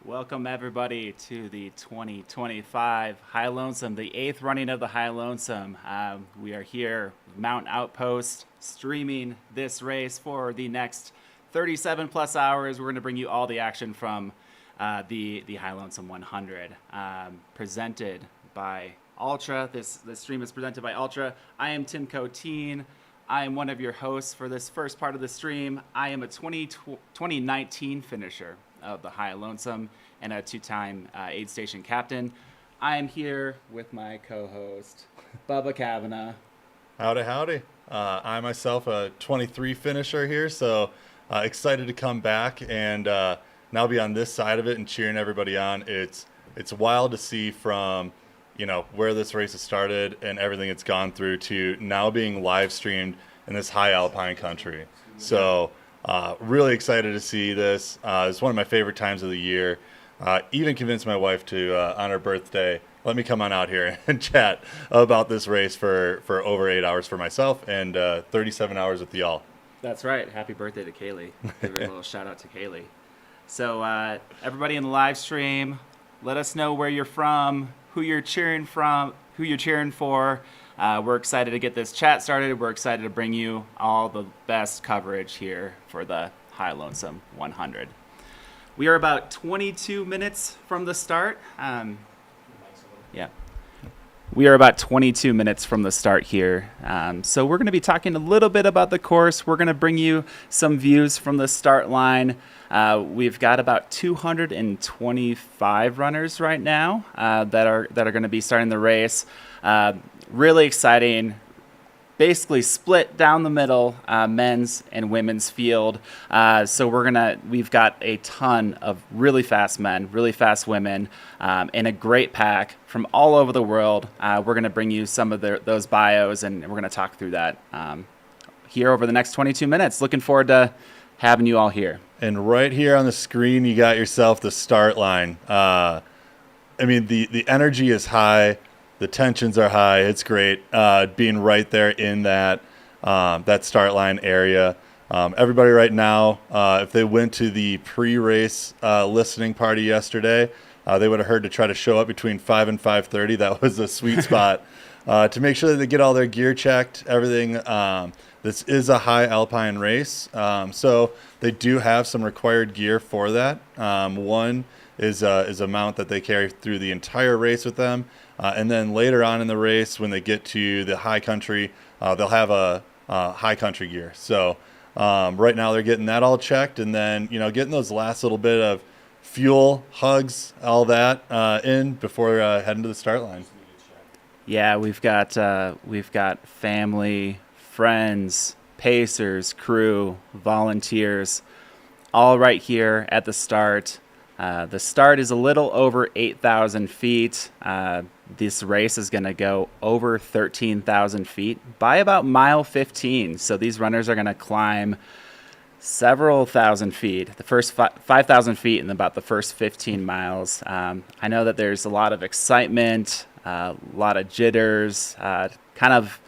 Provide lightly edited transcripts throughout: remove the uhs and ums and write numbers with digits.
Welcome everybody to the 2025 High Lonesome, the 8th running of the High Lonesome. We are here, Mount Outpost, streaming this race for the next 37 plus hours. We're going to bring you all the action from the High Lonesome 100, presented by Altra. This stream is presented by Altra. I am Tim Coteen. I am one of your hosts for this first part of the stream. I am a 2019 finisher of the High Lonesome and a two-time aid station captain. I am here with my co-host, Bubba Kavanaugh. Howdy, howdy. I myself a 23 finisher here, so excited to come back and now be on this side of it and cheering everybody on. It's wild to see from, where this race has started and everything it's gone through to now being live streamed in this high alpine country. So really excited to see this. It's one of my favorite times of the year. Even convinced my wife to, on her birthday, let me come on out here and chat about this race for over 8 hours for myself and 37 hours with y'all. That's right. Happy birthday to Kaylee. Give her a little shout out to Kaylee. So everybody in the live stream, let us know where you're from, who you're cheering for. We're excited to get this chat started. We're excited to bring you all the best coverage here for the High Lonesome 100. We are about 22 minutes from the start. We are about 22 minutes from the start here. So we're going to be talking a little bit about the course. We're going to bring you some views from the start line. We've got about 225 runners right now that are going to be starting the race. Really exciting. Basically split down the middle, men's and women's field. So we've got a ton of really fast men, really fast women, and a great pack from all over the world. We're going to bring you some of those bios, and we're going to talk through that here over the next 22 minutes. Looking forward to having you all here. And right here on the screen, you got yourself the start line. The energy is high. The tensions are high. It's great being right there in that start line area. Everybody right now, if they went to the pre-race listening party yesterday, they would have heard to try to show up between 5 and 5:30. That was a sweet spot to make sure that they get all their gear checked, everything. This is a high alpine race, so they do have some required gear for that. One is a mount that they carry through the entire race with them. And then later on in the race, when they get to the high country, they'll have a high country gear. So right now they're getting that all checked, and then getting those last little bit of fuel, hugs, all that in before heading to the start line. Yeah, we've got family, friends, pacers, crew, volunteers, all right here at the start. The start is a little over 8,000 feet. This race is going to go over 13,000 feet by about mile 15. So these runners are going to climb several thousand feet, the first 5,000 feet in about the first 15 miles. I know that there's a lot of excitement, a lot of jitters, kind of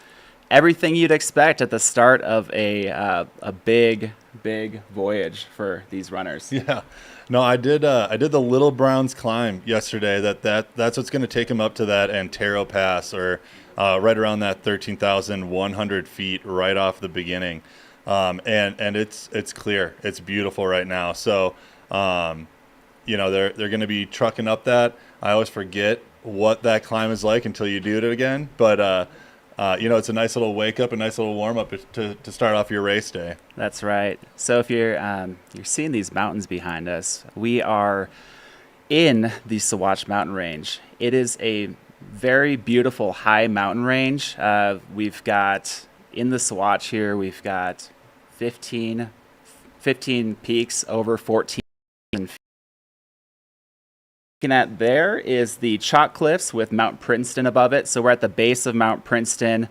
everything you'd expect at the start of a big voyage for these runners. Yeah. No, I did the Little Browns climb yesterday. That's what's going to take them up to that Antaro pass, or right around that 13,100 feet right off the beginning. And it's clear. It's beautiful right now. So they're going to be trucking up that. I always forget what that climb is like until you do it again. But, it's a nice little wake up, a nice little warm up to start off your race day. That's right. So if you're seeing these mountains behind us, we are in the Sawatch Mountain Range. It is a very beautiful high mountain range. We've got in the Sawatch here, we've got 15 peaks over 14 feet. Looking at there is the chalk cliffs with Mount Princeton above it. So we're at the base of Mount Princeton.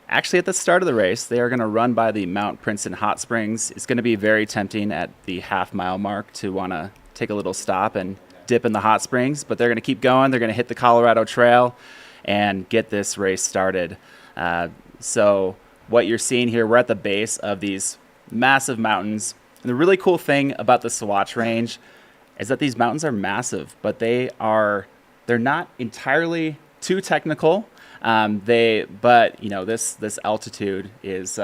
Actually, at the start of the race, they are going to run by the Mount Princeton hot springs. It's going to be very tempting at the half-mile mark to want to take a little stop and dip in the hot springs, but they're going to keep going. They're going to hit the Colorado Trail and get this race started. So what you're seeing here, we're at the base of these massive mountains. And the really cool thing about the Sawatch Range is that these mountains are massive, but they're not entirely too technical. This altitude is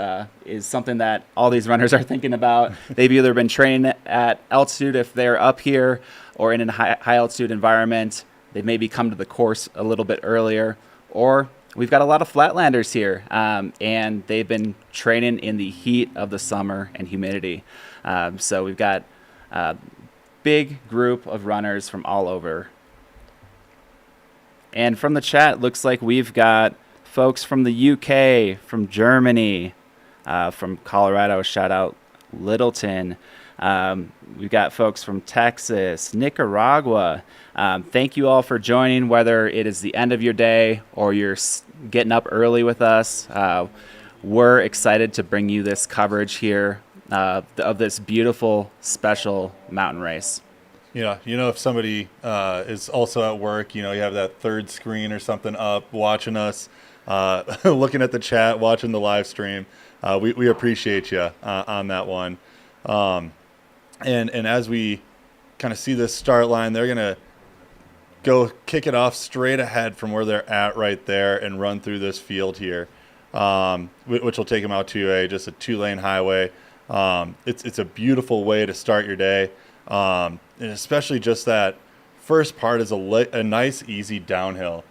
something that all these runners are thinking about. They've either been training at altitude if they're up here, or in a high altitude environment. They've maybe come to the course a little bit earlier, or we've got a lot of flatlanders here, and they've been training in the heat of the summer and humidity. So we've got a big group of runners from all over. And from the chat, looks like we've got folks from the UK, from Germany, from Colorado. Shout out Littleton. We've got folks from Texas, Nicaragua. Thank you all for joining, whether it is the end of your day or you're getting up early with us. We're excited to bring you this coverage here of this beautiful, special mountain race. Yeah, if somebody is also at work, you have that third screen or something up watching us, looking at the chat, watching the live stream. We appreciate you on that one. And as we kind of see this start line, they're going to go kick it off straight ahead from where they're at right there and run through this field here, which will take them out to just a 2-lane highway. It's a beautiful way to start your day. And especially just that first part is a nice, easy downhill,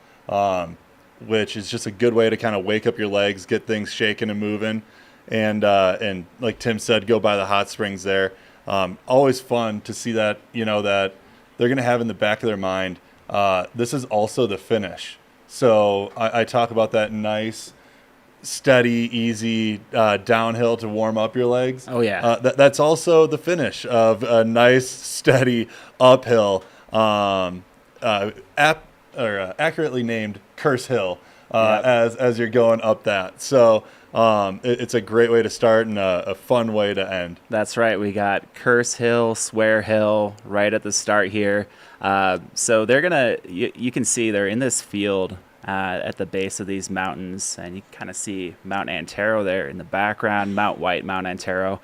which is just a good way to kind of wake up your legs, get things shaking and moving. And like Tim said, go by the hot springs there. Always fun to see that, that they're going to have in the back of their mind. This is also the finish. So I talk about that nice, steady, easy downhill to warm up your legs. Oh, yeah. That's also the finish of a nice, steady uphill, accurately named Curse Hill as you're going up that. So it's a great way to start and a fun way to end. That's right. We got Curse Hill, Swear Hill right at the start here. So they're going to, you can see they're in this field at the base of these mountains, and you can kind of see Mount Antaro there in the background, Mount White, Mount Antaro.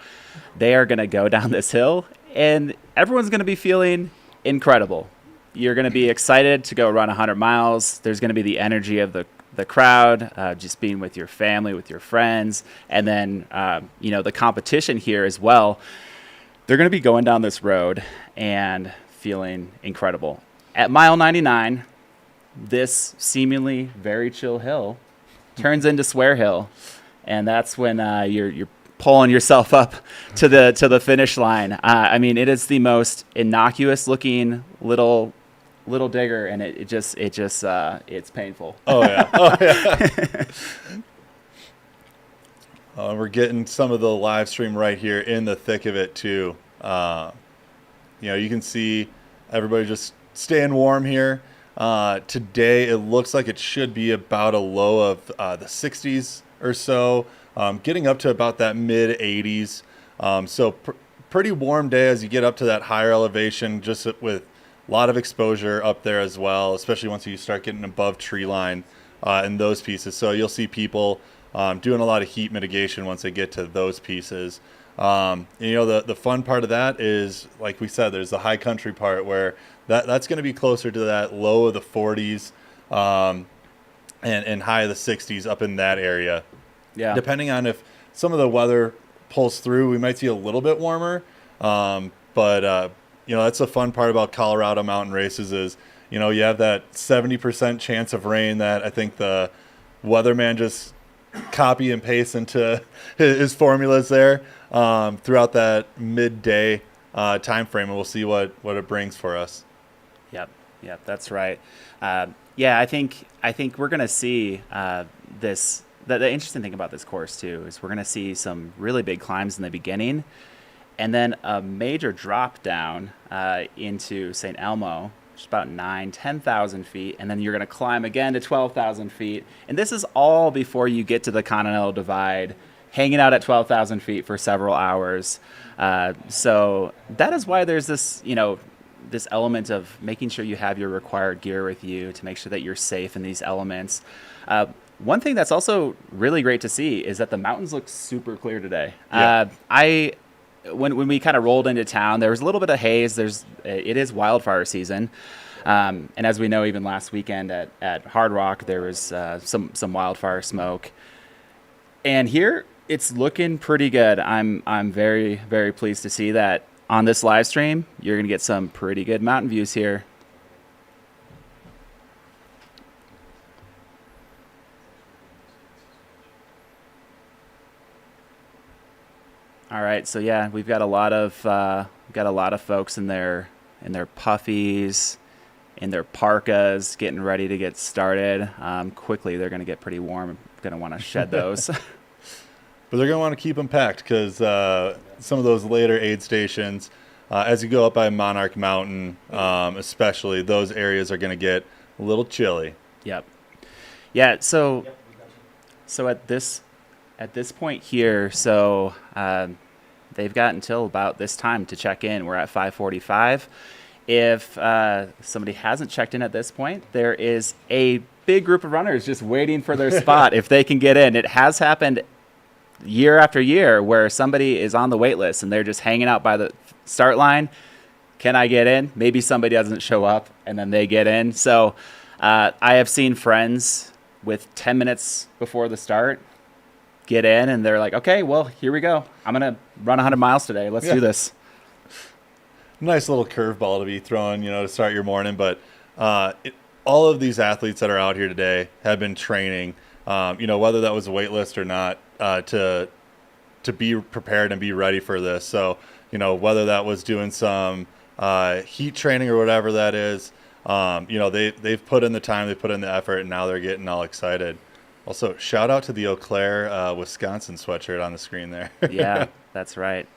They are going to go down this hill, and everyone's going to be feeling incredible. You're going to be excited to go run 100 miles. There's going to be the energy of the crowd, just being with your family, with your friends, and then, the competition here as well. They're going to be going down this road and feeling incredible. At mile 99, this seemingly very chill hill turns into Swear Hill, and that's when you're pulling yourself up to the finish line. It is the most innocuous looking little digger, and it's painful. Oh yeah. We're getting some of the live stream right here in the thick of it too. You can see everybody just staying warm here. Today it looks like it should be about a low of the 60s or so, getting up to about that mid 80s. So pretty warm day as you get up to that higher elevation, just with a lot of exposure up there as well, especially once you start getting above tree line in those pieces. So you'll see people doing a lot of heat mitigation once they get to those pieces. The fun part of that is, like we said, there's the high country part where that's going to be closer to that low of the 40s and high of the 60s up in that area. Yeah. Depending on if some of the weather pulls through, we might see a little bit warmer. But that's the fun part about Colorado mountain races is, you have that 70% chance of rain that I think the weatherman just copy and paste into his formulas there throughout that midday time frame, and we'll see what it brings for us. Yep, that's right. Yeah, I think we're gonna see this. The interesting thing about this course too is we're gonna see some really big climbs in the beginning, and then a major drop down into St. Elmo, which is about 10,000 feet, and then you're gonna climb again to 12,000 feet, and this is all before you get to the Continental Divide, hanging out at 12,000 feet for several hours. So that is why there's this, this element of making sure you have your required gear with you to make sure that you're safe in these elements. One thing that's also really great to see is that the mountains look super clear today. Yeah. When we kind of rolled into town, there was a little bit of haze. It is wildfire season. And as we know, even last weekend at Hard Rock, there was some wildfire smoke. And here, it's looking pretty good. I'm very, very pleased to see that on this live stream, you're going to get some pretty good mountain views here. All right, so yeah, we've got a lot of folks in their puffies, in their parkas, getting ready to get started. Quickly, they're going to get pretty warm. I'm going to want to shed those. But they're going to want to keep them packed because some of those later aid stations, as you go up by Monarch Mountain, especially, those areas are going to get a little chilly. Yep. Yeah. So at this point here, so they've got until about this time to check in. We're at 5:45. If somebody hasn't checked in at this point, there is a big group of runners just waiting for their spot if they can get in. It has happened year after year where somebody is on the wait list and they're just hanging out by the start line. Can I get in? Maybe somebody doesn't show up and then they get in. So I have seen friends with 10 minutes before the start get in and they're like, okay, well, here we go. I'm going to run 100 miles today. Let's do this. Nice little curveball to be throwing, to start your morning. But all of these athletes that are out here today have been training, whether that was a wait list or not, to be prepared and be ready for this. So, whether that was doing some heat training or whatever that is, they've put in the time, they put in the effort, and now they're getting all excited. Also, shout out to the Eau Claire, Wisconsin sweatshirt on the screen there. Yeah, that's right.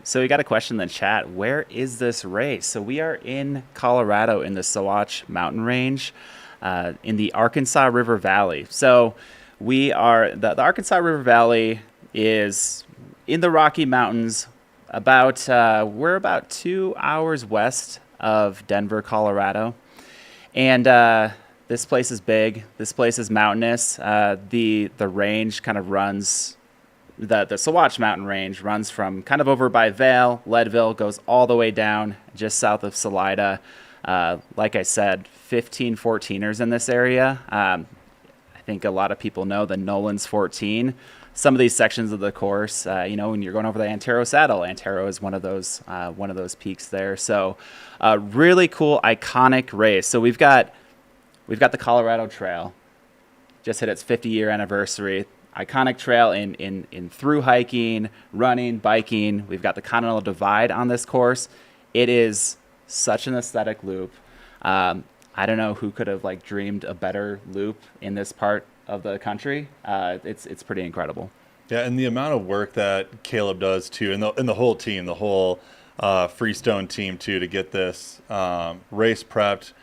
So we got a question in the chat. Where is this race? So we are in Colorado in the Sawatch Mountain Range in the Arkansas River Valley. So we are, the Arkansas River Valley is in the Rocky Mountains. We're about 2 hours west of Denver, Colorado. And this place is big. This place is mountainous. The range kind of runs, the Sawatch Mountain Range runs from kind of over by Vail, Leadville, goes all the way down just south of Salida. Like I said, 14ers in this area. I think a lot of people know the Nolan's 14. Some of these sections of the course, when you're going over the Antaro Saddle, Antaro is one of those peaks there. So, really cool, iconic race. So we've got the Colorado Trail, just hit its 50-year anniversary. Iconic trail in through hiking, running, biking. We've got the Continental Divide on this course. It is such an aesthetic loop. I don't know who could have dreamed a better loop in this part of the country. It's pretty incredible. Yeah, and the amount of work that Caleb does too, and the whole team, the whole Freestone team too, to get this race prepped.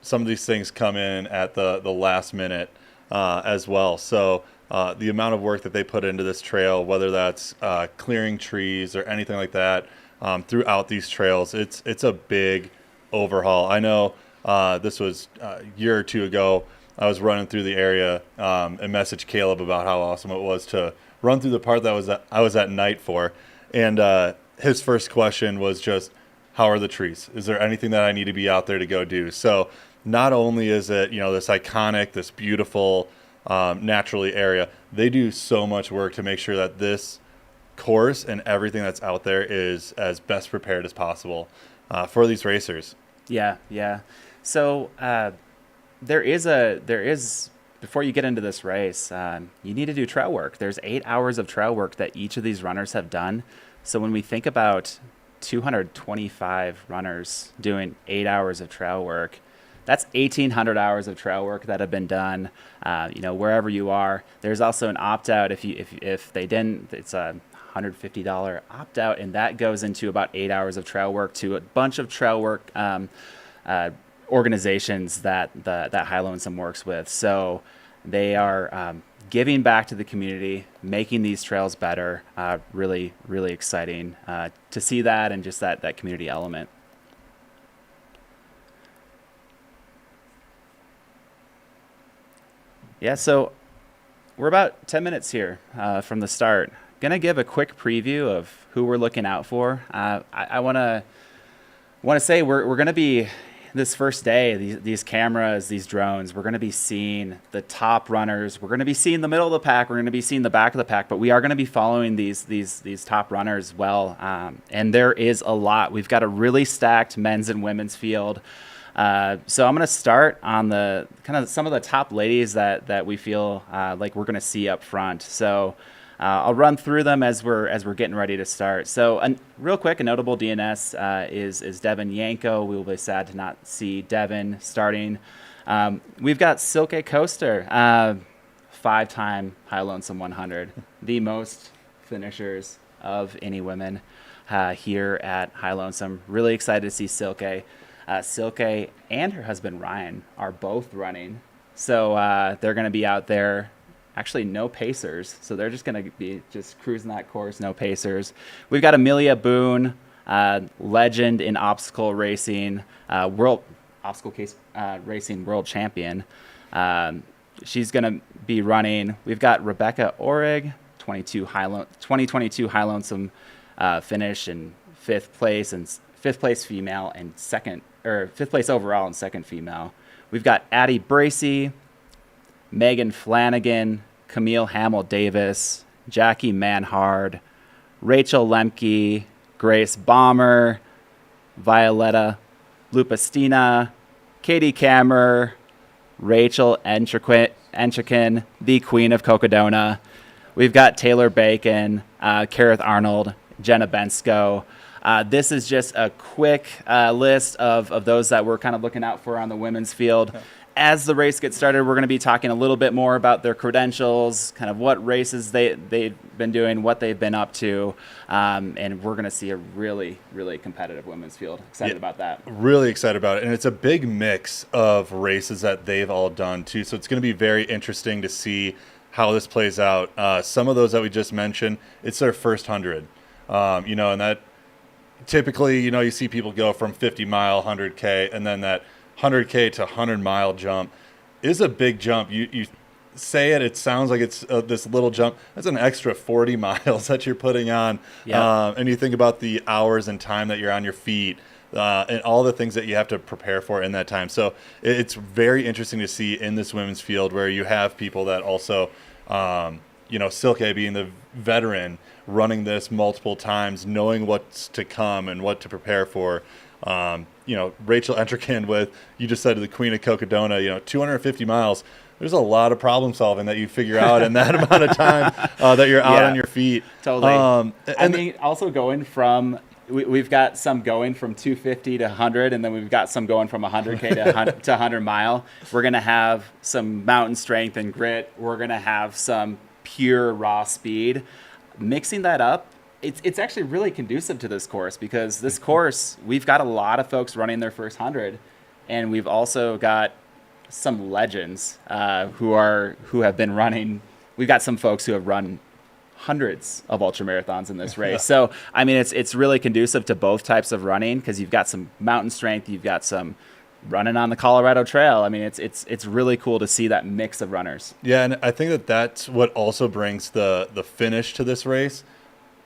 Some of these things come in at the last minute as well. So the amount of work that they put into this trail, whether that's clearing trees or anything like that, throughout these trails, it's a big overhaul. I know this was a year or two ago. I was running through the area and messaged Caleb about how awesome it was to run through the part that I was at night for. And his first question was just, how are the trees? Is there anything that I need to be out there to go do? So not only is it, this iconic, this beautiful, naturally area, they do so much work to make sure that this course and everything that's out there is as best prepared as possible for these racers. Yeah. So there is before you get into this race, you need to do trail work. There's 8 hours of trail work that each of these runners have done. So when we think about 225 runners doing 8 hours of trail work, that's 1,800 hours of trail work that have been done, wherever you are. There's also an opt-out if they didn't. It's a $150 opt-out, and that goes into about 8 hours of trail work to a bunch of trail work organizations that High Lonesome works with. So they are giving back to the community, making these trails better. Really, really exciting to see that and just that community element. Yeah, so we're about 10 minutes here from the start. Gonna give a quick preview of who we're looking out for. I want to say we're gonna be this first day. These cameras, these drones, we're gonna be seeing the top runners. We're gonna be seeing the middle of the pack. We're gonna be seeing the back of the pack. But we are gonna be following these top runners well. And there is a lot. We've got a really stacked men's and women's field. So I'm going to start on the kind of some of the top ladies that we feel like we're going to see up front. So I'll run through them as we're getting ready to start. So real quick, a notable DNS is Devin Yanko. We will be sad to not see Devin starting. We've got Silke Coaster, 5-time High Lonesome 100, the most finishers of any women here at High Lonesome. Really excited to see Silke. Silke and her husband Ryan are both running, so they're going to be out there. Actually, no pacers, so they're just going to be just cruising that course, no pacers. We've got Amelia Boone, legend in obstacle racing, racing world champion. She's going to be running. We've got Rebecca Orig, 2022 High Lonesome finish in fifth place female and fifth place overall and second female. We've got Addie Bracey, Megan Flanagan, Camille Hamill-Davis, Jackie Manhard, Rachel Lemke, Grace Bomber, Violetta Lupastina, Katie Kammer, Rachel Enchikin, the Queen of Cocodona. We've got Taylor Bacon, Kareth Arnold, Jenna Bensko. This is just a quick list of those that we're kind of looking out for on the women's field. As the race gets started, we're going to be talking a little bit more about their credentials, kind of what races they've been doing, what they've been up to, and we're going to see a really, really competitive women's field. Excited about that. Really excited about it, and it's a big mix of races that they've all done too, so it's going to be very interesting to see how this plays out. Some of those that we just mentioned, it's their first 100, and that typically, you see people go from 50-mile, 100K, and then that 100K to 100-mile jump is a big jump. You say it sounds like it's this little jump. That's an extra 40 miles that you're putting on. Yeah. And you think about the hours and time that you're on your feet and all the things that you have to prepare for in that time. So it's very interesting to see in this women's field where you have people that also, Silke being the veteran, running this multiple times, knowing what's to come and what to prepare for. Rachel Entrican with, you just said, the Queen of Cocodona, 250 miles. There's a lot of problem solving that you figure out in that amount of time that you're out on your feet. Totally. Also going from, we've got some going from 250 to 100, and then we've got some going from 100K to 100 mile. We're going to have some mountain strength and grit. We're going to have some pure raw speed. Mixing that up, it's actually really conducive to this course, because this course, we've got a lot of folks running their first 100, and we've also got some legends who have been running. We've got some folks who have run hundreds of ultra marathons in this race. So it's really conducive to both types of running, because you've got some mountain strength, you've got some running on the Colorado Trail. It's really cool to see that mix of runners. Yeah, and I think that's what also brings the finish to this race.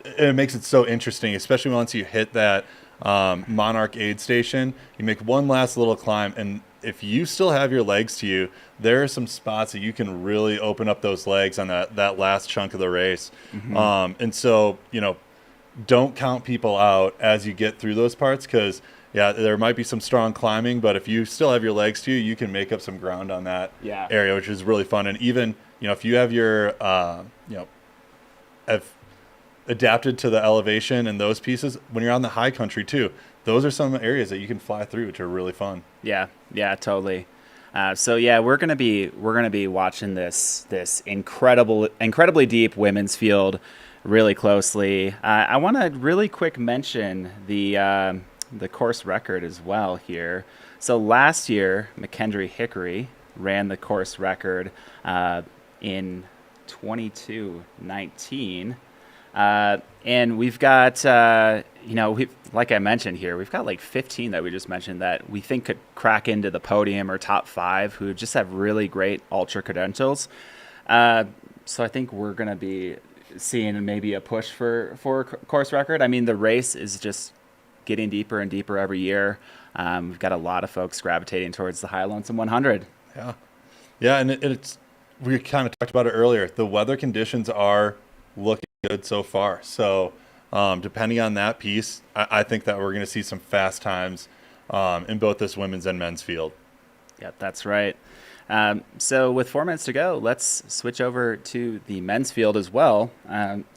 It makes it so interesting, especially once you hit that Monarch aid station. You make one last little climb, and if you still have your legs to you, there are some spots that you can really open up those legs on that last chunk of the race. And so, don't count people out as you get through those parts, because there might be some strong climbing, but if you still have your legs to you, you can make up some ground on that area, which is really fun. And even, if you have your, have adapted to the elevation and those pieces, when you're on the high country too, those are some areas that you can fly through, which are really fun. Yeah, totally. We're gonna be watching this incredibly deep women's field really closely. I want to really quick mention the course record as well here. So last year, McKendry Hickory ran the course record in 22:19. And we've got, like I mentioned here, we've got like 15 that we just mentioned that we think could crack into the podium or top 5, who just have really great ultra credentials. So I think we're going to be seeing maybe a push for course record. I mean, the race is just getting deeper and deeper every year. We've got a lot of folks gravitating towards the High Lonesome 100. Yeah, and it's we kind of talked about it earlier. The weather conditions are looking good so far. So depending on that piece, I think that we're going to see some fast times in both this women's and men's field. Yeah, that's right. So with 4 minutes to go, let's switch over to the men's field as well.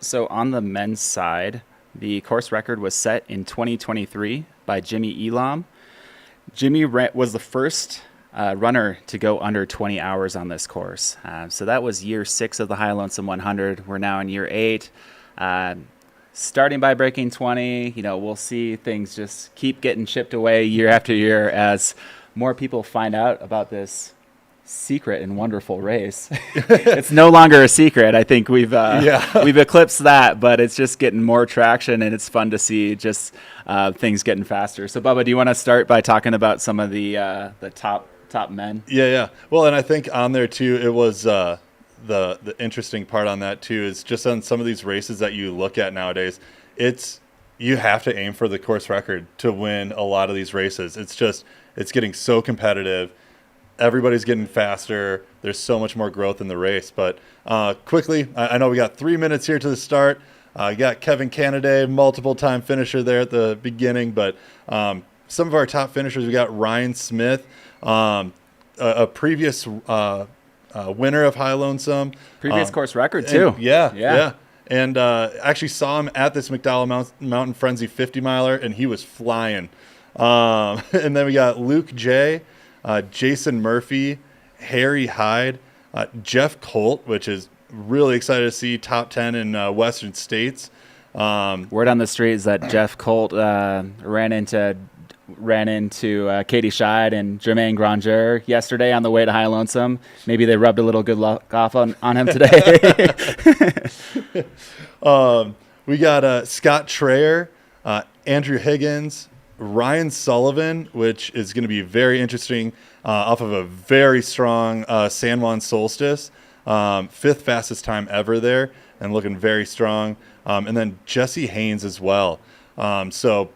So on the men's side, the course record was set in 2023 by Jimmy Elam. Jimmy was the first runner to go under 20 hours on this course. So that was year 6 of the High Lonesome 100. We're now in year 8. Starting by breaking 20, we'll see things just keep getting chipped away year after year as more people find out about this secret and wonderful race. It's no longer a secret. I think we've eclipsed that, but it's just getting more traction, and it's fun to see just things getting faster. So, Bubba, do you want to start by talking about some of the top men? Yeah. Well, and I think on there too, it was the interesting part on that too is just on some of these races that you look at nowadays, you have to aim for the course record to win a lot of these races. It's getting so competitive. Everybody's getting faster. There's so much more growth in the race. But quickly, I know we got 3 minutes here to the start. You got Kevin Canaday, multiple-time finisher there at the beginning. But some of our top finishers, we got Ryan Smith, a previous winner of High Lonesome. Previous course record, too. Yeah. And actually saw him at this McDowell Mountain Frenzy 50-miler, and he was flying. And then we got Luke J., Jason Murphy, Harry Hyde, Jeff Colt, which is really excited to see top 10 in Western States. Word on the street is that Jeff Colt ran into Katie Scheid and Jermaine Granger yesterday on the way to High Lonesome. Maybe they rubbed a little good luck off on him today. We got Scott Trayer, Andrew Higgins, Ryan Sullivan, which is going to be very interesting off of a very strong San Juan Solstice. 5th fastest time ever there and looking very strong. And then Jesse Haynes as well. So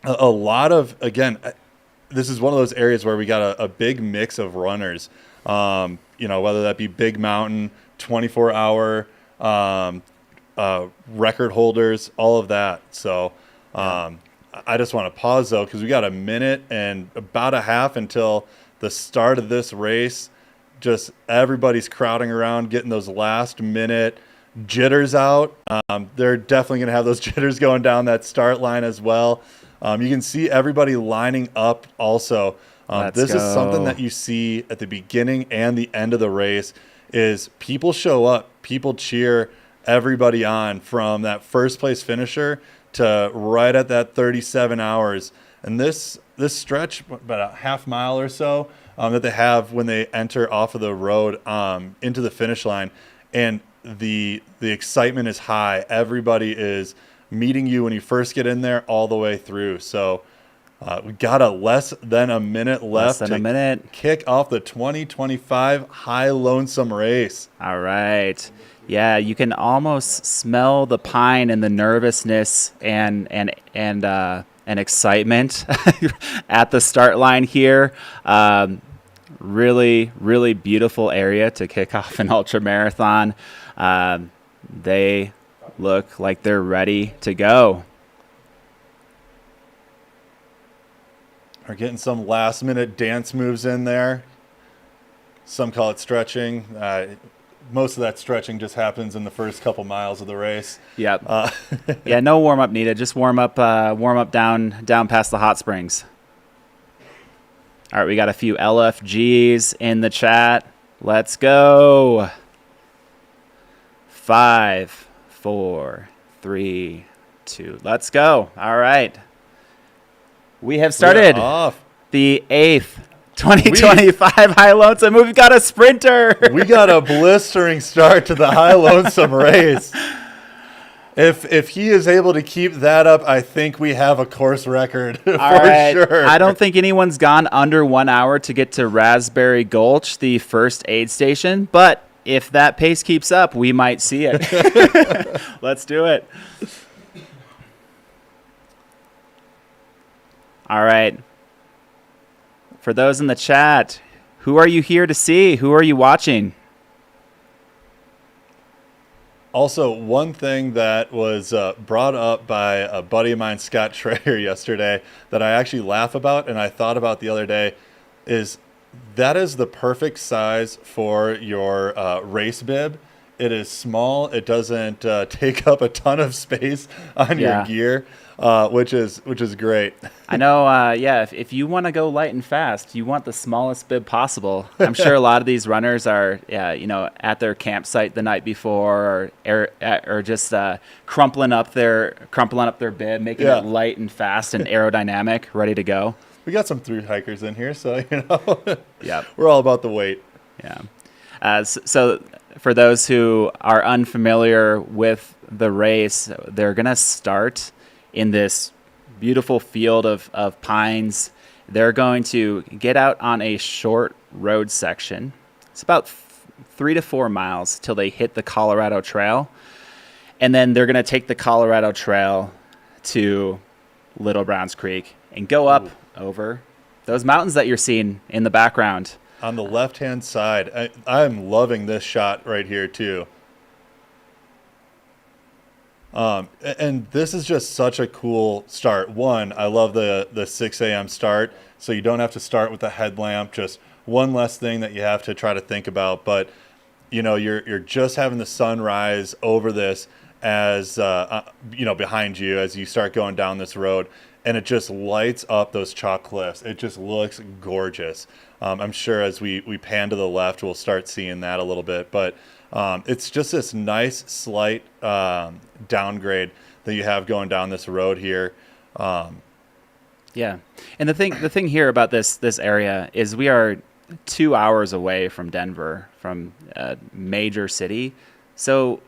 a lot of, again, this is one of those areas where we got a big mix of runners, whether that be big mountain, 24-hour record holders, all of that. So I just want to pause, though, because we got a minute and about a half until the start of this race. Just everybody's crowding around, getting those last-minute jitters out. They're definitely going to have those jitters going down that start line as well. You can see everybody lining up also. This is something that you see at the beginning and the end of the race is people show up, people cheer everybody on from that first-place finisher to right at that 37 hours. And this stretch, about a half mile or so, that they have when they enter off of the road into the finish line. And the excitement is high. Everybody is meeting you when you first get in there all the way through. So we got less than a minute left to kick off the 2025 High Lonesome race. All right. Yeah, you can almost smell the pine and the nervousness and and excitement at the start line here. Really, really beautiful area to kick off an ultra marathon. They look like they're ready to go. We're getting some last minute dance moves in there. Some call it stretching. Most of that stretching just happens in the first couple miles of the race. Yep. Yeah, no warm up needed. Just warm up down past the hot springs. All right, we got a few LFGs in the chat. Let's go. 5, 4, 3, 2. Let's go. All right. We have started the 8th 2025 High Lonesome. We've got a sprinter. We got a blistering start to the High Lonesome race. If he is able to keep that up, I think we have a course record for sure. I don't think anyone's gone under 1 hour to get to Raspberry Gulch, the first aid station. But if that pace keeps up, we might see it. Let's do it. All right. For those in the chat, who are you here to see? Who are you watching? Also, one thing that was brought up by a buddy of mine, Scott Schreier, yesterday that I actually laugh about and I thought about the other day is that is the perfect size for your race bib. It is small. It doesn't take up a ton of space on your gear, which is great. I know. If you want to go light and fast, you want the smallest bib possible. I'm sure a lot of these runners are, at their campsite the night before, or just crumpling up their bib, making it light and fast and aerodynamic, ready to go. We got some through hikers in here, so Yep. We're all about the weight. Yeah. So for those who are unfamiliar with the race, they're gonna start in this beautiful field of pines. They're going to get out on a short road section. It's about 3 to 4 miles till they hit the Colorado Trail. And then they're going to take the Colorado Trail to Little Browns Creek and go up over those mountains that you're seeing in the background. On the left-hand side, I'm loving this shot right here too. And this is just such a cool start. One, I love the 6 a.m. start, so you don't have to start with the headlamp. Just one less thing that you have to try to think about. But you're just having the sunrise over this as behind you as you start going down this road, and it just lights up those chalk cliffs. It just looks gorgeous. I'm sure as we pan to the left, we'll start seeing that a little bit, but. It's just this nice slight downgrade that you have going down this road here. Yeah, and the thing here about this area is we are 2 hours away from Denver, from a major city. So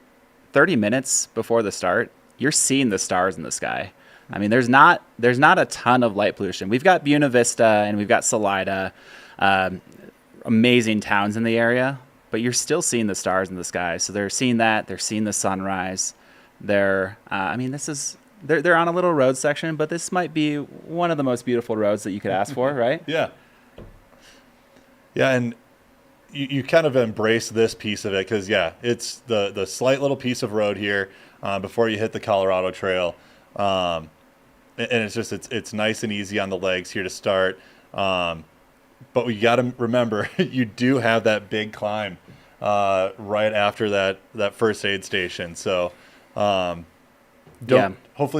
30 minutes before the start, you're seeing the stars in the sky. I mean, there's not a ton of light pollution. We've got Buena Vista and we've got Salida, amazing towns in the area. But you're still seeing the stars in the sky. So they're seeing that. They're seeing the sunrise. They're on a little road section, but this might be one of the most beautiful roads that you could ask for, right? Yeah. Yeah, and you kind of embrace this piece of it because, it's the slight little piece of road here before you hit the Colorado Trail. And it's just it's nice and easy on the legs here to start. But we got to remember, you do have that big climb right after that first aid station. So hopefully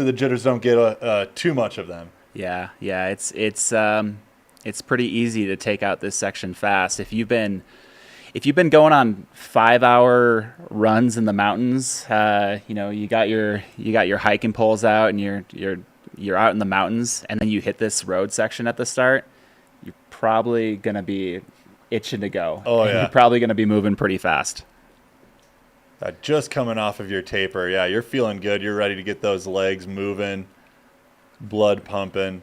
the jitters don't get too much of them. Yeah. It's pretty easy to take out this section fast. If you've been going on 5-hour runs in the mountains, you got your hiking poles out and you're out in the mountains, and then you hit this road section at the start. You're probably going to be itching to go. Oh, yeah. You're probably going to be moving pretty fast. Just coming off of your taper. Yeah, you're feeling good. You're ready to get those legs moving, blood pumping.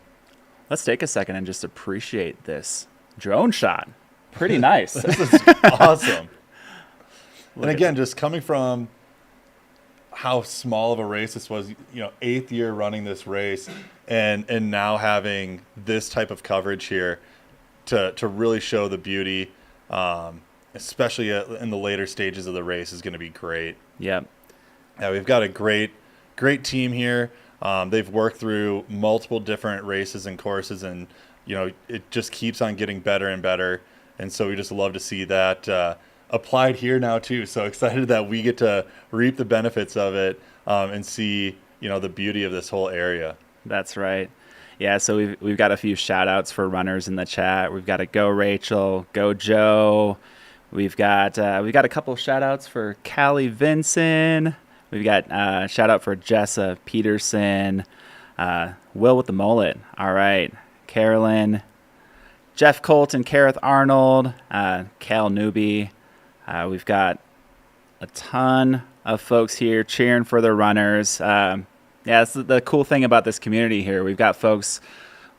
Let's take a second and just appreciate this drone shot. Pretty nice. This is awesome. And again, just coming from, how small of a race this was. 8th year running this race, and now having this type of coverage here to really show the beauty, especially in the later stages of the race, is going to be great. Yep. Yeah, we've got a great team here. They've worked through multiple different races and courses, and it just keeps on getting better and better. And so we just love to see that applied here now too. So excited that we get to reap the benefits of it, and see the beauty of this whole area. That's right. Yeah, so we've got a few shout outs for runners in the chat. We've got a Go Rachel, Go Joe. We've got a couple of shout outs for Callie Vinson. We've got shout out for Jessa Peterson, Will with the mullet. All right, Carolyn, Jeff Colton, Kareth Arnold, Cal Newby. We've got a ton of folks here cheering for the runners. Yeah, that's the cool thing about this community here. We've got folks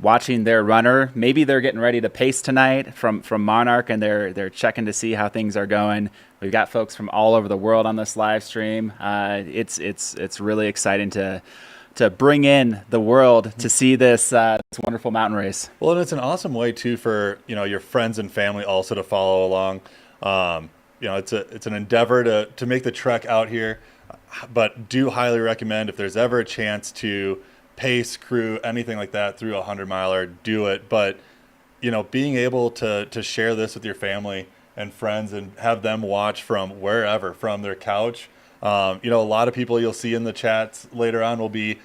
watching their runner. Maybe they're getting ready to pace tonight from Monarch, and they're checking to see how things are going. We've got folks from all over the world on this live stream. It's really exciting to bring in the world to see this wonderful mountain race. Well, and it's an awesome way too for your friends and family also to follow along. It's an endeavor to make the trek out here, but do highly recommend, if there's ever a chance to pace, crew, anything like that through a 100-miler, do it. But being able to share this with your family and friends and have them watch from wherever, from their couch. A lot of people you'll see in the chats later on will be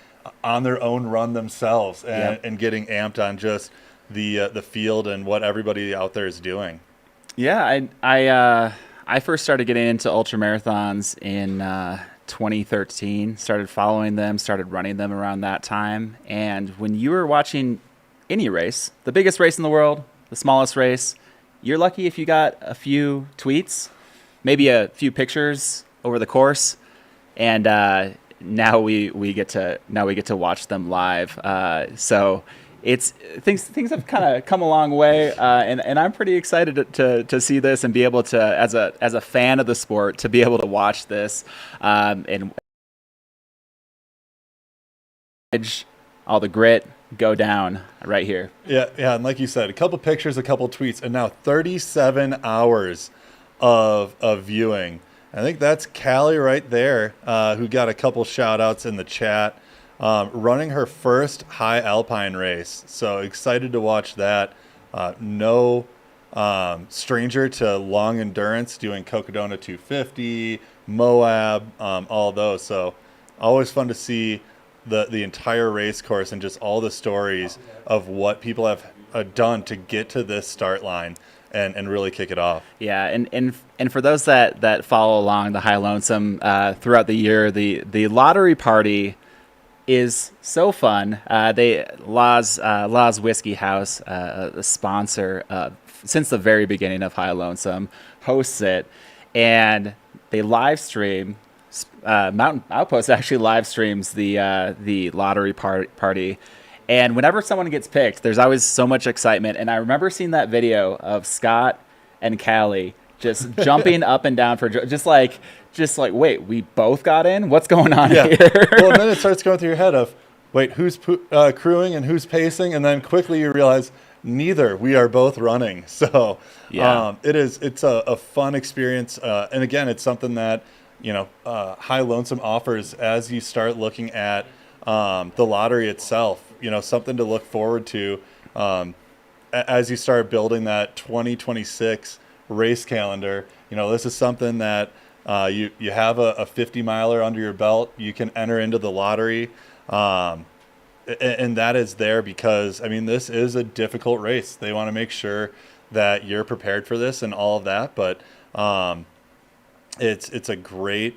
on their own run themselves, and getting amped on just the field and what everybody out there is doing. Yeah, I first started getting into ultra marathons in 2013. Started following them, started running them around that time. And when you were watching any race, the biggest race in the world, the smallest race, you're lucky if you got a few tweets, maybe a few pictures over the course, and now we get to watch them live. So it's things have kind of come a long way, and I'm pretty excited to see this and be able to, as a fan of the sport, to be able to watch this and all the grit go down right here. Yeah, and like you said, a couple pictures, a couple tweets, and now 37 hours of viewing. I think that's Callie right there, who got a couple shout outs in the chat, running her first high alpine race. So excited to watch that. No stranger to long endurance, doing Cocodona 250, Moab, all those. So always fun to see the entire race course and just all the stories of what people have done to get to this start line and really kick it off. Yeah, and for those that follow along the High Lonesome throughout the year, the lottery party is so fun. Law's Whiskey House, a sponsor since the very beginning of High Lonesome, hosts it, and they live stream. Mountain Outpost actually live streams the lottery party, and whenever someone gets picked, there's always so much excitement. And I remember seeing that video of Scott and Callie just jumping up and down for just like, wait, we both got in? What's going on here? Well, and then it starts going through your head of, wait, who's crewing and who's pacing? And then quickly you realize neither. We are both running. So yeah. It's a fun experience. And again, it's something that, High Lonesome offers as you start looking at the lottery itself, something to look forward to as you start building that 2026 race calendar. This is something that you have a 50-miler under your belt. You can enter into the lottery, and that is there because, this is a difficult race. They want to make sure that you're prepared for this and all of that, but it's a great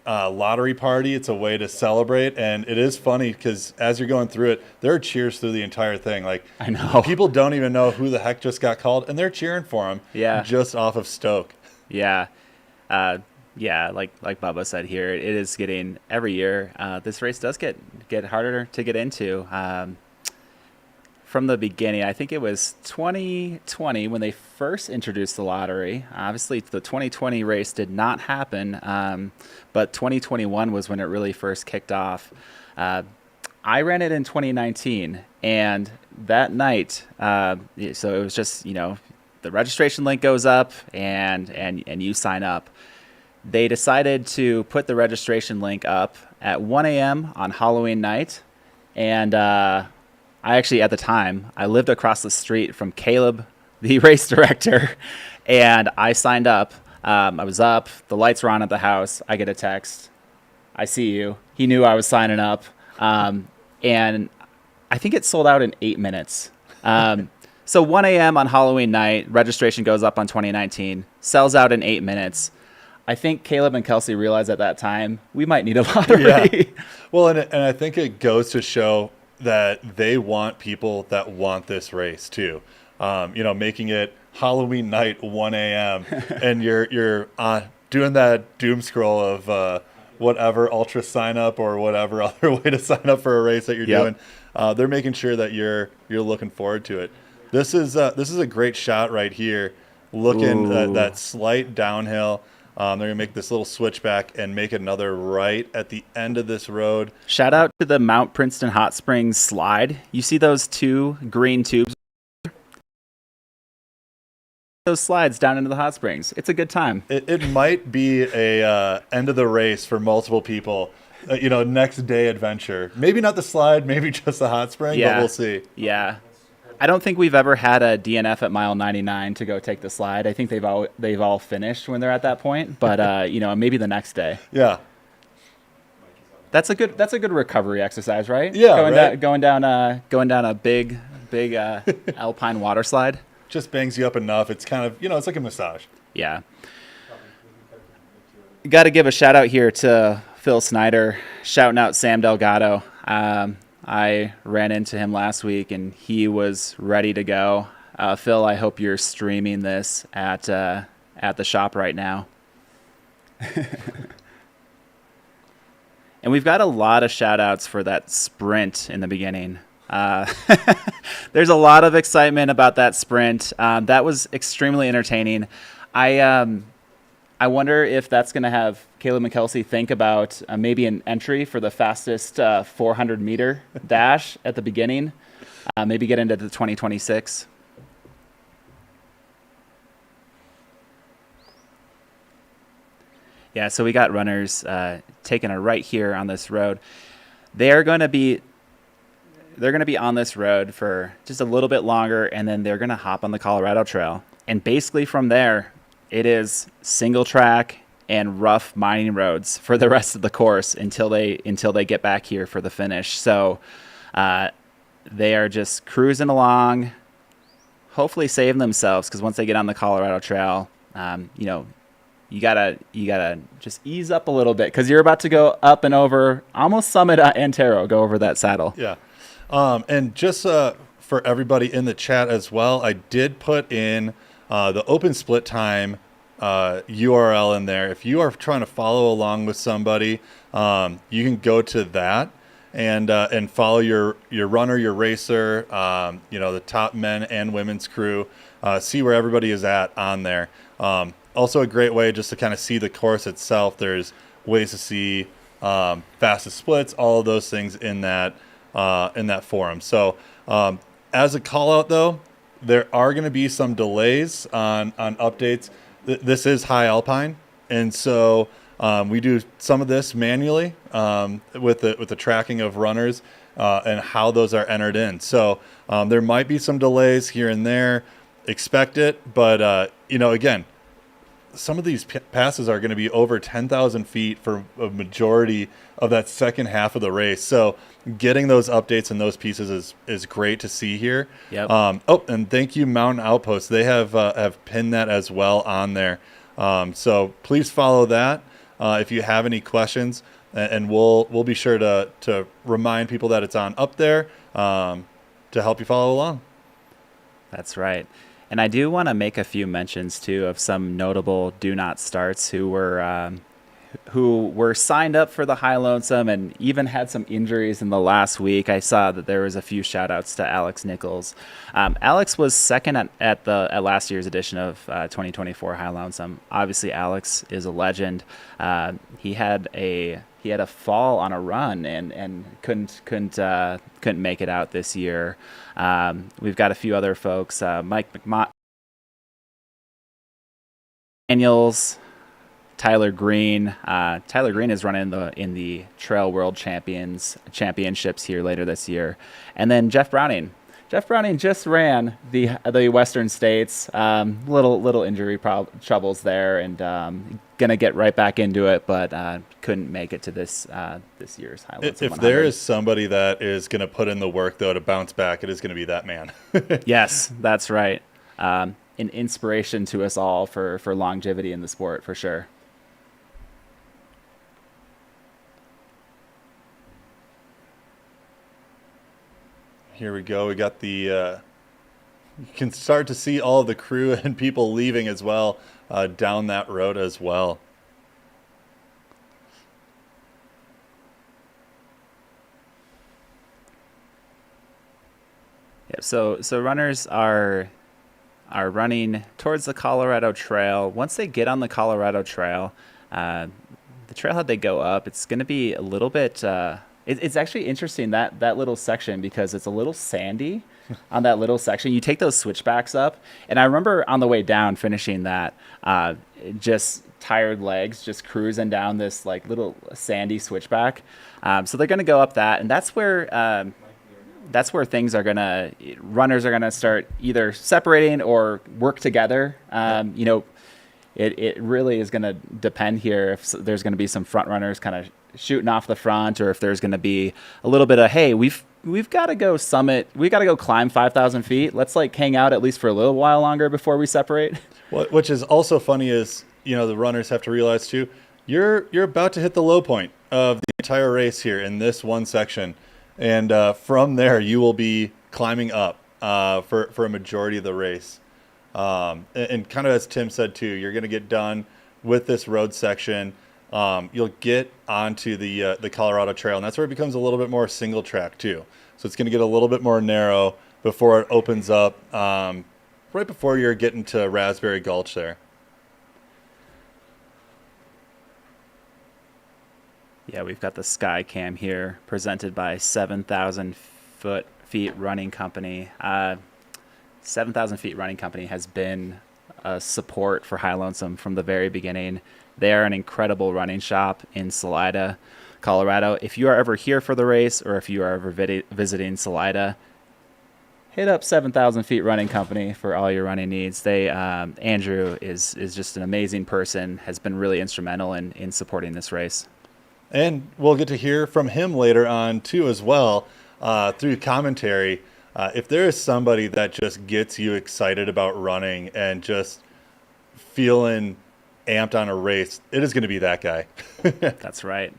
lottery party. It's a way to celebrate, and it is funny because as you're going through it, there are cheers through the entire thing. Like, I know people don't even know who the heck just got called, and they're cheering for him. Yeah, just off of stoke. Yeah, like Bubba said here, it is getting every year. This race does get harder to get into. from the beginning. I think it was 2020 when they first introduced the lottery. Obviously, the 2020 race did not happen, but 2021 was when it really first kicked off. I ran it in 2019, and that night, so it was just, the registration link goes up and you sign up. They decided to put the registration link up at 1 a.m. on Halloween night, and I actually, at the time, I lived across the street from Caleb, the race director, and I signed up. I was up, the lights were on at the house, I get a text, I see you. He knew I was signing up. And I think it sold out in 8 minutes. So 1 a.m. on Halloween night, registration goes up on 2019, sells out in 8 minutes. I think Caleb and Kelsey realized at that time, we might need a lottery. Yeah. Well, and I think it goes to show that they want people that want this race too. Making it Halloween night, 1 a.m. and you're doing that doom scroll of whatever ultra sign up or whatever other way to sign up for a race that you're doing. They're making sure that you're looking forward to it. This is a great shot right here. Looking at that slight downhill. They're gonna make this little switchback and make another right at the end of this road. Shout out to the Mount Princeton Hot Springs slide. You see those two green tubes? Those slides down into the hot springs. It's a good time. It might be a end of the race for multiple people. Next day adventure. Maybe not the slide, maybe just the hot spring, but we'll see. Yeah. I don't think we've ever had a DNF at mile 99 to go take the slide. I think they've all finished when they're at that point, but maybe the next day. Yeah. That's a good recovery exercise, right? Yeah. Going down a big alpine water slide. Just bangs you up enough. It's kind of, it's like a massage. Yeah. Got to give a shout out here to Phil Snyder, shouting out Sam Delgado. I ran into him last week, and he was ready to go. Phil, I hope you're streaming this at the shop right now. And we've got a lot of shout outs for that sprint in the beginning. There's a lot of excitement about that sprint. That was extremely entertaining. I wonder if that's going to have Caleb and Kelsey think about maybe an entry for the fastest 400-meter dash at the beginning, maybe get into the 2026. Yeah, so we got runners taking a right here on this road. They're going to be on this road for just a little bit longer, and then they're going to hop on the Colorado Trail. And basically from there, it is single track and rough mining roads for the rest of the course until they get back here for the finish. So they are just cruising along, hopefully saving themselves, because once they get on the Colorado Trail, you gotta just ease up a little bit, because you're about to go up and over, almost summit Antaro, go over that saddle. Yeah. And just for everybody in the chat as well, I did put in the open split time URL in there. If you are trying to follow along with somebody, you can go to that and follow your runner, your racer, the top men and women's crew, see where everybody is at on there. Also a great way just to kind of see the course itself. There's ways to see fastest splits, all of those things in that forum. So as a call out though, there are going to be some delays on updates. This is high alpine, and so we do some of this manually with the tracking of runners and how those are entered in. So there might be some delays here and there. Expect it, but again, some of these passes are going to be over 10,000 feet for a majority of that second half of the race. So getting those updates and those pieces is great to see here. Yep. And thank you, Mountain Outpost. They have pinned that as well on there. So please follow that if you have any questions, and we'll be sure to remind people that it's on up there to help you follow along. That's right. And I do want to make a few mentions too of some notable do not starts who were who were signed up for the High Lonesome and even had some injuries in the last week. I saw that there was a few shout outs to Alex Nichols. Alex was second at last year's edition of 2024 High Lonesome. Obviously, Alex is a legend. He had a fall on a run and couldn't make it out this year. We've got a few other folks, Mike Daniels, Tyler Green. Tyler Green is running in the Trail World Championships here later this year, and then Jeff Browning. Jeff Browning just ran the Western States. Little injury troubles there, and gonna get right back into it, but couldn't make it to this year's High Lonesome. If there is somebody that is gonna put in the work though to bounce back, it is gonna be that man. Yes, that's right. An inspiration to us all for longevity in the sport, for sure. Here we go. We got the, you can start to see all of the crew and people leaving as well down that road as well. Yeah, so runners are running towards the Colorado Trail. Once they get on the Colorado Trail, the trailhead they go up, it's going to be a little bit... It's actually interesting, that little section, because it's a little sandy on that little section. You take those switchbacks up, and I remember on the way down finishing that, just tired legs, just cruising down this like little sandy switchback. So they're going to go up that, and that's where runners are gonna start either separating or work together. It really is going to depend here if there's going to be some front runners kind of shooting off the front, or if there's going to be a little bit of, hey, we've got to go summit, we've got to go climb 5,000 feet. Let's like hang out at least for a little while longer before we separate. Which is also funny is, the runners have to realize too, you're about to hit the low point of the entire race here in this one section. And from there, you will be climbing up for a majority of the race. And kind of as Tim said too, you're going to get done with this road section. You'll get onto the Colorado Trail, and that's where it becomes a little bit more single track too. So it's going to get a little bit more narrow before it opens up, right before you're getting to Raspberry Gulch there. Yeah, we've got the Sky Cam here, presented by 7,000 Feet Running Company. 7,000 Feet Running Company has been a support for High Lonesome from the very beginning. They are an incredible running shop in Salida, Colorado. If you are ever here for the race, or if you are ever visiting Salida, hit up 7,000 Feet Running Company for all your running needs. They Andrew is just an amazing person, has been really instrumental in supporting this race. And we'll get to hear from him later on too as well, through commentary. If there is somebody that just gets you excited about running and just feeling amped on a race, it is going to be that guy. That's right.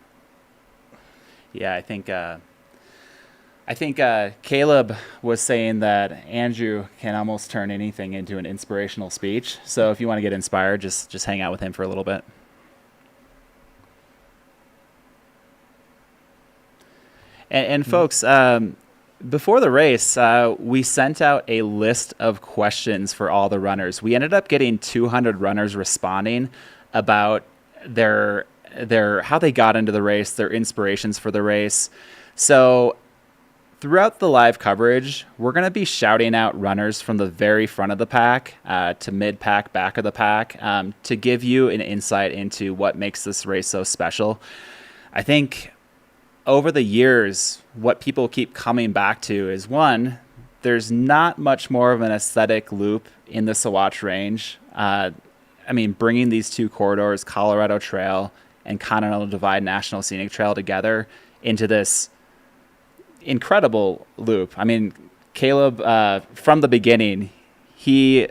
Yeah, I think Caleb was saying that Andrew can almost turn anything into an inspirational speech. So if you want to get inspired, just hang out with him for a little bit. And folks, before the race, we sent out a list of questions for all the runners. We ended up getting 200 runners responding about their how they got into the race, their inspirations for the race. So throughout the live coverage, we're going to be shouting out runners from the very front of the pack to mid-pack, back of the pack, to give you an insight into what makes this race so special. I think over the years, what people keep coming back to is, one, there's not much more of an aesthetic loop in the Sawatch Range. Bringing these two corridors, Colorado Trail and Continental Divide National Scenic Trail, together into this incredible loop. Caleb, from the beginning, he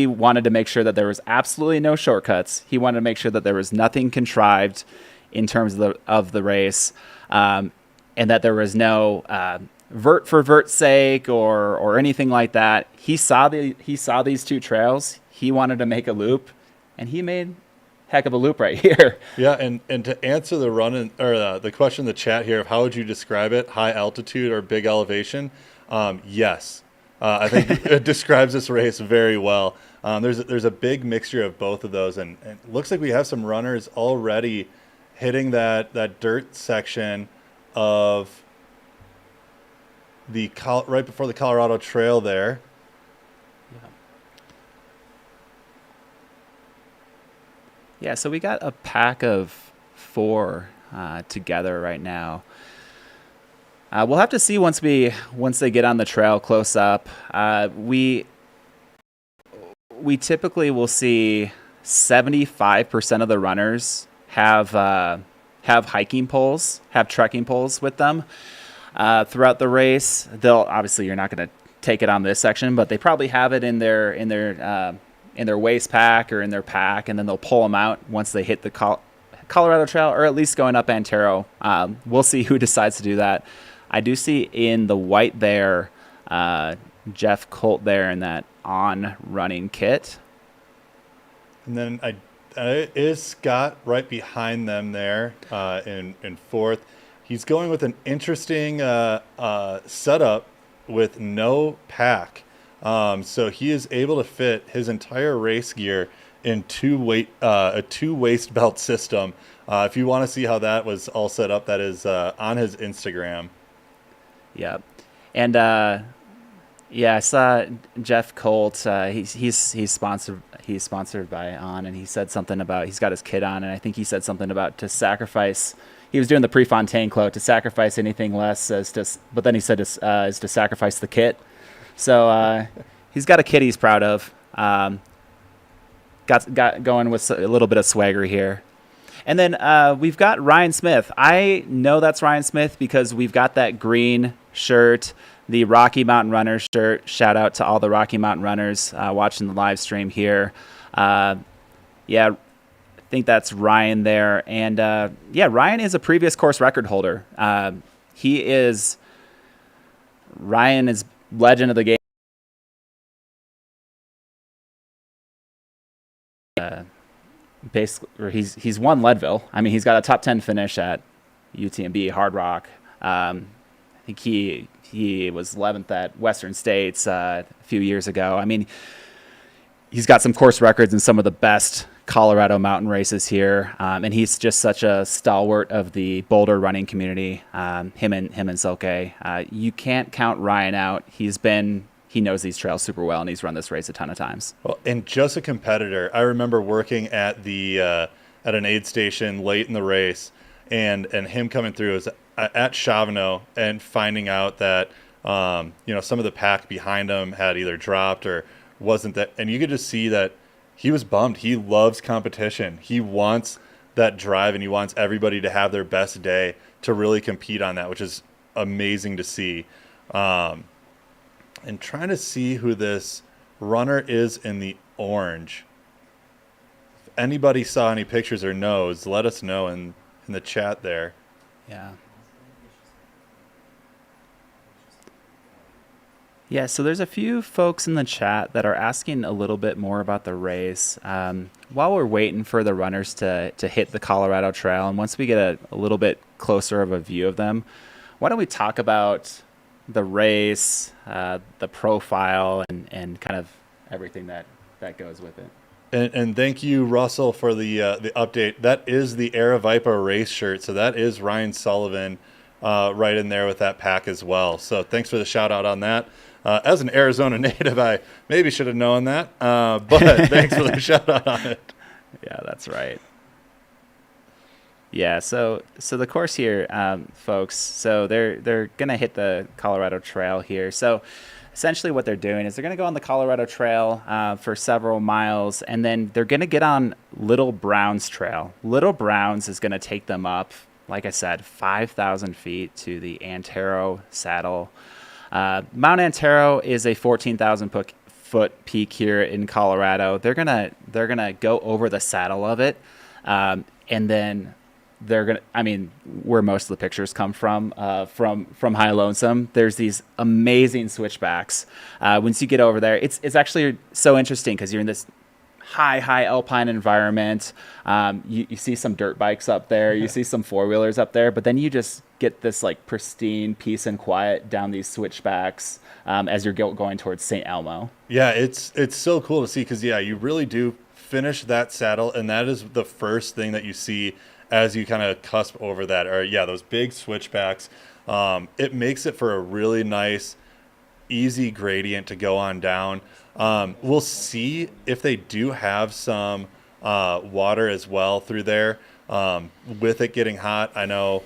wanted to make sure that there was absolutely no shortcuts. He wanted to make sure that there was nothing contrived in terms of the race, and that there was no vert for vert's sake or anything like that. He saw these two trails. He wanted to make a loop, and he made heck of a loop right here. Yeah, and to answer the the question in the chat here of how would you describe it, high altitude or big elevation? Yes, I think it describes this race very well. There's a big mixture of both of those, and it looks like we have some runners already hitting that dirt section of the right before the Colorado Trail there. Yeah, so we got a pack of 4 together right now. We'll have to see once they get on the trail close up. We typically will see 75% of the runners have hiking poles, have trekking poles with them throughout the race. Obviously you're not going to take it on this section, but they probably have it in their waist pack or in their pack, and then they'll pull them out once they hit the Colorado Trail, or at least going up Antaro. We'll see who decides to do that. I do see in the white there, Jeff Colt there in that On Running kit. And then is Scott right behind them there in fourth. He's going with an interesting setup with no pack. So he is able to fit his entire race gear in a 2 waist belt system. If you want to see how that was all set up, that is on his Instagram. Yeah. And I saw Jeff Colt. He's sponsored by On, and he said something about he's got his kit on, and I think he said something about to sacrifice. He was doing the Prefontaine quote, to sacrifice anything less but then he said is to sacrifice the kit. So he's got a kit he's proud of. Got going with a little bit of swagger here. And then we've got Ryan Smith. I know that's Ryan Smith because we've got that green shirt, the Rocky Mountain Runners shirt. Shout out to all the Rocky Mountain Runners watching the live stream here. I think that's Ryan there. And Ryan is a previous course record holder. Ryan is legend of the game. Basically, or he's won Leadville. I mean, he's got a top 10 finish at UTMB Hard Rock. I think he was 11th at Western States a few years ago. I mean, he's got some course records in some of the best Colorado mountain races here, and he's just such a stalwart of the Boulder running community. Him and Silke. You can't count Ryan out. He knows these trails super well, and he's run this race a ton of times. Well, and just a competitor. I remember working at at an aid station late in the race, and him coming through was at Chavano and finding out that some of the pack behind him had either dropped or wasn't that, and you could just see that he was bummed. He loves competition. He wants that drive, and he wants everybody to have their best day to really compete on that, which is amazing to see. And trying to see who this runner is in the orange. If anybody saw any pictures or knows, let us know in the chat there. Yeah. Yeah, so there's a few folks in the chat that are asking a little bit more about the race. While we're waiting for the runners to hit the Colorado Trail, and once we get a little bit closer of a view of them, why don't we talk about the race, the profile, and kind of everything that goes with it. And thank you, Russell, for the update. That is the Aravaipa race shirt, so that is Ryan Sullivan right in there with that pack as well. So thanks for the shout out on that. As an Arizona native, I maybe should have known that, but thanks for the shout out on it. Yeah, that's right. Yeah, so the course here, folks, so they're going to hit the Colorado Trail here. So essentially what they're doing is they're going to go on the Colorado Trail for several miles, and then they're going to get on Little Brown's Trail. Little Brown's is going to take them up, like I said, 5,000 feet to the Antaro Saddle. Mount Antaro is a 14,000 foot peak here in Colorado. They're gonna go over the saddle of it, and then where most of the pictures come from High Lonesome, there's these amazing switchbacks. Once you get over there, it's actually so interesting because you're in this high alpine environment. You see some dirt bikes up there, you see some four-wheelers up there, but then you just get this like pristine peace and quiet down these switchbacks as you're going towards St. Elmo. Yeah, it's so cool to see because, yeah, you really do finish that saddle, and that is the first thing that you see as you kind of cusp over that. Or, yeah, those big switchbacks. It makes it for a really nice, easy gradient to go on down. We'll see if they do have some water as well through there. With it getting hot, I know,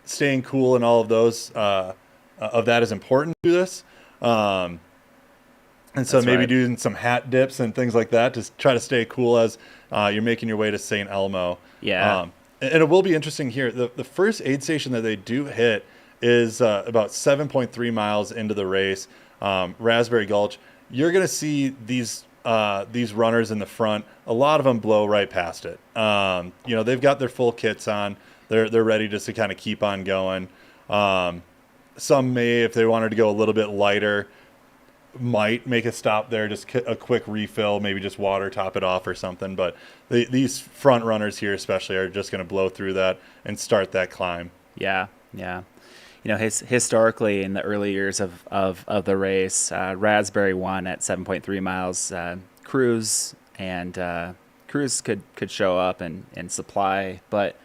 staying cool and all of those of that is important to this. And so maybe doing some hat dips and things like that to try to stay cool as you're making your way to St. Elmo. Yeah. And it will be interesting here. The first aid station that they do hit is about 7.3 miles into the race, Raspberry Gulch. You're going to see these runners in the front. A lot of them blow right past it. They've got their full kits on. They're ready just to kind of keep on going. Some may, if they wanted to go a little bit lighter, might make a stop there, just a quick refill, maybe just water, top it off or something. But these front runners here especially are just going to blow through that and start that climb. Yeah. Historically in the early years of the race, Raspberry won at 7.3 miles. Cruz could show up and supply, but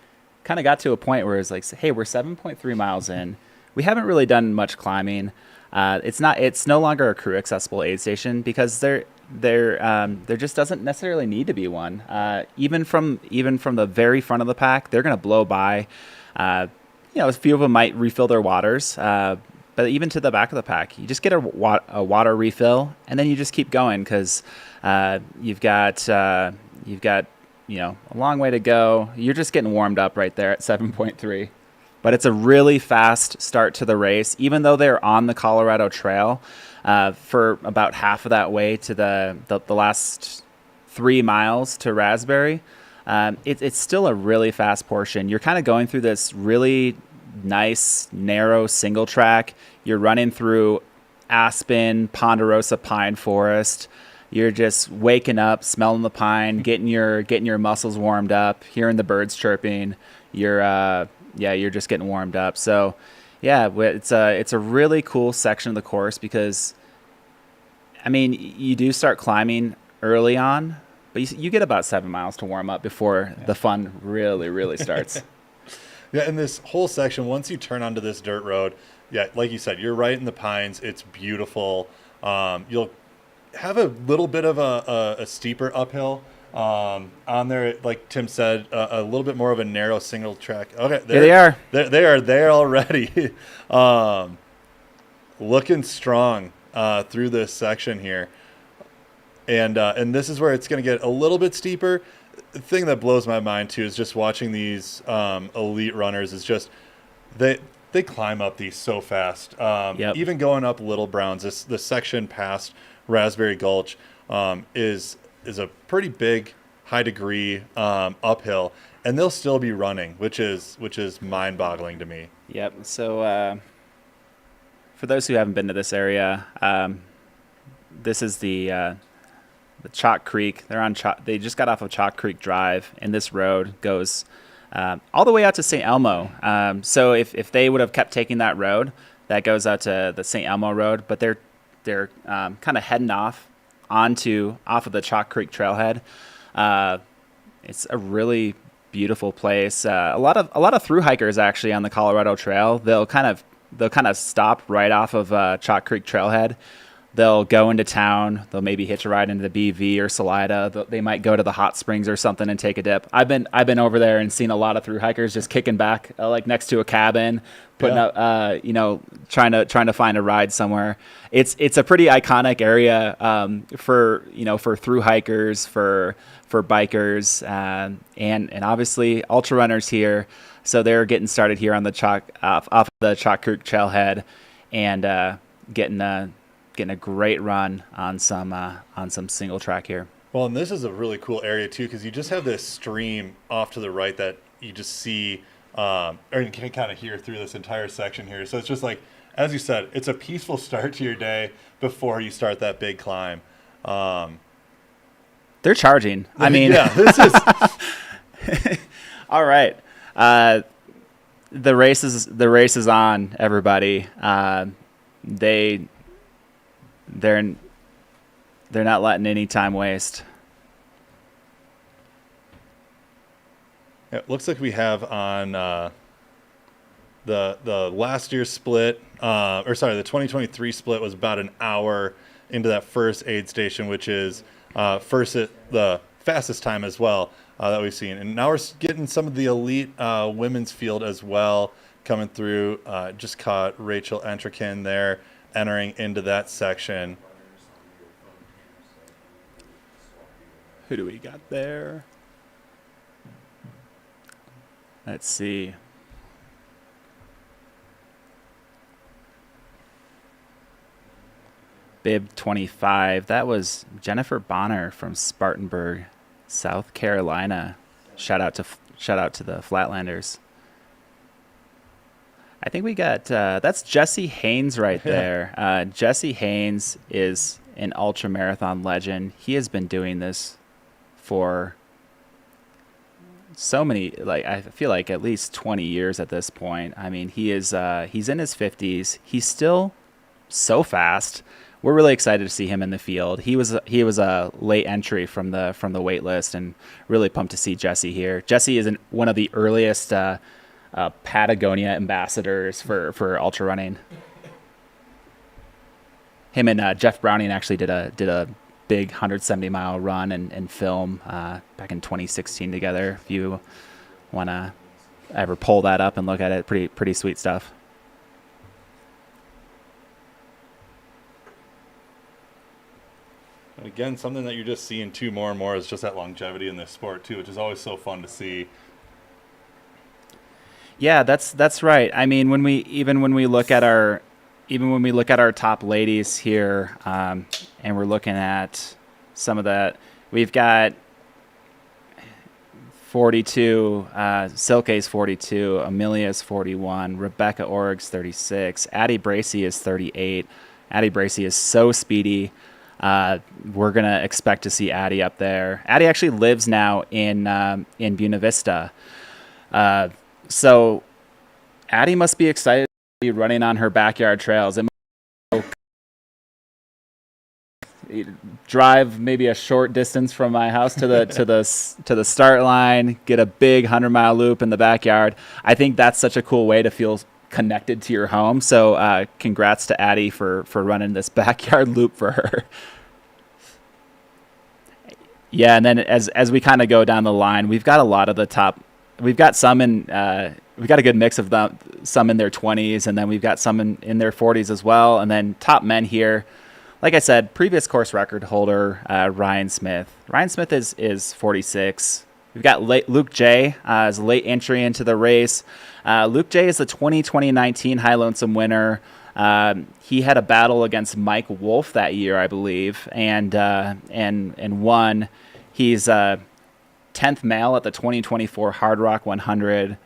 kind of got to a point where it's like, hey, we're 7.3 miles in. We haven't really done much climbing. It's no longer a crew accessible aid station because there just doesn't necessarily need to be one. Even from the very front of the pack, they're going to blow by. A few of them might refill their waters, but even to the back of the pack, you just get a water refill, and then you just keep going because you've got a long way to go. You're just getting warmed up right there at 7.3. But it's a really fast start to the race, even though they're on the Colorado Trail for about half of that way to the last 3 miles to Raspberry. It's still a really fast portion. You're kind of going through this really nice, narrow single track. You're running through aspen, ponderosa pine forest. You're just waking up, smelling the pine, getting your muscles warmed up, hearing the birds chirping. You're just getting warmed up. So, yeah, it's a really cool section of the course because, I mean, you do start climbing early on, but you get about 7 miles to warm up before the fun really, really starts. Yeah, and this whole section, once you turn onto this dirt road, yeah, like you said, you're right in the pines. It's beautiful. You'll have a little bit of a steeper uphill. On there, like Tim said, a little bit more of a narrow single track. Okay, there they are. They are there already. Looking strong through this section here, and this is where it's going to get a little bit steeper. The thing that blows my mind too is just watching these elite runners. Is just they climb up these so fast. Even going up Little Browns, the section past Raspberry Gulch is a pretty big high degree uphill, and they'll still be running, which is mind-boggling to me. Yep. So for those who haven't been to this area, this is the Chalk Creek. They just got off of Chalk Creek Drive, and this road goes all the way out to St. Elmo. So if they would have kept taking that road, that goes out to the St. Elmo road, but they're kind of heading off of the Chalk Creek trailhead. It's a really beautiful place. A lot of thru hikers actually on the Colorado Trail. They'll kind of stop right off of Chalk Creek trailhead. They'll go into town. They'll maybe hitch a ride into the BV or Salida. They might go to the hot springs or something and take a dip. I've been over there and seen a lot of thru hikers just kicking back like next to a cabin, putting up, trying to find a ride somewhere. It's a pretty iconic area for thru hikers, for bikers, and obviously ultra runners here. So they're getting started here on the off the Chalk Creek trailhead, and getting a great run on some single track here. Well, and this is a really cool area too, because you just have this stream off to the right that you just see, or you can kind of hear through this entire section here. So it's just like, as you said, it's a peaceful start to your day before you start that big climb. They're charging. I mean, yeah, this is all right. The race is on, everybody. They're not letting any time waste. It looks like we have on the last year's split, the 2023 split was about an hour into that first aid station, which is the fastest time as well that we've seen. And now we're getting some of the elite women's field as well coming through. Just caught Rachel Entrekin there entering into that section. Who do we got there? Let's see. Bib 25. That was Jennifer Bonner from Spartanburg, South Carolina. Shout out to the Flatlanders. I think we got that's Jesse Haynes right there. Jesse Haynes is an ultra marathon legend. He has been doing this for so many, like I feel like at least 20 years at this point. I mean, he's in his 50s. He's still so fast. We're really excited to see him in the field. He was a late entry from the wait list, and really pumped to see Jesse here. Jesse is one of the earliest Patagonia ambassadors for ultra running. Him and Jeff Browning actually did a big 170-mile run and film back in 2016 together. If you want to ever pull that up and look at it, pretty sweet stuff. And again, something that you're just seeing too more and more is just that longevity in this sport too, which is always so fun to see. Yeah, that's right. I mean, when we look at our top ladies here, and we're looking at some of that, we've got 42, Silke's 42, Amelia's 41, Rebecca Orig's 36, Addie Bracey is 38. Addie Bracey is so speedy. We're gonna expect to see Addie up there. Addie actually lives now in Buena Vista, so Addie must be excited to be running on her backyard trails. Drive maybe a short distance from my house to the start line, get a big 100-mile loop in the backyard. I think that's such a cool way to feel connected to your home. So congrats to Addie for running this backyard loop for her. Yeah, and then as we kind of go down the line, we've got a lot of the top. We've got some in. We've got a good mix of them. Some in their 20s, and then we've got some in their 40s as well. And then top men here, like I said, previous course record holder Ryan Smith. Ryan Smith is 46. We've got Luke J as a late entry into the race. Luke J is the 2019 High Lonesome winner. He had a battle against Mike Wolf that year, I believe, and won. He's 10th male at the 2024 Hard Rock 100.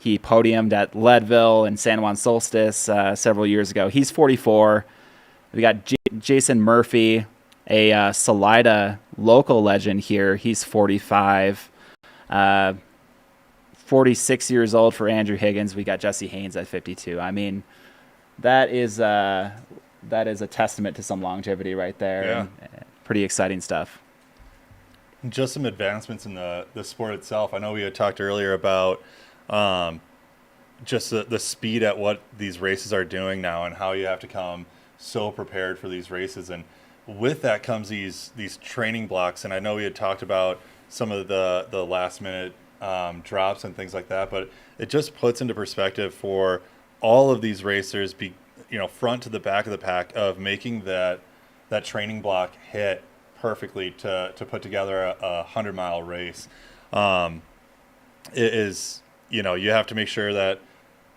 He podiumed at Leadville and San Juan Solstice several years ago. He's 44. We got Jason Murphy, a Salida local legend here. He's 45. 46 years old for Andrew Higgins. We got Jesse Haynes at 52. I mean, that is a testament to some longevity right there. Yeah. And pretty exciting stuff. Just some advancements in the sport itself. I know we had talked earlier about just the speed at what these races are doing now and how you have to come so prepared for these races. And with that comes these training blocks. And I know we had talked about some of the last minute drops and things like that, but it just puts into perspective for all of these racers, front to the back of the pack, of making that training block hit perfectly to put together a 100-mile race. It is, you have to make sure that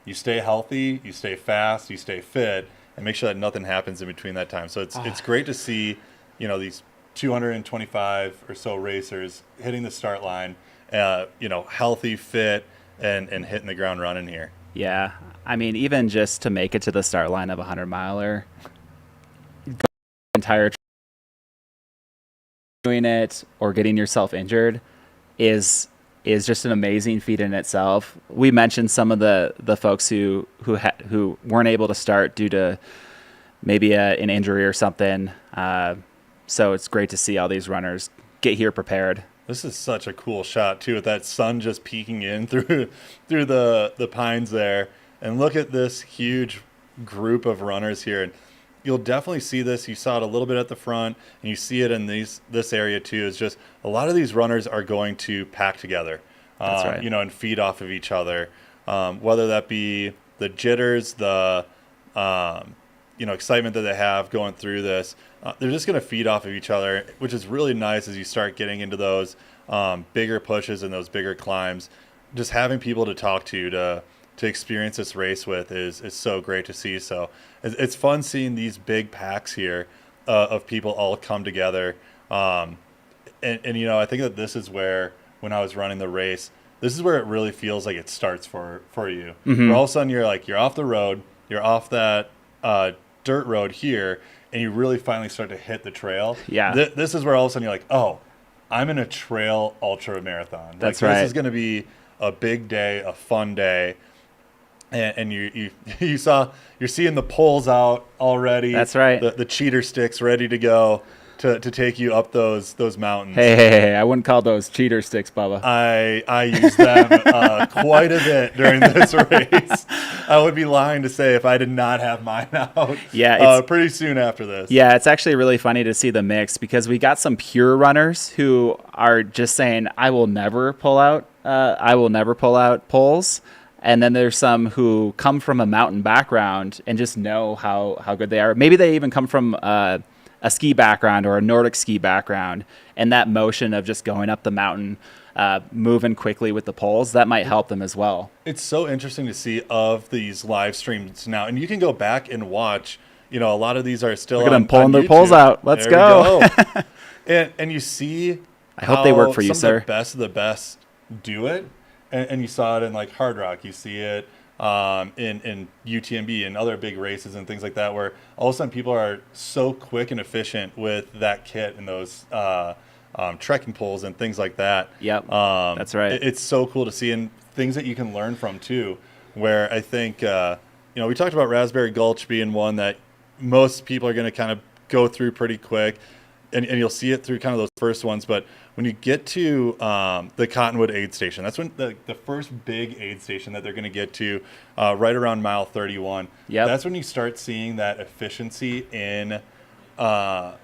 you stay healthy, you stay fast, you stay fit, and make sure that nothing happens in between that time. So it's great to see, these 225 or so racers hitting the start line, healthy, fit, and hitting the ground running here. Yeah, I mean, even just to make it to the start line of a 100-miler, entire doing it or getting yourself injured is just an amazing feat in itself. We mentioned some of the folks who weren't able to start due to maybe an injury or something. So it's great to see all these runners get here prepared. This is such a cool shot too, with that sun just peeking in through the pines there. And look at this huge group of runners here. And you'll definitely see this. You saw it a little bit at the front, and you see it in this area too. It's just a lot of these runners are going to pack together, That's right. and feed off of each other. Whether that be the jitters, the excitement that they have going through this, they're just going to feed off of each other, which is really nice as you start getting into those bigger pushes and those bigger climbs. Just having people to talk to experience this race with is so great to see. So it's fun seeing these big packs here of people all come together. And I think that this is where, when I was running the race, this is where it really feels like it starts for you. Mm-hmm. Where all of a sudden you're off the road, you're off that dirt road here, and you really finally start to hit the trail. Yeah. This is where all of a sudden you're like, oh, I'm in a trail ultra marathon. That's right. This is going to be a big day, a fun day. And you're seeing the poles out already. That's right. The cheater sticks ready to go to take you up those mountains. Hey, I wouldn't call those cheater sticks, Bubba. I use them quite a bit during this race. I would be lying to say if I did not have mine out. Yeah, pretty soon after this. Yeah, it's actually really funny to see the mix, because we got some pure runners who are just saying, I will never pull out poles. And then there's some who come from a mountain background and just know how good they are. Maybe they even come from a ski background or a Nordic ski background, and that motion of just going up the mountain, moving quickly with the poles, that might help them as well. It's so interesting to see of these live streams now, and you can go back and watch. A lot of these are still Look at them pulling their poles out. Let's go. and you see, I hope they work for you, sir. The best of the best do it, and you saw it in like Hard Rock. You see it in UTMB and other big races and things like that, where all of a sudden people are so quick and efficient with that kit and those trekking poles and things like that. Yep, that's right. It's so cool to see, and things that you can learn from too, where I think, we talked about Raspberry Gulch being one that most people are going to kind of go through pretty quick, and you'll see it through kind of those first ones. But when you get to the Cottonwood aid station, that's when the first big aid station that they're going to get to, right around mile 31. Yep. That's when you start seeing that efficiency in the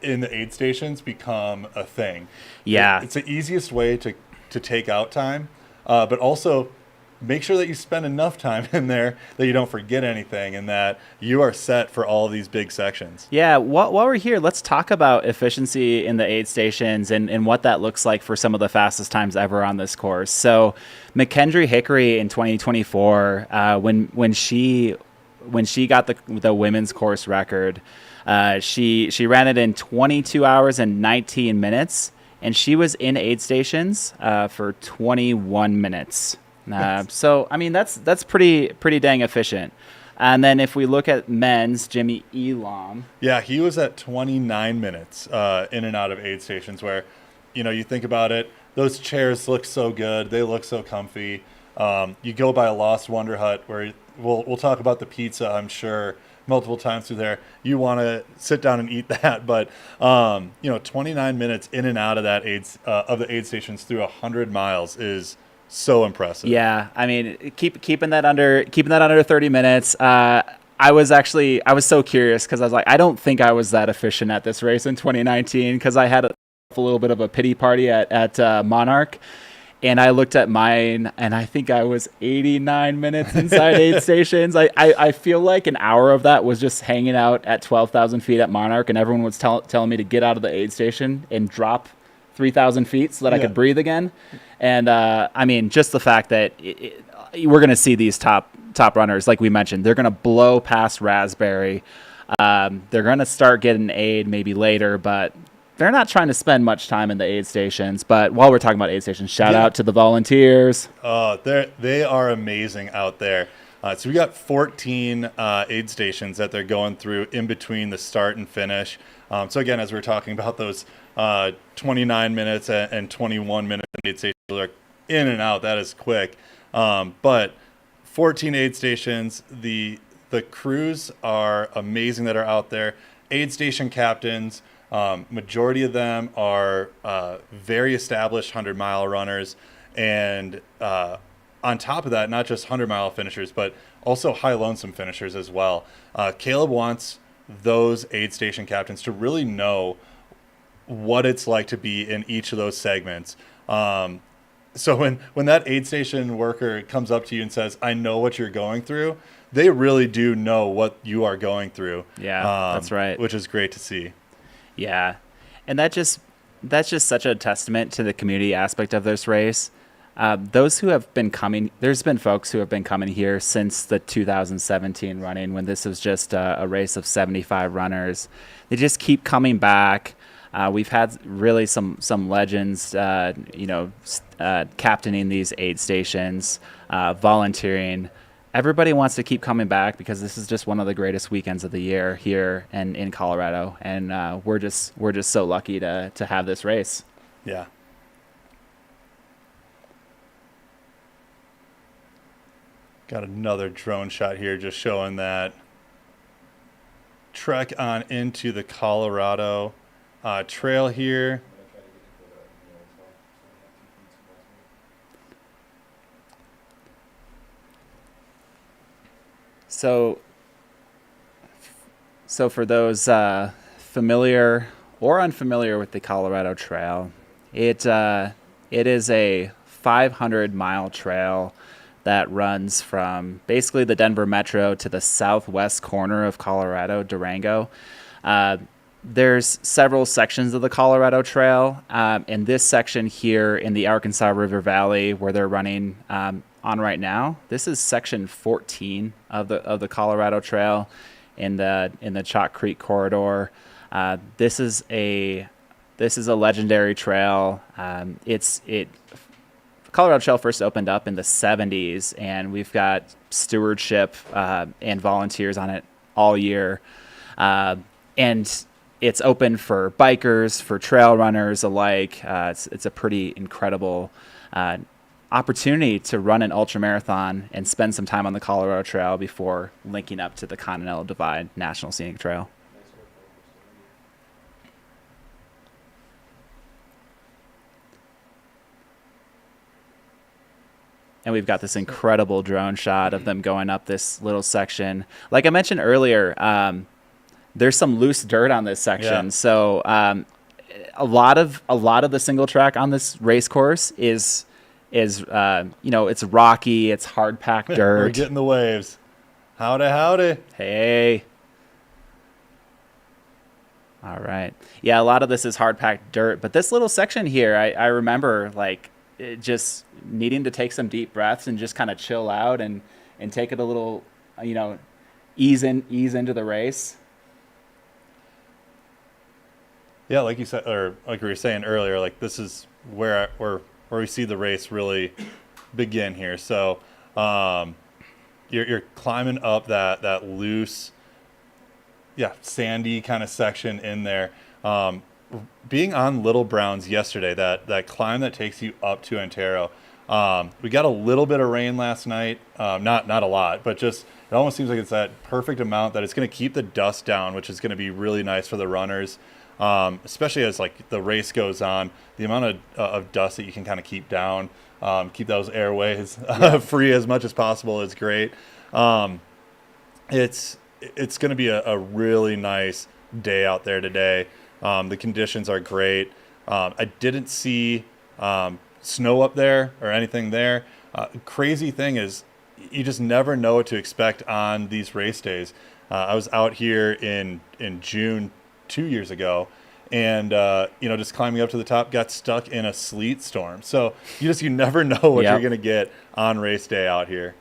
aid stations become a thing. Yeah. It's the easiest way to take out time, but also make sure that you spend enough time in there that you don't forget anything and that you are set for all of these big sections. Yeah, while we're here, let's talk about efficiency in the aid stations and what that looks like for some of the fastest times ever on this course. So McKendry Hickory in 2024, when she got the women's course record, she ran it in 22 hours and 19 minutes, and she was in aid stations for 21 minutes. So I mean that's pretty dang efficient. And then if we look at men's, Jimmy Elam. Yeah, he was at 29 minutes in and out of aid stations, where you think about it, those chairs look so good, they look so comfy. You go by a Lost Wonder Hut, where we'll talk about the pizza, I'm sure, multiple times through there. You want to sit down and eat that, but 29 minutes in and out of that of the aid stations through 100 miles is so impressive. Yeah, I mean, keeping that under 30 minutes. I was so curious, because I was like, I don't think I was that efficient at this race in 2019, because I had a little bit of a pity party at Monarch, and I looked at mine, and I think I was 89 minutes inside aid stations. I feel like an hour of that was just hanging out at 12,000 feet at Monarch, and everyone was telling me to get out of the aid station and drop 3,000 feet so that I could breathe again. And I mean, just the fact that we're going to see these top runners, like we mentioned, they're going to blow past Raspberry. They're going to start getting aid maybe later, but they're not trying to spend much time in the aid stations. But while we're talking about aid stations, shout out to the volunteers. They are amazing out there. So we got 14 aid stations that they're going through in between the start and finish. So again, as we were talking about those 29 minutes and 21 minutes aid stations are in and out, that is quick. But 14 aid stations, the crews are amazing that are out there. Aid station captains, majority of them are very established 100-mile runners. And on top of that, not just 100-mile finishers, but also high lonesome finishers as well. Caleb wants those aid station captains to really know what it's like to be in each of those segments. So when that aid station worker comes up to you and says, I know what you're going through, they really do know what you are going through. Yeah, that's right. Which is great to see. Yeah. And that's just such a testament to the community aspect of this race. Those who have been coming, there's been folks who have been coming here since the 2017 running, when this was just a race of 75 runners. They just keep coming back. We've had really some legends, captaining these aid stations, volunteering. Everybody wants to keep coming back because this is just one of the greatest weekends of the year here and in Colorado, and we're just so lucky to have this race. Yeah. Got another drone shot here just showing that trek on into the Colorado trail here. So for those familiar or unfamiliar with the Colorado Trail, it is a 500-mile trail that runs from basically the Denver metro to the southwest corner of Colorado, Durango. There's several sections of the Colorado Trail. And this section here in the Arkansas River Valley, where they're running on right now, this is section 14 of the Colorado Trail in the Chalk Creek corridor. This is a legendary trail. Colorado Trail first opened up in the 70s, and we've got stewardship and volunteers on it all year. And it's open for bikers, for trail runners alike. It's a pretty incredible opportunity to run an ultramarathon and spend some time on the Colorado Trail before linking up to the Continental Divide National Scenic Trail. And we've got this incredible drone shot of them going up this little section. Like I mentioned earlier, there's some loose dirt on this section. Yeah. So a lot of the single track on this race course is it's rocky, it's hard packed dirt. We're getting the waves. Howdy. Hey. All right. Yeah, a lot of this is hard packed dirt, but this little section here, I remember just needing to take some deep breaths and just kind of chill out and take it a little, ease into the race. Yeah, like you said, or like we were saying earlier, like this is where we see the race really begin here. So you're climbing up that loose, sandy kind of section in there. Being on Little Browns yesterday, that climb that takes you up to Antaro, we got a little bit of rain last night, not a lot, but just it almost seems like it's that perfect amount that it's going to keep the dust down, which is going to be really nice for the runners, especially as the race goes on. The amount of dust that you can kind of keep down, keep those airways free as much as possible is great. It's going to be a really nice day out there today. The conditions are great. I didn't see snow up there or anything there. Crazy thing is you just never know what to expect on these race days. I was out here in June 2 years ago, and just climbing up to the top, got stuck in a sleet storm. So you never know what you're going to get on race day out here.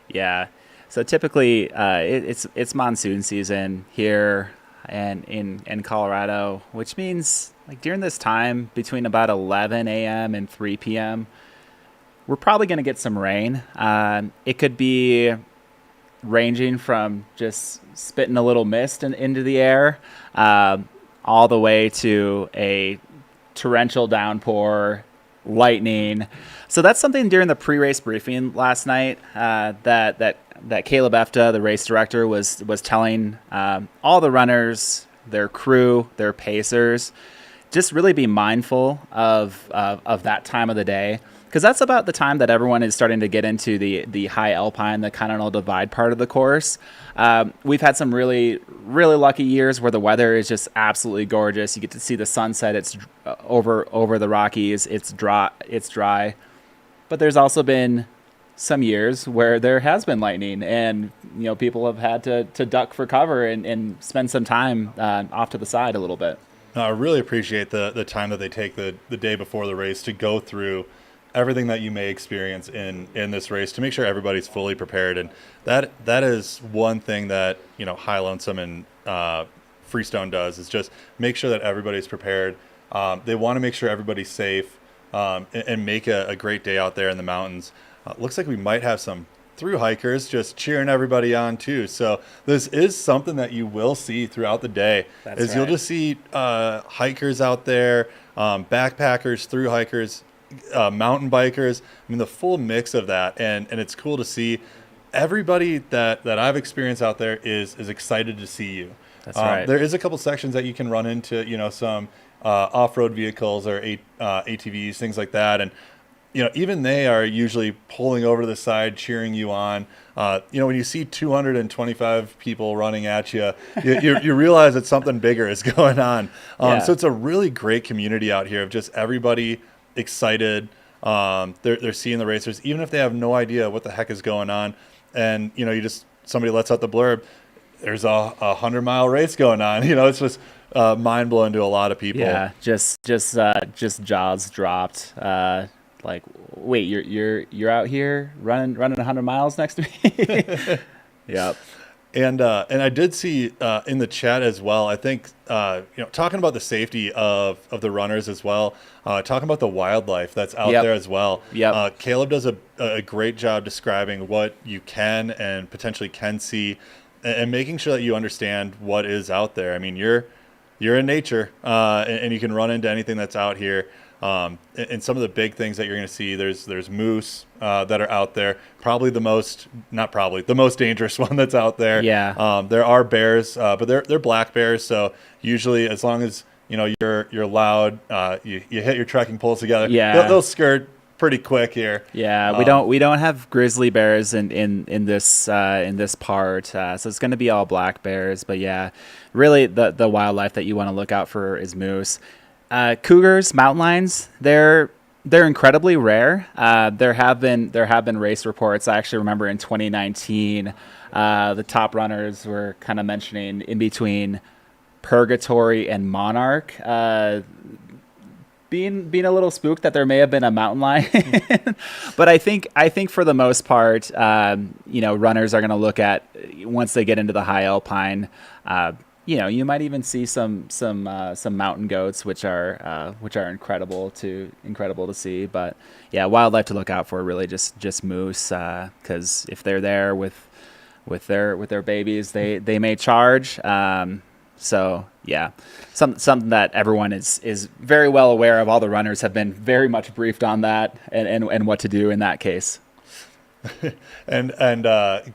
Yeah. So typically it's monsoon season here and in Colorado, which means during this time between about 11 a.m. and 3 p.m., we're probably going to get some rain. It could be ranging from just spitting a little mist into the air, all the way to a torrential downpour, lightning. So that's something during the pre-race briefing last night that Caleb Efta, the race director, was telling all the runners, their crew, their pacers, just really be mindful of that time of the day, because that's about the time that everyone is starting to get into the high alpine, the Continental Divide part of the course. We've had some really, really lucky years where the weather is just absolutely gorgeous. You get to see the sunset. It's over the Rockies. It's dry. But there's also been some years where there has been lightning, and people have had to duck for cover and spend some time off to the side a little bit. I really appreciate the time that they take the day before the race to go through everything that you may experience in this race to make sure everybody's fully prepared. And that is one thing that High Lonesome and Freestone does, is just make sure that everybody's prepared. They want to make sure everybody's safe, and make a great day out there in the mountains. Looks like we might have some through hikers just cheering everybody on too. So this is something that you will see throughout the day. That's right. You'll just see hikers out there, backpackers, through hikers, mountain bikers. I mean, the full mix of that, and it's cool to see. Everybody that I've experienced out there is excited to see you. That's right. There is a couple sections that you can run into, some off-road vehicles or ATVs, things like that, and even they are usually pulling over to the side, cheering you on. When you see 225 people running at you, you realize that something bigger is going on. So it's a really great community out here of just everybody excited. They're seeing the racers, even if they have no idea what the heck is going on. And, somebody lets out the blurb, there's a 100-mile race going on. It's just mind blowing to a lot of people. Yeah, just jaws dropped. Like, wait, you're out here running 100 miles next to me? Yep. And I did see in the chat as well, I think, talking about the safety of the runners as well, talking about the wildlife that's out there as well. Yep. Caleb does a great job describing what you can and potentially can see, and making sure that you understand what is out there. I mean, you're in nature, and you can run into anything that's out here. And some of the big things that you're going to see, there's moose that are out there. the most dangerous one that's out there. Yeah. There are bears, but they're black bears. So usually, as long as you're loud, you hit your trekking poles together. Yeah. They'll skirt pretty quick here. Yeah, we don't have grizzly bears in this part, so it's going to be all black bears. But yeah, really the wildlife that you want to look out for is moose. Cougars, mountain lions, they're incredibly rare. There have been race reports. I actually remember in 2019, the top runners were kind of mentioning in between Purgatory and Monarch, being a little spooked that there may have been a mountain lion. But I think for the most part, runners are going to look at, once they get into the high alpine, you might even see some mountain goats, which are incredible to see. But yeah, wildlife to look out for, really just moose, because if they're there with their babies, they may charge. So yeah, something that everyone is very well aware of. All the runners have been very much briefed on that and what to do in that case. and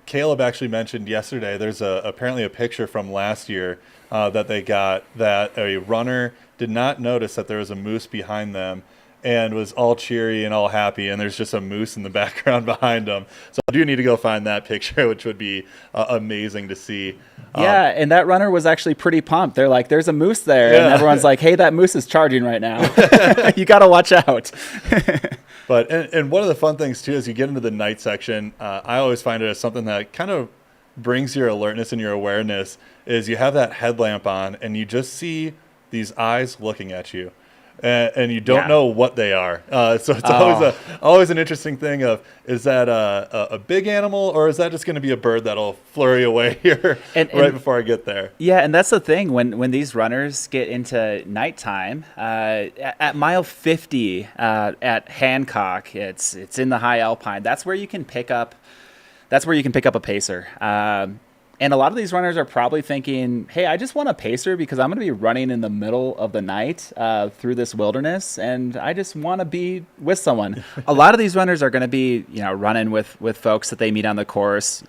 Caleb actually mentioned yesterday, there's apparently a picture from last year that they got, that a runner did not notice that there was a moose behind them and was all cheery and all happy, and there's just a moose in the background behind them. So I do need to go find that picture, which would be amazing to see. Yeah, and that runner was actually pretty pumped. They're like, there's a moose there, and everyone's like, hey, that moose is charging right now. You got to watch out. But and one of the fun things too, as you get into the night section, I always find it as something that kind of brings your alertness and your awareness, is you have that headlamp on and you just see these eyes looking at you, and you don't know what they are. So it's always an interesting thing of, is that a big animal, or is that just going to be a bird that'll flurry away here before I get there? Yeah, and that's the thing, when these runners get into nighttime, at mile 50 at Hancock, it's in the high alpine. That's where you can pick up that's where you can pick up a pacer. And a lot of these runners are probably thinking, hey, I just want a pacer because I'm going to be running in the middle of the night through this wilderness, and I just want to be with someone. A lot of these runners are going to be, running with folks that they meet on the course.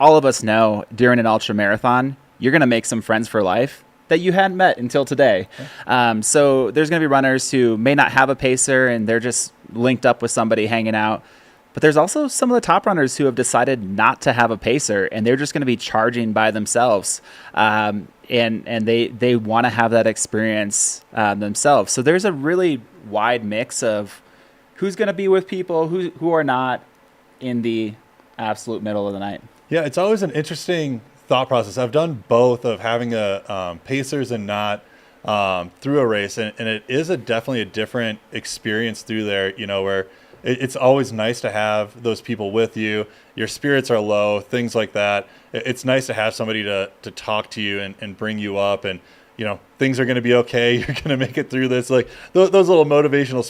All of us know during an ultra marathon, you're going to make some friends for life that you hadn't met until today. So there's going to be runners who may not have a pacer, and they're just linked up with somebody hanging out. But there's also some of the top runners who have decided not to have a pacer, and they're just going to be charging by themselves. And they want to have that experience themselves. So there's a really wide mix of who's going to be with people, who are not in the absolute middle of the night. Yeah, it's always an interesting thought process. I've done both of having a pacers and not through a race, and it is definitely a different experience through there, where it's always nice to have those people with you. Your spirits are low, things like that. It's nice to have somebody to talk to you and bring you up, and things are going to be okay. You're going to make it through this. Like those little motivational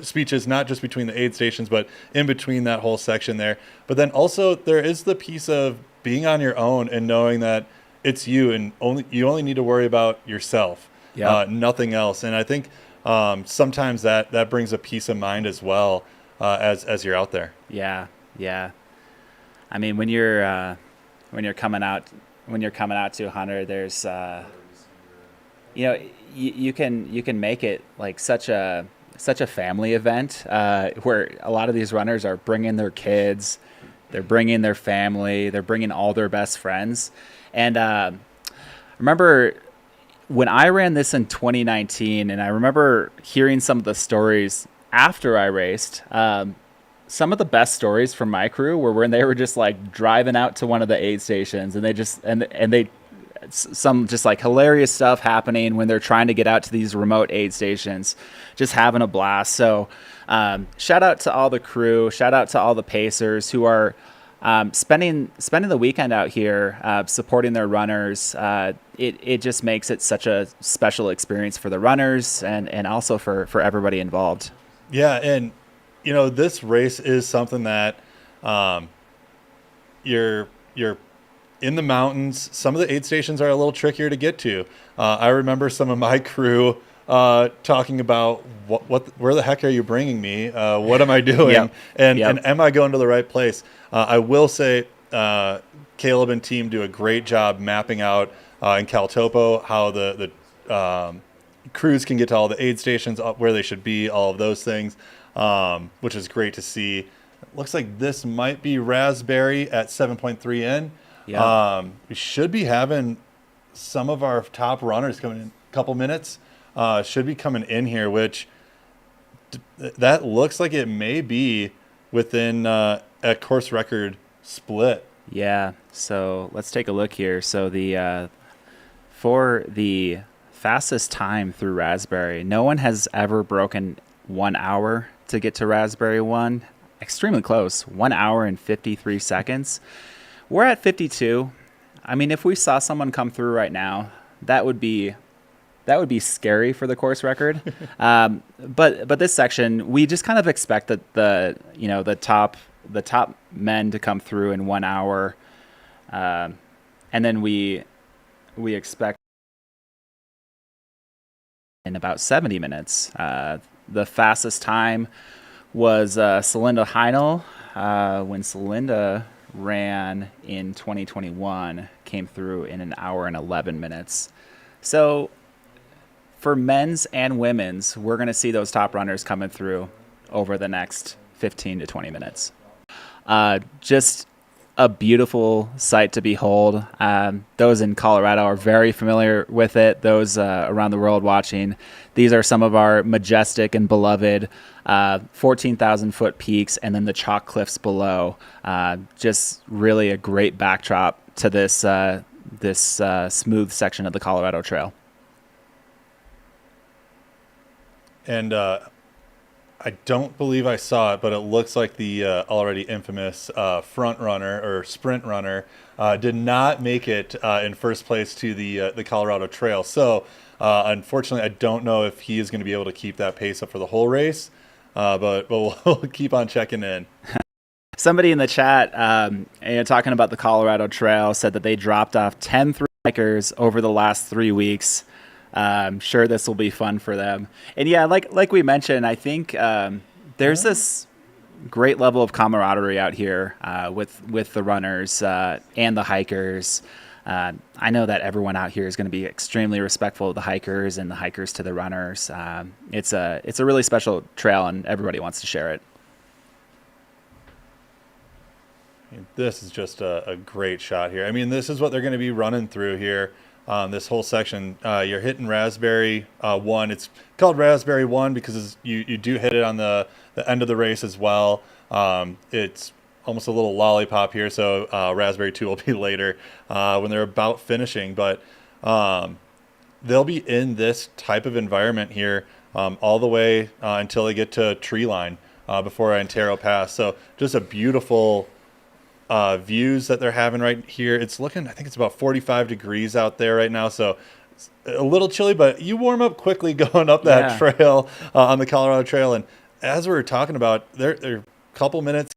speeches, not just between the aid stations, but in between that whole section there. But then also there is the piece of being on your own and knowing that it's you, and you only need to worry about yourself, nothing else. And I think sometimes that brings a peace of mind as well as you're out there. Yeah. I mean, when you're coming out to 100, there's you can make it like such a family event where a lot of these runners are bringing their kids, they're bringing their family, they're bringing all their best friends. And remember when I ran this in 2019, and I remember hearing some of the stories after I raced. Some of the best stories from my crew were when they were just like driving out to one of the aid stations, and they just some just like hilarious stuff happening when they're trying to get out to these remote aid stations, just having a blast. So shout out to all the crew, shout out to all the pacers who are spending the weekend out here supporting their runners. It just makes it such a special experience for the runners and also for everybody involved. Yeah, and this race is something that you're in the mountains. Some of the aid stations are a little trickier to get to. I remember some of my crew talking about where the heck are you bringing me? What am I doing? And am I going to the right place? I will say Caleb and team do a great job mapping out in Caltopo how the crews can get to all the aid stations, where they should be, all of those things, which is great to see. It looks like this might be Raspberry at 7.3 in. We should be having some of our top runners coming in a couple minutes. Should be coming in here, which that looks like it may be within a course record split. Yeah, so let's take a look here. So for the fastest time through Raspberry, no one has ever broken 1 hour to get to Raspberry 1. Extremely close, 1 hour and 53 seconds. We're at 52. I mean, if we saw someone come through right now, that would be scary for the course record. But this section, we just kind of expect that the top men to come through in 1 hour, and then we expect in about 70 minutes. The fastest time was Celinda Heinel when Celinda ran in 2021, came through in 1 hour and 11 minutes. So for men's and women's, we're going to see those top runners coming through over the next 15 to 20 minutes. Just a beautiful sight to behold. Those in Colorado are very familiar with it. Those around the world watching, these are some of our majestic and beloved 14,000 foot peaks, and then the chalk cliffs below. Just really a great backdrop to this smooth section of the Colorado Trail. And I don't believe I saw it, but it looks like the already infamous front runner or sprint runner did not make it in first place to the Colorado Trail. So unfortunately, I don't know if he is going to be able to keep that pace up for the whole race, but we'll keep on checking in. Somebody in the chat, talking about the Colorado Trail, said that they dropped off 10 hikers over the last 3 weeks. I'm sure this will be fun for them. And yeah, like we mentioned, I think there's this great level of camaraderie out here with the runners and the hikers. I know that everyone out here is going to be extremely respectful of the hikers and the hikers to the runners. It's a really special trail, and everybody wants to share it. This is just a great shot here. I mean, this is what they're going to be running through here. This whole section, you're hitting Raspberry 1. It's called Raspberry 1 because you do hit it on the end of the race as well. It's almost a little lollipop here, so Raspberry 2 will be later when they're about finishing. But they'll be in this type of environment here all the way until they get to tree line before Antaro Pass. So just a beautiful views that they're having right here. It's looking, I think it's about 45 degrees out there right now, so it's a little chilly, but you warm up quickly going up that trail on the Colorado Trail. And as we were talking about, they're a couple minutes,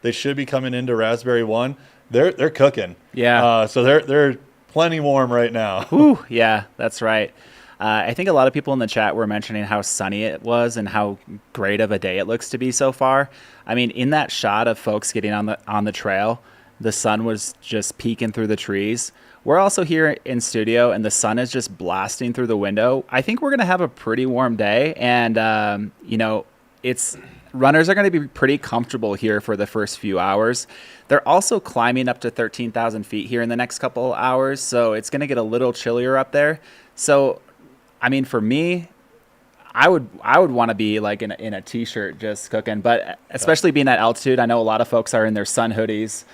they should be coming into Raspberry 1. They're cooking. Yeah. So they're plenty warm right now. Whew, yeah, that's right. I think a lot of people in the chat were mentioning how sunny it was and how great of a day it looks to be so far. I mean, in that shot of folks getting on the trail, the sun was just peeking through the trees. We're also here in studio, and the sun is just blasting through the window. I think we're going to have a pretty warm day, and runners are going to be pretty comfortable here for the first few hours. They're also climbing up to 13,000 feet here in the next couple hours, so it's going to get a little chillier up there. So, I mean, for me, I would want to be like in a t-shirt just cooking, but especially being at altitude, I know a lot of folks are in their sun hoodies,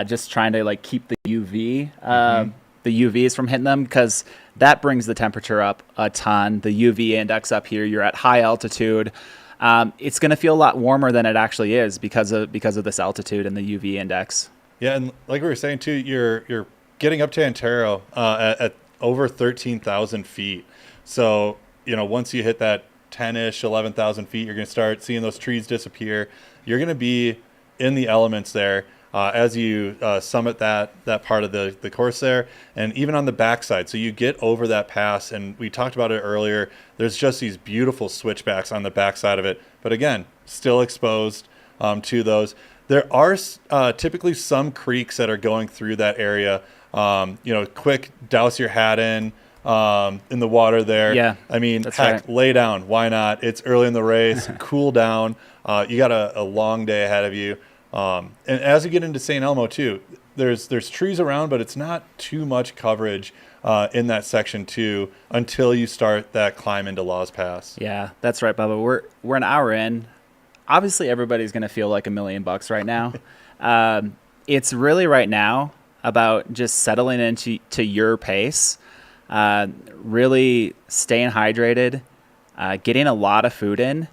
just trying to like keep the UVs from hitting them, because that brings the temperature up a ton. The UV index up here, you're at high altitude. It's going to feel a lot warmer than it actually is because of this altitude and the UV index. Yeah, and like we were saying too, you're getting up to Antaro at over 13,000 feet. So, once you hit that 10-ish, 11,000 feet, you're going to start seeing those trees disappear. You're going to be in the elements there as you summit that part of the course there, and even on the backside. So you get over that pass, and we talked about it earlier. There's just these beautiful switchbacks on the backside of it. But again, still exposed to those. There are typically some creeks that are going through that area. Quick douse your hat in the water there. Yeah, I mean, heck, right. Lay down. Why not? It's early in the race. Cool down. You got a long day ahead of you. And as you get into St. Elmo too, there's trees around, but it's not too much coverage in that section too until you start that climb into Laws Pass. Yeah, that's right, Bubba. We're an hour in. Obviously, everybody's going to feel like $1 million right now. It's really right now about just settling into your pace, really staying hydrated, getting a lot of food in,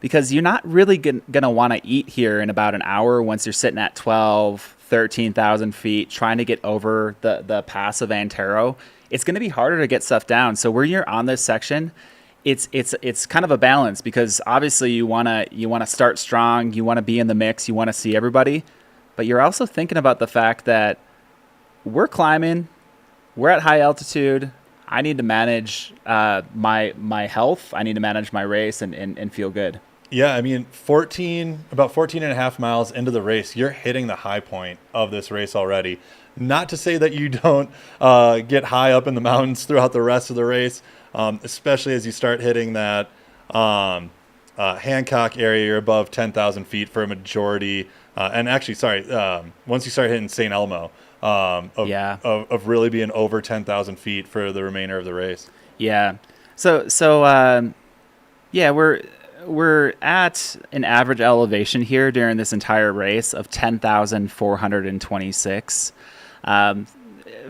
because you're not really going to want to eat here in about an hour once you're sitting at 13,000 feet trying to get over the pass of Antaro. It's going to be harder to get stuff down. So when you're on this section, it's kind of a balance, because obviously you want to start strong, you want to be in the mix, you want to see everybody, but you're also thinking about the fact that we're climbing, we're at high altitude. I need to manage my health. I need to manage my race and feel good. Yeah, I mean, about 14 and a half miles into the race, you're hitting the high point of this race already. Not to say that you don't get high up in the mountains throughout the rest of the race, especially as you start hitting that Hancock area. You're above 10,000 feet for a majority. And actually, once you start hitting St. Elmo, of really being over 10,000 feet for the remainder of the race. Yeah. So we're at an average elevation here during this entire race of 10,426.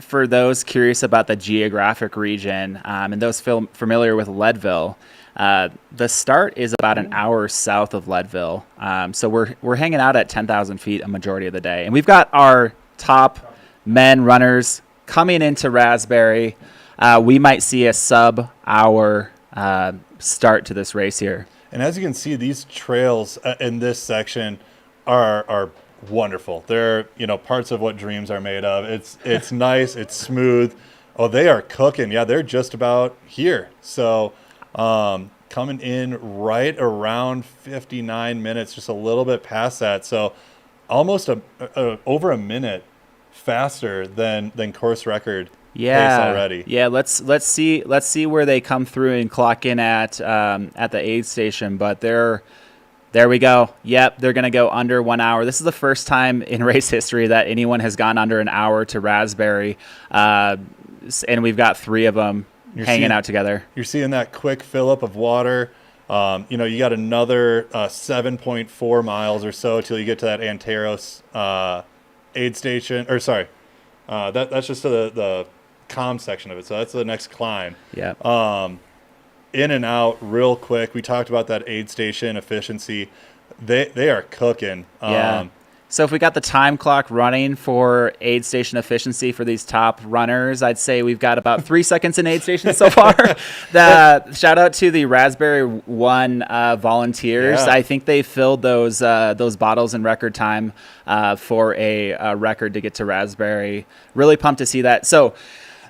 For those curious about the geographic region and those familiar with Leadville, the start is about an hour south of Leadville. So we're hanging out at 10,000 feet a majority of the day. And we've got our top men runners coming into Raspberry. We might see a sub-hour start to this race here. And as you can see, these trails in this section are wonderful. They're, parts of what dreams are made of. It's nice. It's smooth. Oh, they are cooking. Yeah, they're just about here. So coming in right around 59 minutes, just a little bit past that. So almost over a minute faster than course record pace already. Yeah, let's see where they come through and clock in at the aid station. But there we go. Yep, they're gonna go under 1 hour. This is the first time in race history that anyone has gone under an hour to Raspberry, and we've got 3 of them hanging out together. You're seeing that quick fill up of water. You got another 7.4 miles or so till you get to that Antaro aid station. Or sorry, that's just the comm section of it. So that's the next climb. Yeah. In and out real quick. We talked about that aid station efficiency. They are cooking. Yeah. So if we got the time clock running for aid station efficiency for these top runners, I'd say we've got about 3 seconds in aid station so far. Shout out to the Raspberry One volunteers. Yeah. I think they filled those bottles in record time for a record to get to Raspberry. Really pumped to see that. So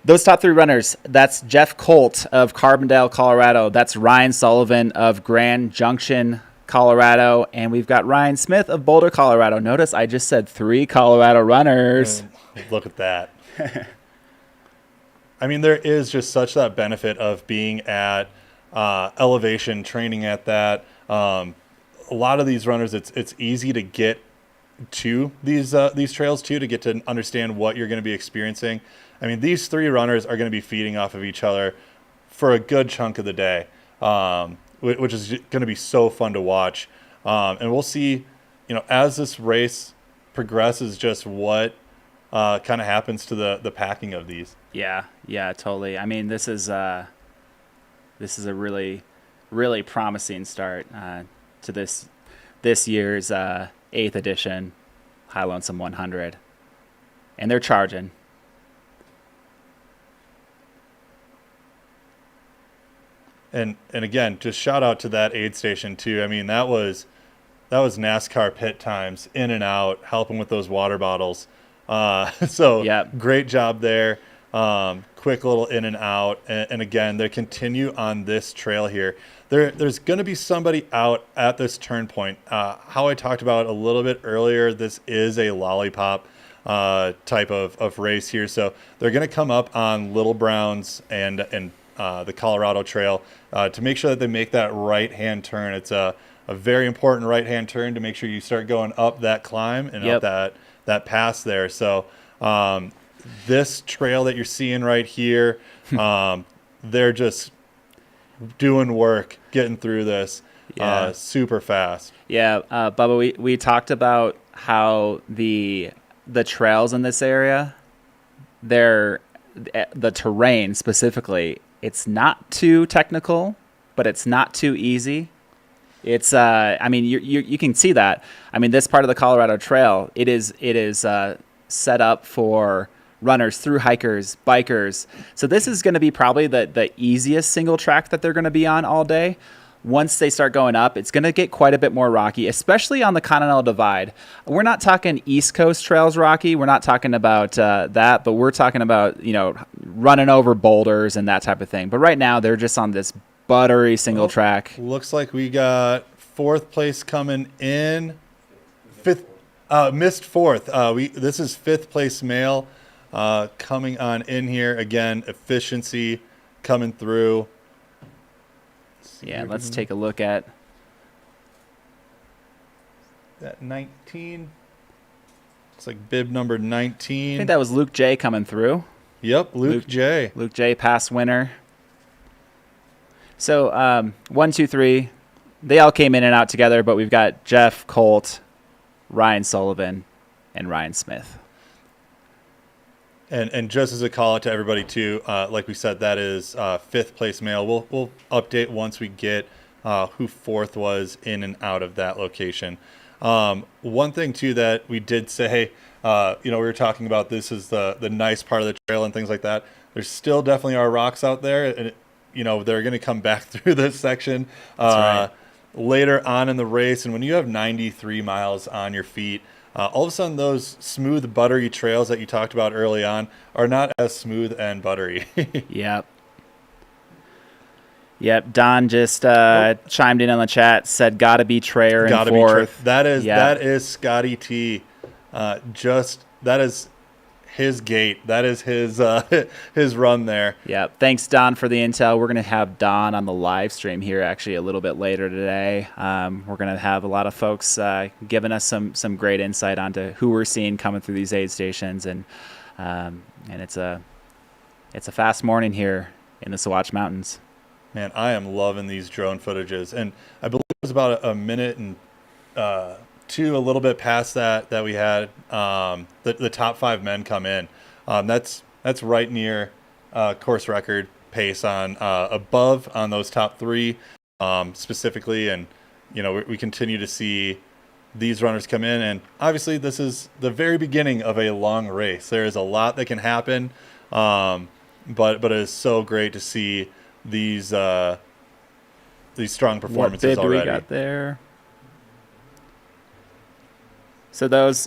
those top 3 runners, that's Jeff Colt of Carbondale, Colorado. That's Ryan Sullivan of Grand Junction, Colorado, and we've got Ryan Smith of Boulder, Colorado. Notice I just said 3 Colorado runners. Look at that. I mean, there is just such that benefit of being at elevation, training at that. A lot of these runners, it's easy to get to these trails too, to get to understand what you're going to be experiencing. I mean, these 3 runners are going to be feeding off of each other for a good chunk of the day. Which is going to be so fun to watch. And we'll see, as this race progresses, just what kind of happens to the packing of these. Yeah, totally. I mean, this is a really, really promising start to this year's 8th edition High Lonesome 100. And they're charging. And again, just shout out to that aid station too. I mean, that was NASCAR pit times, in and out, helping with those water bottles. So yep. Great job there. Quick little in and out. And again, they continue on this trail here. There's going to be somebody out at this turn point. How I talked about a little bit earlier, this is a lollipop type of race here. So they're going to come up on Little Browns and the Colorado Trail to make sure that they make that right-hand turn. It's a very important right-hand turn to make sure you start going up that climb and yep. up that pass there. So this trail that you're seeing right here, they're just doing work, getting through this super fast. Yeah, Bubba, we talked about how the trails in this area, the terrain specifically, it's not too technical, but it's not too easy. It's I mean, you can see that. I mean, this part of the Colorado Trail, it is set up for runners, through hikers, bikers. So this is going to be probably the easiest single track that they're going to be on all day. Once they start going up, it's going to get quite a bit more rocky, especially on the Continental Divide. We're not talking East Coast trails rocky. We're not talking about that, but we're talking about, running over boulders and that type of thing. But right now, they're just on this buttery single track. Looks like we got 4th place coming in. 5th, missed 4th. This is 5th place male coming on in here. Again, efficiency coming through. Yeah, let's take a look at that 19. It's like bib number 19. I think that was Luke J coming through. Yep, Luke J. Luke J, past winner. So 1, 2, 3, they all came in and out together, but we've got Jeff Colt, Ryan Sullivan, and Ryan Smith. And just as a call out to everybody too, like we said, that is 5th place male. We'll update once we get who 4th was in and out of that location. One thing too that we did say, we were talking about this is the nice part of the trail and things like that. There's still definitely are rocks out there, and they're going to come back through this section That's right. later on in the race. And when you have 93 miles on your feet, All of a sudden, those smooth, buttery trails that you talked about early on are not as smooth and buttery. Yep. Yep. Don just chimed in on the chat, said gotta be Trayer in fourth. That is Scotty T. That is his gate. That is his his run there. Yeah. Thanks, Don, for the intel. We're going to have Don on the live stream here actually a little bit later today. We're going to have a lot of folks giving us some great insight onto who we're seeing coming through these aid stations, and it's a fast morning here in the Sawatch Mountains. Man, I am loving these drone footages, and I believe it was about a minute and two, a little bit past that we had the top 5 men come in. That's right near course record pace on above on those top 3 specifically, and we continue to see these runners come in, and obviously this is the very beginning of a long race. There is a lot that can happen, but it is so great to see these strong performances already. What bib we got there? So those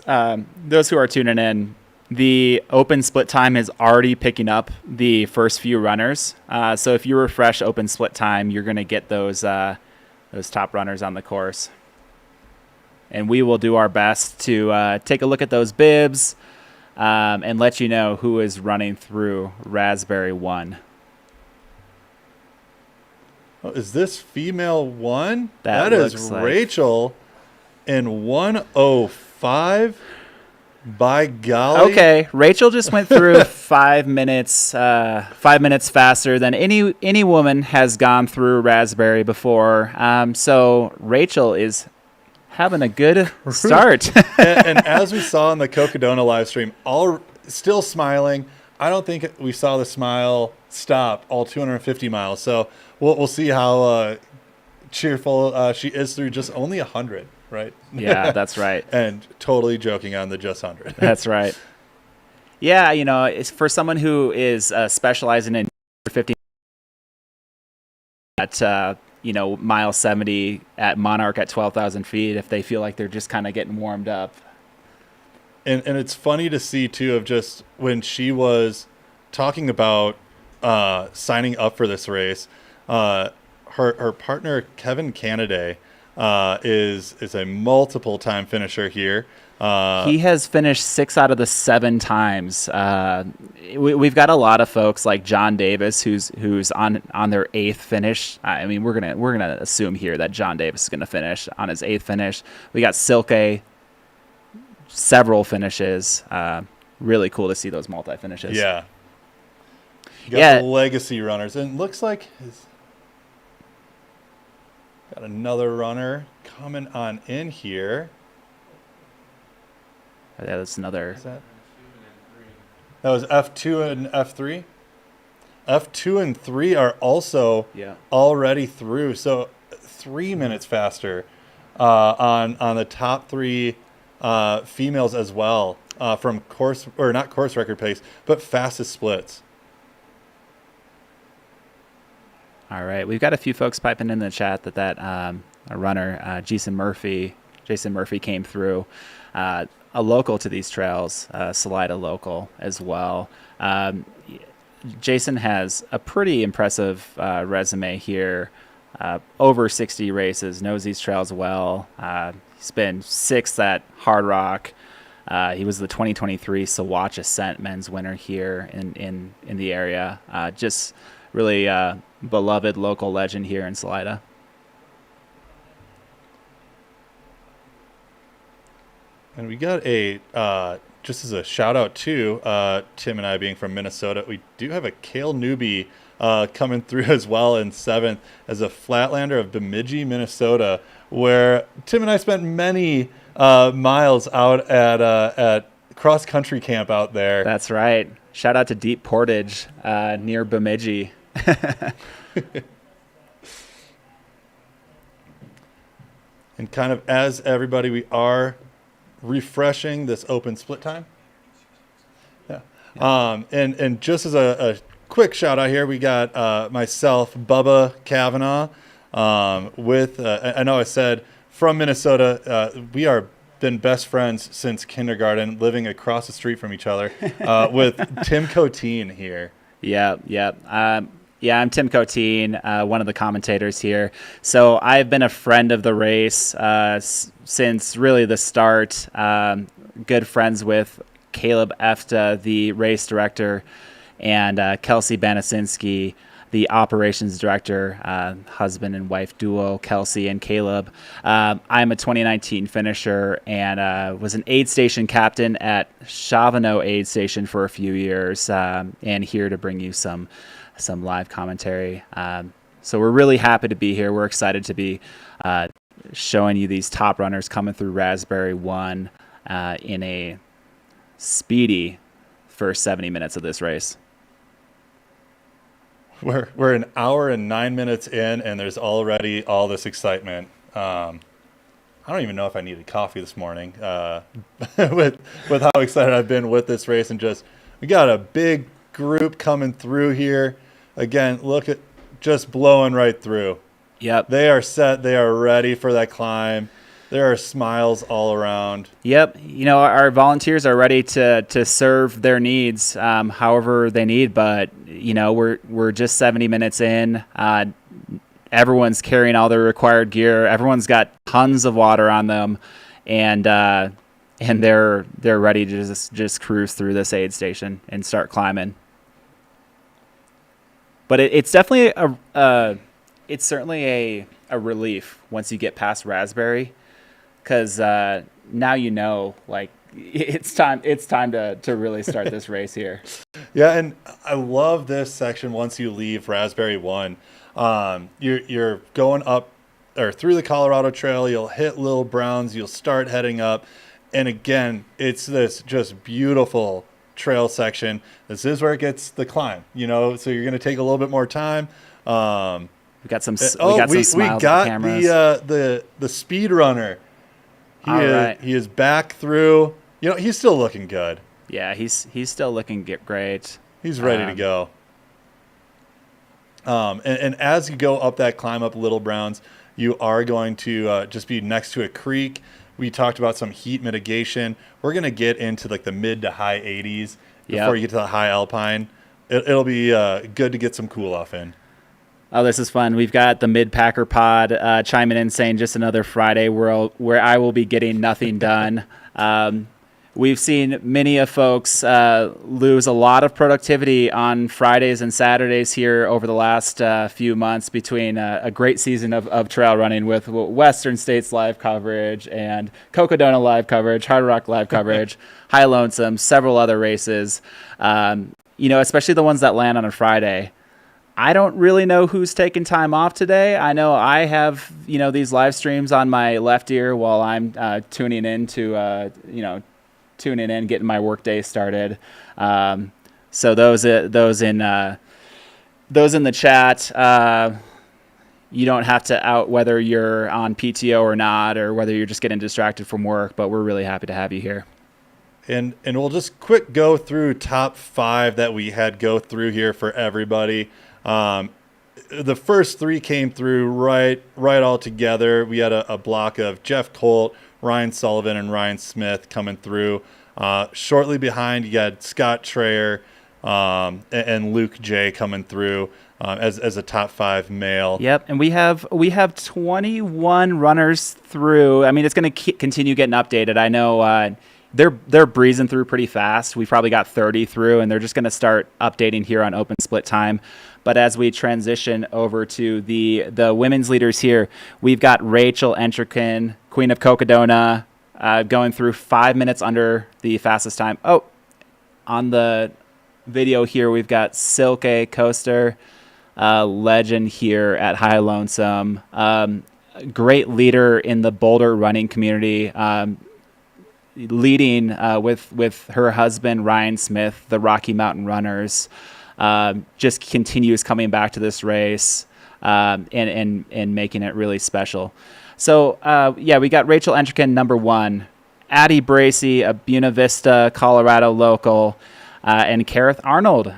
who are tuning in, the open split time is already picking up the first few runners. So if you refresh open split time, you're going to get those top runners on the course. And we will do our best to take a look at those bibs and let you know who is running through Raspberry 1. Oh, is this female 1? That is like Rachel in 1:05. By golly. Okay, Rachel just went through 5 minutes 5 minutes faster than any woman has gone through Raspberry before. So Rachel is having a good start. and as we saw in the Cocodona live stream, all still smiling. I don't think we saw the smile stop all 250 miles. So we'll see how cheerful she is through just only 100, right? Yeah, that's right. And totally joking on the just 100. That's right. Yeah, it's for someone who is specializing in 50 at mile 70 at Monarch at 12,000 feet, if they feel like they're just kind of getting warmed up. And it's funny to see too, of just when she was talking about signing up for this race, her partner Kevin Canaday is a multiple time finisher here. He has finished 6 out of the 7 times. We've got a lot of folks like John Davis who's on their 8th finish. I mean, we're gonna assume here that John Davis is gonna finish on his 8th finish. We got Silke, several finishes. Really cool to see those multi finishes. Yeah. You got the legacy runners, and looks like got another runner coming on in here. Yeah, that's another. That was F2 and F3. F2 and 3 are also already through, so 3 minutes faster on the top 3 females as well, from not course record pace, but fastest splits. All right, we've got a few folks piping in the chat that a runner, Jason Murphy came through, a local to these trails, Salida local as well. Jason has a pretty impressive resume here, over 60 races, knows these trails well. He's been 6th at Hard Rock. He was the 2023 Sawatch Ascent men's winner here in the area. Just really beloved local legend here in Salida. And we got just as a shout out to Tim and I being from Minnesota, we do have a Kale newbie coming through as well in 7th as a flatlander of Bemidji, Minnesota, where Tim and I spent many miles out at cross country camp out there. That's right. Shout out to Deep Portage near Bemidji. And kind of as everybody, we are refreshing this open split time. And just as a quick shout out here, we got myself, Bubba Kavanaugh, with I know I said from Minnesota. We are been best friends since kindergarten, living across the street from each other, with Tim Coteen here. Yeah. I'm Tim Coteen, one of the commentators here. So I've been a friend of the race since really the start. Good friends with Caleb Efta, the race director, and Kelsey Banasinski, the operations director, husband and wife duo, Kelsey and Caleb. I'm a 2019 finisher and was an aid station captain at Chavano Aid Station for a few years, and here to bring you some live commentary. So we're really happy to be here. We're excited to be showing you these top runners coming through Raspberry 1 in a speedy first 70 minutes of this race. We're an hour and 9 minutes in, and there's already all this excitement. I don't even know if I needed coffee this morning with how excited I've been with this race. And just, we got a big group coming through here. Again, look at just blowing right through. Yep. They are set. They are ready for that climb. There are smiles all around. Yep. Our volunteers are ready to serve their needs however they need. But, we're just 70 minutes in. Everyone's carrying all their required gear. Everyone's got tons of water on them. And they're ready to just cruise through this aid station and start climbing. But it's definitely it's certainly a relief once you get past Raspberry. Because now it's time to really start this race here. Yeah, and I love this section once you leave Raspberry 1. You're going up or through the Colorado Trail. You'll hit Little Browns. You'll start heading up. And again, it's this just beautiful trail section. This is where it gets the climb, so you're going to take a little bit more time. We got some smiles at the cameras. the speed runner. Right. He is back through. He's still looking good. Yeah, he's still looking great. He's ready to go. And as you go up that climb up Little Browns, you are going to just be next to a creek. We talked about some heat mitigation. We're going to get into the mid to high 80s before you get to the high alpine. It'll be good to get some cool off in. Oh, this is fun. We've got the Mid-Packer Pod chiming in saying just another Friday where I will be getting nothing done. We've seen many of folks lose a lot of productivity on Fridays and Saturdays here over the last few months between a great season of trail running with Western States live coverage and Cocodona live coverage, Hard Rock live coverage, High Lonesome, several other races, especially the ones that land on a Friday. I don't really know who's taking time off today. I know I have, these live streams on my left ear while I'm tuning in, getting my workday started. So those in the chat, you don't have to out whether you're on PTO or not, or whether you're just getting distracted from work. But we're really happy to have you here. And we'll just quick go through top 5 that we had go through here for everybody. The first 3 came through right all together. We had a block of Jeff Colt, Ryan Sullivan, and Ryan Smith coming through. Shortly behind, you had Scott Traer and Luke J coming through as a top 5 male. Yep, and we have 21 runners through. I mean, it's going to continue getting updated. I know they're breezing through pretty fast. We've probably got 30 through, and they're just going to start updating here on open split time. But as we transition over to the women's leaders here, we've got Rachel Entrekin, Queen of Cocodona, going through 5 minutes under the fastest time. Oh, on the video here, we've got Silke Coaster, legend here at High Lonesome, great leader in the Boulder running community, leading with her husband, Ryan Smith, the Rocky Mountain Runners. Just continues coming back to this race and making it really special. So, we got Rachel Entrekin, number 1, Addie Bracey, a Buena Vista, Colorado local, and Kareth Arnold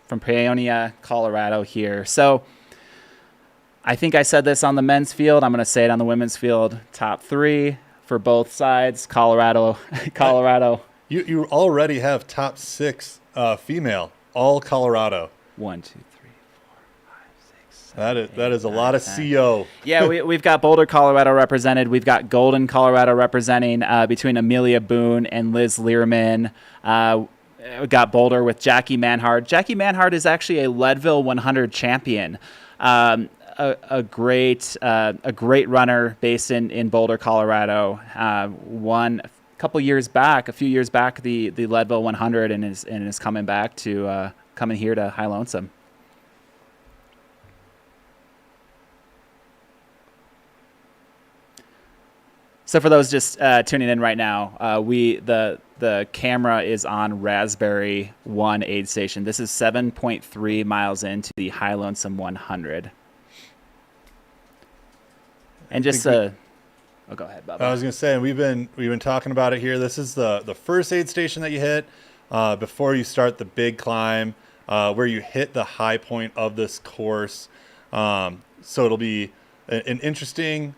from Paonia, Colorado here. So I think I said this on the men's field. I'm going to say it on the women's field. Top 3, for both sides. Colorado. You already have top 6 female, all Colorado. 1, 2, 3, 4, 5, 6, 7, That 8, is a 9, lot of 10. CO. Yeah, we've got Boulder, Colorado represented. We've got Golden, Colorado representing between Amelia Boone and Liz Learman. We got Boulder with Jackie Manhard. Jackie Manhard is actually a Leadville 100 champion. A great runner based in Boulder, Colorado. Won a few years back, the Leadville 100, and is coming back to coming here to High Lonesome. So for those just tuning in right now, the camera is on Raspberry 1 aid station. This is 7.3 miles into the High Lonesome 100. And just go ahead, Bubba. I was going to say, we've been talking about it here. This is the first aid station that you hit before you start the big climb, where you hit the high point of this course. So it'll be an interesting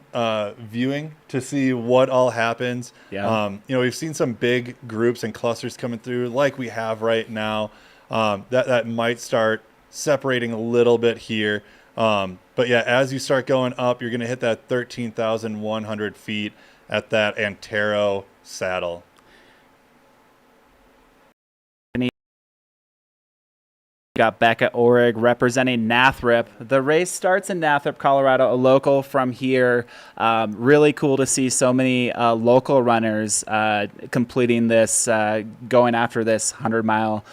viewing to see what all happens. Yeah. We've seen some big groups and clusters coming through like we have right now. That might start separating a little bit here. But yeah, as you start going up, you're going to hit that 13,100 feet at that Antaro saddle. Got Becca Orig representing Nathrop. The race starts in Nathrop, Colorado, a local from here. Really cool to see so many local runners completing this, going after this 100-mile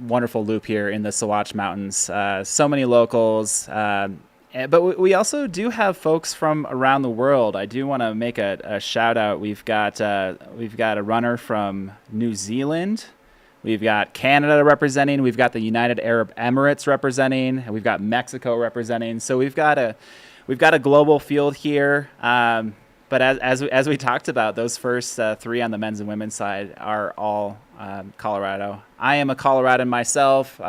wonderful loop here in the Sawatch Mountains. So many locals. But we also do have folks from around the world. I do want to make a shout out. We've got a runner from New Zealand. We've got Canada representing. We've got the United Arab Emirates representing. And we've got Mexico representing. So we've got a global field here. But as we talked about, those first 3 on the men's and women's side are all Colorado. I am a Coloradan myself.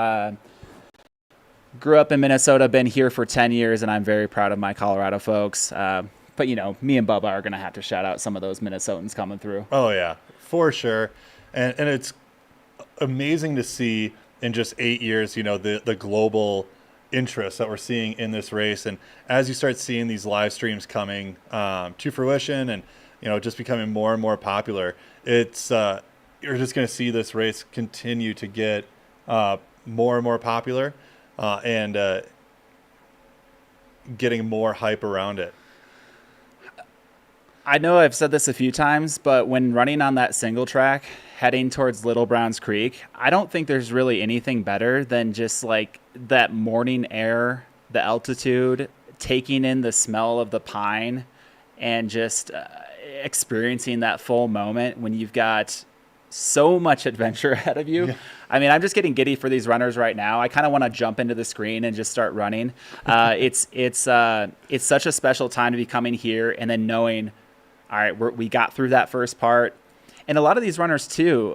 Grew up in Minnesota, been here for 10 years, and I'm very proud of my Colorado folks. But, me and Bubba are going to have to shout out some of those Minnesotans coming through. Oh, yeah, for sure. And it's amazing to see in just 8 years, the global interest that we're seeing in this race. And as you start seeing these live streams coming to fruition and, just becoming more and more popular, it's you're just going to see this race continue to get more and more popular and getting more hype around it. I know I've said this a few times, but when running on that single track, heading towards Little Browns Creek, I don't think there's really anything better than just like that morning air, the altitude, taking in the smell of the pine, and just experiencing that full moment when you've got so much adventure ahead of you. Yeah. I mean, I'm just getting giddy for these runners right now. I kind of want to jump into the screen and just start running. It's such a special time to be coming here and then knowing, all right, we got through that first part. And a lot of these runners, too,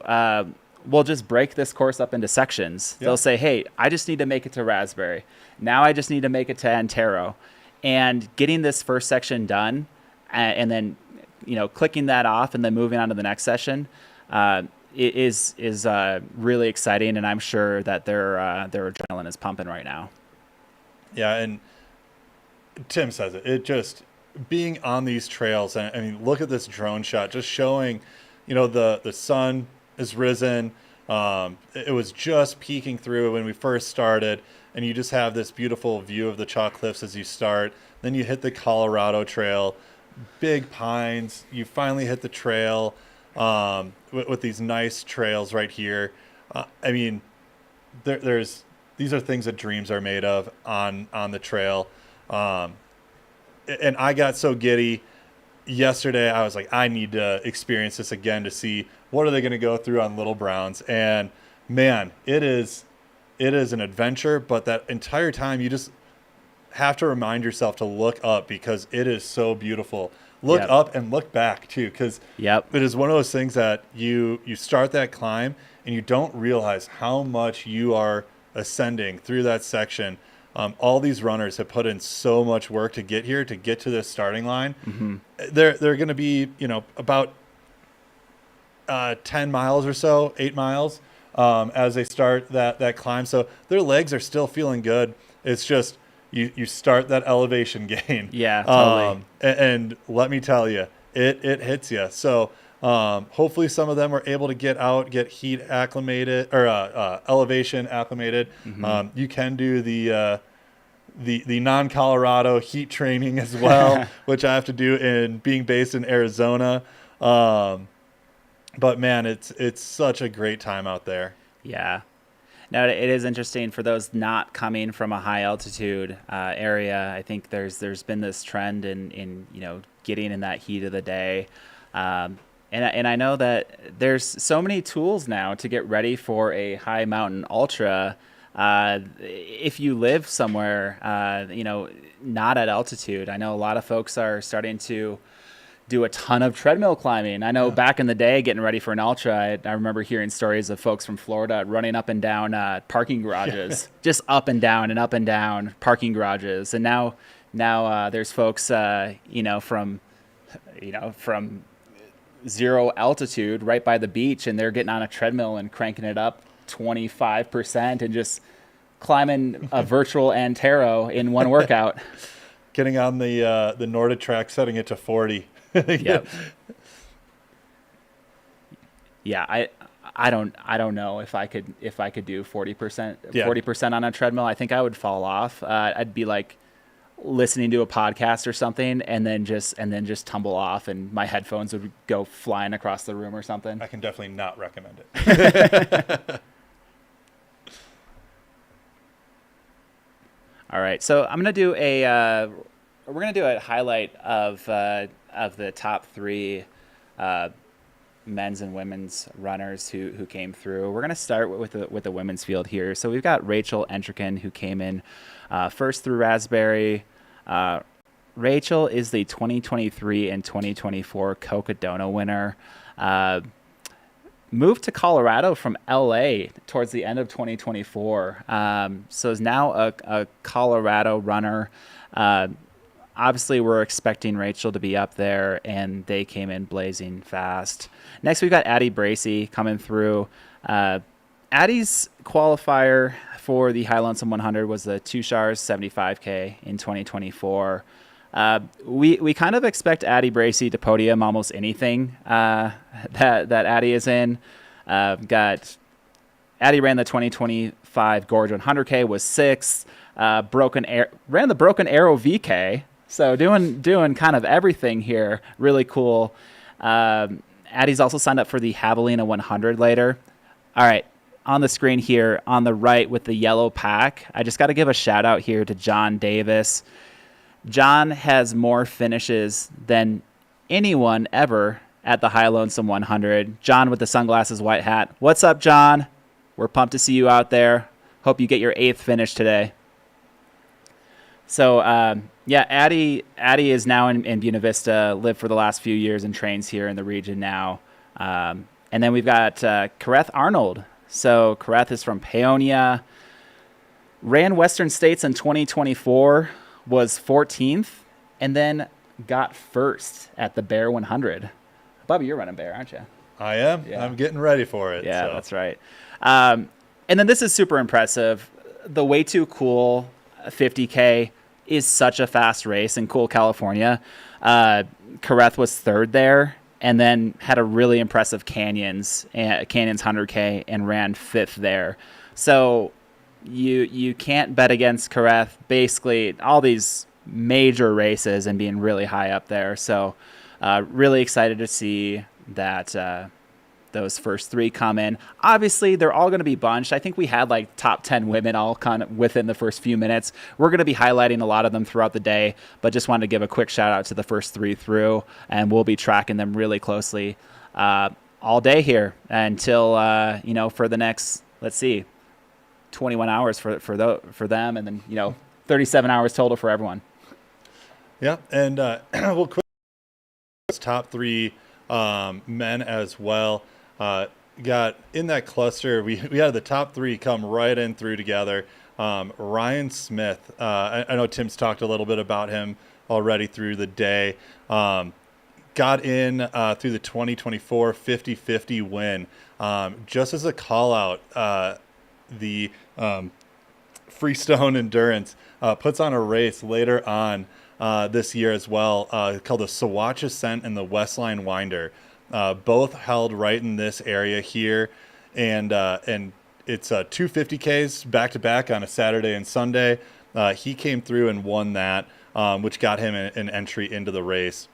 will just break this course up into sections. Yep. They'll say, hey, I just need to make it to Raspberry. Now I just need to make it to Antaro. And getting this first section done and then, clicking that off and then moving on to the next session is really exciting. And I'm sure that their adrenaline is pumping right now. Yeah, and Tim says it. It just being on these trails, and I mean, look at this drone shot, just showing, the sun is risen. It was just peeking through when we first started, and you just have this beautiful view of the chalk cliffs as you start. Then you hit the Colorado Trail, big pines. You finally hit the trail with these nice trails right here. I mean, these are things that dreams are made of on the trail. And I got so giddy yesterday. I was like, I need to experience this again to see what are they going to go through on Little Browns. And man, it is an adventure, but that entire time you just have to remind yourself to look up because it is so beautiful. Look up and look back too, because it is one of those things that you start that climb and you don't realize how much you are ascending through that section All these runners have put in so much work to get here, to get to this starting line. They're going to be, about 10 miles or so, 8 miles, as they start that climb. So their legs are still feeling good. It's just you start that elevation gain. Yeah, totally. And let me tell you, it hits you. So hopefully some of them are able to get out, get heat acclimated, or elevation acclimated. You can do the non-Colorado heat training as well, which I have to do in being based in Arizona. But man, it's such a great time out there. Yeah. Now, it is interesting for those not coming from a high altitude area. I think there's been this trend in getting in that heat of the day. And I know that there's so many tools now to get ready for a high mountain ultra. If you live somewhere, not at altitude, I know a lot of folks are starting to do a ton of treadmill climbing. I know back in the day, getting ready for an ultra, I remember hearing stories of folks from Florida running up and down parking garages, just up and down parking garages. And now there's folks, from zero altitude right by the beach, and they're getting on a treadmill and cranking it up 25% and just climbing a virtual Antaro in one workout. Getting on the Nordic track, setting it to 40. Yep. Yeah, I don't know if I could do 40% on a treadmill. I think I would fall off. I'd be like listening to a podcast or something, and then just tumble off, and my headphones would go flying across the room or something. I can definitely not recommend it. All right, so we're gonna do a highlight of the top three men's and women's runners who came through. We're gonna start with the women's field here. So we've got Rachel Entrekin, who came in first through Raspberry. Rachel is the 2023 and 2024 Cocodona winner. Moved to Colorado from LA towards the end of 2024. So is now a Colorado runner. Obviously, we're expecting Rachel to be up there, and they came in blazing fast. Next, we've got Addie Bracey coming through. Addie's qualifier for the High Lonesome 100 was the Tushars 75K in 2024. We kind of expect Addie Bracey to podium almost anything that Addie is in. Got Addie ran the 2025 Gorge 100K, was sixth. Ran the Broken Arrow VK. So doing kind of everything here. Really cool. Addie's also signed up for the Javelina 100 later. All right. On the screen here on the right with the yellow pack, I just got to give a shout out here to John Davis. John has more finishes than anyone ever at the High Lonesome 100. John with the sunglasses, white hat. What's up, John? We're pumped to see you out there. Hope you get your 8th finish today. So, Addie is now in Buena Vista, lived for the last few years and trains here in the region now. And then we've got Kareth Arnold. So Kareth is from Paonia, ran Western States in 2024, was 14th, and then got first at the Bear 100. Bubby, you're running Bear, aren't you? I am. Yeah. I'm getting ready for it. Yeah, so. That's right. And then this is super impressive. The Way Too Cool 50K is such a fast race in Cool, California. Kareth was third there, and then had a really impressive Canyons 100K and ran fifth there. So you can't bet against Kareth. Basically, all these major races and being really high up there. So really excited to see that those first three come in. Obviously, they're all going to be bunched. I think we had like top 10 women all kind of within the first few minutes. We're going to be highlighting a lot of them throughout the day, but just wanted to give a quick shout out to the first three through, and we'll be tracking them really closely all day here until, for the next, 21 hours for them, and then, 37 hours total for everyone. Yeah, and we'll quick top three men as well. Got in that cluster, we had the top three come right in through together. Ryan Smith. I know Tim's talked a little bit about him already through the day. Got in through the 2024 50-50 win. Just as a call out, the Freestone Endurance puts on a race later on this year as well called the Sawatch Ascent and the Westline Winder. Both held right in this area here, and it's 250Ks back to back on a Saturday and Sunday. He came through and won that, which got him an entry into the race.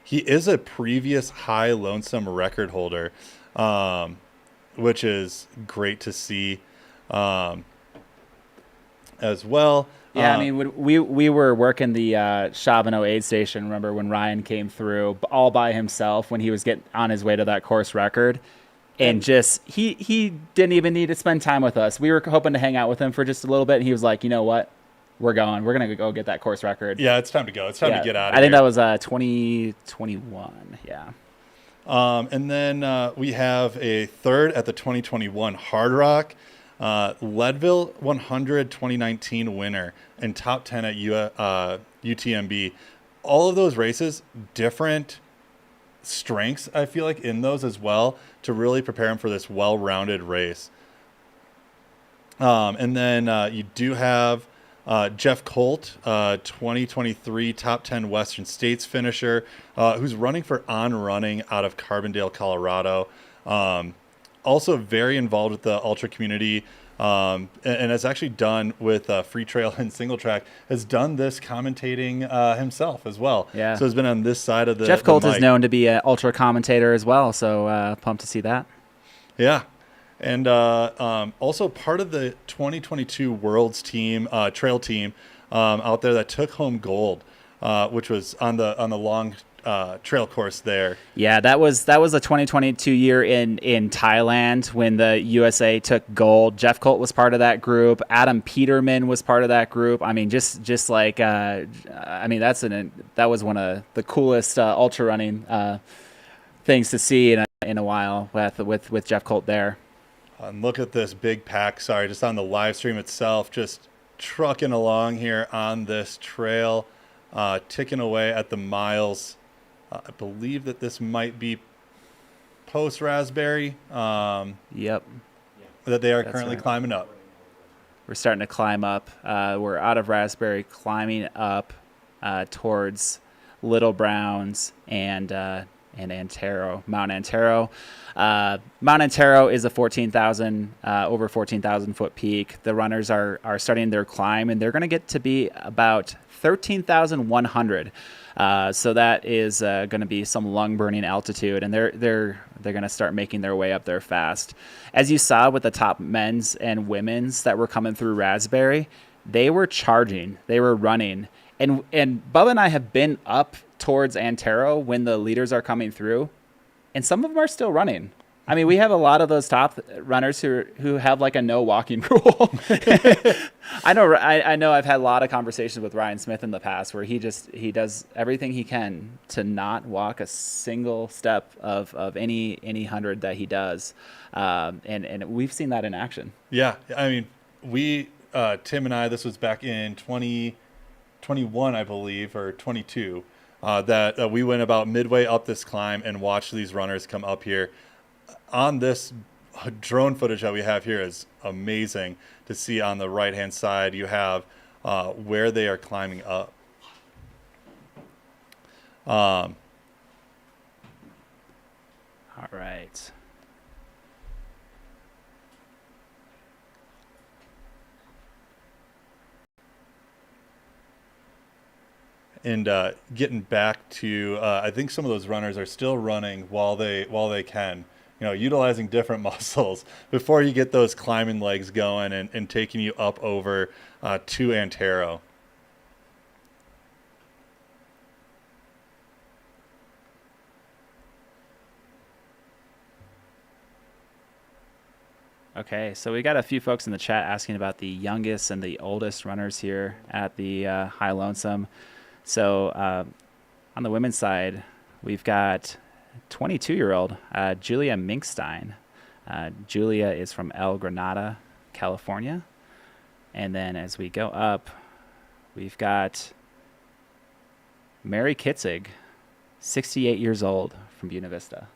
He is a previous High Lonesome record holder, which is great to see as well. Yeah, I mean, we were working the Chavano aid station. Remember when Ryan came through all by himself when he was getting on his way to that course record, and just he didn't even need to spend time with us. We were hoping to hang out with him for just a little bit, and he was like, you know what, we're going. We're gonna go get that course record. Yeah, it's time to go. It's time to get out of here. I think that was 2021. Yeah. And then we have a third at the 2021 Hard Rock. Leadville 100 2019 winner and top 10 at UTMB. All of those races, different strengths, I feel like, in those as well to really prepare him for this well-rounded race. And then you do have Jeff Colt, 2023 top 10 Western States finisher, who's running for On Running out of Carbondale, Colorado. Also very involved with the ultra community, and has actually done with Free Trail and Single Track, has done this commentating himself as well. Yeah. So has been on this side of the Jeff Colt the is known to be an ultra commentator as well, so pumped to see that. Yeah. And also part of the 2022 Worlds team, trail team out there that took home gold, which was on the long trail course there. Yeah, that was a 2022 year in Thailand when the USA took gold. Jeff Colt was part of that group. Adam Peterman was part of that group. I mean, just like I mean, that was one of the coolest ultra running things to see in a while with Jeff Colt there. And look at this big pack. Sorry, just on the live stream itself, just trucking along here on this trail, ticking away at the miles. I believe that this might be post Raspberry. Yep. That they are currently climbing up. We're starting to climb up. We're out of Raspberry, climbing up towards Little Browns and Antaro, Mount Antaro. Mount Antaro is a over 14,000 foot peak. The runners are starting their climb, and they're going to get to be about 13,100. So that is going to be some lung burning altitude, and they're going to start making their way up there fast. As you saw with the top men's and women's that were coming through Raspberry, they were charging, they were running, and Bubba and I have been up towards Antaro when the leaders are coming through, and some of them are still running. I mean, we have a lot of those top runners who have like a no walking rule. I know I've had a lot of conversations with Ryan Smith in the past where he does everything he can to not walk a single step of any 100 that he does. And we've seen that in action. Yeah. I mean, we, Tim and I, this was back in 2021, I believe, or 22, that we went about midway up this climb and watched these runners come up here. On this drone footage that we have here is amazing to see. On the right hand side, you have where they are climbing up. All right. And getting back to, I think some of those runners are still running while they can. You know, utilizing different muscles before you get those climbing legs going and taking you up over to Antaro. Okay, so we got a few folks in the chat asking about the youngest and the oldest runners here at the High Lonesome. So on the women's side, we've got 22-year-old Julia Minkstein. Julia is from El Granada, California. And then as we go up, we've got Mary Kitzig, 68 years old from Buena Vista.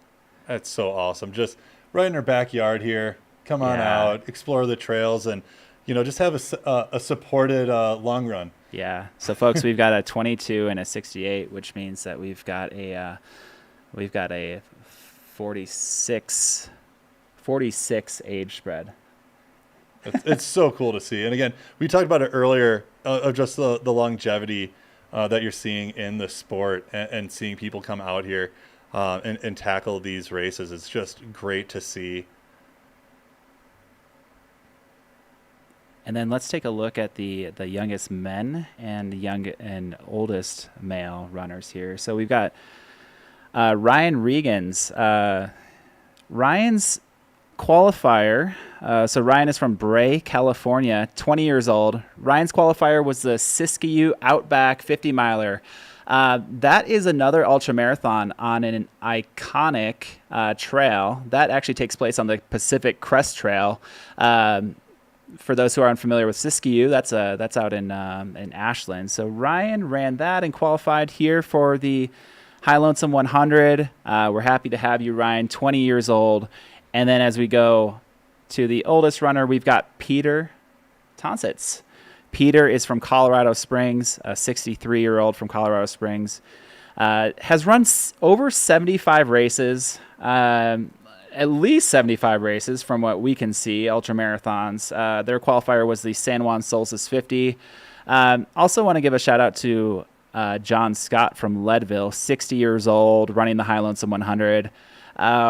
That's so awesome. Just right in our backyard here. Come on out, explore the trails, and just have a supported long run. Yeah. So folks, we've got a 22 and a 68, which means that we've got a 46 age spread. It's so cool to see. And again, we talked about it earlier of just the longevity that you're seeing in the sport, and seeing people come out here and tackle these races. It's just great to see. And then let's take a look at the youngest men and oldest male runners here. So we've got Ryan Regans. Ryan's qualifier. So Ryan is from Bray, California, 20 years old. Ryan's qualifier was the Siskiyou Outback 50 miler. That is another ultra marathon on an iconic trail that actually takes place on the Pacific Crest Trail. For those who are unfamiliar with Siskiyou, that's out in Ashland. So Ryan ran that and qualified here for the High Lonesome 100. We're happy to have you, Ryan, 20 years old. And then as we go to the oldest runner, we've got Peter Tonsitz. Peter is from Colorado Springs, a 63-year-old from Colorado Springs. Has run over 75 races, at least 75 races from what we can see, ultra marathons. Their qualifier was the San Juan Solstice 50. Also want to give a shout out to John Scott from Leadville, 60 years old, running the High Lonesome 100.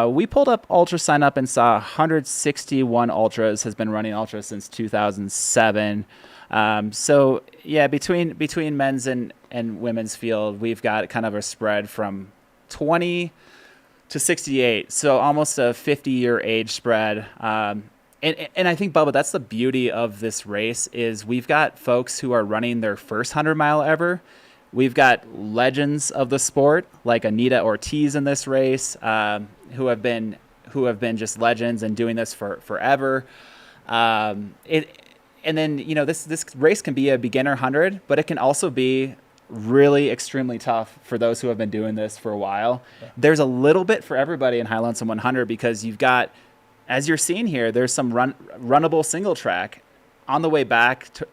We pulled up Ultra Sign Up and saw 161 ultras, has been running ultras since 2007. So yeah, between men's and women's field, we've got kind of a spread from 20 to 68, so almost a 50-year age spread. And I think, Bubba, that's the beauty of this race is we've got folks who are running their first 100-mile ever. We've got legends of the sport like Anita Ortiz in this race, who have been just legends and doing this for forever. And then this race can be a beginner 100, but it can also be really extremely tough for those who have been doing this for a while. Yeah. There's a little bit for everybody in High Lonesome 100 because you've got, as you're seeing here, there's some runnable single track on the way back to,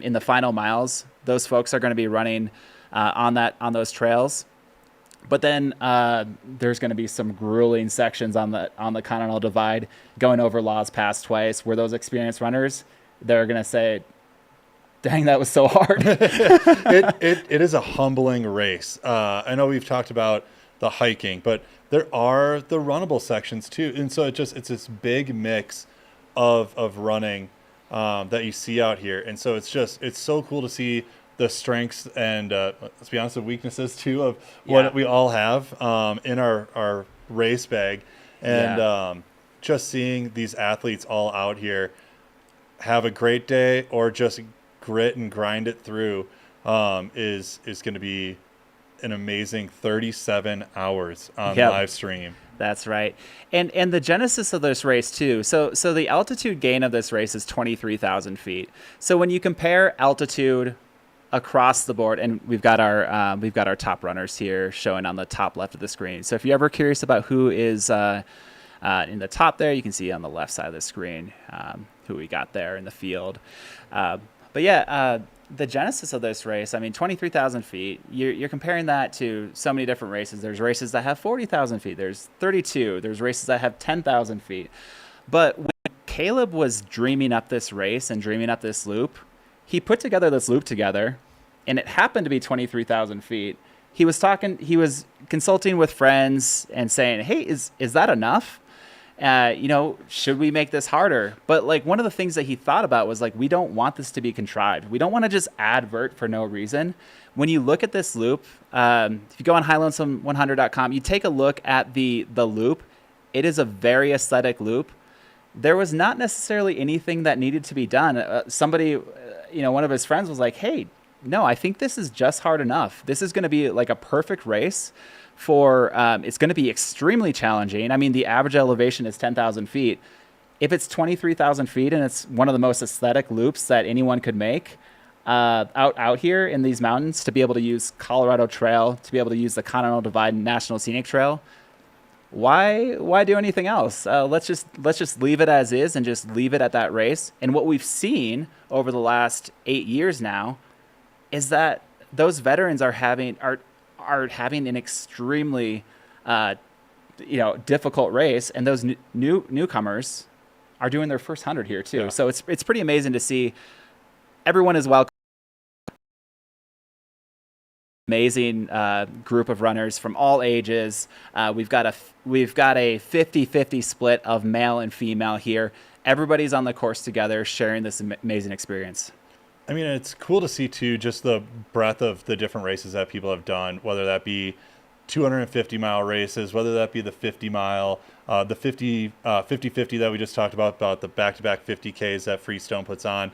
in the final miles. Those folks are going to be running on those trails. But then there's going to be some grueling sections on the Continental Divide going over Laws Pass twice, where those experienced runners, they're going to say, dang, that was so hard. It is a humbling race. I know we've talked about the hiking, but there are the runnable sections too. And so it's this big mix of running that you see out here. And so it's so cool to see the strengths and let's be honest, the weaknesses too of what we all have in our race bag. And just seeing these athletes all out here have a great day or just grit and grind it through is going to be an amazing 37 hours on live stream. That's right. And the genesis of this race too. So the altitude gain of this race is 23,000 feet. So when you compare altitude across the board, and we've got our top runners here showing on the top left of the screen. So if you're ever curious about who is in the top there, you can see on the left side of the screen who we got there in the field. But yeah, the genesis of this race, I mean, 23,000 feet, you're comparing that to so many different races. There's races that have 40,000 feet. There's 32. There's races that have 10,000 feet. But when Caleb was dreaming up this race and dreaming up this loop, he put together this loop together, and it happened to be 23,000 feet. He was consulting with friends and saying, hey, is that enough? Should we make this harder? But like one of the things that he thought about was like, we don't want this to be contrived. We don't want to just add vert for no reason. When you look at this loop, if you go on highlonesome100.com, you take a look at the loop. It is a very aesthetic loop. There was not necessarily anything that needed to be done. Somebody, one of his friends was like, hey, no, I think this is just hard enough. This is going to be like a perfect race for, it's going to be extremely challenging. I mean, the average elevation is 10,000 feet. if it's 23,000 feet and it's one of the most aesthetic loops that anyone could make out here in these mountains, to be able to use Colorado Trail, to be able to use the Continental Divide National Scenic Trail, why do anything else? Let's just leave it as is and just leave it at that race. And what we've seen over the last 8 years now is that those veterans are having an extremely difficult race, and those newcomers are doing their first 100 here too. Yeah. So it's pretty amazing to see. Everyone is welcome. Amazing group of runners from all ages. We've got a 50-50 split of male and female here. Everybody's on the course together, sharing this amazing experience. I mean, it's cool to see too, just the breadth of the different races that people have done, whether that be 250-mile races, whether that be the 50-mile, the 50-50 that we just talked about the back-to-back 50Ks that Freestone puts on.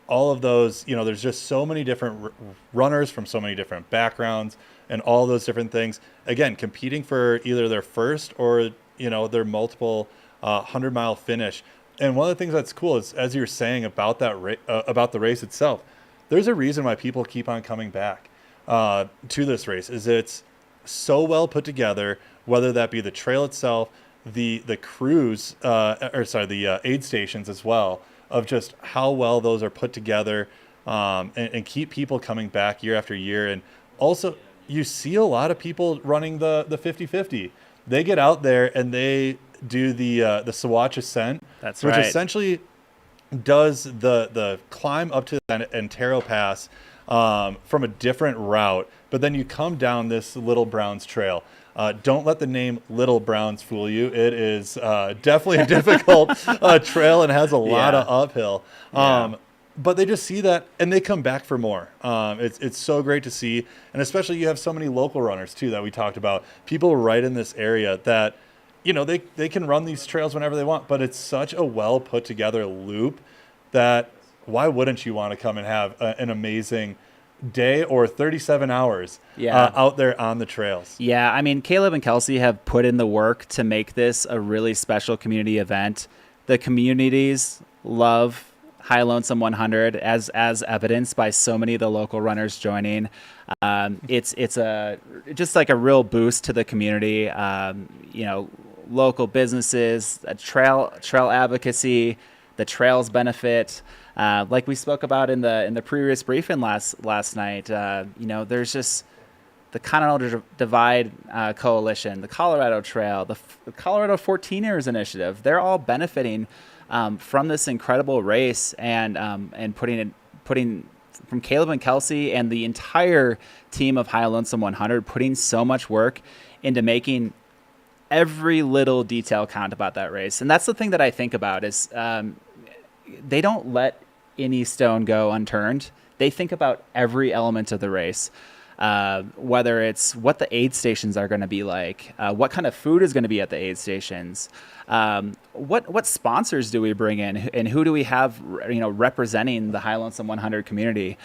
All of those, there's just so many different runners from so many different backgrounds and all those different things. Again, competing for either their first or, their multiple 100-mile finish. And one of the things that's cool is, as you're saying about that about the race itself, there's a reason why people keep on coming back to this race. Is it's so well put together, whether that be the trail itself, the crews, the aid stations as well, of just how well those are put together, and keep people coming back year after year. And also, you see a lot of people running the 50-50. They get out there and they do the Sawatch Ascent, which essentially does the climb up to the Antaro Pass from a different route. But then you come down this Little Browns Trail. Don't let the name Little Browns fool you. It is definitely a difficult trail and has a lot of uphill. But they just see that and they come back for more. It's so great to see. And especially you have so many local runners too that we talked about. People right in this area that, they can run these trails whenever they want. But it's such a well put together loop that why wouldn't you want to come and have an amazing day or 37 hours out there on the trails? Yeah, I mean, Caleb and Kelsey have put in the work to make this a really special community event. The communities love High Lonesome 100, as evidenced by so many of the local runners joining. It's just like a real boost to the community. Local businesses, trail advocacy, the trails benefit. Like we spoke about in the previous briefing last night, there's just the Continental Divide Coalition, the Colorado Trail, the Colorado 14ers Initiative. They're all benefiting from this incredible race, and putting from Caleb and Kelsey and the entire team of High Lonesome 100, putting so much work into making every little detail count about that race. And that's the thing that I think about is they don't let any stone go unturned. They think about every element of the race, whether it's what the aid stations are going to be like, what kind of food is going to be at the aid stations, what sponsors do we bring in, and who do we have representing the High Lonesome 100 community.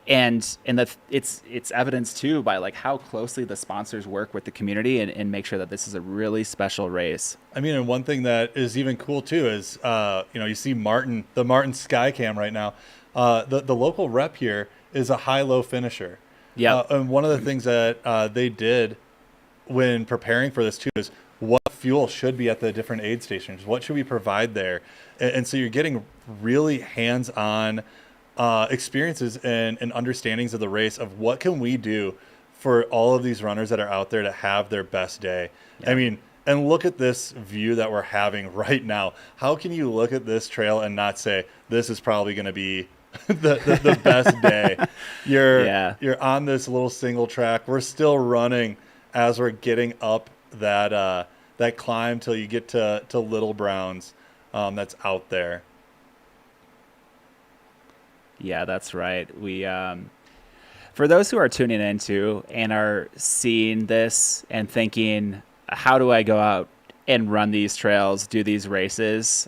And it's evidenced too by like how closely the sponsors work with the community and make sure that this is a really special race. I mean, and one thing that is even cool too is you see Maurten, the Maurten Skycam right now. The local rep here is a high-low finisher. Yeah, and one of the things that they did when preparing for this too is what fuel should be at the different aid stations. What should we provide there? And so you're getting really hands-on experiences and understandings of the race of what can we do for all of these runners that are out there to have their best day. Yeah. I mean, and look at this view that we're having right now. How can you look at this trail and not say this is probably going to be the best day? You're on this little single track. We're still running as we're getting up that climb till you get to Little Browns that's out there. Yeah, that's right. We, for those who are tuning into and are seeing this and thinking, how do I go out and run these trails, do these races?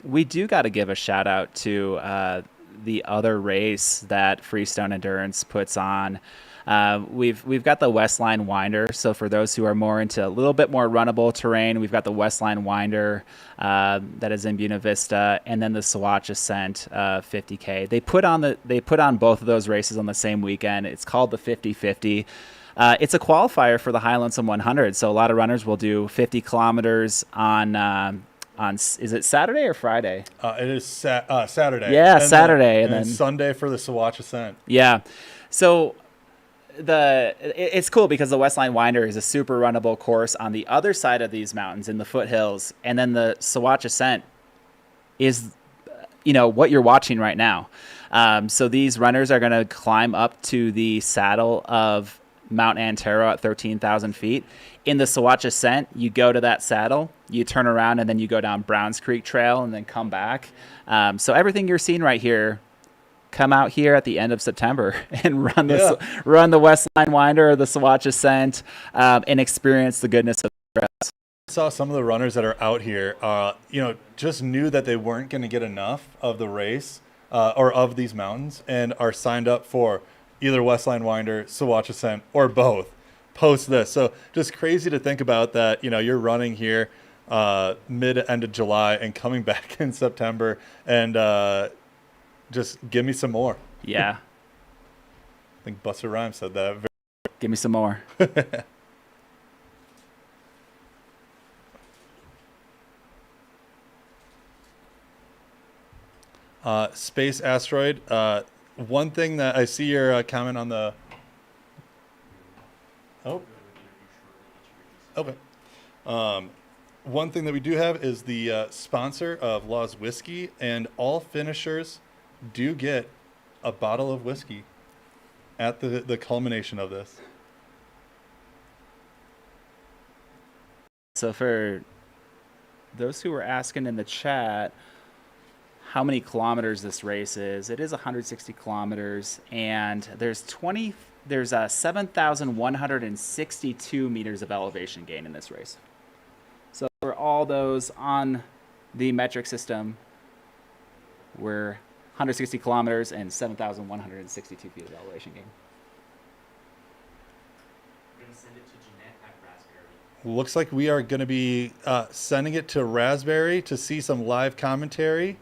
We do got to give a shout out to the other race that Freestone Endurance puts on. We've got the Westline Winder. So for those who are more into a little bit more runnable terrain, we've got the Westline Winder that is in Buena Vista, and then the Sawatch Ascent 50K. They put on both of those races on the same weekend. It's called the 50-50. It's a qualifier for the High Lonesome 100. So a lot of runners will do 50 kilometers on is it Saturday or Friday? It is Saturday. Yeah, and Saturday, and then Sunday for the Sawatch Ascent. Yeah, so it's cool because the Westline Winder is a super runnable course on the other side of these mountains in the foothills, and then the Sawatch Ascent is, what you're watching right now. So these runners are going to climb up to the saddle of Mount Antaro at 13,000 feet. In the Sawatch Ascent, you go to that saddle, you turn around, and then you go down Browns Creek Trail and then come back. So everything you're seeing right here, come out here at the end of September and run the Westline Winder or the Sawatch Ascent and experience the goodness of the trails. I saw some of the runners that are out here, just knew that they weren't going to get enough of the race or of these mountains and are signed up for either Westline Winder, Sawatch Ascent, or both post this. So just crazy to think about that, you're running here end of July and coming back in September and just give me some more. Yeah. I think Busta Rhymes said that. Give me some more. Space Asteroid. One thing that I see your comment on the... Oh. Okay. One thing that we do have is the sponsor of Law's Whiskey, and all finishers do get a bottle of whiskey at the culmination of this. So for those who were asking in the chat how many kilometers this race is, it is 160 kilometers, and there's 7,162 meters of elevation gain in this race. So for all those on the metric system, we're 160 kilometers and 7,162 feet of elevation gain. We're going to send it to Jeanette at Raspberry. Looks like we are going to be sending it to Raspberry to see some live commentary.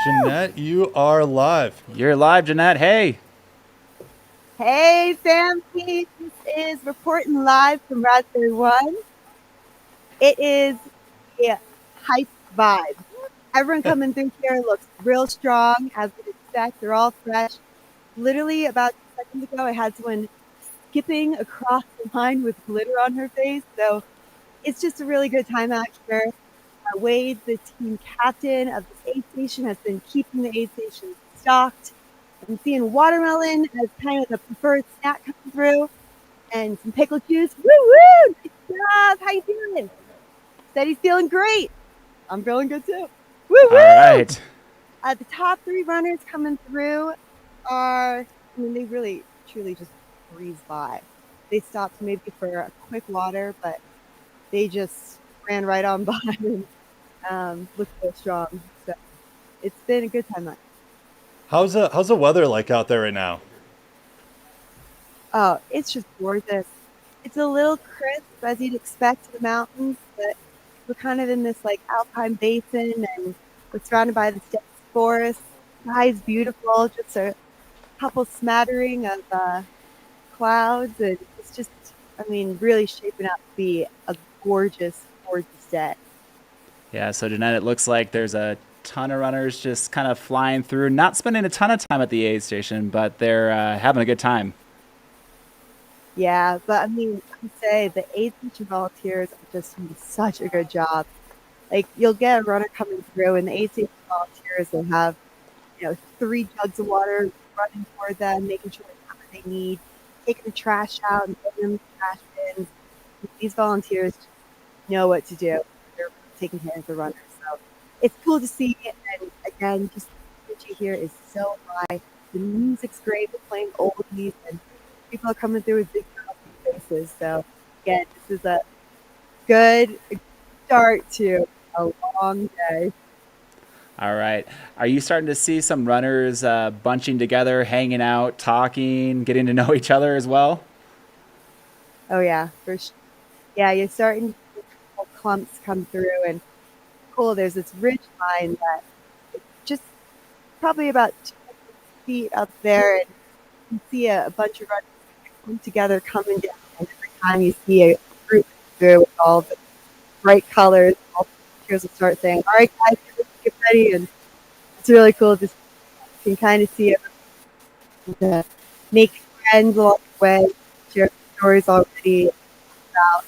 Jeanette, you are live. You're live, Jeanette. Hey. Hey, Sam Pete. This is reporting live from Raspberry One. It is a hype vibe. Everyone coming through here looks real strong, as we'd expect. They're all fresh. Literally about 2 seconds ago, I had someone skipping across the line with glitter on her face. So it's just a really good time out here. Wade, the team captain of this aid station, has been keeping the aid station stocked. I'm seeing watermelon as kind of the preferred snack coming through, and some pickle juice. Woo woo! Good job. How you doing? Said he's feeling great. I'm feeling good too. Woo woo! All right. The top 3 runners coming through are, they really, truly just breeze by. They stopped maybe for a quick water, but they just ran right on by and looked so strong. So it's been a good time. How's the weather like out there right now? Oh, it's just gorgeous. It's a little crisp, as you'd expect in the mountains, but we're kind of in this alpine basin, and we're surrounded by the dense forest. The sky's beautiful, just a couple smattering of clouds, and it's just, really shaping up to be a gorgeous, gorgeous day. Yeah, so Jeanette, it looks like there's a ton of runners just kind of flying through, not spending a ton of time at the aid station, but they're having a good time. Yeah, but I say the aid station volunteers are just doing such a good job. You'll get a runner coming through, and the aid station volunteers will have, 3 jugs of water running for them, making sure they have what they need, taking the trash out and putting them in the trash bins. These volunteers know what to do. They're taking care of the runners. So it's cool to see. And again, just the energy here is so high. The music's great. We're playing oldies, and people are coming through with big faces. So again, this is a good start to a long day. All right. Are you starting to see some runners bunching together, hanging out, talking, getting to know each other as well? Oh yeah, for sure. Yeah, you're starting to see little clumps come through, and cool. There's this ridge line that just probably about 2 feet up there, and you see a bunch of runners come together, coming down. And every time you see a group through with all the bright colors, all the volunteers will start saying, "All right, guys, get ready," and it's really cool. Just you can kind of see everyone make friends along the way, share stories already about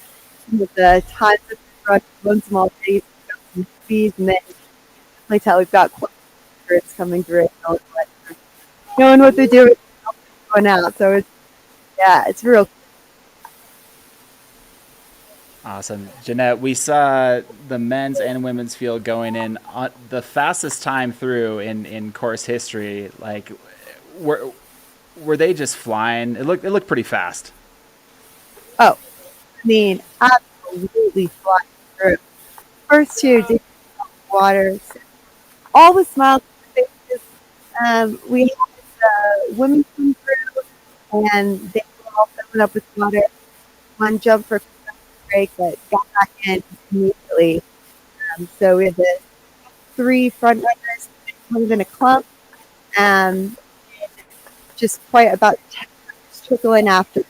some of the times that we've run lonesome already, some movies, and then like tell we've got quite birds coming through, knowing what they're doing, going out. So it's yeah, it's real. Awesome. Jeanette, we saw the men's and women's field going in the fastest time through in course history. Like, were they just flying? It looked pretty fast. Oh, I mean, absolutely flying through. First two did water, all the smiles on their faces. We had the women come through, and they were all filling up with water. One jumped for a break, but got back in immediately. So we had the three front runners kind of in a clump, and just quite about 10 trickling after.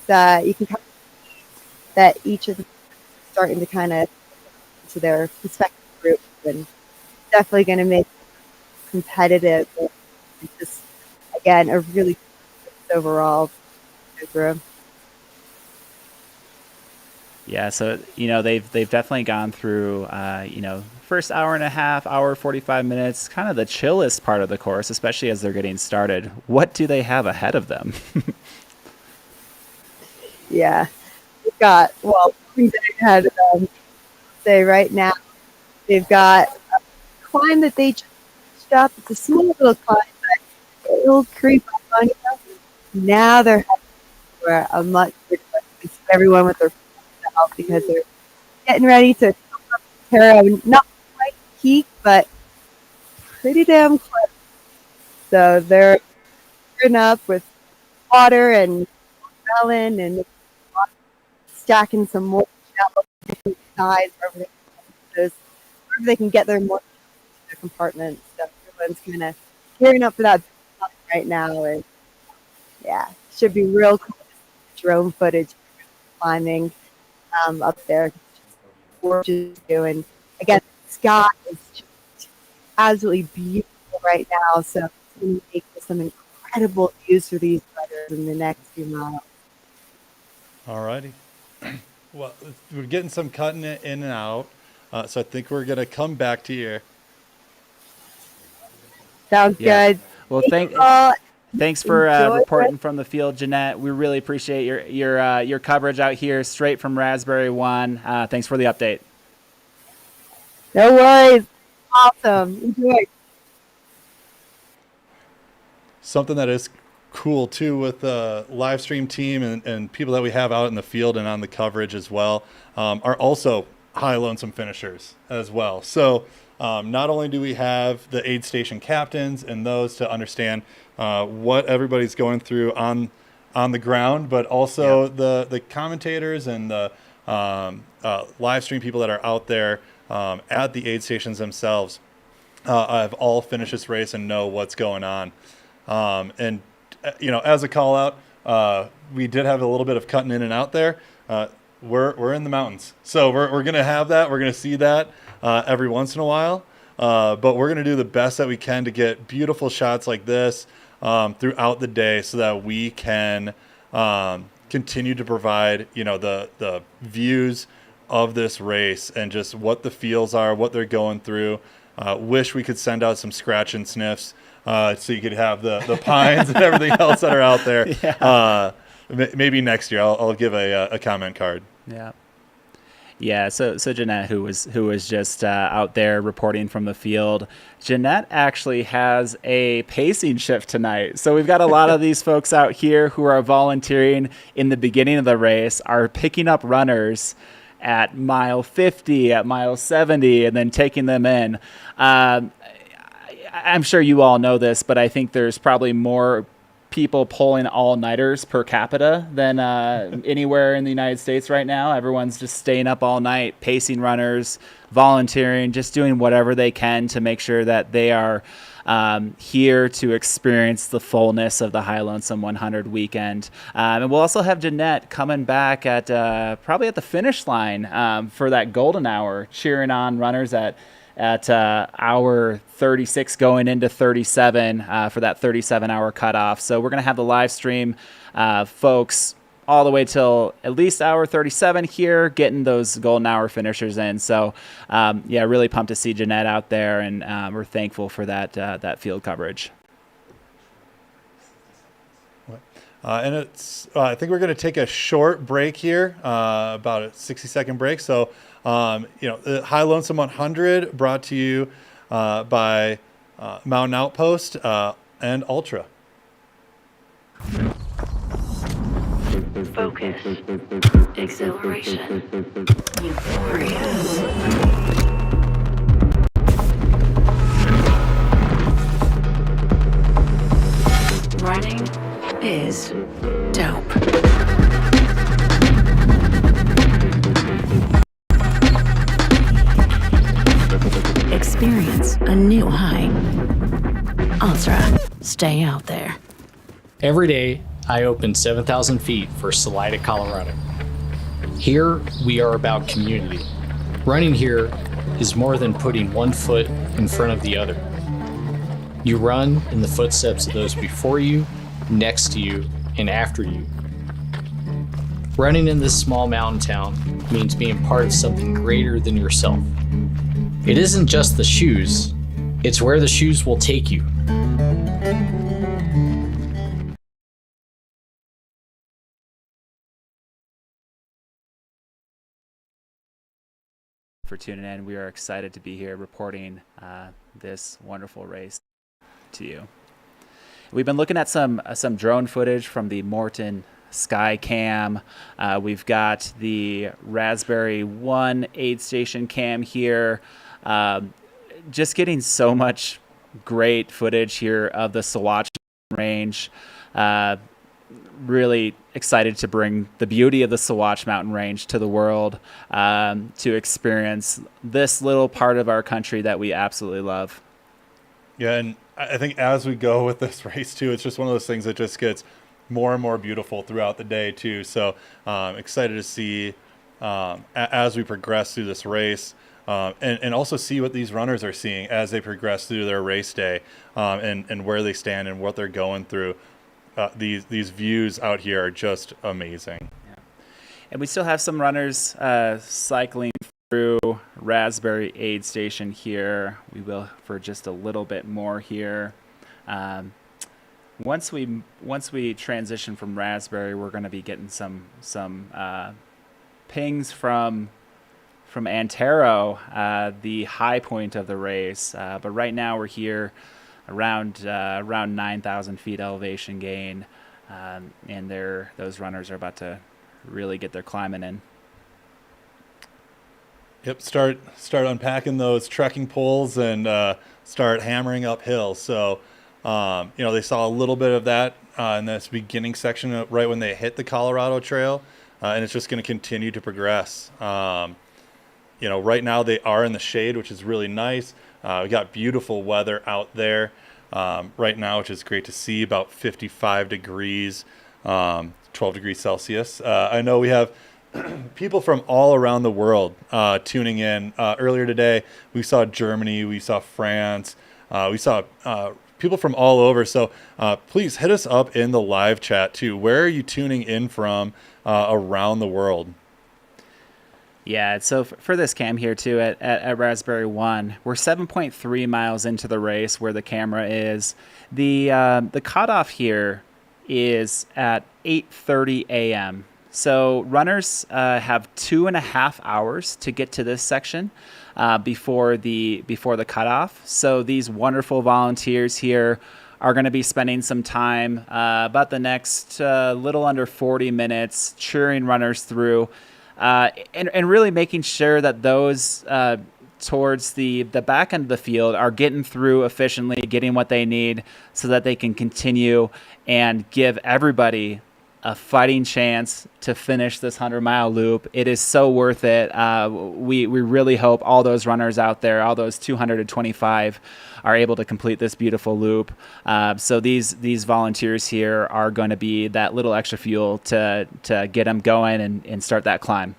You can kind of see that each of them is starting to kind of to their respective groups, and definitely going to make it competitive. It's just again a really good overall group. Yeah, so they've definitely gone through first hour and a half, hour 45 minutes, kind of the chillest part of the course, especially as they're getting started. What do they have ahead of them? Yeah, we've got things that ahead of them. Say right now they've got a climb that they just up. It's a small little climb, but it'll creep up on you. Now they're heading for a much bigger place. Everyone with their out because they're getting ready to come up Antaro. Not quite peak, but pretty damn close. So they're gearing up with water and melon and stacking some more on different sides wherever they can get their more their compartments. So everyone's kind of gearing up for that right now, and yeah, should be real cool. Drone footage climbing up there, gorgeous view, and again, the sky is just absolutely beautiful right now. So it's going to make for some incredible views for these riders in the next few miles. All righty. Well, we're getting some cutting it in and out, so I think we're gonna come back to you. Sounds Yeah. good. Well, thanks for reporting from the field, Jeanette. We really appreciate your coverage out here, straight from Raspberry One. Thanks for the update. No worries. Awesome. Enjoy. Something that is cool too with the live stream team and people that we have out in the field and on the coverage as well are also high lonesome finishers as well. So not only do we have the aid station captains and those to understand what everybody's going through on the ground, but also the commentators and the live stream people that are out there at the aid stations themselves have all finished this race and know what's going on. And as a call out, we did have a little bit of cutting in and out there. We're in the mountains, so we're gonna have that. We're gonna see that every once in a while, but we're gonna do the best that we can to get beautiful shots like this throughout the day, so that we can continue to provide the views of this race and just what the feels are, what they're going through. Wish we could send out some scratch and sniffs. So you could have the pines and everything else that are out there. Yeah. Maybe next year I'll give a comment card. Yeah. Yeah. So Jeanette, who was just out there reporting from the field, Jeanette actually has a pacing shift tonight. So we've got a lot of these folks out here who are volunteering in the beginning of the race, are picking up runners. at mile 50, at mile 70, and then taking them in. I'm sure you all know this, but I think there's probably more people pulling all-nighters per capita than anywhere in the United States right now. Everyone's just staying up all night, pacing runners, volunteering, just doing whatever they can to make sure that they are here to experience the fullness of the High Lonesome 100 weekend. And we'll also have Jeanette coming back at probably at the finish line for that golden hour, cheering on runners at hour 36 going into 37 for that 37-hour cutoff. So we're going to have the live stream folks all the way till at least hour 37 here, getting those golden hour finishers in. So, yeah, really pumped to see Jeanette out there, and we're thankful for that field coverage. And it's, I think we're going to take a short break here, about a 60-second break. So, the High Lonesome 100 brought to you by Mountain Outpost and Ultra. Focus, exhilaration, euphoria. Running is dope. Experience a new high. Ultra, stay out there. Every day, I open 7,000 feet for Salida, Colorado. Here, we are about community. Running here is more than putting one foot in front of the other. You run in the footsteps of those before you, next to you, and after you. Running in this small mountain town means being part of something greater than yourself. It isn't just the shoes, it's where the shoes will take you. For tuning in, we are excited to be here reporting this wonderful race to you. We've been looking at some drone footage from the Maurten Sky Cam. We've got the Raspberry One aid station cam here. Just getting so much great footage here of the Sawatch Range. Really excited to bring the beauty of the Sawatch Mountain Range to the world, to experience this little part of our country that we absolutely love. Yeah, and I think as we go with this race too, it's just one of those things that just gets more and more beautiful throughout the day too. So excited to see as we progress through this race, and also see what these runners are seeing as they progress through their race day, and where they stand and what they're going through. These views out here are just amazing. Yeah. And we still have some runners cycling through Raspberry aid station here. We will for just a little bit more here. Once we transition from Raspberry, we're going to be getting some pings from Antaro, the high point of the race. But right now we're here around 9,000 feet elevation gain, and those runners are about to really get their climbing in. Yep, start unpacking those trekking poles and start hammering uphill. So, they saw a little bit of that in this beginning section right when they hit the Colorado Trail, and it's just going to continue to progress. Right now they are in the shade, which is really nice. We got beautiful weather out there right now, which is great to see, about 55 degrees, 12 degrees Celsius. I know we have people from all around the world tuning in. Earlier today, we saw Germany, we saw France, we saw people from all over. So please hit us up in the live chat too. Where are you tuning in from around the world? Yeah, so for this cam here too at Raspberry One, we're 7.3 miles into the race where the camera is. The cutoff here is at 8:30 a.m. So runners have 2.5 hours to get to this section before the cutoff. So these wonderful volunteers here are going to be spending some time, about the next little under 40 minutes, cheering runners through. and really making sure that those towards the back end of the field are getting through efficiently, getting what they need so that they can continue and give everybody a fighting chance to finish this 100-mile loop. It is so worth it. We really hope all those runners out there, all those 225, are able to complete this beautiful loop. So these volunteers here are going to be that little extra fuel to get them going and start that climb.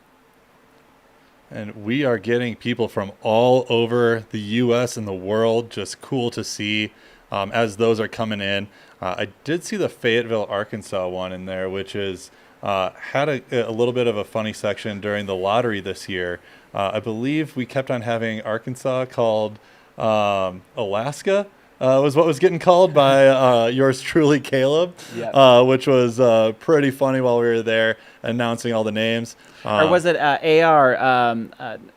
And we are getting people from all over the U.S. and the world. Just cool to see as those are coming in. I did see the Fayetteville, Arkansas one in there, which is had a little bit of a funny section during the lottery this year. I believe we kept on having Arkansas called Alaska. Was what was getting called by yours truly, Caleb, which was pretty funny while we were there announcing all the names. Or was it AR,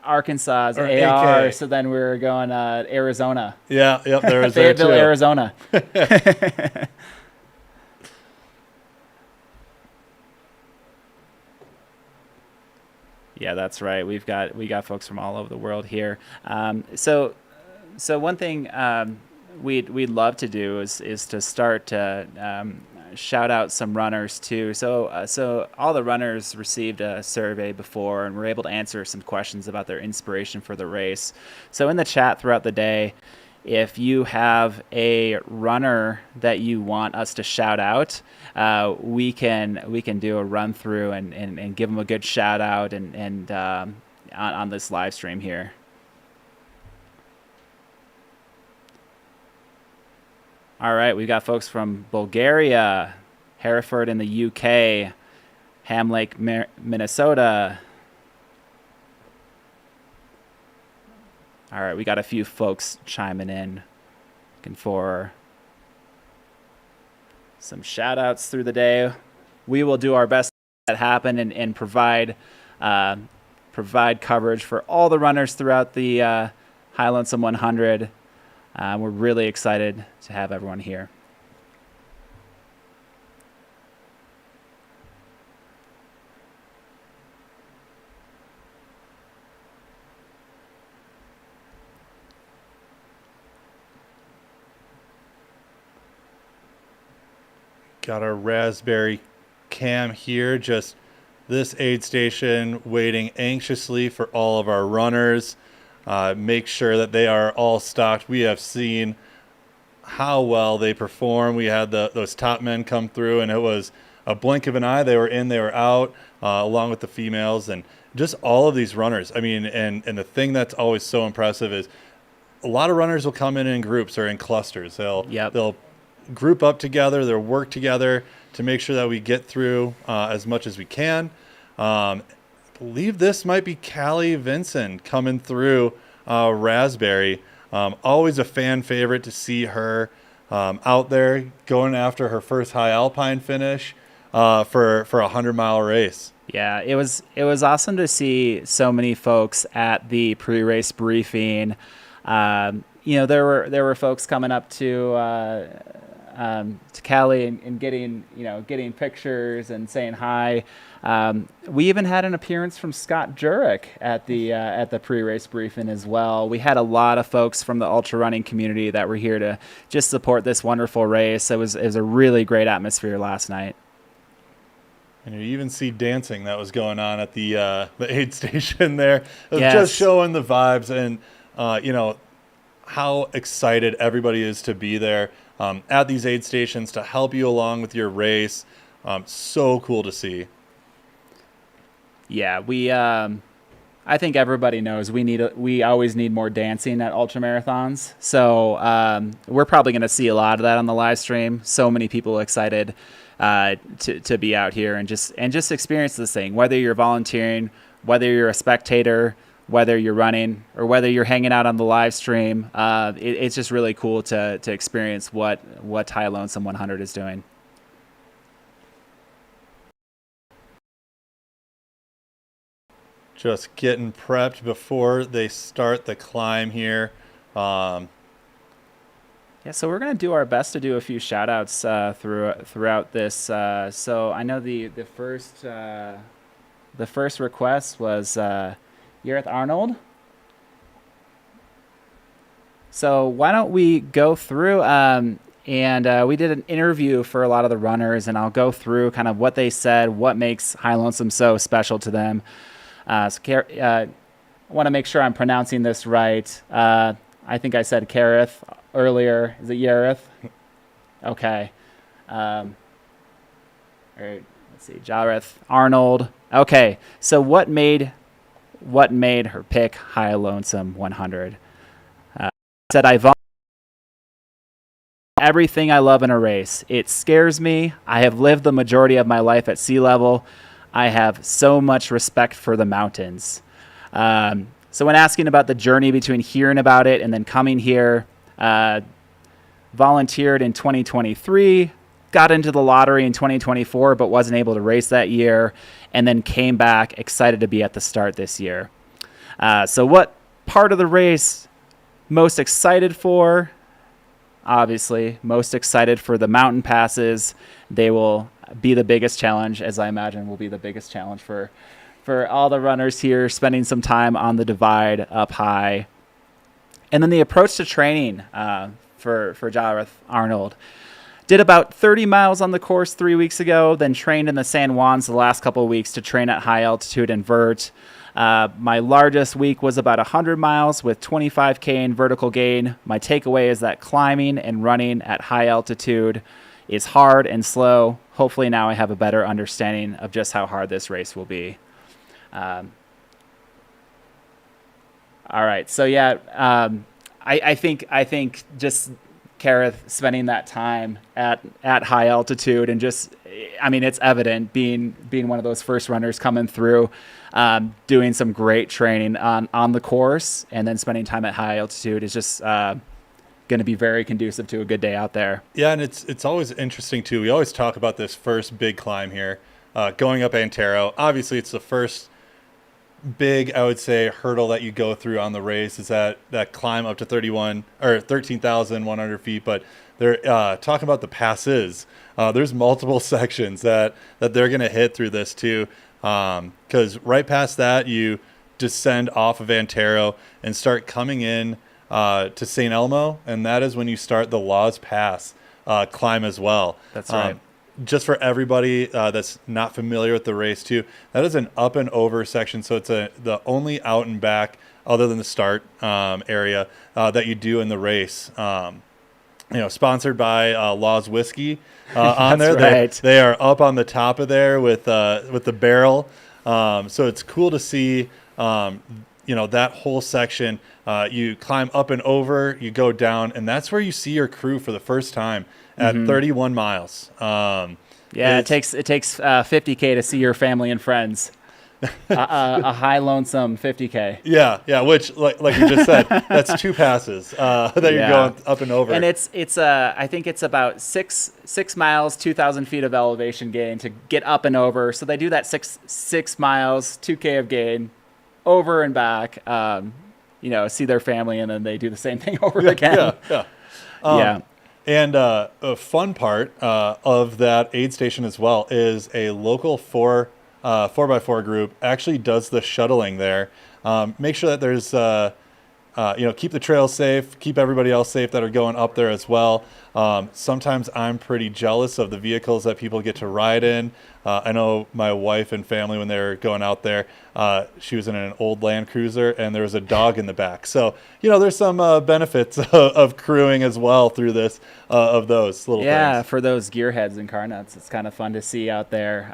Arkansas's AR, AK. so then we were going Arizona. Yeah, yep, there was Fayetteville, there too. Arizona. Yeah, that's right. We got folks from all over the world here. So one thing we'd love to do is to start to shout out some runners too. So all the runners received a survey before and were able to answer some questions about their inspiration for the race. So in the chat throughout the day, if you have a runner that you want us to shout out, we can do a run through and give them a good shout out and on this live stream here. All right, we've got folks from Bulgaria, Hereford in the UK, Ham Lake, Minnesota. All right, we got a few folks chiming in, looking for some shout outs through the day. We will do our best to make that happen and provide coverage for all the runners throughout the High Lonesome 100. We're really excited to have everyone here. Got our Raspberry cam here, just this aid station waiting anxiously for all of our runners. Make sure that they are all stocked. We have seen how well they perform. We had those top men come through, and it was a blink of an eye. They were in, they were out, along with the females, and just all of these runners. I mean, and the thing that's always so impressive is a lot of runners will come in groups or in clusters. They'll group up together, they'll work together to make sure that we get through as much as we can. I believe this might be Callie Vinson coming through Raspberry. Always a fan favorite to see her out there going after her first high alpine finish for a 100-mile race. Yeah, it was awesome to see so many folks at the pre-race briefing. There were folks coming up to Callie and getting pictures and saying hi. We even had an appearance from Scott Jurek at the pre-race briefing as well. We had a lot of folks from the Altra Running community that were here to just support this wonderful race. It was a really great atmosphere last night. And you even see dancing that was going on at the aid station there. It was Yes. just showing the vibes and how excited everybody is to be there at these aid stations to help you along with your race. So cool to see. Yeah, I think everybody knows we always need more dancing at ultra marathons. So we're probably going to see a lot of that on the live stream. So many people excited to be out here and just experience this thing. Whether you're volunteering, whether you're a spectator, whether you're running, or whether you're hanging out on the live stream, it's just really cool to experience what High Lonesome 100 is doing. Just getting prepped before they start the climb here. Yeah, so we're going to do our best to do a few shout-outs throughout this. So I know the the first request was Gareth Arnold. So why don't we go through and we did an interview for a lot of the runners, and I'll go through kind of what they said, what makes High Lonesome so special to them. I want to make sure I'm pronouncing this right. I think I said Kareth earlier. Is it Yareth? Okay. All right, let's see. Jareth Arnold. Okay. So what made her pick High Lonesome 100? Said I volunteered everything I love in a race. It scares me. I have lived the majority of my life at sea level. I have so much respect for the mountains. So when asking about the journey between hearing about it and then coming here, volunteered in 2023, got into the lottery in 2024, but wasn't able to race that year, and then came back excited to be at the start this year. So what part of the race most excited for? Obviously, most excited for the mountain passes. They will be the biggest challenge, as I imagine will be the biggest challenge for all the runners here, spending some time on the divide up high. And then the approach to training for Jareth Arnold. Did about 30 miles on the course 3 weeks ago, then trained in the San Juans the last couple of weeks to train at high altitude and vert. My largest week was about 100 miles with 25K in vertical gain. My takeaway is that climbing and running at high altitude is hard and slow. Hopefully now I have a better understanding of just how hard this race will be. All right. So yeah, I think just Kareth spending that time at high altitude and just, I mean, it's evident being one of those first runners coming through, doing some great training on the course and then spending time at high altitude is just going to be very conducive to a good day out there. Yeah, and it's always interesting too. We always talk about this first big climb here, going up Antaro. Obviously, it's the first big, I would say, hurdle that you go through on the race is that climb up to 13,100 feet. But they're talking about the passes. There's multiple sections that they're going to hit through this too, because right past that you descend off of Antaro and start coming in to St. Elmo, and that is when you start the Laws Pass climb as well. That's right. Just for everybody that's not familiar with the race too, that is an up and over section. So it's the only out and back other than the start area that you do in the race. Sponsored by Laws Whiskey on there. Right. They are up on the top of there with the barrel. So it's cool to see, that whole section. You climb up and over, you go down, and that's where you see your crew for the first time at 31 miles. It takes 50K to see your family and friends. A high lonesome 50K. Yeah, which like you just said, that's two passes that you're going up and over. And it's I think it's about six miles, 2,000 feet of elevation gain to get up and over. So they do that six miles, 2K of gain, over and back. See their family, and then they do the same thing over again. Yeah. And a fun part of that aid station as well is a local 4x4 group actually does the shuttling there. Make sure that there's, keep the trails safe, keep everybody else safe that are going up there as well. Sometimes I'm pretty jealous of the vehicles that people get to ride in. I know my wife and family, when they were going out there, she was in an old Land Cruiser and there was a dog in the back. So, there's some benefits of crewing as well through this, of those little things. Yeah, for those gearheads and car nuts, it's kind of fun to see out there.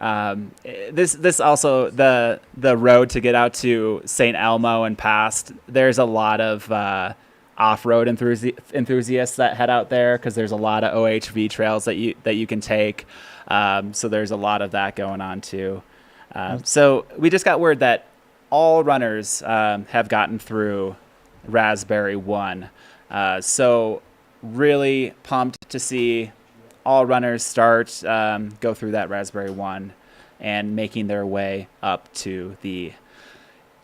This also, the road to get out to St. Elmo and past, there's a lot of off-road enthusiasts that head out there because there's a lot of OHV trails that you can take. So there's a lot of that going on too. So we just got word that all runners have gotten through Raspberry 1. So really pumped to see all runners go through that Raspberry 1 and making their way up to the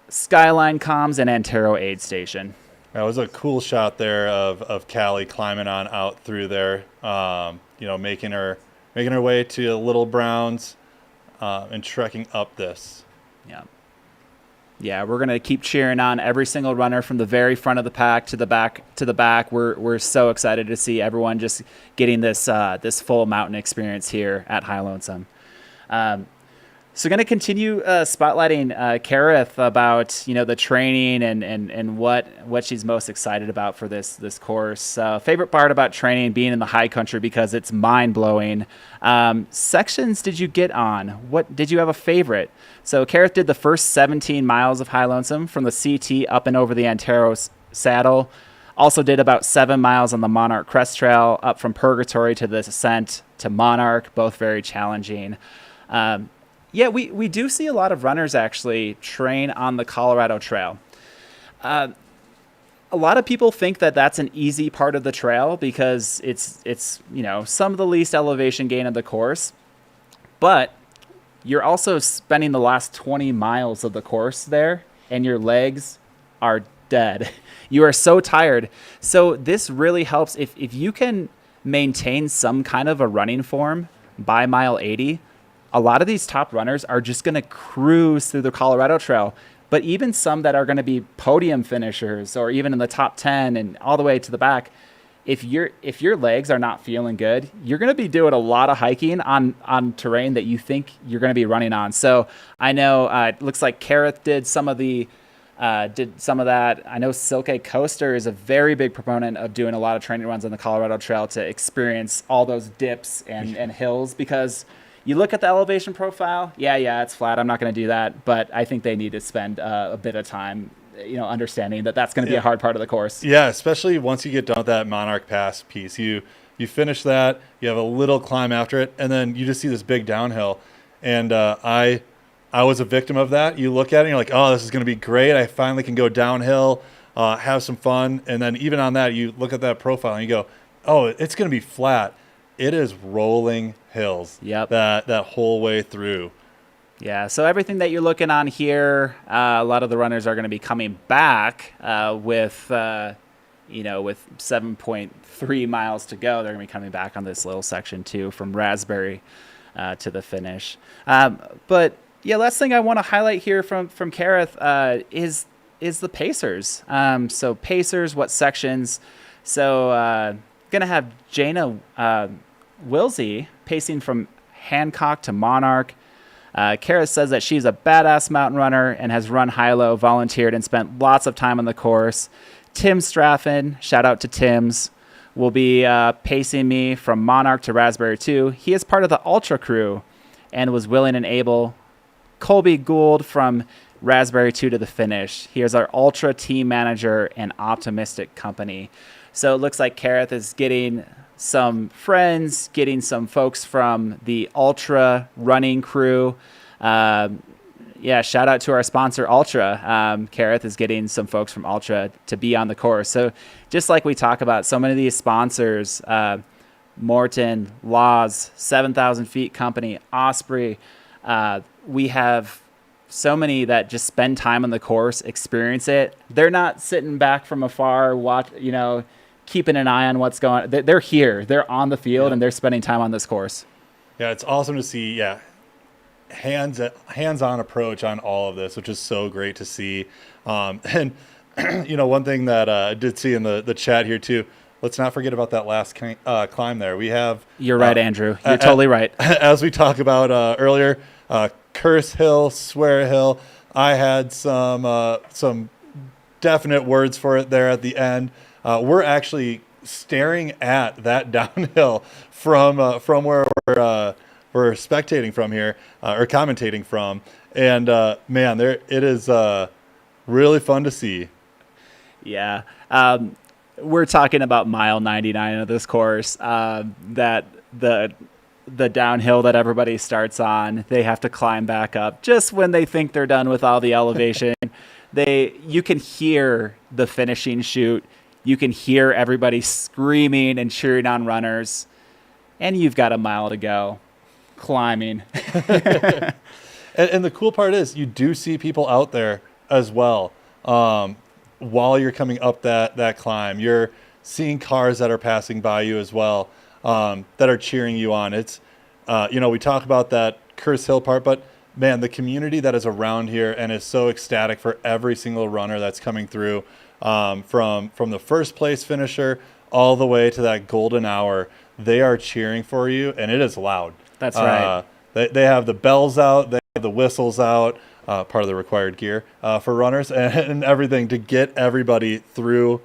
Skyline Comms and Antaro aid station. That was a cool shot there of Callie climbing on out through there, making her way to Little Browns and trekking up this Yeah. Yeah, we're gonna keep cheering on every single runner from the very front of the pack to the back. We're so excited to see everyone just getting this this full mountain experience here at High Lonesome. So going to continue spotlighting Kareth about the training and what she's most excited about for this course. Favorite part about training being in the high country because it's mind blowing. Sections did you get on? What did you have a favorite? So Kareth did the first 17 miles of High Lonesome from the CT up and over the Antaro saddle. Also did about 7 miles on the Monarch Crest Trail up from Purgatory to the Ascent to Monarch, both very challenging. Yeah, we do see a lot of runners actually train on the Colorado Trail. A lot of people think that that's an easy part of the trail because it's some of the least elevation gain of the course, but you're also spending the last 20 miles of the course there, and your legs are dead. You are so tired. So this really helps if you can maintain some kind of a running form by mile 80. A lot of these top runners are just going to cruise through the Colorado Trail, but even some that are going to be podium finishers or even in the top 10 and all the way to the back, if your legs are not feeling good, you're going to be doing a lot of hiking on terrain that you think you're going to be running on. So I know it looks like Kareth did some of that. I know Silke Coaster is a very big proponent of doing a lot of training runs on the Colorado Trail to experience all those dips and hills because you look at the elevation profile, yeah, it's flat. I'm not going to do that. But I think they need to spend a bit of time, understanding that that's going to be a hard part of the course. Yeah, especially once you get done with that Monarch Pass piece. You finish that, you have a little climb after it, and then you just see this big downhill. And I was a victim of that. You look at it and you're like, oh, this is going to be great. I finally can go downhill, have some fun. And then even on that, you look at that profile and you go, oh, it's going to be flat. It is rolling hills. Yep. That whole way through. Yeah. So everything that you're looking on here, a lot of the runners are going to be coming back with 7.3 miles to go. They're going to be coming back on this little section too, from Raspberry to the finish. But yeah, last thing I want to highlight here from Kareth is the pacers. So pacers, what sections? So going to have Jana Wilsey pacing from Hancock to Monarch. Kareth says that she's a badass mountain runner and has run high-low, volunteered, and spent lots of time on the course. Tim Straffen, shout out to Tim's, will be pacing me from Monarch to Raspberry 2. He is part of the Ultra crew and was willing and able. Colby Gould from Raspberry 2 to the finish. He is our Ultra team manager and optimistic company. So it looks like Kareth is getting some friends, getting some folks from the Altra Running crew. Shout out to our sponsor, Ultra. Kareth is getting some folks from Ultra to be on the course. So just like we talk about, so many of these sponsors, Maurten, Laws, 7,000 Feet Company, Osprey, we have so many that just spend time on the course, experience it. They're not sitting back from afar, keeping an eye on what's going on. They're here. They're on the field, and they're spending time on this course. Yeah, it's awesome to see, hands-on approach on all of this, which is so great to see. And, one thing that I did see in the chat here, too, let's not forget about that last climb there. We have... You're right, Andrew. You're totally right. As we talked about earlier, Curse Hill, Swear Hill. I had some definite words for it there at the end. We're actually staring at that downhill from where we're spectating from here or commentating from, and man, it is really fun to see. Yeah, we're talking about mile 99 of this course. That the downhill that everybody starts on, they have to climb back up just when they think they're done with all the elevation. You can hear the finishing chute. You can hear everybody screaming and cheering on runners, and you've got a mile to go climbing. And the cool part is you do see people out there as well. While you're coming up that climb, you're seeing cars that are passing by you as well, that are cheering you on. It's, we talk about that Curse Hill part, but man, the community that is around here and is so ecstatic for every single runner that's coming through, from the first place finisher all the way to that golden hour. They are cheering for you, and it is loud. That's right. They have the bells out, they have the whistles out, part of the required gear for runners, and everything to get everybody through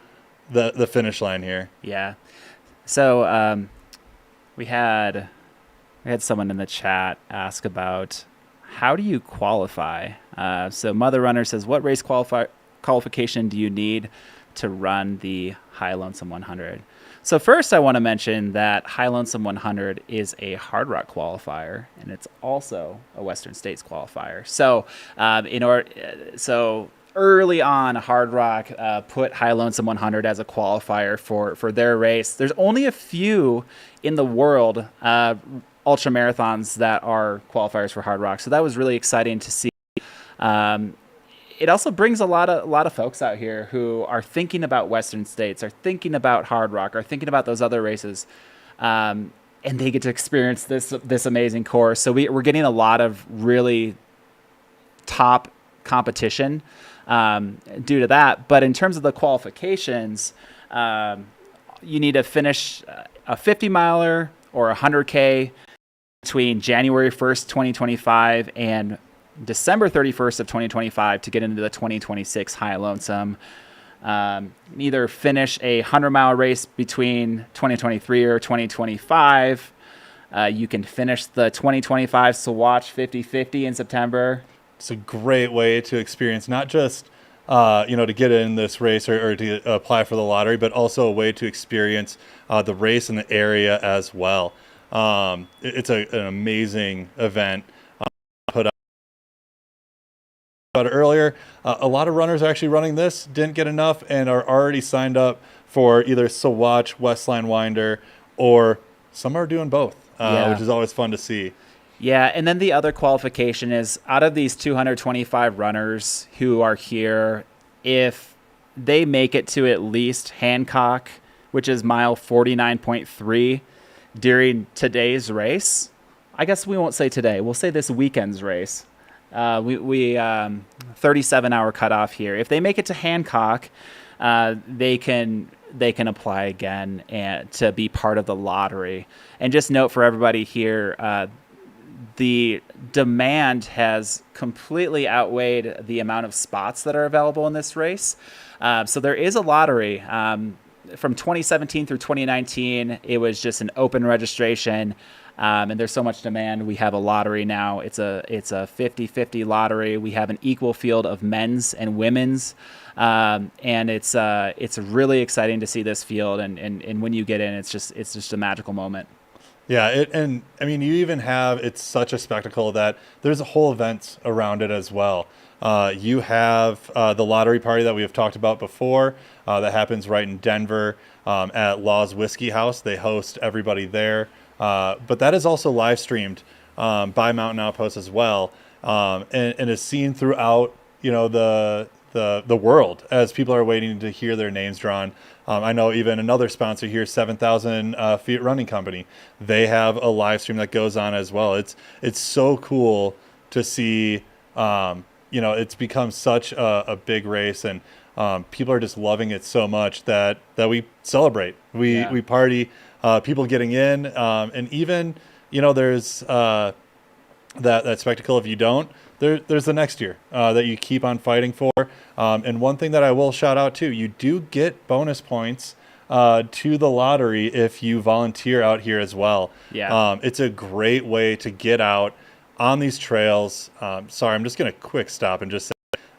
the finish line here. Yeah. So we had someone in the chat ask about how do you qualify. So Mother Runner says, what race qualification do you need to run the High Lonesome 100? So first I want to mention that High Lonesome 100 is a Hard Rock qualifier, and it's also a Western States qualifier. So early on, Hard Rock put High Lonesome 100 as a qualifier for their race. There's only a few in the world ultra marathons that are qualifiers for Hard Rock, so that was really exciting to see. It also brings a lot of folks out here who are thinking about Western States, are thinking about Hard Rock, are thinking about those other races, and they get to experience this amazing course. So we're getting a lot of really top competition due to that. But in terms of the qualifications, you need to finish a 50 miler or a 100K between January 1st, 2025 and December 31st of 2025 to get into the 2026 High Lonesome. Either finish a 100-mile race between 2023 or 2025. You can finish the 2025 Sawatch 50-50 in September. It's a great way to experience not just to get in this race or to apply for the lottery, but also a way to experience the race in the area as well. It's an amazing event. Put up about earlier, a lot of runners are actually running this, didn't get enough, and are already signed up for either Sawatch, Westline Winder, or some are doing both, which is always fun to see. Yeah, and then the other qualification is out of these 225 runners who are here, if they make it to at least Hancock, which is mile 49.3 during today's race, I guess we won't say today, we'll say this weekend's race. We 37-hour cutoff here. If they make it to Hancock, they can apply again and to be part of the lottery. And just note for everybody here, the demand has completely outweighed the amount of spots that are available in this race. So there is a lottery. From 2017 through 2019, it was just an open registration. And there's so much demand. We have a lottery now. It's a 50-50 lottery. We have an equal field of men's and women's. And it's really exciting to see this field. And when you get in, it's just a magical moment. Yeah, you even have, it's such a spectacle that there's a whole event around it as well. You have the lottery party that we have talked about before that happens right in Denver at Law's Whiskey House. They host everybody there. But that is also live streamed by Mountain Outpost as well, and is seen throughout the world as people are waiting to hear their names drawn. I know even another sponsor here, 7,000 Feet Running Company. They have a live stream that goes on as well. It's so cool to see. It's become such a big race, and people are just loving it so much that we celebrate. We party. People getting in, and even there's that spectacle. If you don't, there's the next year that you keep on fighting for. And one thing that I will shout out too, you do get bonus points to the lottery if you volunteer out here as well. Yeah, it's a great way to get out on these trails. Sorry, I'm just gonna quick stop and just say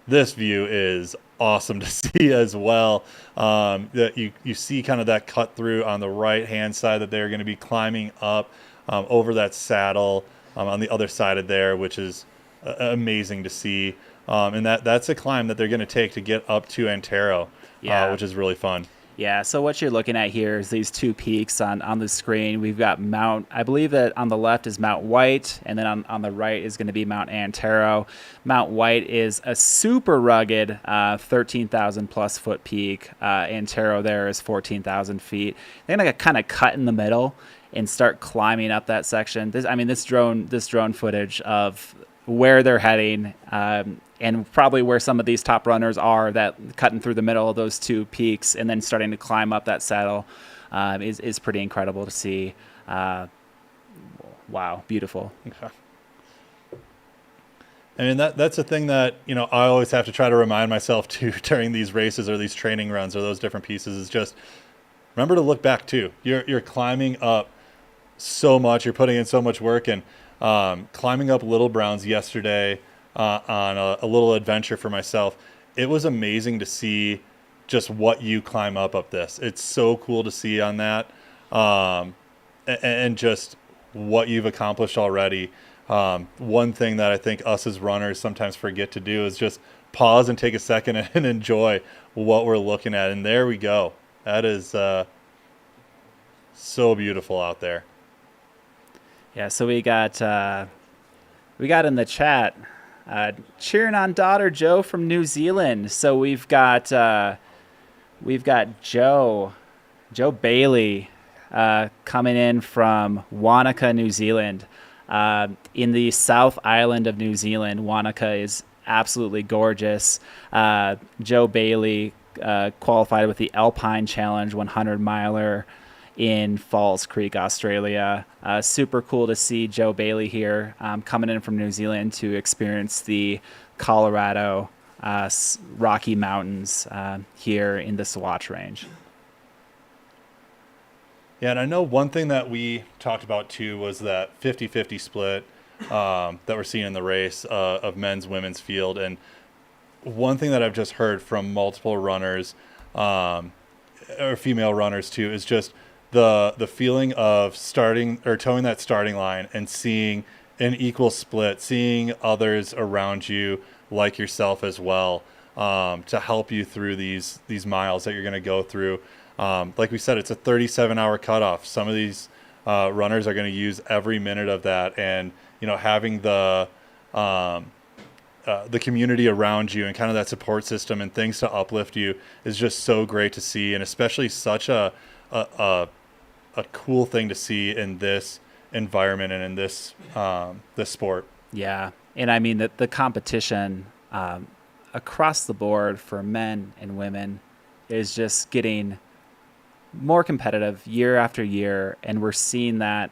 this view is awesome to see as well. That you see kind of that cut through on the right hand side that they're going to be climbing up over that saddle on the other side of there, which is amazing to see. And that's a climb that they're going to take to get up to Antaro, which is really fun. Yeah, so what you're looking at here is these two peaks on the screen. We've got I believe that on the left is Mount White, and then on the right is going to be Mount Antaro. Mount White is a super rugged 13,000 plus foot peak. Antaro there is 14,000 feet. They're going to kind of cut in the middle and start climbing up that section. This drone footage of where they're heading, and probably where some of these top runners are, that cutting through the middle of those two peaks and then starting to climb up that saddle is pretty incredible to see. Wow, beautiful. Okay. I mean, that's a thing that, you know, I always have to try to remind myself too during these races or these training runs or those different pieces, is just remember to look back too. You're climbing up so much, you're putting in so much work, and climbing up Little Browns yesterday on a little adventure for myself. It was amazing to see just what you climb up this. It's so cool to see on that, and just what you've accomplished already. One thing that I think us as runners sometimes forget to do is just pause and take a second and enjoy what we're looking at. And there we go. That is so beautiful out there. Yeah, so we got in the chat cheering on daughter Joe from New Zealand. So we've got Joe Bailey coming in from Wanaka, New Zealand. In the South Island of New Zealand, Wanaka is absolutely gorgeous. Joe Bailey qualified with the Alpine Challenge 100 miler in Falls Creek, Australia. Super cool to see Joe Bailey here, coming in from New Zealand to experience the Colorado Rocky Mountains here in the Sawatch Range. Yeah, and I know one thing that we talked about too was that 50-50 split that we're seeing in the race of men's, women's field. And one thing that I've just heard from multiple runners, or female runners too, is just the feeling of starting or towing that starting line and seeing an equal split, seeing others around you like yourself as well, to help you through these miles that you're going to go through. Like we said, it's a 37-hour cutoff. Some of these runners are going to use every minute of that, and you know, having the community around you and kind of that support system and things to uplift you is just so great to see, and especially such a cool thing to see in this environment and in this sport. Yeah, and I mean the competition across the board for men and women is just getting more competitive year after year, and we're seeing that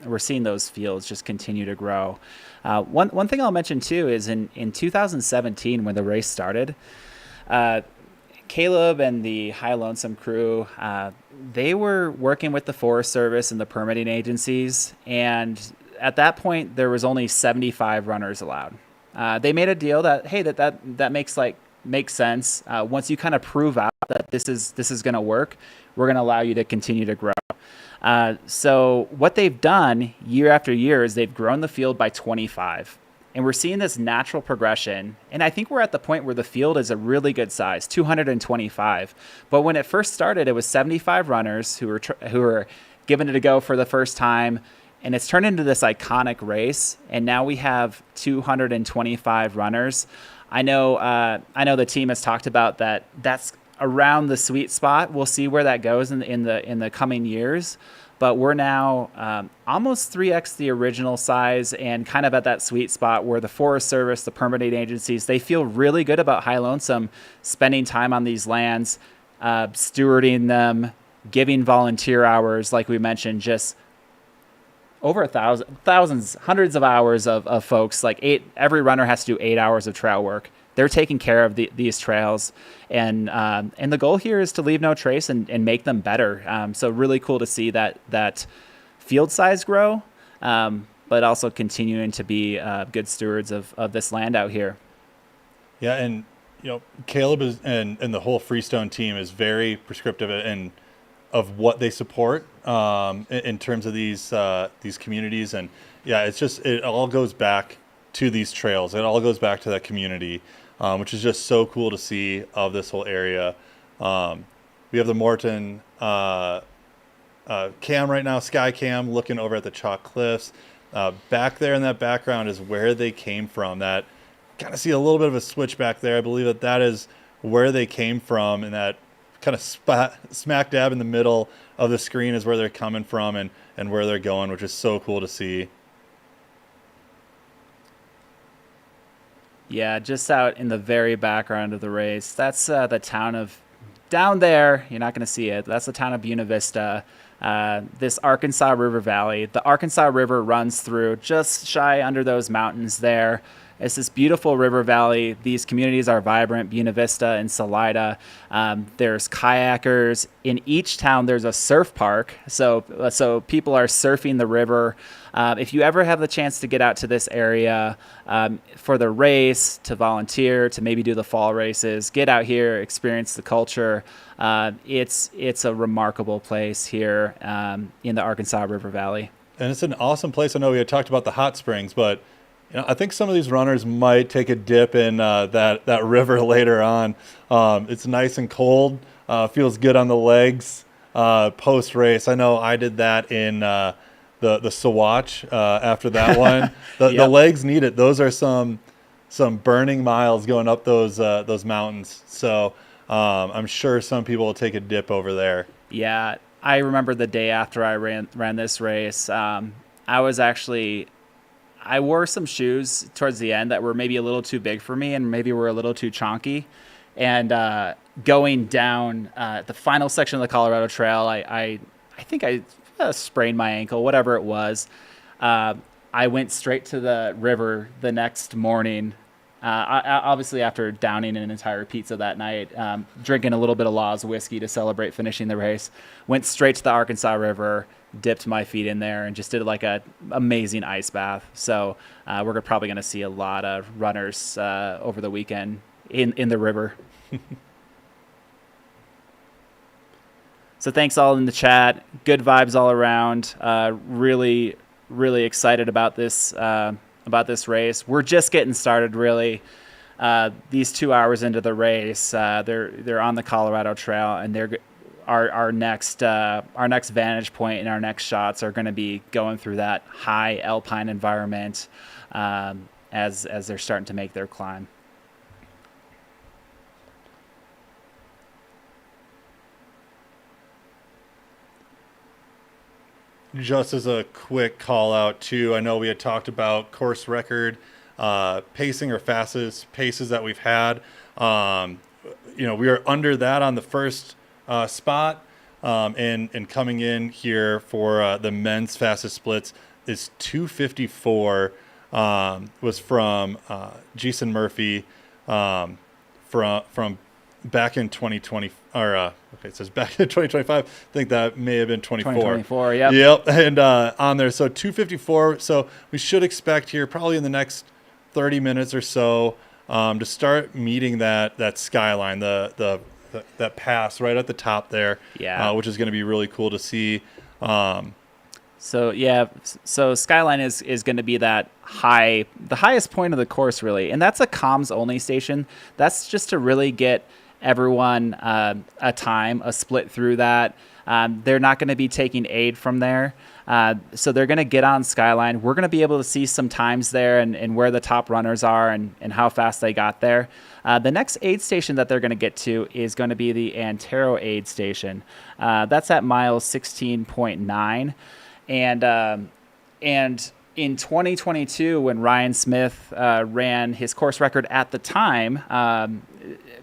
we're seeing those fields just continue to grow. One thing I'll mention too is in 2017, when the race started, Caleb and the High Lonesome crew, they were working with the Forest Service and the permitting agencies, and at that point there was only 75 runners allowed. They made a deal that, hey, that makes sense. Once you kind of prove out that this is going to work, we're going to allow you to continue to grow. So what they've done year after year is they've grown the field by 25. And we're seeing this natural progression. And I think we're at the point where the field is a really good size, 225. But when it first started, it was 75 runners who were giving it a go for the first time. And it's turned into this iconic race. And now we have 225 runners. I know the team has talked about that. That's around the sweet spot. We'll see where that goes in the coming years. But we're now almost 3x the original size, and kind of at that sweet spot where the Forest Service, the permitting agencies, they feel really good about High Lonesome spending time on these lands, stewarding them, giving volunteer hours, like we mentioned, just over thousands, hundreds of hours of folks. Like every runner has to do 8 hours of trail work. They're taking care of these trails, and the goal here is to leave no trace and make them better. So really cool to see that field size grow, but also continuing to be good stewards of this land out here. Yeah, and you know, Caleb and the whole Freestone team is very prescriptive of what they support in terms of these communities, and yeah, it all goes back to these trails. It all goes back to that community. Which is just so cool to see of this whole area. We have the Maurten cam right now, sky cam, looking over at the chalk cliffs. Back there in that background is where they came from. That kind of see a little bit of a switch back there. I believe that is where they came from, and that kind of smack dab in the middle of the screen is where they're coming from and where they're going, which is so cool to see. Yeah, just out in the very background of the race. That's the town of, down there, you're not going to see it. That's the town of Buena Vista. This Arkansas River Valley. The Arkansas River runs through just shy under those mountains there. It's this beautiful river valley. These communities are vibrant, Buena Vista and Salida. There's kayakers. In each town, there's a surf park. So people are surfing the river. If you ever have the chance to get out to this area for the race, to volunteer, to maybe do the fall races, get out here, experience the culture. It's a remarkable place here in the Arkansas River Valley. And it's an awesome place. I know we had talked about the hot springs, but I think some of these runners might take a dip in that river later on. It's nice and cold, feels good on the legs post race. I know I did that in the Sawatch after that one. The legs need it. Those are some burning miles going up those mountains. So I'm sure some people will take a dip over there. Yeah, I remember the day after I ran this race. I wore some shoes towards the end that were maybe a little too big for me and maybe were a little too chonky. And going down the final section of the Colorado Trail, I think I sprained my ankle, whatever it was. I went straight to the river the next morning, obviously after downing an entire pizza that night, drinking a little bit of Law's whiskey to celebrate finishing the race. Went straight to the Arkansas River, dipped my feet in there, and just did like a amazing ice bath. So we're probably going to see a lot of runners over the weekend in the river. So thanks all in the chat. Good vibes all around. Really, really excited about this race. We're just getting started, really. These 2 hours into the race, they're on the Colorado Trail, and our next vantage point and our next shots are going to be going through that high alpine environment as they're starting to make their climb. Just as a quick call out too, I know we had talked about course record pacing or fastest paces that we've had. We are under that on the first spot, and coming in here for the men's fastest splits is 2:54. Was from Jason Murphy from back in 2020, it says back in 2025. I think that may have been 24. 2024, yep. Yep, and on there, so 2:54. So we should expect here probably in the next 30 minutes or so to start meeting that skyline, that pass right at the top there, which is going to be really cool to see. So skyline is going to be the highest point of the course, really, and that's a comms only station. That's just to really get everyone a split through that. They're not going to be taking aid from there. So they're going to get on skyline. We're going to be able to see some times there and where the top runners are and how fast they got there. The next aid station that they're going to get to is going to be the Antaro aid station. That's at mile 16.9. And in 2022, when Ryan Smith ran his course record at the time,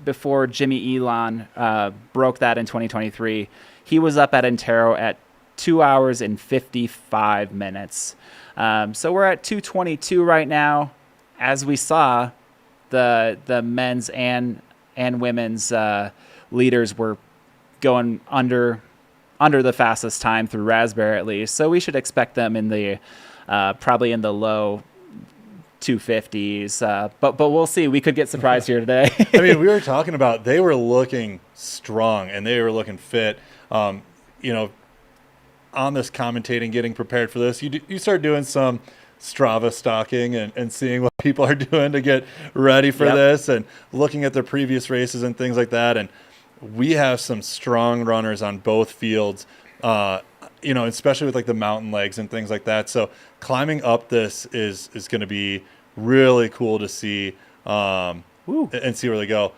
before Jimmy Elon broke that in 2023, he was up at Antaro at 2 hours and 55 minutes. So we're at 2:22 right now. As we saw, the men's and women's leaders were going under the fastest time through Raspberry, at least. So we should expect them in the probably in the low 250s. But we'll see. We could get surprised here today. I mean, we were talking about they were looking strong and they were looking fit. On this commentating, getting prepared for this, you start doing some Strava stalking and seeing what people are doing to get ready for this and looking at their previous races and things like that. And we have some strong runners on both fields, especially with like the mountain legs and things like that. So climbing up this is going to be really cool to see and see where they go.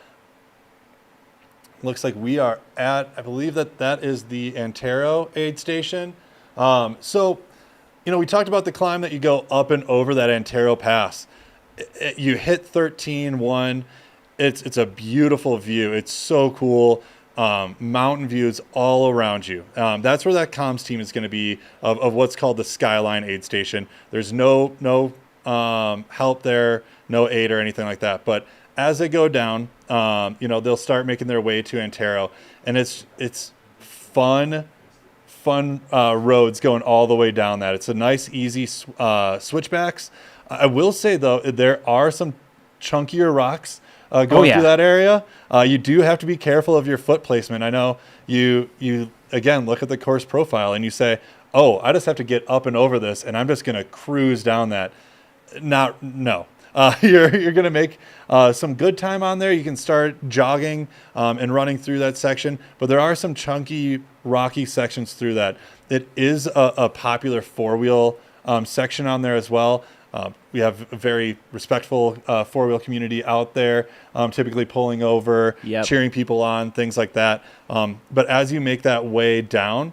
Looks like we are at, I believe that is the Antaro aid station. We talked about the climb that you go up and over that Antaro pass. you hit 13-1. It's a beautiful view. It's so cool. Mountain views all around you. That's where that comms team is going to be of what's called the Skyline Aid Station. There's no help there, no aid or anything like that. But as they go down, they'll start making their way to Antaro, and it's fun roads going all the way down that. It's a nice, easy switchbacks. I will say, though, there are some chunkier rocks going through that area. You do have to be careful of your foot placement. I know you again, look at the course profile and you say, oh, I just have to get up and over this, and I'm just going to cruise down that. No. You're going to make some good time on there. You can start jogging and running through that section, but there are some chunky, rocky sections through that. It is a popular four-wheel section on there as well. We have a very respectful four-wheel community out there, typically pulling over, cheering people on, things like that. But as you make that way down,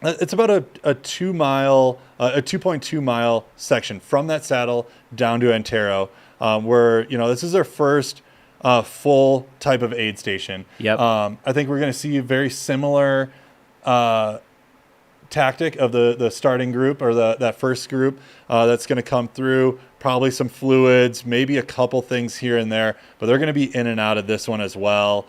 it's about a 2.2 mile section from that saddle down to Antaro, where, this is their first full type of aid station. I think we're going to see a very similar tactic of the starting group, or that first group that's going to come through. Probably some fluids, maybe a couple things here and there, but they're going to be in and out of this one as well,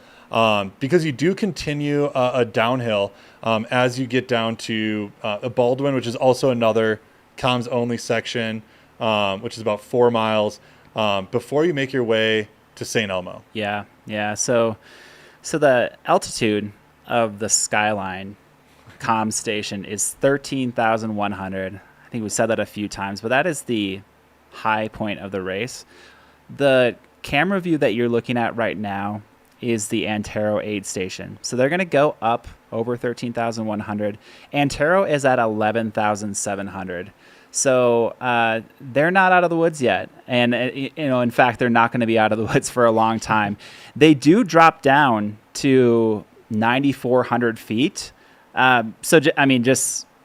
because you do continue a downhill as you get down to Baldwin, which is also another comms only section, which is about 4 miles before you make your way to St. Elmo. So the altitude of the Skyline comm station is 13,100. I think we said that a few times, but that is the high point of the race. The camera view that you're looking at right now is the Antaro aid station. So they're going to go up over 13,100. Antaro is at 11,700. So they're not out of the woods yet. And, in fact, they're not going to be out of the woods for a long time. They do drop down to 9,400 feet.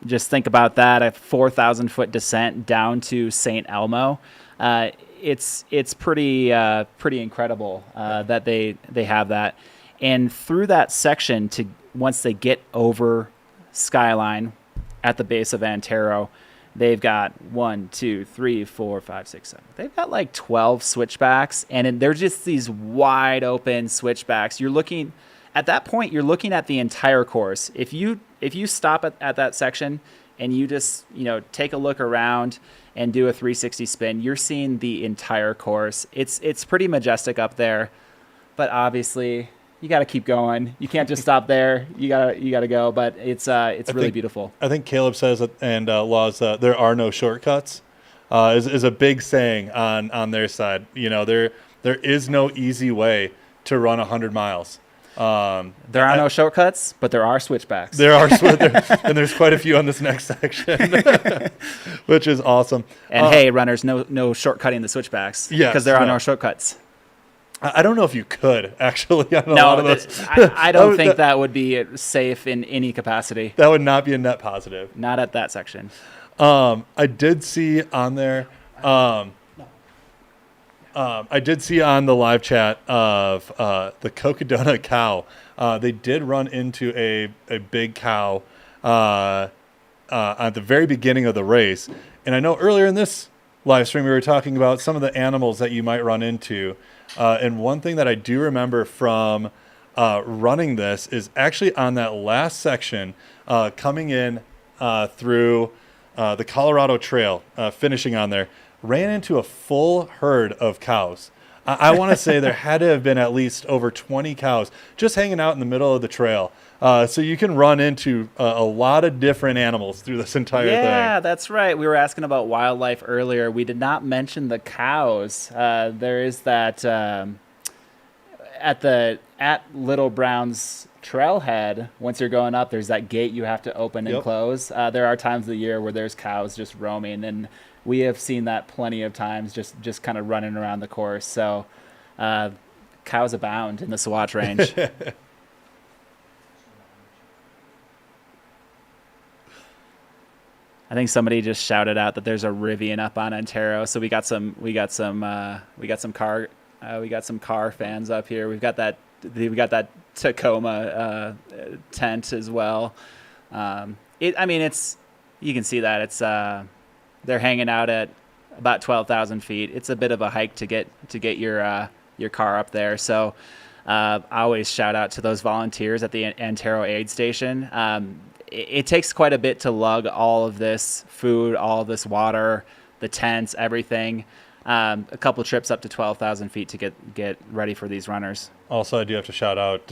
Just think about that, a 4,000-foot descent down to St. Elmo. It's pretty incredible that they have that. And through that section, once they get over Skyline at the base of Antaro, they've got 1, 2, 3, 4, 5, 6, 7. They've got like 12 switchbacks, and they're just these wide open switchbacks. At that point, you're looking at the entire course. If you stop at that section and you just take a look around and do a 360 spin, you're seeing the entire course. It's pretty majestic up there, but obviously you got to keep going. You can't just stop there. You gotta go. But it's really beautiful. I think Caleb says that, and Laws, there are no shortcuts. Is a big saying on their side. There is no easy way to run 100 miles. There are no shortcuts, but there are switchbacks. And there's quite a few on this next section, which is awesome. And hey, runners, no shortcutting the switchbacks, because there are no shortcuts. I don't know if you could actually on a lot of those. I don't think that would be safe in any capacity. That would not be a net positive. Not at that section. I did see on there. I did see on the live chat of the Cocodona cow. They did run into a big cow at the very beginning of the race. And I know earlier in this live stream we were talking about some of the animals that you might run into. And one thing that I do remember from running this is actually on that last section, coming in through the Colorado Trail, finishing on there, ran into a full herd of cows. I want to say there had to have been at least over 20 cows just hanging out in the middle of the trail. So you can run into a lot of different animals through this entire thing. Yeah, that's right. We were asking about wildlife earlier. We did not mention the cows. There is that at Little Brown's trailhead, once you're going up, there's that gate you have to open and close. There are times of the year where there's cows just roaming, and we have seen that plenty of times, just kind of running around the course. So cows abound in the Sawatch Range. I think somebody just shouted out that there's a Rivian up on Antaro, so we got some car fans up here. We got that Tacoma tent as well. It's you can see that it's they're hanging out at about 12,000 feet. It's a bit of a hike to get your car up there. So I always shout out to those volunteers at the Antaro aid station. It takes quite a bit to lug all of this food, all of this water, the tents, everything. A couple trips up to 12,000 feet to get ready for these runners. Also, I do have to shout out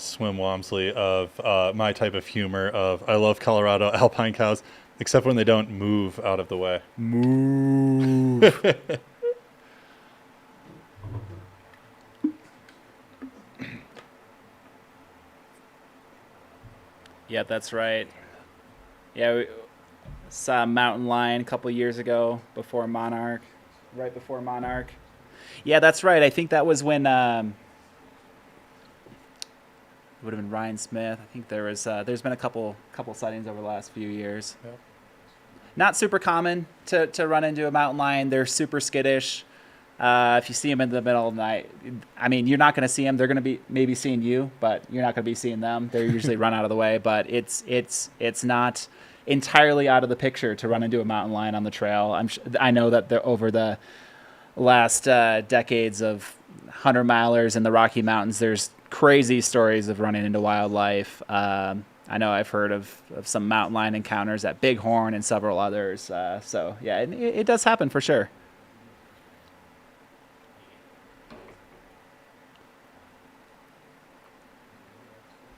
Swim Wamsley of my type of humor of I love Colorado alpine cows, except when they don't move out of the way. Move. Yeah, that's right. Yeah, we saw a mountain lion a couple years ago before Monarch, right before Monarch. Yeah, that's right. I think that was when it would have been Ryan Smith. I think there's been a couple sightings over the last few years. Yep. Not super common to run into a mountain lion. They're super skittish. If you see them in the middle of the night, I mean, you're not going to see them. They're going to be maybe seeing you, but you're not going to be seeing them. They usually run out of the way, but it's not entirely out of the picture to run into a mountain lion on the trail. I know that over the last decades of 100-milers in the Rocky Mountains, there's crazy stories of running into wildlife. I know I've heard of some mountain lion encounters at Bighorn and several others. So yeah, it does happen for sure.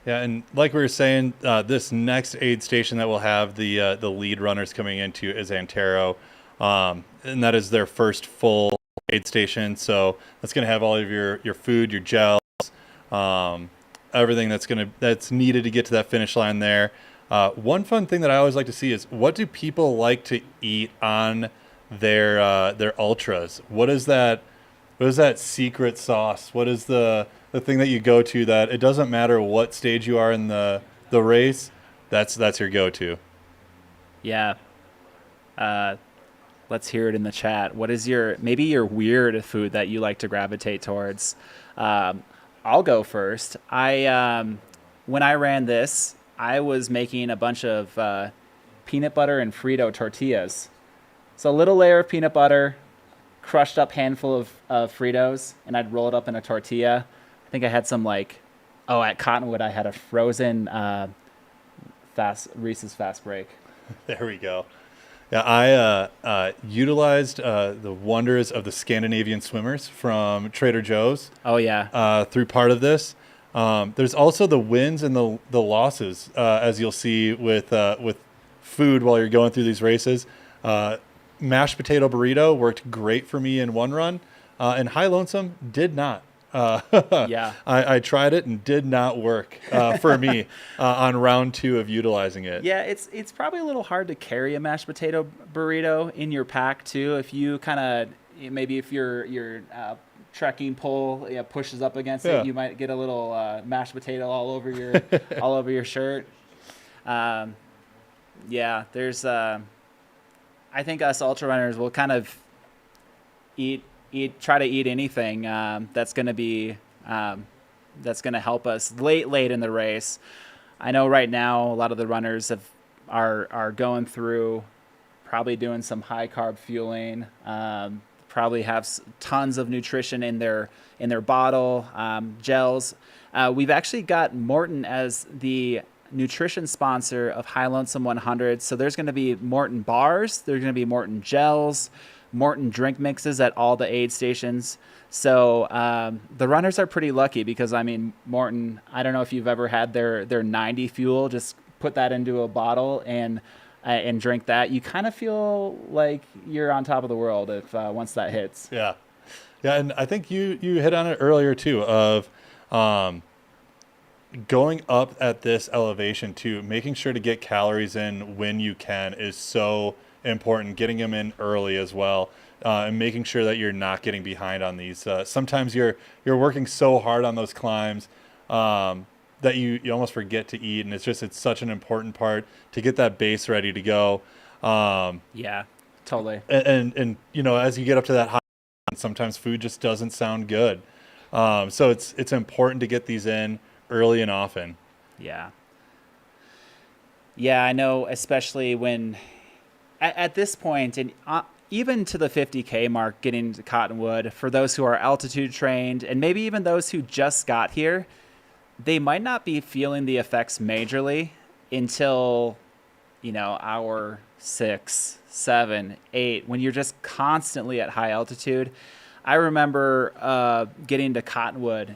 Yeah, and like we were saying, this next aid station that we'll have the lead runners coming into is Antaro, and that is their first full aid station. So that's going to have all of your food, your gels, everything that's needed to get to that finish line there. One fun thing that I always like to see is what do people like to eat on their ultras? What is that secret sauce? What is the thing that you go to that it doesn't matter what stage you are in the race, that's your go-to? Yeah. Let's hear it in the chat. What is your weird food that you like to gravitate towards? I'll go first. When I ran this, I was making a bunch of peanut butter and Frito tortillas. So a little layer of peanut butter, crushed up handful of Fritos, and I'd roll it up in a tortilla. I think I had some at Cottonwood I had a frozen Reese's Fast Break. There we go. Yeah, I utilized the wonders of the Scandinavian swimmers from Trader Joe's. Oh yeah. Through part of this. There's also the wins and the losses, as you'll see with food while you're going through these races. Mashed potato burrito worked great for me in one run, and High Lonesome did not. Yeah, I tried it and did not work for me on round 2 of utilizing it. Yeah, it's probably a little hard to carry a mashed potato burrito in your pack too. If you if your trekking pole pushes up against it, you might get a little mashed potato all over your shirt. Yeah, there's I think us ultra runners will kind of try to eat anything that's going to help us late in the race. I know right now a lot of the runners are going through, probably doing some high carb fueling, probably have tons of nutrition in their bottle, gels. We've actually got Maurten as the nutrition sponsor of High Lonesome 100. So there's going to be Maurten bars, there's going to be Maurten gels, Maurten drink mixes at all the aid stations. So the runners are pretty lucky because, I mean, Maurten, I don't know if you've ever had their 90 fuel, just put that into a bottle and drink that. You kind of feel like you're on top of the world if once that hits. Yeah. And I think you hit on it earlier too of going up at this elevation too, making sure to get calories in when you can is so important. Getting them in early as well, and making sure that you're not getting behind on these. Sometimes you're working so hard on those climbs that you almost forget to eat, and it's such an important part to get that base ready to go. Yeah, totally. And you know, as you get up to that high, sometimes food just doesn't sound good. So it's important to get these in early and often. Yeah. Yeah, I know, especially when at this point, and even to the 50K mark, getting to Cottonwood, for those who are altitude trained, and maybe even those who just got here, they might not be feeling the effects majorly until, you know, hour 6, 7, 8, when you're just constantly at high altitude. I remember getting to Cottonwood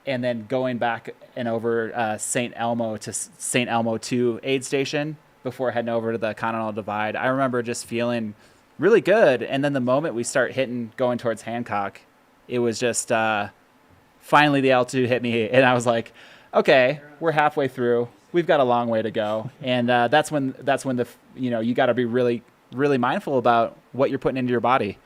and then going back and over St. Elmo to St. Elmo 2 aid station before heading over to the Continental Divide. I remember just feeling really good. And then the moment we start going towards Hancock, it was just finally the altitude hit me. And I was like, okay, we're halfway through. We've got a long way to go. And that's when you got to be really, really mindful about what you're putting into your body.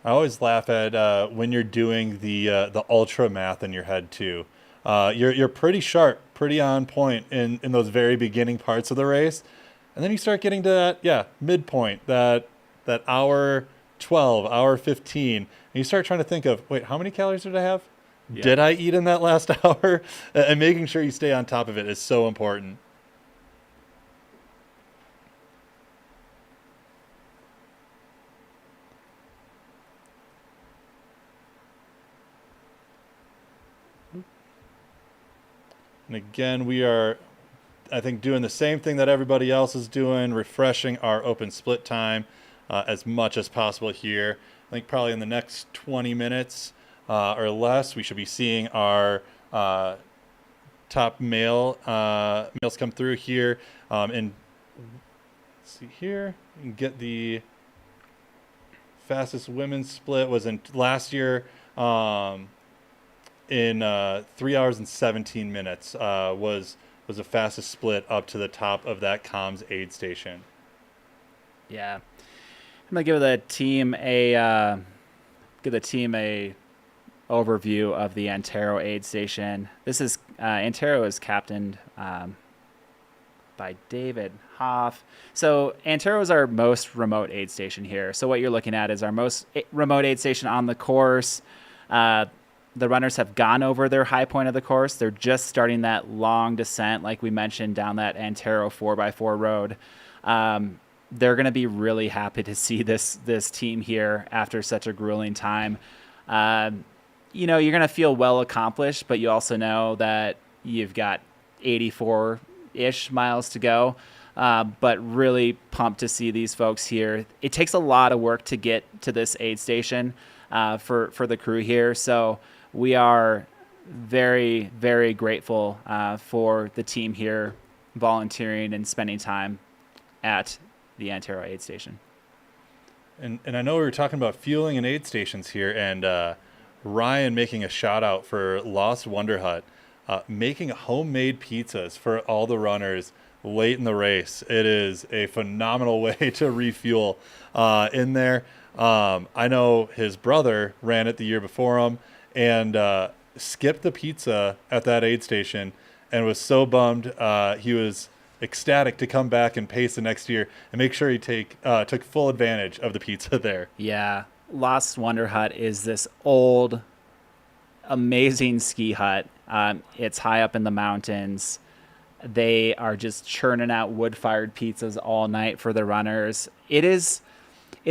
I always laugh at when you're doing the ultra math in your head too. You're pretty sharp, pretty on point in those very beginning parts of the race, and then you start getting to that midpoint, that hour 12, hour 15, and you start trying to think of, wait, how many calories did I have? Yeah. Did I eat in that last hour? And making sure you stay on top of it is so important. And again, we are, I think, doing the same thing that everybody else is doing, refreshing our open split time as much as possible here. I think probably in the next 20 minutes or less, we should be seeing our top males come through here. And let's see here, you can get the fastest women's split was in last year. In 3 hours and 17 minutes was the fastest split up to the top of that comms aid station. Yeah, I'm gonna give the team a overview of the Antaro aid station. This is Antaro is captained by David Hoff. So Antaro is our most remote aid station here. So what you're looking at is our most remote aid station on the course. The runners have gone over their high point of the course. They're just starting that long descent, like we mentioned, down that Antaro 4x4 road. They're going to be really happy to see this team here after such a grueling time. You're going to feel well accomplished, but you also know that you've got 84-ish miles to go. But really pumped to see these folks here. It takes a lot of work to get to this aid station for the crew here. So we are very, very grateful for the team here volunteering and spending time at the Antaro aid station. And I know we were talking about fueling and aid stations here, and Ryan making a shout out for Lost Wonder Hut, making homemade pizzas for all the runners late in the race. It is a phenomenal way to refuel in there. I know his brother ran it the year before him and skipped the pizza at that aid station and was so bummed. He was ecstatic to come back and pace the next year and make sure he took full advantage of the pizza there. Yeah. Lost Wonder Hut is this old, amazing ski hut. It's high up in the mountains. They are just churning out wood-fired pizzas all night for the runners. It is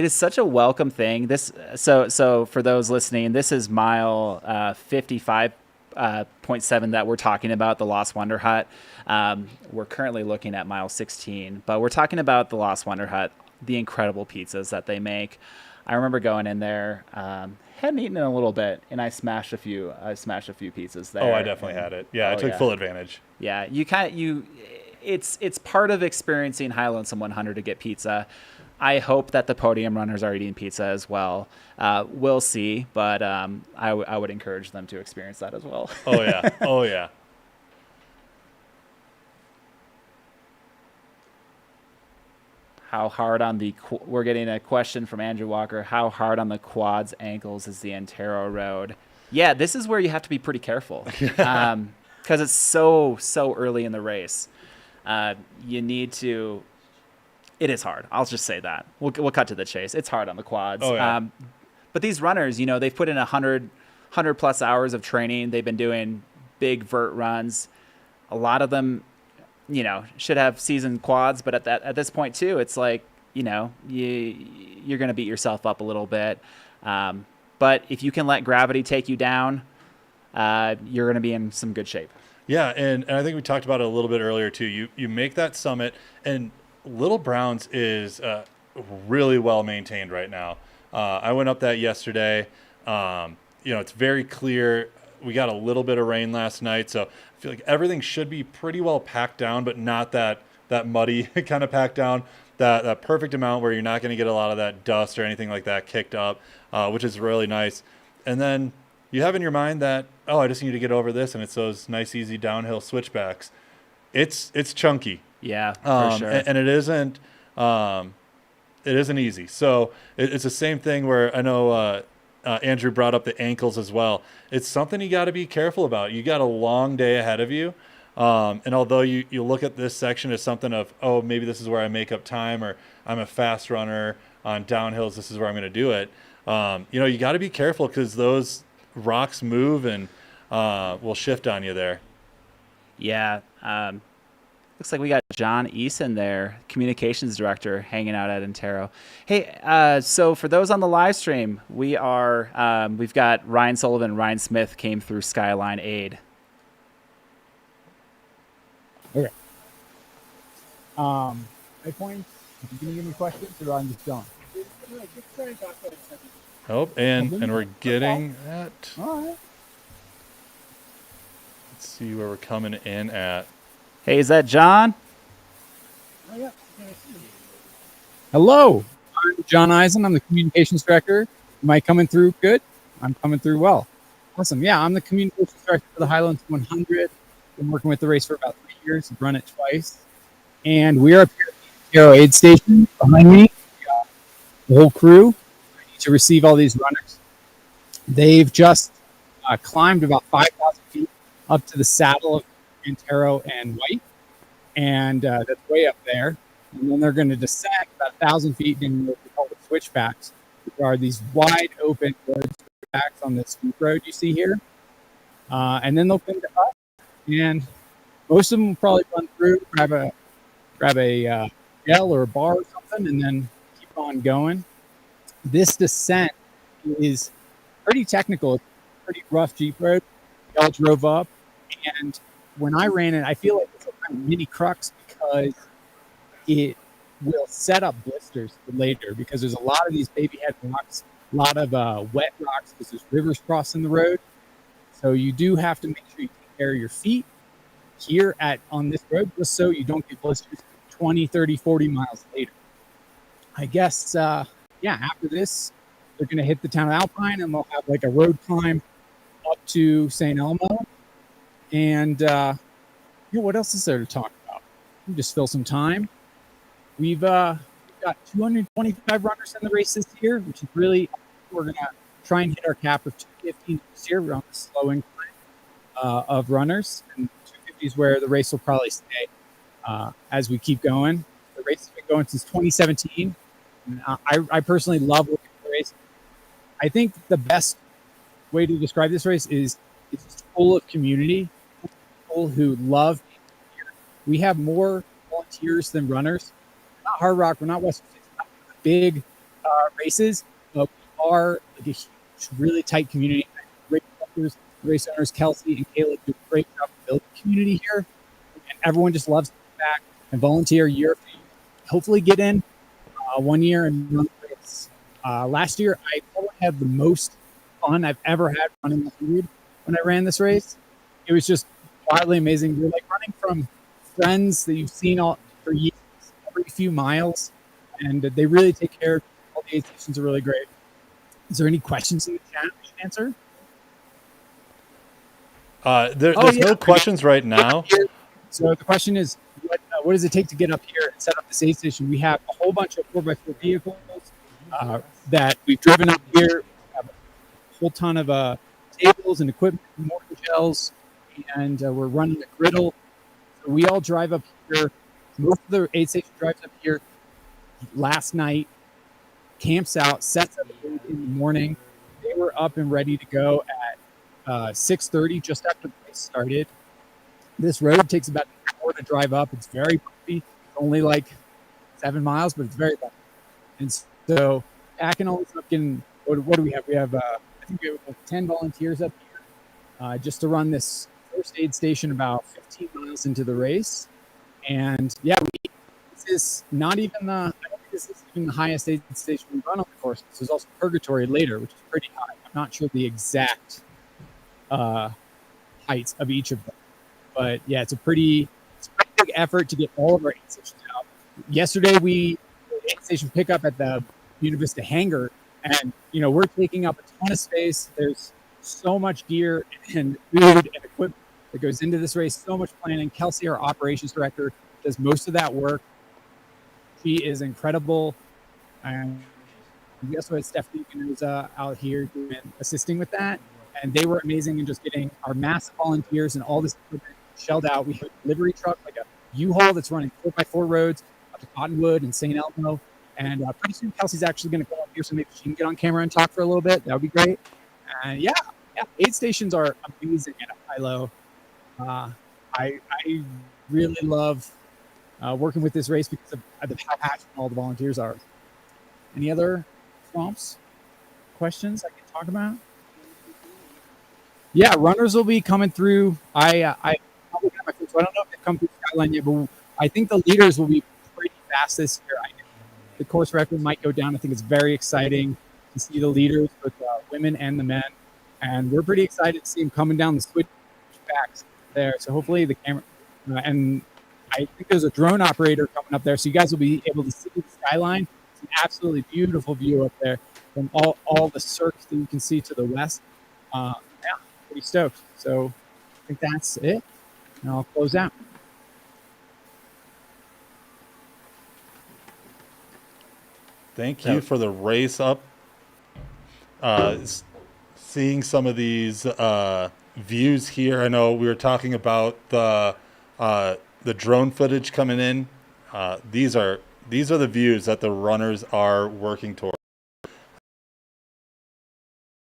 such a welcome thing. So for those listening, this is mile 55.7 that we're talking about, the Lost Wonder Hut. We're currently looking at mile 16, but we're talking about the Lost Wonder Hut, the incredible pizzas that they make. I remember going in there, hadn't eaten in a little bit, and I smashed a few pizzas there. Oh, I definitely had it. Yeah, I took full advantage. Yeah, it's part of experiencing High Lonesome 100 to get pizza. I hope that the podium runners are eating pizza as well. We'll see, but I would encourage them to experience that as well. Oh yeah, oh yeah. How hard on we're getting a question from Andrew Walker. How hard on the quads, ankles is the Antaro road? Yeah, this is where you have to be pretty careful because it's so early in the race. You need to It is hard. I'll just say that. We'll cut to the chase. It's hard on the quads. Oh, yeah. But these runners, they've put in 100 plus hours of training. They've been doing big vert runs. A lot of them, should have seasoned quads. But at this point too, it's like, you're going to beat yourself up a little bit. But if you can let gravity take you down, you're going to be in some good shape. Yeah, and I think we talked about it a little bit earlier too. You make that summit, and Little Browns is really well maintained right now. I went up that yesterday. It's very clear. We got a little bit of rain last night, so I feel like everything should be pretty well packed down, but not that muddy kind of packed down. That perfect amount where you're not going to get a lot of that dust or anything like that kicked up, which is really nice. And then you have in your mind that, I just need to get over this, and it's those nice, easy downhill switchbacks. It's chunky. Yeah, for sure. And it isn't easy. So it's the same thing where I know Andrew brought up the ankles as well. It's something you got to be careful about. You got a long day ahead of you. And although you look at this section as something of, maybe this is where I make up time, or I'm a fast runner on downhills, this is where I'm going to do it. You got to be careful because those rocks move and will shift on you there. Yeah. Looks like we got John Eason there, communications director, hanging out at Antaro. Hey, so for those on the live stream, we've got Ryan Sullivan, Ryan Smith came through Skyline Aid. Okay. My points. Can you give me questions, or I'm just going? And we're getting that. All right. Let's see where we're coming in at. Hey, is that John? Oh, yeah. Hello, I'm John Eisen. I'm the communications director. Am I coming through good? I'm coming through well. Awesome. Yeah, I'm the communications director for the High Lonesome 100. Been working with the race for about 3 years. I've run it twice. And we are up here at the Antaro Aid Station behind me. We got the whole crew ready to receive all these runners. They've just climbed about 5,000 feet up to the saddle of Antaro and White, and that's way up there. And then they're going to descend about 1,000 feet in what we call the switchbacks, which are these wide open road switchbacks on this steep road you see here. And then they'll come to us, and most of them will probably run through, grab a gel or a bar or something, and then keep on going. This descent is pretty technical. It's a pretty rough Jeep road. We all drove up, and when I ran it, I feel like it's a kind of mini crux because it will set up blisters for later, because there's a lot of these baby head rocks, a lot of wet rocks because there's rivers crossing the road. So you do have to make sure you take care of your feet here on this road, just so you don't get blisters 20, 30, 40 miles later. I guess, after this, they're going to hit the town of Alpine, and they'll have like a road climb up to St. Elmo. And what else is there to talk about? We just fill some time. We've got 225 runners in the race this year, which is really, we're going to try and hit our cap of 250 this year. We're on a slow incline of runners, and 250 is where the race will probably stay as we keep going. The race has been going since 2017. And I personally love looking at the race. I think the best way to describe this race is it's just full of community. People who love being here. We have more volunteers than runners. We're not Hard Rock, we're not Western States, we're not big races, but we are like a huge, really tight community. Race owners Kelsey and Caleb do a great job building community here, and everyone just loves to come back and volunteer year after year. Hopefully get in 1 year and run the race. Last year, I probably had the most fun I've ever had running the 100 when I ran this race. It was just wildly amazing. You're like running from friends that you've seen all for years, every few miles, and they really take care of you. All the aid stations are really great. Is there any questions in the chat we should answer? There's no questions right now. So the question is, what does it take to get up here and set up this aid station? We have a whole bunch of 4x4 vehicles that we've driven up here. We have a whole ton of tables and equipment, Maurten gels, and we're running a griddle. So we all drive up here. Most of the aid station drives up here last night, camps out, sets up in the morning. They were up and ready to go at 6:30, just after the race started. This road takes about an hour to drive up. It's very bumpy. It's only like 7 miles, but it's very bumpy. And so packing all this up in, what do we have? We have, I think we have like 10 volunteers up here just to run this first aid station about 15 miles into the race. And yeah, this is not even the, I don't think this is even the highest aid station we run on the course. There's also Purgatory later, which is pretty high. I'm not sure the exact heights of each of them. But yeah, it's a pretty big effort to get all of our aid stations out. Yesterday, we aid station pickup at the Buena Vista hangar, and we're taking up a ton of space. There's so much gear and food and equipment that goes into this race. So much planning. Kelsey, our operations director, does most of that work. She is incredible, and we also had Stephanie Ganoza out here assisting with that, and they were amazing in just getting our massive volunteers and all this equipment shelled out. We have a delivery truck, like a U-Haul that's running 4x4 roads up to Cottonwood and St. Elmo. And pretty soon Kelsey's actually going to go up here, so maybe she can get on camera and talk for a little bit. That would be great. And yeah, aid stations are amazing at Hilo. I really love working with this race because of how passionate all the volunteers are. Any other swamps questions I can talk about? Yeah, runners will be coming through. I probably got my foot, so I don't know if they've come through Skyline yet, but I think the leaders will be pretty fast this year. The course record might go down. I think it's very exciting to see the leaders, both women and the men. And we're pretty excited to see them coming down the switchbacks there. So hopefully the camera, and I think there's a drone operator coming up there. So you guys will be able to see the skyline. It's an absolutely beautiful view up there from all the cirques that you can see to the west. Yeah, pretty stoked. So I think that's it. And I'll close out. Thank you for the race up. Seeing some of these views here. I know we were talking about the drone footage coming in. These are the views that the runners are working toward.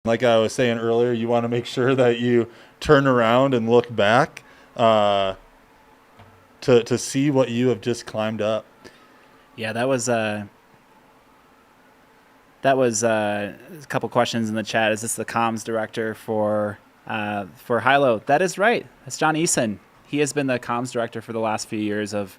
Like I was saying earlier, you want to make sure that you turn around and look back to see what you have just climbed up. Yeah, that was a couple questions in the chat. Is this the comms director for Hilo? That is right. That's John Eason. He has been the comms director for the last few years of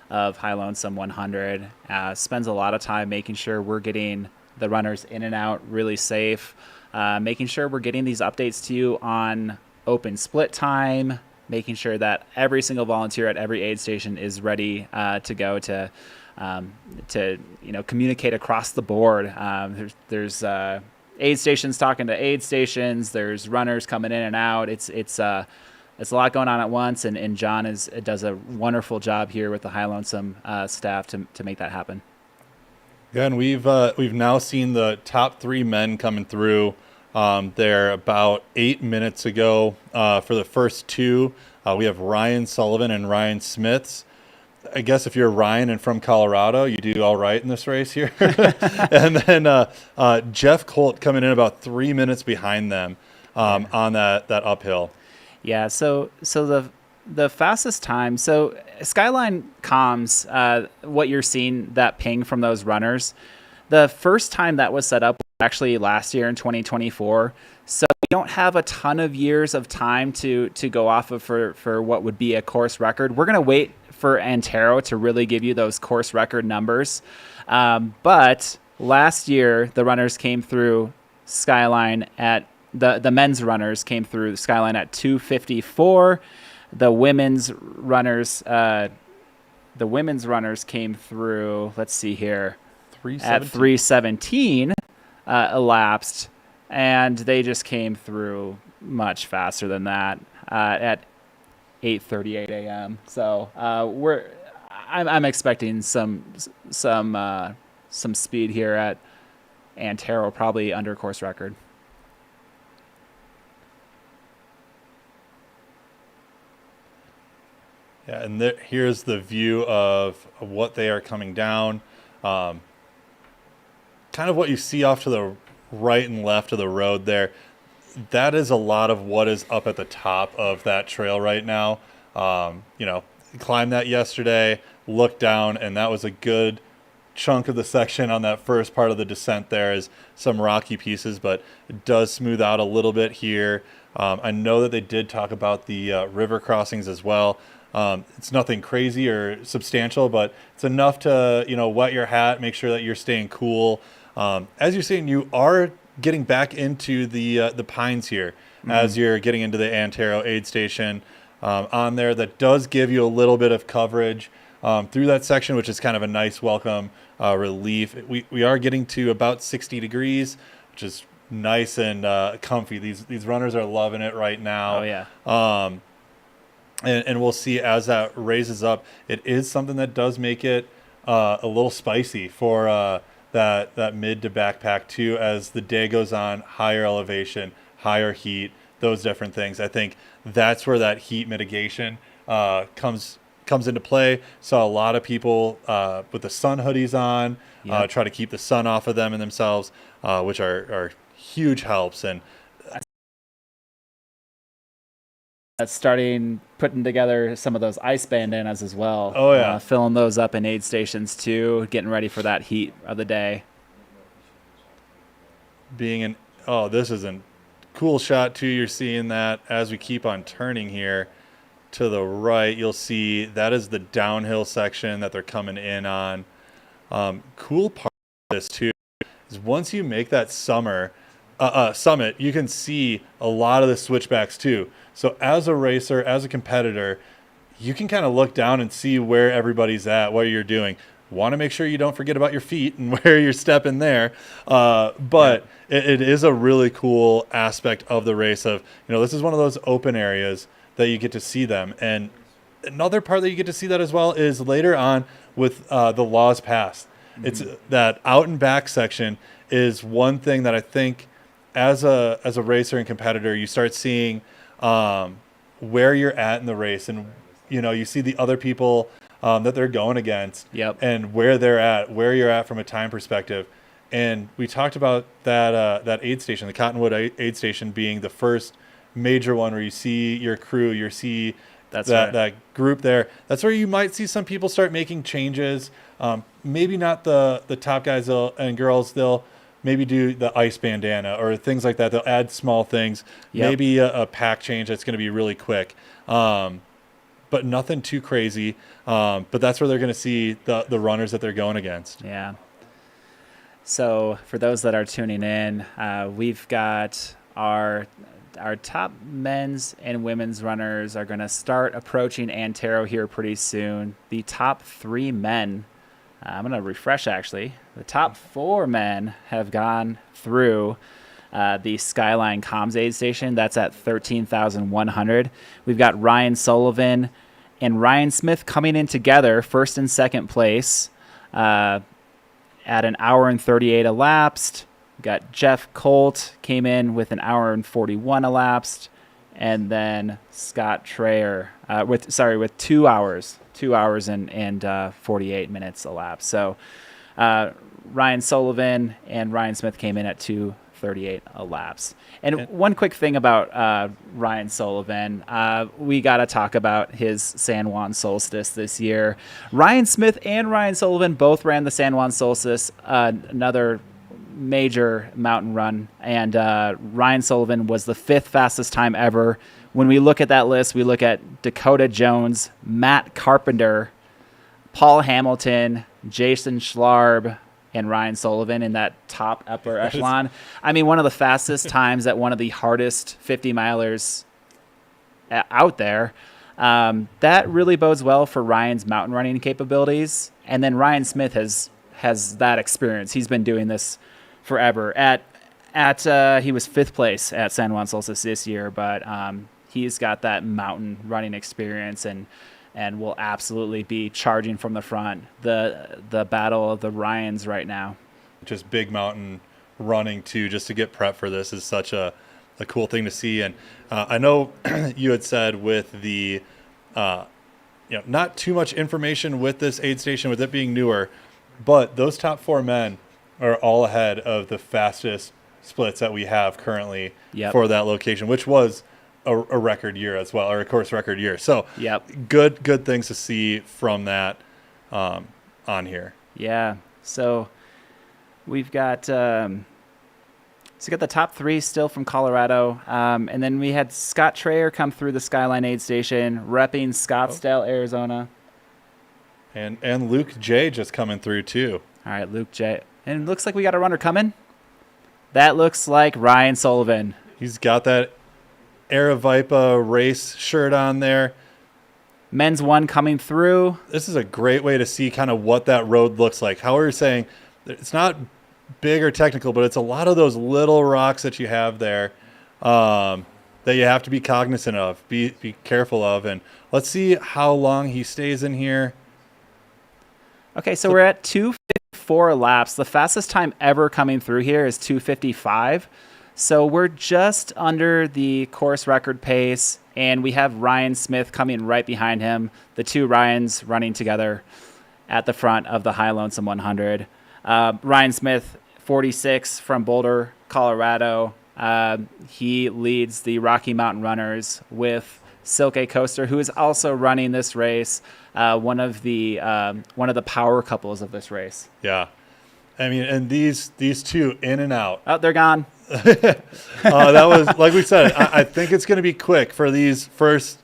High Lonesome 100. Spends a lot of time making sure we're getting the runners in and out really safe, making sure we're getting these updates to you on open split time, making sure that every single volunteer at every aid station is ready to go to communicate across the board. There's aid stations talking to aid stations. There's runners coming in and out. It's a lot going on at once, and John does a wonderful job here with the High Lonesome staff to make that happen. Yeah, and we've now seen the top 3 men coming through. They're about 8 minutes ago. For the first 2, we have Ryan Sullivan and Ryan Smiths. I guess if you're Ryan and from Colorado, you do all right in this race here. And then Jeff Colt coming in about 3 minutes behind them on that uphill. Yeah, so the fastest time, so Skyline comms, what you're seeing, that ping from those runners, the first time that was set up was actually last year in 2024. So we don't have a ton of years of time to go off of for what would be a course record. We're going to wait for Antaro to really give you those course record numbers. But last year, the runners came through Skyline at the men's runners came through Skyline at 2:54. The women's runners came through. Let's see here, at 3:17 elapsed, and they just came through much faster than that at 8:38 a.m. So I'm expecting some speed here at Antaro, probably under course record. Yeah, and here's the view of what they are coming down. Kind of what you see off to the right and left of the road there, that is a lot of what is up at the top of that trail right now. You know, climbed that yesterday, looked down, and that was a good chunk of the section on that first part of the descent. There is some rocky pieces, but it does smooth out a little bit here. I know that they did talk about the river crossings as well. It's nothing crazy or substantial, but it's enough to, you know, wet your hat, make sure that you're staying cool. As you're saying, you are getting back into the pines here as you're getting into the Antaro aid station on there. That does give you a little bit of coverage through that section, which is kind of a nice welcome relief. We are getting to about 60 degrees, which is nice and comfy. These runners are loving it right now. Oh yeah. And we'll see as that raises up. It is something that does make it a little spicy for that mid to backpack too, as the day goes on. Higher elevation, higher heat, those different things. I think that's where that heat mitigation comes into play. Saw a lot of people with the sun hoodies on, try to keep the sun off of them and themselves, which are huge helps. And starting putting together some of those ice bandanas as well. Oh, yeah. Filling those up in aid stations too, getting ready for that heat of the day. This is a cool shot too. You're seeing that as we keep on turning here to the right, you'll see that is the downhill section that they're coming in on. Cool part of this too is once you make that summit, you can see a lot of the switchbacks too. So as a racer, as a competitor, you can kind of look down and see where everybody's at, what you're doing. Want to make sure you don't forget about your feet and where you're stepping there. But it is a really cool aspect of the race of, you know, this is one of those open areas that you get to see them. And another part that you get to see that as well is later on with the Laws Pass. Mm-hmm. It's that out and back section is one thing that I think as a racer and competitor, you start seeing where you're at in the race, and you know, you see the other people that they're going against, and where they're at, where you're at from a time perspective. And we talked about that aid station, the Cottonwood aid station, being the first major one where you see your crew, you see that group there. That's where you might see some people start making changes. Maybe not the top guys and girls. They'll maybe do the ice bandana or things like that. They'll add small things, maybe a pack change that's going to be really quick, but nothing too crazy. But that's where they're going to see the runners that they're going against. Yeah. So for those that are tuning in, we've got our top men's and women's runners are going to start approaching Antaro here pretty soon. The top 3 men, I'm going to refresh actually. The top 4 men have gone through the Skyline Comms aid station. That's at 13,100. We've got Ryan Sullivan and Ryan Smith coming in together, first and second place, at an hour and 38 elapsed. We've got Jeff Colt came in with an hour and 41 elapsed, and then Scott Traer with 2 hours. 2 hours and 48 minutes elapsed. So Ryan Sullivan and Ryan Smith came in at 2:38 elapsed. And one quick thing about Ryan Sullivan, we got to talk about his San Juan Solstice this year. Ryan Smith and Ryan Sullivan both ran the San Juan Solstice, another major mountain run, and Ryan Sullivan was the 5th fastest time ever. When we look at that list, we look at Dakota Jones, Matt Carpenter, Paul Hamilton, Jason Schlarb, and Ryan Sullivan in that top upper echelon. I mean, one of the fastest times at one of the hardest 50-milers out there. That really bodes well for Ryan's mountain running capabilities. And then Ryan Smith has that experience. He's been doing this forever. He was 5th place at San Juan Solstice this year, but he's got that mountain running experience and will absolutely be charging from the front. The battle of the Ryans right now. Just big mountain running too, just to get prepped for this is such a cool thing to see. And I know you had said with the not too much information with this aid station, with it being newer, But those top 4 men are all ahead of the fastest splits that we have currently for that location, which was a record year as well, or a course record year. So good things to see from that on here. Yeah. So we've got the top 3 still from Colorado, and then we had Scott Traer come through the Skyline Aid Station, repping Scottsdale, Arizona. And Luke J just coming through too. All right, Luke J. And it looks like we got a runner coming. That looks like Ryan Sullivan. He's got that Aravaipa race shirt on there. Men's 1 coming through. This is a great way to see kind of what that road looks like. How are you saying it's not big or technical, but it's a lot of those little rocks that you have there that you have to be cognizant of, be careful of. And let's see how long he stays in here. Okay, so we're at 2:54 laps. The fastest time ever coming through here is 2:55. So we're just under the course record pace, and we have Ryan Smith coming right behind him. The 2 Ryans running together at the front of the High Lonesome 100. Ryan Smith, 46 from Boulder, Colorado. He leads the Rocky Mountain Runners with Silke Coaster, who is also running this race. One of the power couples of this race. Yeah, I mean, and these 2 in and out. Oh, they're gone. That was, like we said, I think it's going to be quick for these this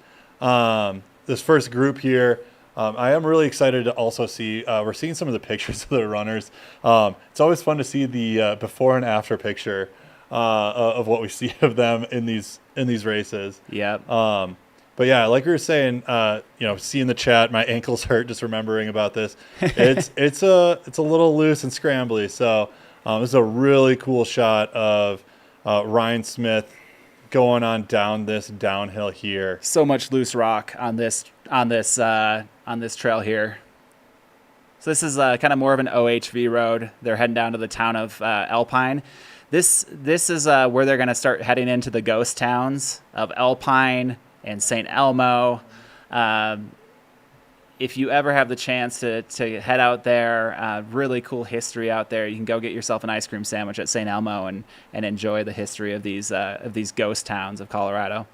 first group here. I am really excited to also see, we're seeing some of the pictures of the runners. It's always fun to see the before and after picture of what we see of them in these races. Yeah. But yeah, like we were saying, seeing the chat, my ankles hurt just remembering about this. It's a little loose and scrambly. So this is a really cool shot of Ryan Smith going on down this downhill here. So much loose rock on this trail here. So this is kind of more of an OHV road. They're heading down to the town of Alpine. This is where they're going to start heading into the ghost towns of Alpine and St. Elmo. If you ever have the chance to head out there, really cool history out there. You can go get yourself an ice cream sandwich at St. Elmo and enjoy the history of these ghost towns of Colorado.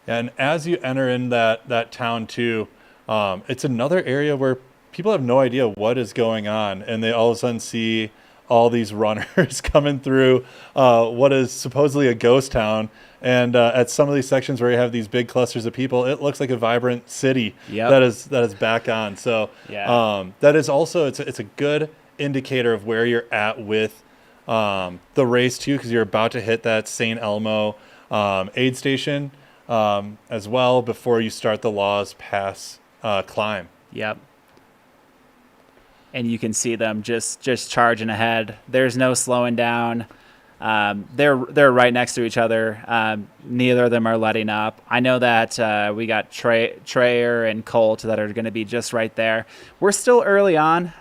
And as you enter in that town too, it's another area where people have no idea what is going on, and they all of a sudden see all these runners coming through what is supposedly a ghost town. And at some of these sections where you have these big clusters of people, it looks like a vibrant city that is back on. So that is also, it's a good indicator of where you're at with the race too, because you're about to hit that St. Elmo aid station as well before you start the Laws Pass climb. Yep. And you can see them just charging ahead. There's no slowing down. They're right next to each other. Neither of them are letting up. I know that we got Traer and Colt that are going to be just right there. We're still early on,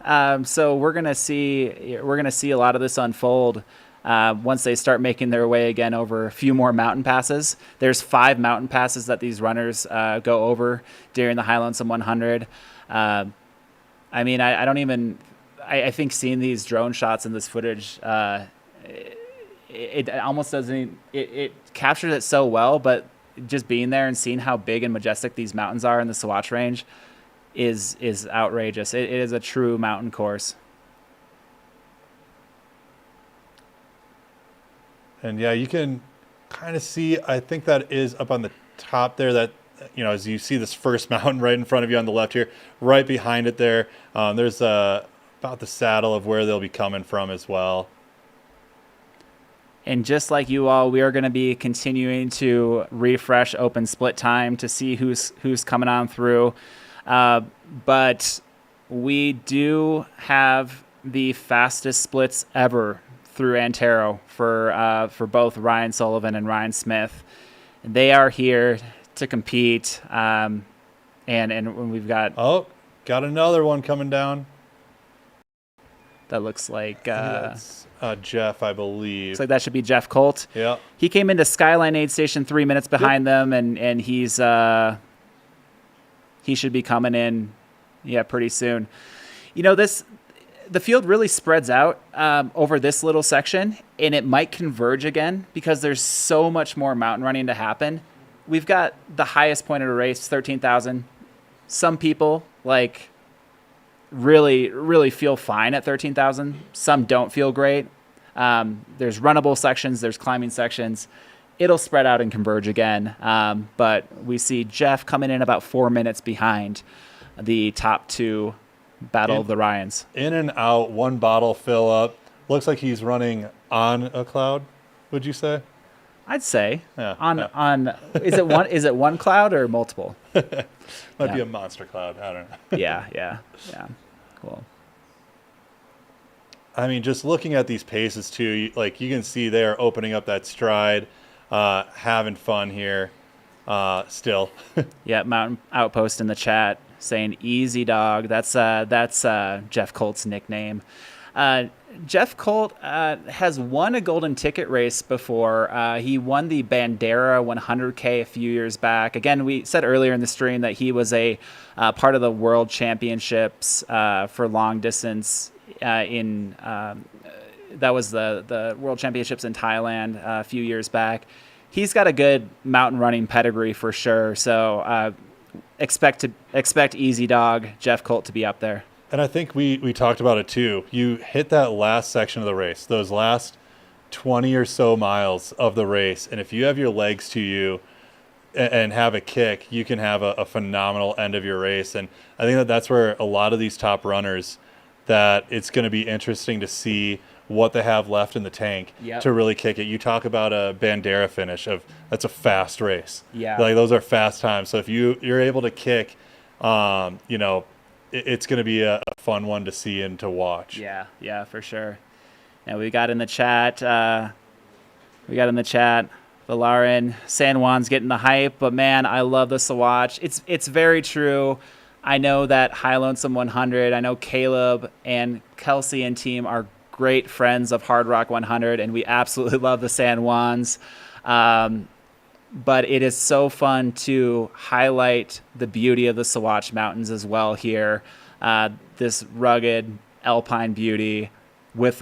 so we're gonna see a lot of this unfold once they start making their way again over a few more mountain passes. There's 5 mountain passes that these runners go over during the High Lonesome 100. I mean, I think seeing these drone shots and this footage, it almost doesn't, it captures it so well, but just being there and seeing how big and majestic these mountains are in the Sawatch Range is outrageous. It is a true mountain course. And yeah, you can kind of see, I think that is up on the top there, that, as you see this first mountain right in front of you on the left here, right behind it there, there's about the saddle of where they'll be coming from as well. And just like you all, we are going to be continuing to refresh open split time to see who's coming on through. But we do have the fastest splits ever through Antaro for both Ryan Sullivan and Ryan Smith. They are here to compete. And we've got... Oh, got another one coming down. That looks like... That's Jeff, I believe. Looks like that should be Jeff Colt. Yeah. He came into Skyline Aid Station 3 minutes behind them, and he should be coming in, pretty soon. The field really spreads out over this little section, and it might converge again because there's so much more mountain running to happen. We've got the highest point of the race, 13,000. Some people really, really feel fine at 13,000. Some don't feel great. There's runnable sections, there's climbing sections. It'll spread out and converge again. But we see Jeff coming in about 4 minutes behind the top two Battle of the Ryans. In and out, one bottle fill up. Looks like he's running on a cloud, would you say? I'd say. Yeah, on is it one cloud or multiple? Might be a monster cloud. I don't know. Yeah. Cool. I mean, just looking at these paces too, you can see they are opening up that stride, having fun here. Still. Yeah, Mountain Outpost in the chat saying easy dog. That's Jeff Colt's nickname. Jeff Colt has won a golden ticket race before. He won the Bandera 100K a few years back. Again, we said earlier in the stream that he was a part of the World Championships for long distance that was the World Championships in Thailand a few years back. He's got a good mountain running pedigree for sure. So expect easy dog Jeff Colt to be up there. And I think we talked about it too. You hit that last section of the race, those last 20 or so miles of the race, and if you have your legs to you and have a kick, you can have a phenomenal end of your race. And I think that's where a lot of these top runners, that it's going to be interesting to see what they have left in the tank to really kick it. You talk about a Bandera finish that's a fast race. Yeah. Those are fast times. So if you're able to kick, it's going to be a fun one to see and to watch. Yeah, for sure. Now we got in the chat, Valarin, San Juan's getting the hype, but man, I love the Sawatch. It's very true. I know that High Lonesome 100, I know Caleb and Kelsey and team are great friends of Hard Rock 100, and we absolutely love the San Juans. But it is so fun to highlight the beauty of the Sawatch Mountains as well here. This rugged alpine beauty with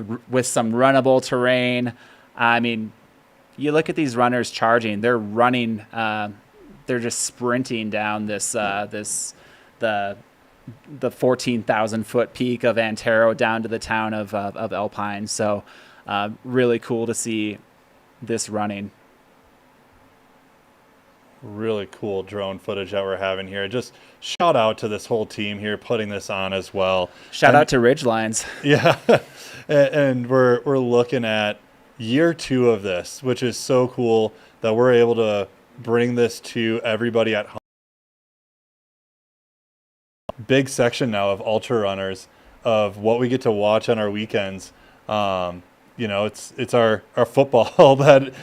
some runnable terrain. I mean, you look at these runners charging. They're running. They're just sprinting down the 14,000 foot peak of Antaro down to the town of Alpine. So really cool to see this running. Really cool drone footage that we're having here. Just shout out to this whole team here putting this on as well. Shout out to Ridgelines. Yeah. And we're looking at year 2 of this, which is so cool that we're able to bring this to everybody at home. Big section now of ultra runners, of what we get to watch on our weekends. It's our football that,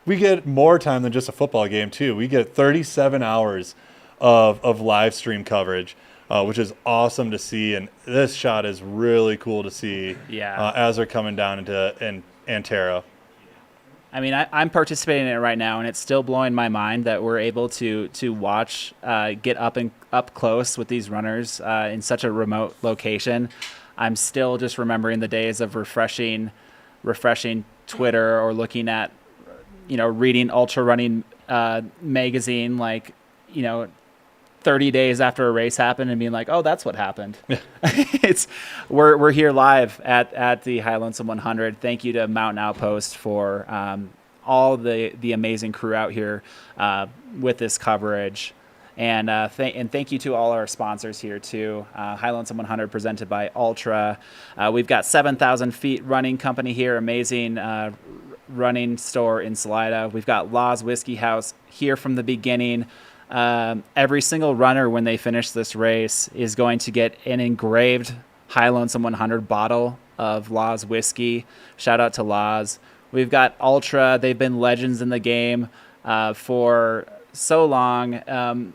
we get more time than just a football game too. We get 37 hours of live stream coverage, which is awesome to see. And this shot is really cool to see as they're coming down into Antaro. I mean, I'm participating in it right now, and it's still blowing my mind that we're able to watch, get up close with these runners in such a remote location. I'm still just remembering the days of refreshing Twitter or looking at, reading Ultra Running magazine, 30 days after a race happened and being like, oh, that's what happened. We're here live at the High Lonesome 100. Thank you to Mountain Outpost for all the amazing crew out here with this coverage. And thank you to all our sponsors here too. High Lonesome 100 presented by Ultra. We've got 7,000 Feet Running Company here, amazing running store in Salida. We've got Law's Whiskey House here from the beginning. Every single runner, when they finish this race, is going to get an engraved High Lonesome 100 bottle of Law's whiskey. Shout out to Law's. We've got Ultra. They've been legends in the game for so long.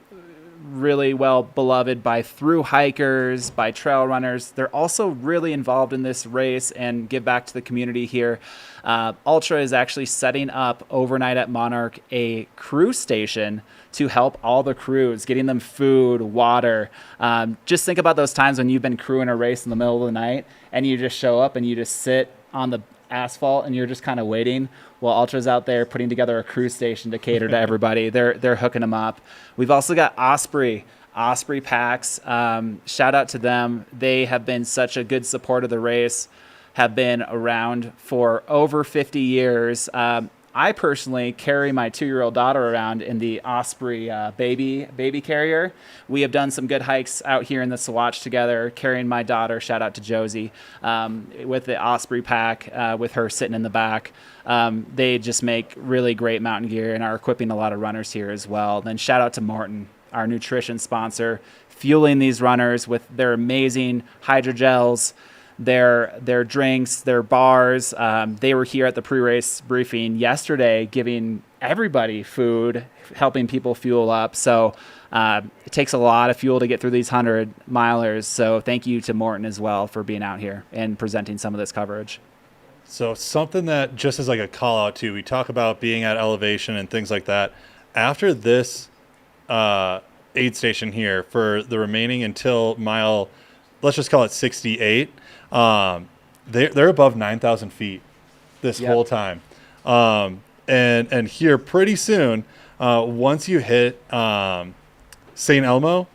really well beloved by through hikers, by trail runners. They're also really involved in this race and give back to the community here. Altra is actually setting up overnight at Monarch a crew station to help all the crews, getting them food, water. Just think about those times when you've been crewing a race in the middle of the night and you just show up and you just sit on the asphalt and you're just kind of waiting. Well, Ultra's out there putting together a crew station to cater to everybody. They're hooking them up. We've also got Osprey packs. Shout out to them. They have been such a good support of the race, have been around for over 50 years. I personally carry my 2-year-old daughter around in the Osprey baby carrier. We have done some good hikes out here in the Sawatch together, carrying my daughter, shout out to Josie, with the Osprey pack, with her sitting in the back. They just make really great mountain gear and are equipping a lot of runners here as well. Then shout out to Maurten, our nutrition sponsor, fueling these runners with their amazing hydrogels, their drinks, their bars. They were here at the pre-race briefing yesterday giving everybody food, helping people fuel up. So it takes a lot of fuel to get through these 100 milers. So thank you to Maurten as well for being out here and presenting some of this coverage. So something that just as like a call out to, we talk about being at elevation and things like that. After this aid station here for the remaining until mile, let's just call it 68, they're above 9,000 feet this whole time. And here pretty soon, once you hit St. Elmo,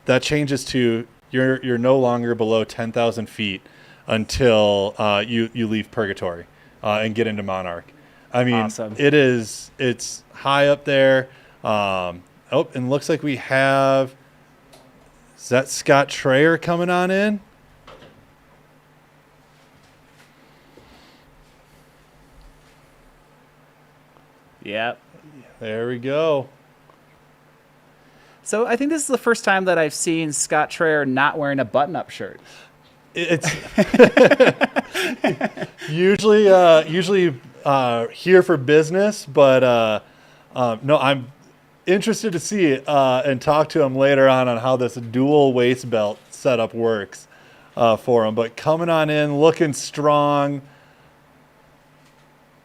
that changes to you're no longer below 10,000 feet until you leave Purgatory and get into Monarch. I mean, awesome. It's high up there. And looks like we have, is that Scott Trayer coming on in? Yep. There we go. So I think this is the first time that I've seen Scott Trayer not wearing a button-up shirt. It's usually here for business, but no, I'm interested to see and talk to him later on how this dual waist belt setup works for him. But coming on in, looking strong.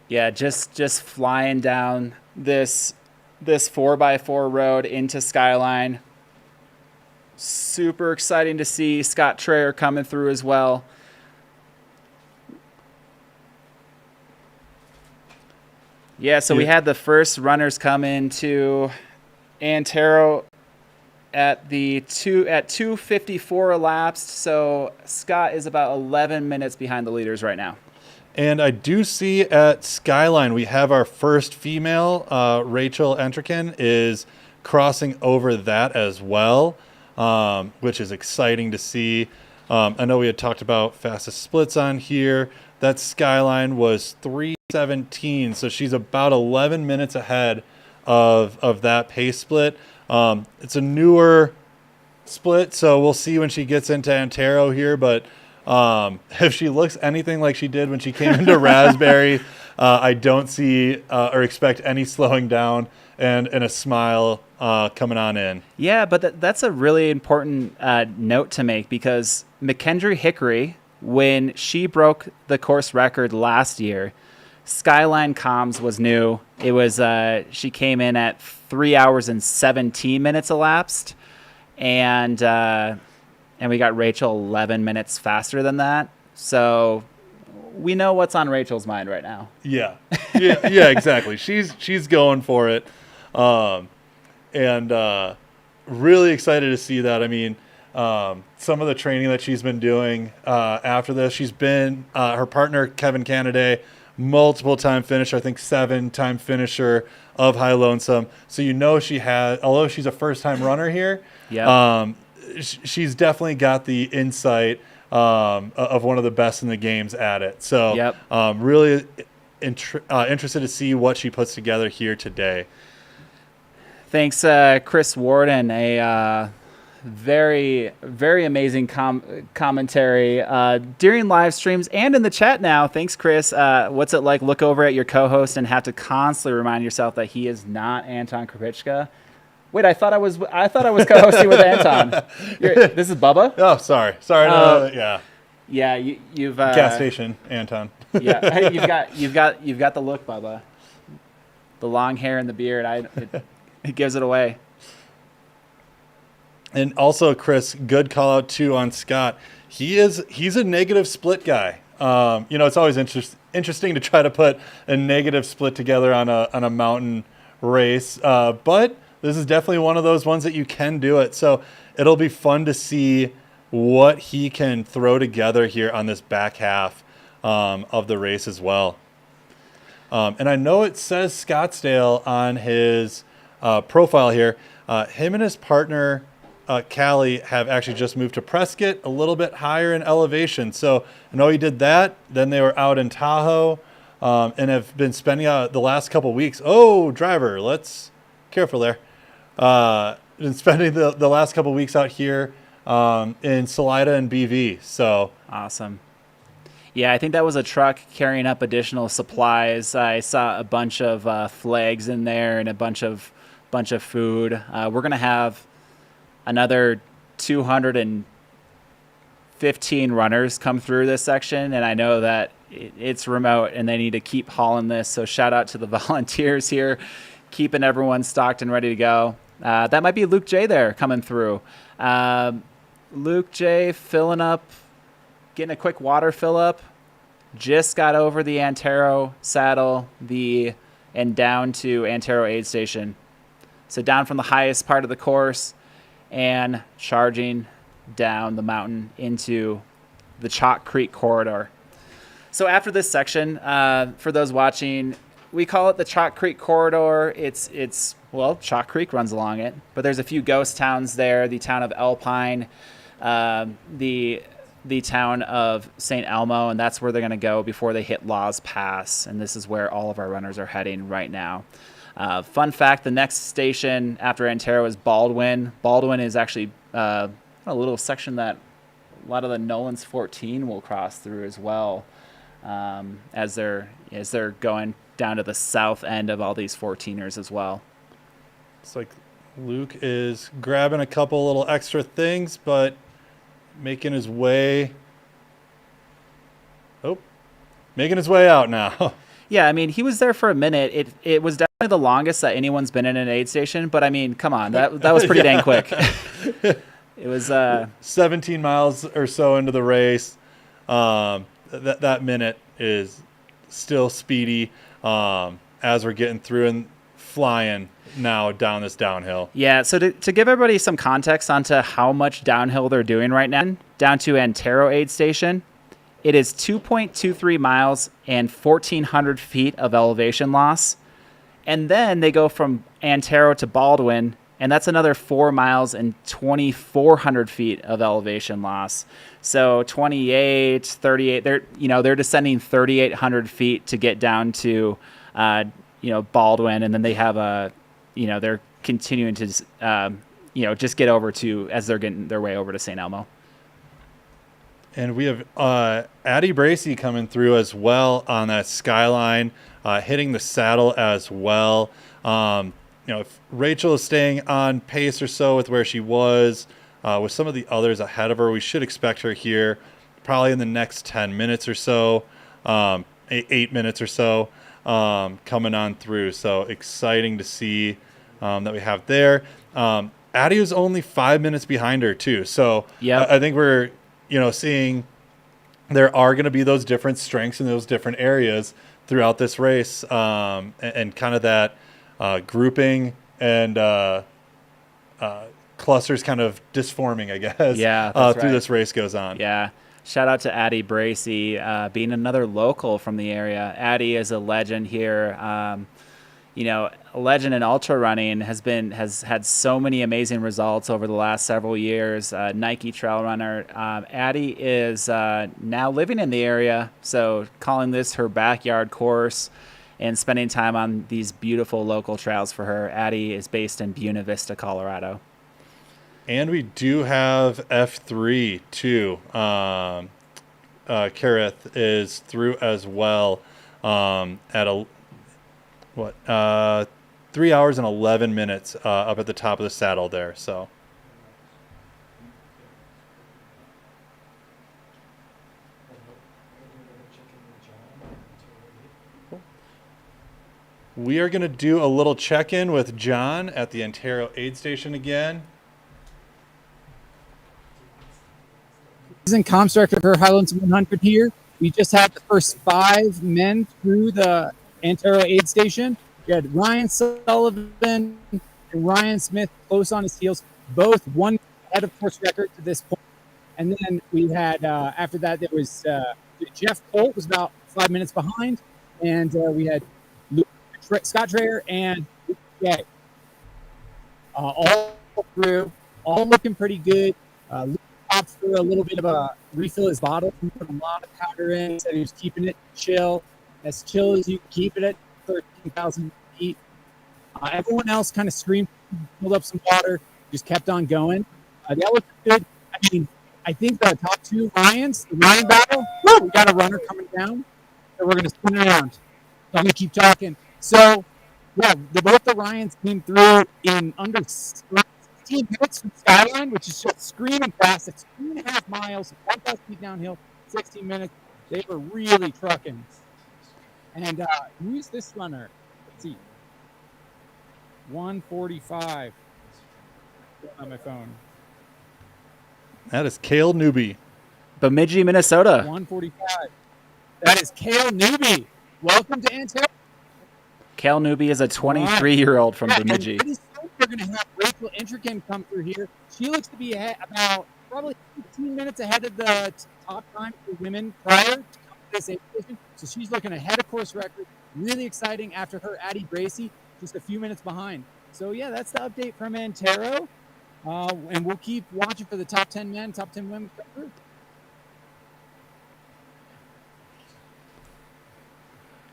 Yeah, just flying down this 4x4 road into Skyline. Super exciting to see Scott Trayer coming through as well. Yeah, so we had the first runners come into Antaro at 2:54 elapsed. So Scott is about 11 minutes behind the leaders right now. And I do see at Skyline we have our first female, Rachel Entrican, is crossing over that as well, which is exciting to see. I know we had talked about fastest splits on here. That Skyline was 3:17, so she's about 11 minutes ahead of that pace split. It's a newer split, so we'll see when she gets into Antaro here, but if she looks anything like she did when she came into Raspberry, I don't see or expect any slowing down and a smile coming on in. Yeah, but that's a really important note to make, because McKendry Hickory, when she broke the course record last year, Skyline comms was new. It was she came in at 3 hours and 17 minutes elapsed, and we got Rachel 11 minutes faster than that. So we know what's on Rachel's mind right now. Yeah, exactly. She's going for it, and really excited to see that. I mean, some of the training that she's been doing after this. She's been her partner Kevin Canaday, multiple time finisher. I think 7-time finisher of High Lonesome. So she has, although she's a first time runner here. Yeah. She's definitely got the insight of one of the best in the games at it. So really interested to see what she puts together here today. Thanks, Chris Warden, a very, very amazing commentary during live streams and in the chat now. Thanks, Chris. What's it like look over at your co-host and have to constantly remind yourself that he is not Anton Krupicka? Wait, I thought I was co-hosting with Anton. This is Bubba. Oh, sorry. Yeah. Yeah, you've Gas station, Anton. Yeah, you've got the look, Bubba. The long hair and the beard, it gives it away. And also, Chris, good call out too on Scott. He's a negative split guy. It's always interesting to try to put a negative split together on a mountain race, but this is definitely one of those ones that you can do it. So it'll be fun to see what he can throw together here on this back half of the race as well. And I know it says Scottsdale on his profile here. Him and his partner, Callie, have actually just moved to Prescott, a little bit higher in elevation. So I know he did that. Then they were out in Tahoe and have been spending the last couple weeks. Oh, driver, careful there. Been spending the last couple weeks out here in Salida and BV. So awesome. Yeah, I think that was a truck carrying up additional supplies. I saw a bunch of flags in there and a bunch of food. We're gonna have another 215 runners come through this section, and I know that it's remote and they need to keep hauling this. So shout out to the volunteers here, keeping everyone stocked and ready to go. That might be Luke J there coming through. Luke J filling up, getting a quick water fill up. Just got over the Antaro saddle and down to Antaro aid station. So down from the highest part of the course and charging down the mountain into the Chalk Creek corridor. So after this section, for those watching, we call it the Chalk Creek corridor. Well, Chalk Creek runs along it, but there's a few ghost towns there. The town of Alpine, the town of St. Elmo, and that's where they're going to go before they hit Laws Pass. And this is where all of our runners are heading right now. Fun fact, the next station after Antaro is Baldwin. Baldwin is actually a little section that a lot of the Nolan's 14 will cross through as well, as they're going down to the south end of all these 14ers as well. It's like Luke is grabbing a couple little extra things, but making his way out now. Yeah, I mean, he was there for a minute. It was definitely the longest that anyone's been in an aid station, but I mean, come on, that was pretty dang quick. It was 17 miles or so into the race. That minute is still speedy as we're getting through and flying now down this downhill. Yeah, so to give everybody some context onto how much downhill they're doing right now, down to Antaro aid station, it is 2.23 miles and 1,400 feet of elevation loss. And then they go from Antaro to Baldwin, and that's another 4 miles and 2,400 feet of elevation loss. So 28, 38, they're descending 3,800 feet to get down to, Baldwin, and then they have they're continuing to, just get over to, as they're getting their way over to St. Elmo. And we have Addie Bracey coming through as well on that skyline, hitting the saddle as well. If Rachel is staying on pace or so with where she was, with some of the others ahead of her, we should expect her here probably in the next 10 minutes or so, 8 minutes or so, coming on through. So exciting to see that we have there. Addie is only 5 minutes behind her too. So yeah, I think we're seeing there are going to be those different strengths in those different areas throughout this race, and kind of that grouping and clusters kind of disforming, I guess. Yeah, through this race goes on. Yeah. Shout out to Addie Bracey, being another local from the area. Addie is a legend here. A legend in Altra Running, has had so many amazing results over the last several years. Nike trail runner. Addie is now living in the area, so calling this her backyard course and spending time on these beautiful local trails for her. Addie is based in Buena Vista, Colorado. And we do have F3 too. Kareth is through as well, at 3 hours and 11 minutes up at the top of the saddle there. So we are going to do a little check-in with John at the Antaro aid station again. Season comms director for High Lonesome 100 here. We just had the first 5 men through the Antaro aid station. We had Ryan Sullivan and Ryan Smith close on his heels, both one ahead of course record to this point. And then we had, after that, there was Jeff Colt was about 5 minutes behind. And we had Scott Traer and Luke Jay. All through, all looking pretty good. Luke popped through a little bit of a refill his bottle. He put a lot of powder in. He said he was keeping it chill as you can keep it at 13,000 feet. Everyone else kind of screamed, filled up some water, just kept on going. That was good. I mean, I think the top 2 Ryans, the Ryan battle, we got a runner coming down, so we're going to spin around. So I'm going to keep talking. So, yeah, both the Ryans came through in under 16 minutes from Skyline, which is just screaming fast. It's 2.5 miles, 1,000 feet downhill, 16 minutes. They were really trucking. And who's this runner? Let's see. 145 on my phone. That is Cale Newby. Bemidji, Minnesota. 145. That is Cale Newby. Welcome to Antaro. Cale Newby is a 23-year-old from Bemidji. And pretty soon we're going to have Rachel Intrican come through here. She looks to be ahead, about probably 15 minutes ahead of the top time for women prior to come to this edition. So she's looking ahead of course record. Really exciting after her Addie Gracie, just a few minutes behind. So, yeah, that's the update from Antaro. And we'll keep watching for the top 10 men, top 10 women come through.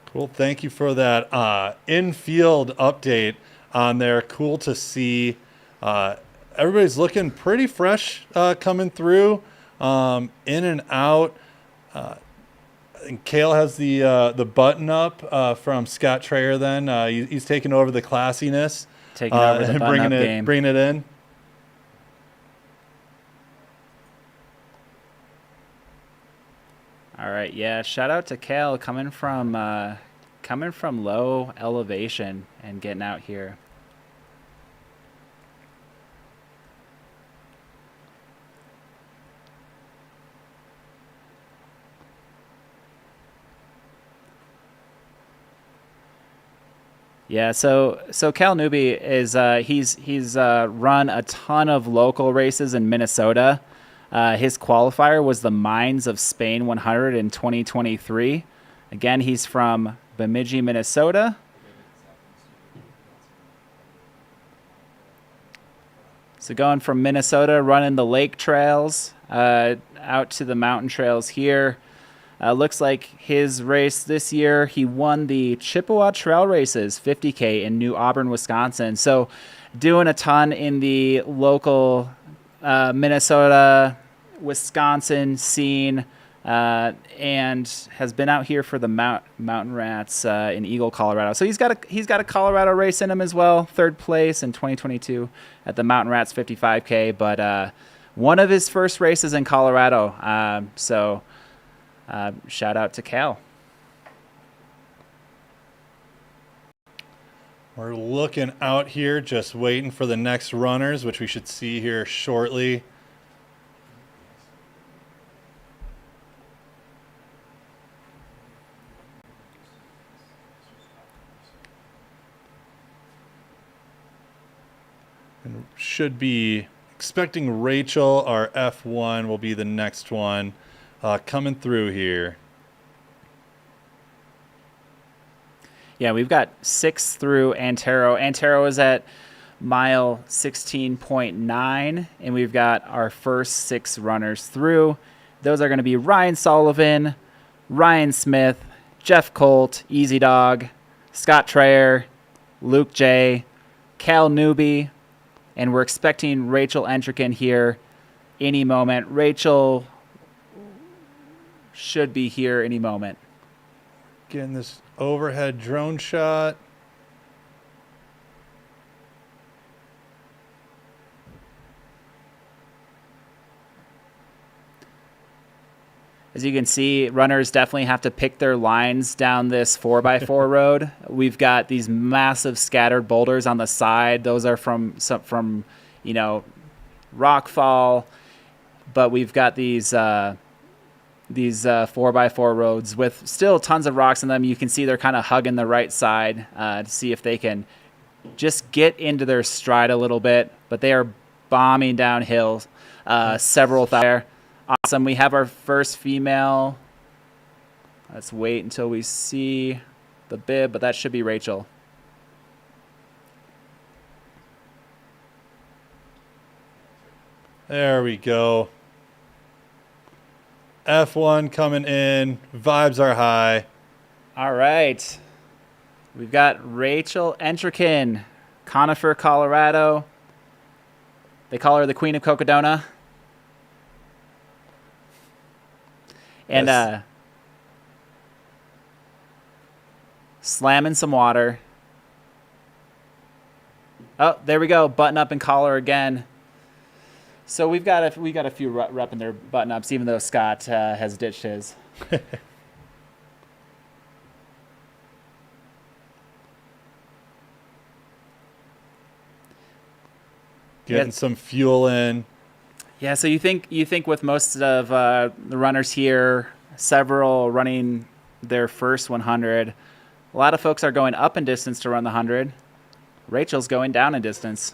Cool. Thank you for that in-field update on there. Cool to see. Everybody's looking pretty fresh coming through, in and out. I think Cale has the button up from Scott Traer then. He's taking over the classiness. Taking over the button-up game. Bringing it in. All right, yeah. Shout out to Cale coming from low elevation and getting out here. Yeah, so Cal Newby is he's run a ton of local races in Minnesota. His qualifier was the Mines of Spain 100 in 2023. Again, he's from Bemidji, Minnesota. So going from Minnesota, running the lake trails out to the mountain trails here. Looks like his race this year, he won the Chippewa Trail Races 50K in New Auburn, Wisconsin. So doing a ton in the local Minnesota, Wisconsin scene, and has been out here for the Mountain Rats in Eagle, Colorado. So he's got a Colorado race in him as well, 3rd place in 2022 at the Mountain Rats 55K, but one of his first races in Colorado. So shout out to Cal. We're looking out here, just waiting for the next runners, which we should see here shortly. And should be expecting Rachel, our F1, will be the next one coming through here. Yeah, we've got 6 through Antaro. Antaro is at mile 16.9, and we've got our first 6 runners through. Those are going to be Ryan Sullivan, Ryan Smith, Jeff Colt, Easy Dog, Scott Traer, Luke J, Cal Newby, and we're expecting Rachel Entrican here any moment. Rachel should be here any moment. Getting this overhead drone shot. As you can see, runners definitely have to pick their lines down this 4x4 road. We've got these massive scattered boulders on the side. Those are from rockfall, but we've got these 4x4 roads with still tons of rocks in them. You can see they're kind of hugging the right side to see if they can just get into their stride a little bit, but they are bombing downhill several there. Awesome. We have our first female. Let's wait until we see the bib, but that should be Rachel. There we go. F1 coming in. Vibes are high. All right. We've got Rachel Entrikin, Conifer, Colorado. They call her the Queen of Cocodona. And Yes. Slamming some water. Oh, there we go. Button up and collar again. So we've got a few repping their button ups, even though Scott has ditched his. Getting some fuel in. Yeah, so you think with most of the runners here, several running their first 100, a lot of folks are going up in distance to run the 100. Rachel's going down in distance.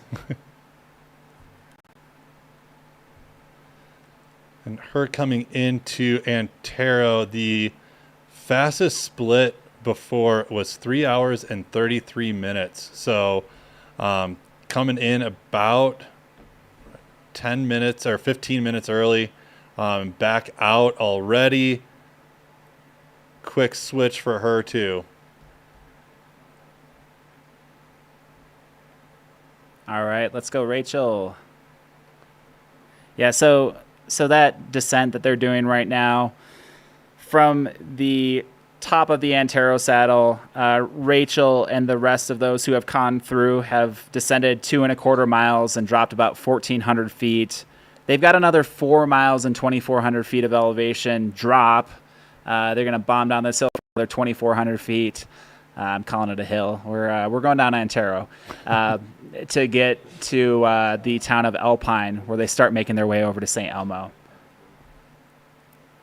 And her coming into Antaro, the fastest split before was 3 hours and 33 minutes. So coming in about 10 minutes or 15 minutes early, back out already. Quick switch for her too. All right, let's go, Rachel. Yeah, so that descent that they're doing right now from the top of the Antaro saddle, Rachel and the rest of those who have gone through have descended 2.25 miles and dropped about 1,400 feet. They've got another 4 miles and 2,400 feet of elevation drop. They're going to bomb down this hill for another 2,400 feet. I'm calling it a hill. We're going down Antaro to get to the town of Alpine, where they start making their way over to St. Elmo.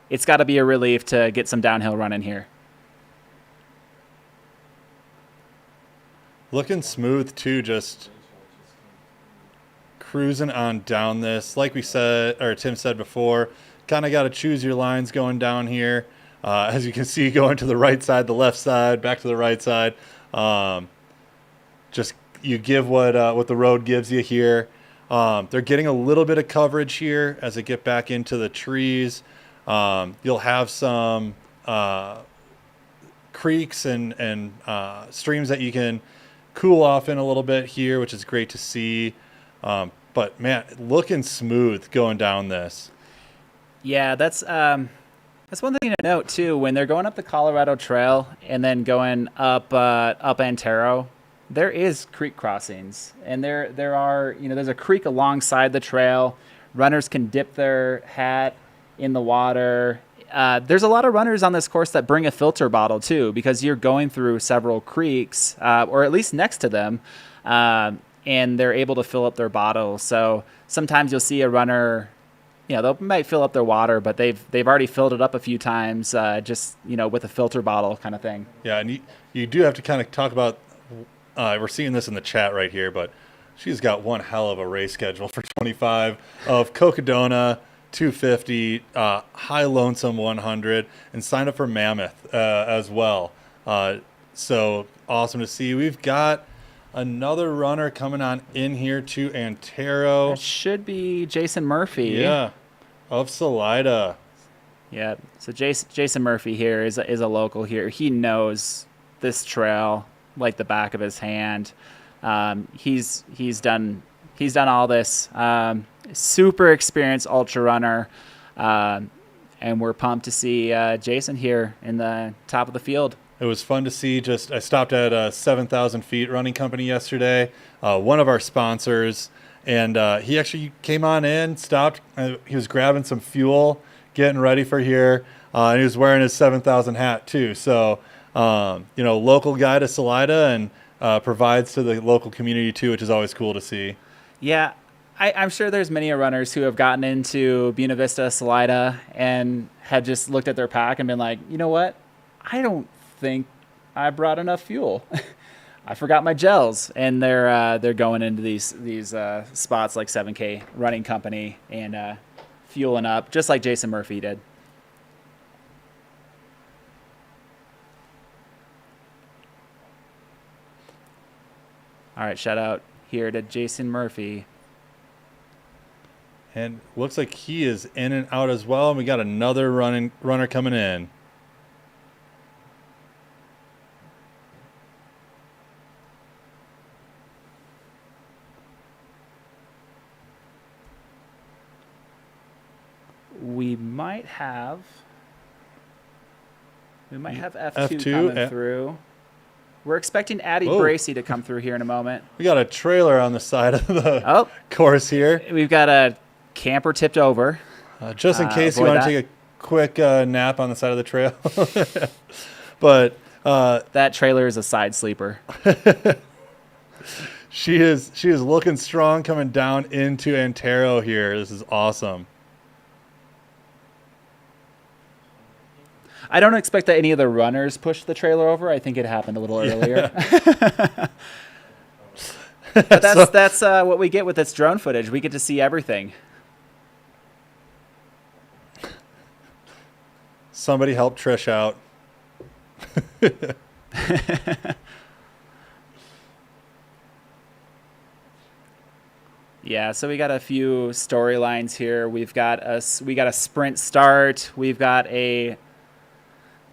It's got to be a relief to get some downhill running here. Looking smooth too, just cruising on down this. Like we said, or Tim said before, kind of got to choose your lines going down here. As you can see, going to the right side, the left side, back to the right side. Just you give what the road gives you here. They're getting a little bit of coverage here as they get back into the trees. You'll have some creeks and streams that you can cool off in a little bit here, which is great to see. But man, looking smooth going down this. Yeah, that's one thing to note too. When they're going up the Colorado Trail and then going up Antaro, there is creek crossings, and there are there's a creek alongside the trail. Runners can dip their hat in the water. There's a lot of runners on this course that bring a filter bottle too, because you're going through several creeks, or at least next to them, and they're able to fill up their bottle. So sometimes you'll see a runner, they might fill up their water, but they've already filled it up a few times, just with a filter bottle kind of thing. Yeah, and you do have to kind of talk about. We're seeing this in the chat right here, but she's got one hell of a race schedule for 25 of Cocodona 250, High Lonesome 100, and signed up for Mammoth as well. So awesome to see. We've got another runner coming on in here to Antaro. That should be Jason Murphy. Yeah, of Salida. Yeah, so Jason Murphy here is a local here. He knows this trail like the back of his hand. He's done all this. Super experienced ultra runner, and we're pumped to see Jason here in the top of the field. It was fun to see. I stopped at 7,000 Feet Running Company yesterday, one of our sponsors, and he actually came on in, stopped. He was grabbing some fuel, getting ready for here. And he was wearing his 7,000 hat too. So, local guy to Salida and provides to the local community too, which is always cool to see. Yeah, I'm sure there's many runners who have gotten into Buena Vista, Salida, and have just looked at their pack and been like, you know what? I don't think I brought enough fuel. I forgot my gels, and they're going into these spots like 7K Running Company and fueling up, just like Jason Murphy did. All right, shout out here to Jason Murphy. And looks like he is in and out as well. And we got another runner coming in. We might have F2 coming through. We're expecting Addie Bracy to come through here in a moment. We got a trailer on the side of the course here. We've got a camper tipped over. Just in case you want to take a quick nap on the side of the trail. But that trailer is a side sleeper. She is looking strong coming down into Antaro here. This is awesome. I don't expect that any of the runners pushed the trailer over. I think it happened a little earlier. But that's what we get with this drone footage. We get to see everything. Somebody help Trish out. Yeah, so we got a few storylines here. We got a sprint start. We've got a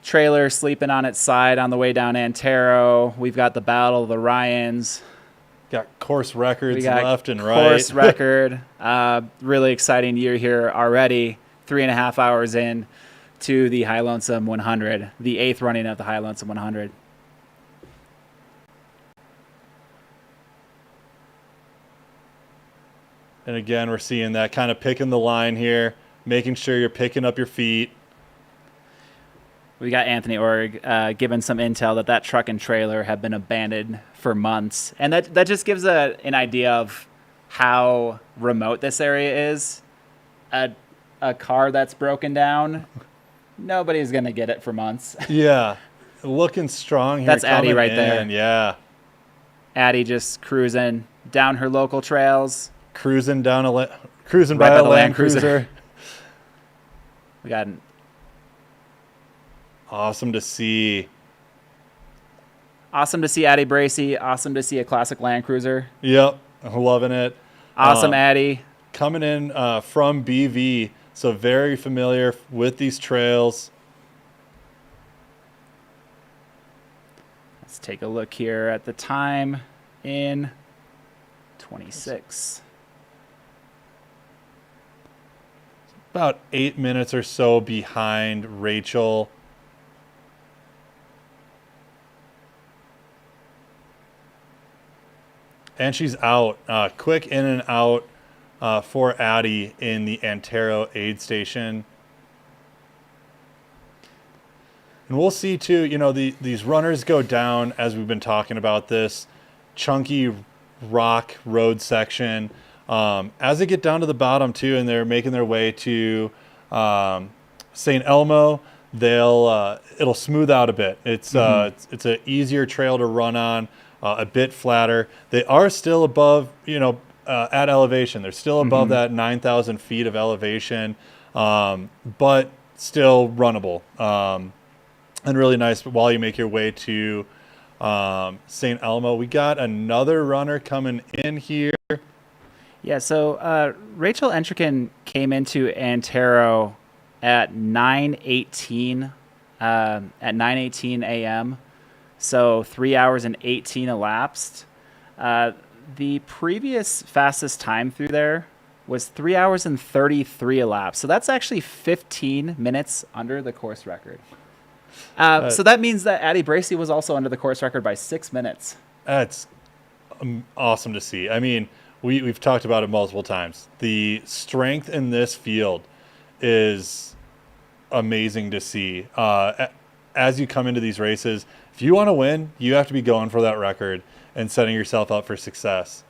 trailer sleeping on its side on the way down Antaro. We've got the Battle of the Ryans. Got course records left and right. Course record. Really exciting year here already. 3.5 hours in to the High Lonesome 100, the 8th running of the High Lonesome 100. And again, we're seeing that kind of picking the line here, making sure you're picking up your feet. We got Anthony Org giving some intel that truck and trailer have been abandoned for months. And that just gives an idea of how remote this area is. A car that's broken down, nobody's going to get it for months. Yeah. Looking strong here. That's Addie right there. Yeah. Addie just cruising down her local trails. Cruising by a Land Cruiser. We got awesome to see. Awesome to see Addie Bracy. Awesome to see a classic Land Cruiser. Yep. I'm loving it. Awesome Addie. Coming in from BV, so very familiar with these trails. Let's take a look here at the time in 26. About 8 minutes or so behind Rachel. And she's out. Quick in and out for Addie in the Antaro aid station. And we'll see, too, these runners go down, as we've been talking about this chunky rock road section. As they get down to the bottom, too, and they're making their way to St. Elmo, it'll smooth out a bit. It's an easier trail to run on. A bit flatter. They are still above, at elevation. They're still above that 9,000 feet of elevation, but still runnable and really nice while you make your way to St. Elmo. We got another runner coming in here. Yeah, so Rachel Entrican came into Antaro at 9:18 a.m., so 3 hours and 18 elapsed. The previous fastest time through there was 3 hours and 33 elapsed. So that's actually 15 minutes under the course record. So that means that Addie Bracy was also under the course record by 6 minutes. That's awesome to see. I mean, we've talked about it multiple times. The strength in this field is amazing to see. As you come into these races, if you want to win, you have to be going for that record and setting yourself up for success.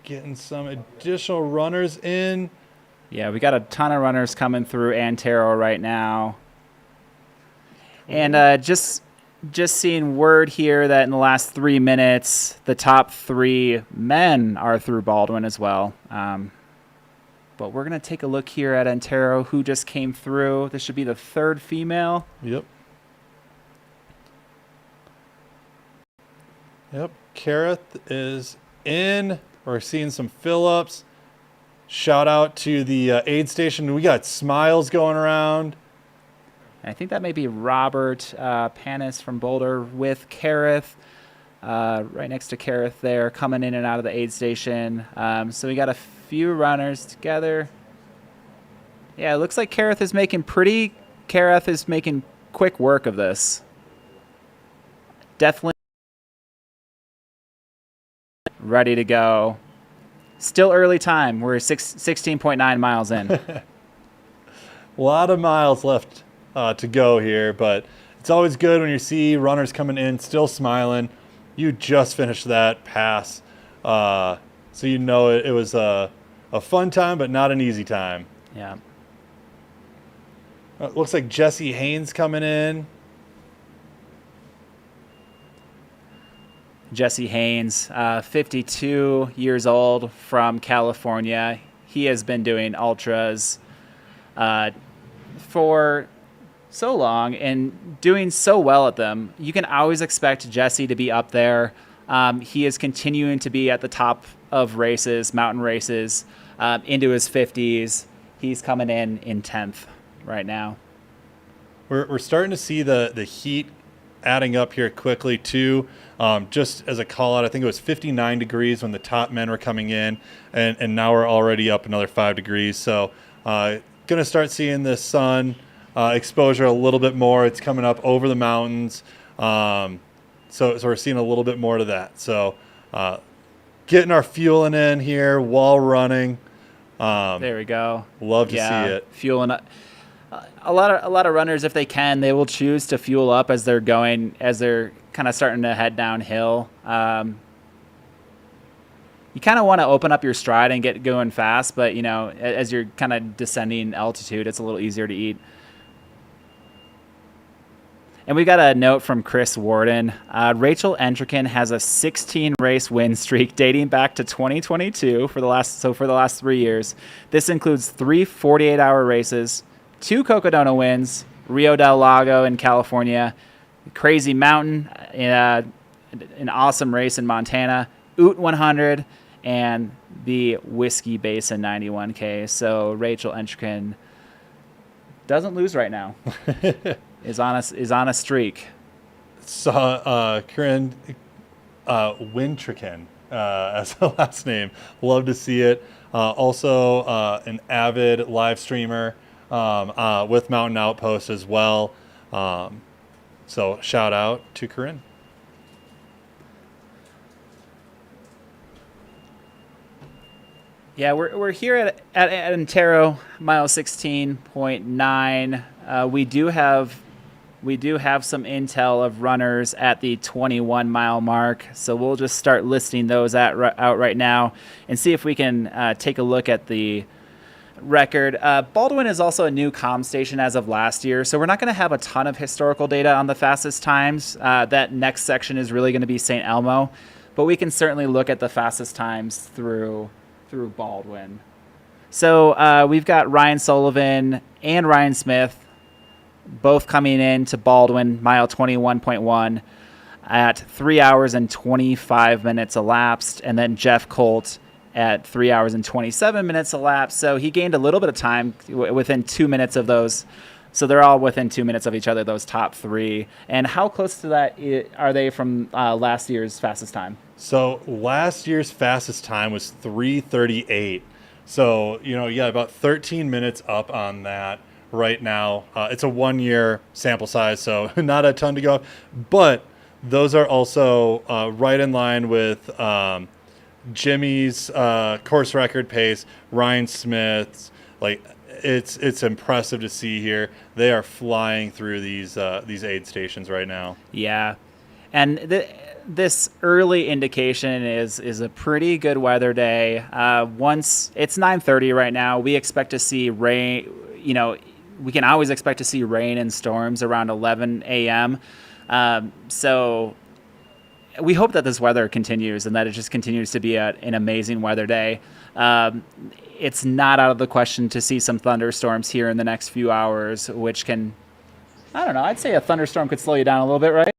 Getting some additional runners in. Yeah, we got a ton of runners coming through Antaro right now. And just seeing word here that in the last 3 minutes, the top 3 men are through Baldwin as well. But we're going to take a look here at Antaro, who just came through. This should be the 3rd female. Yep. Kareth is in. We're seeing some fill-ups. Shout out to the aid station. We got smiles going around. I think that may be Robert Panis from Boulder with Kareth. Right next to Kareth there, coming in and out of the aid station. So we got a few runners together. Yeah, it looks like Kareth is making quick work of this. Definitely ready to go. Still early time. We're 16.9 miles in. A lot of miles left to go here, but it's always good when you see runners coming in still smiling. You just finished that pass, so you know it was a fun time, but not an easy time. Yeah. It looks like Jesse Haynes coming in. Jesse Haynes, 52 years old, from California. He has been doing ultras for so long and doing so well at them. You can always expect Jesse to be up there. He is continuing to be at the top of races, mountain races, into his 50s. He's coming in 10th right now. We're starting to see the heat adding up here quickly too. Just as a call out, I think it was 59 degrees when the top men were coming in, and now we're already up another 5 degrees. So gonna start seeing the sun exposure a little bit more. It's coming up over the mountains. So we're seeing a little bit more to that. So getting our fueling in here while running. There we go. Love to see it. Fueling up. A lot of runners, if they can, they will choose to fuel up as they're kind of starting to head downhill. You kind of want to open up your stride and get going fast, but as you're kind of descending altitude, it's a little easier to eat. And we got a note from Chris Warden. Rachel Entrekin has a 16 race win streak dating back to 2022 for the last 3 years. This includes 3 48-hour races, 2 Cocodona wins, Rio del Lago in California, Crazy Mountain, an awesome race in Montana, Oot 100, and the Whiskey Basin 91K. So Rachel Entrekin doesn't lose right now. is on a streak. Saw Corinne Wintrikin as the last name. Love to see it. Also an avid live streamer with Mountain Outpost as well. So shout out to Corinne. Yeah, we're here at Antaro, mile 16.9. We do have some intel of runners at the 21 mile mark, so we'll just start listing those out right now and see if we can take a look at the record. Baldwin is also a new comm station as of last year, so we're not going to have a ton of historical data on the fastest times. That next section is really going to be St. Elmo, but we can certainly look at the fastest times through Baldwin. So we've got Ryan Sullivan and Ryan Smith both coming in to Baldwin, mile 21.1 at 3 hours and 25 minutes elapsed, and then Jeff Colt at 3 hours and 27 minutes elapsed. So he gained a little bit of time within 2 minutes of those. So they're all within 2 minutes of each other, those top 3. And how close to that are they from last year's fastest time? So last year's fastest time was 3:38. So, about 13 minutes up on that right now. It's a 1-year sample size, so not a ton to go. But those are also right in line with Jimmy's course record pace, Ryan Smith's. it's impressive to see here. They are flying through these aid stations right now. Yeah, and this early indication is a pretty good weather day. Once it's 9:30 right now, we expect to see rain. We can always expect to see rain and storms around 11 a.m. So we hope that this weather continues and that it just continues to be an amazing weather day. It's not out of the question to see some thunderstorms here in the next few hours, which can, I don't know, I'd say a thunderstorm could slow you down a little bit, right?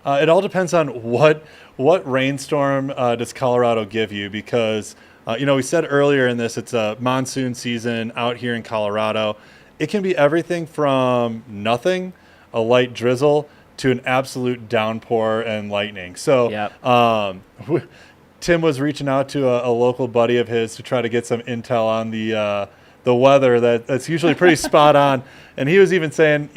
It all depends on what rainstorm does Colorado give you, because we said earlier in this, it's a monsoon season out here in Colorado. It can be everything from nothing, a light drizzle, to an absolute downpour and lightning. So Yep. Tim was reaching out to a local buddy of his to try to get some intel on the weather that's usually pretty spot on, and he was even saying,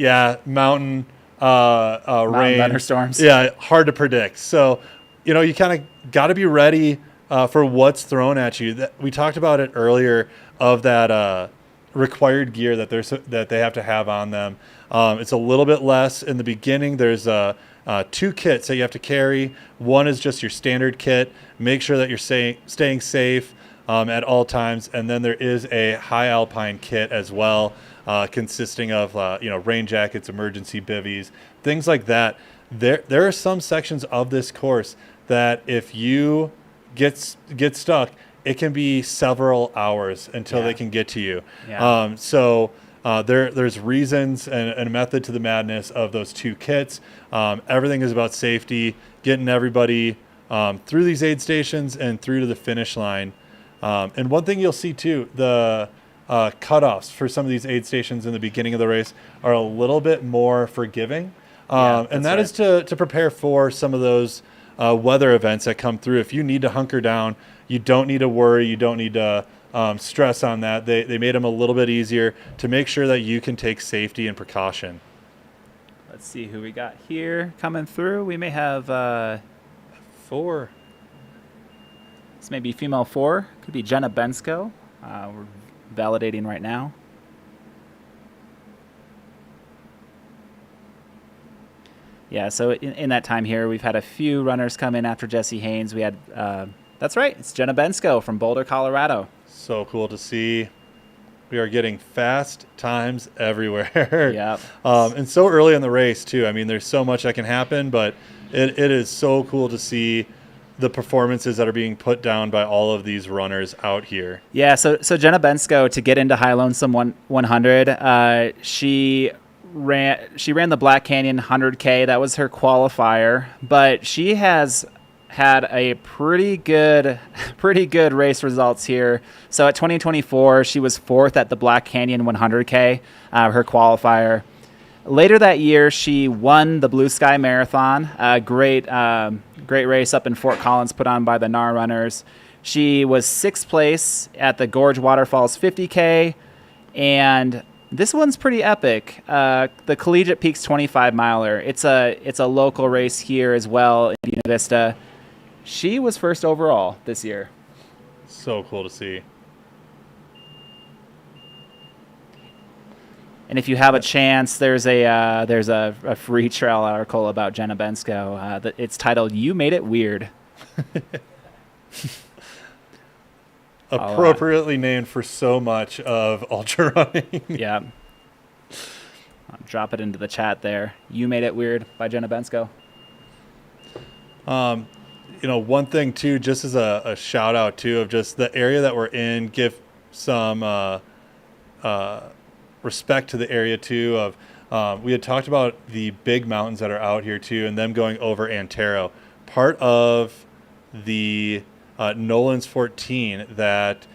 mountain rain, thunderstorms. Yeah, hard to predict. So, you kind of got to be ready for what's thrown at you. We talked about it earlier of that required gear that they have to have on them. It's a little bit less in the beginning. There's 2 kits that you have to carry. One is just your standard kit. Make sure that you're staying safe at all times. And then there is a high alpine kit as well, consisting of rain jackets, emergency bivvies, things like that. There are some sections of this course that if you get stuck, it can be several hours until they can get to you. Yeah. There's reasons and a method to the madness of those 2 kits. Everything is about safety, getting everybody through these aid stations and through to the finish line. And one thing you'll see too, the cutoffs for some of these aid stations in the beginning of the race are a little bit more forgiving. And that is to prepare for some of those weather events that come through. If you need to hunker down, you don't need to worry. You don't need to stress on that. They made them a little bit easier to make sure that you can take safety and precaution. Let's see who we got here coming through. We may have 4. this may be female 4. Could be Jenna Bensko. We're validating right now. Yeah, so in that time here, we've had a few runners come in after Jesse Haynes. We had, that's right, it's Jenna Bensko from Boulder, Colorado. So cool to see. We are getting fast times everywhere. Yep. And so early in the race, too. I mean, there's so much that can happen, but it is so cool to see the performances that are being put down by all of these runners out here. Yeah, so Jenna Bensko, to get into High Lonesome 100, she ran the Black Canyon 100K. That was her qualifier, but she has had a pretty good race results here. So at 2024, she was 4th at the Black Canyon 100K, her qualifier. Later that year, she won the Blue Sky Marathon, a great race up in Fort Collins put on by the NAR runners. She was 6th place at the Gorge Waterfalls 50K, and this one's pretty epic. The Collegiate Peaks 25 miler. It's a local race here as well in Buena Vista. She was 1st overall this year. So cool to see. And if you have a chance, there's a free trail article about Jenna Bensko. It's titled "You Made It Weird." Appropriately named for so much of ultra running. Yeah. I'll drop it into the chat there. "You Made It Weird" by Jenna Bensko. One thing too, just as a shout out too, of just the area that we're in, give some respect to the area too. Of we had talked about the big mountains that are out here too, and them going over Antaro. Part of the Nolan's 14 that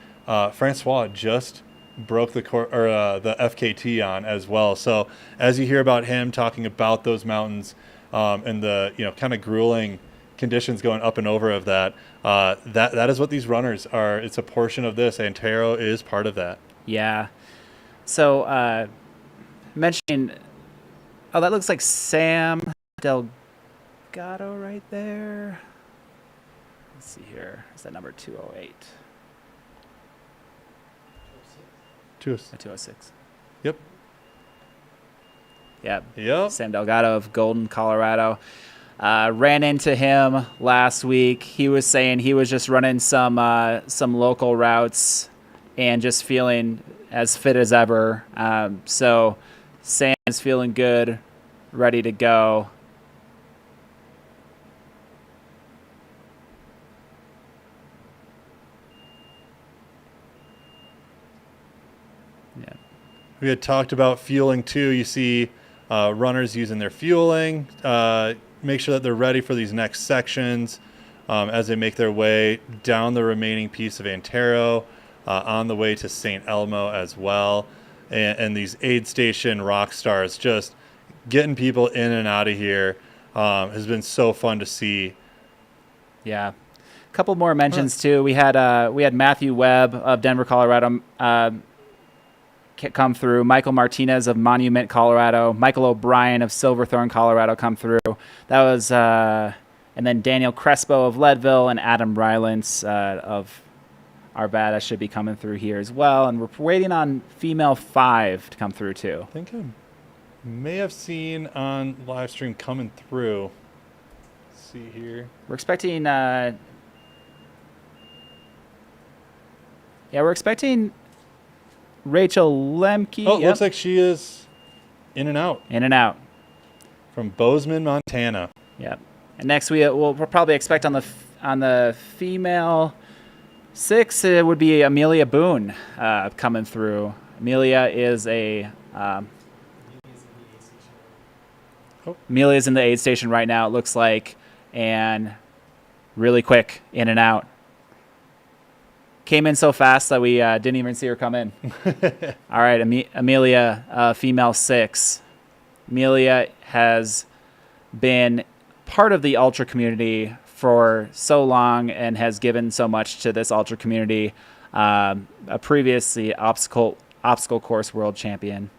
Francois just broke the FKT on as well. So as you hear about him talking about those mountains and the kind of grueling conditions going up and over of that, that is what these runners are. It's a portion of this. Antaro is part of that. Yeah. So mentioning, that looks like Sam Delgado right there. Let's see here. Is that number 208? 206. 206. Yep. Yep. Sam Delgado of Golden, Colorado. Ran into him last week. He was saying he was just running some local routes and just feeling as fit as ever. So Sam is feeling good, ready to go. Yeah. We had talked about fueling too. You see runners using their fueling. Make sure that they're ready for these next sections as they make their way down the remaining piece of Antaro on the way to St. Elmo as well. And these aid station rock stars, just getting people in and out of here has been so fun to see. Yeah. A couple more mentions too. We had Matthew Webb of Denver, Colorado come through. Michael Martinez of Monument, Colorado. Michael O'Brien of Silverthorne, Colorado come through. That was and then Daniel Crespo of Leadville and Adam Rylance of Arvada should be coming through here as well. And we're waiting on female 5 to come through too. I think I may have seen on live stream coming through. Let's see here. We're expecting we're expecting Rachel Lemke. Oh, it looks like she is in and out. In and out. From Bozeman, Montana. Yep. And next we'll probably expect on the female 6 it would be Amelia Boone coming through. Amelia is Amelia's in the aid station right now, it looks like, and really quick in and out. Came in so fast that we didn't even see her come in. All right, Amelia, female 6. Amelia has been part of the ultra community for so long and has given so much to this ultra community. A previously obstacle course world champion.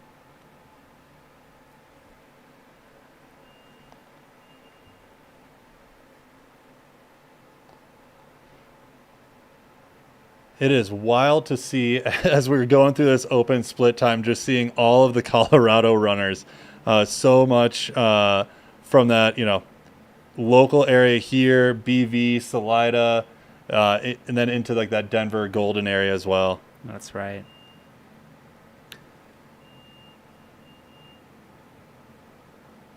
It is wild to see as we're going through this open split time, just seeing all of the Colorado runners. So much from that, local area here, BV, Salida, and then into like that Denver Golden area as well. That's right.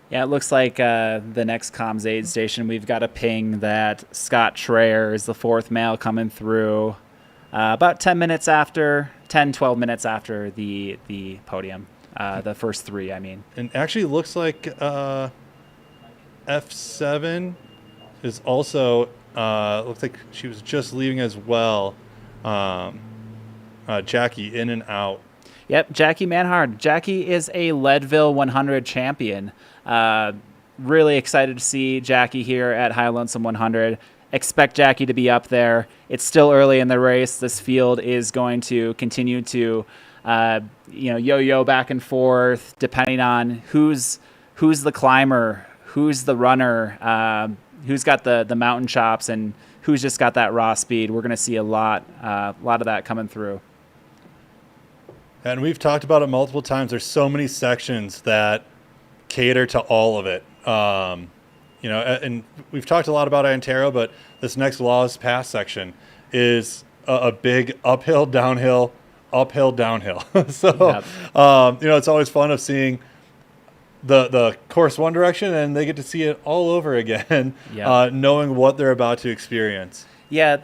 Yeah, it looks like the next comms aid station, we've got a ping that Scott Traer is the 4th male coming through. About 12 minutes after the podium, the first 3, I mean. And actually looks like F7 is also, looks like she was just leaving as well. Jackie in and out. Yep, Jackie Manhard. Jackie is a Leadville 100 champion. Really excited to see Jackie here at High Lonesome 100. Expect Jackie to be up there. It's still early in the race. This field is going to continue to, yo-yo back and forth, depending on who's the climber, who's the runner, who's got the mountain chops, and who's just got that raw speed. We're going to see a lot of that coming through. And we've talked about it multiple times. There's so many sections that cater to all of it. And we've talked a lot about Antaro, but this next Laws Pass section is a big uphill, downhill. So, yep. It's always fun of seeing the course one direction, and they get to see it all over again, yep. Knowing what they're about to experience. Yeah,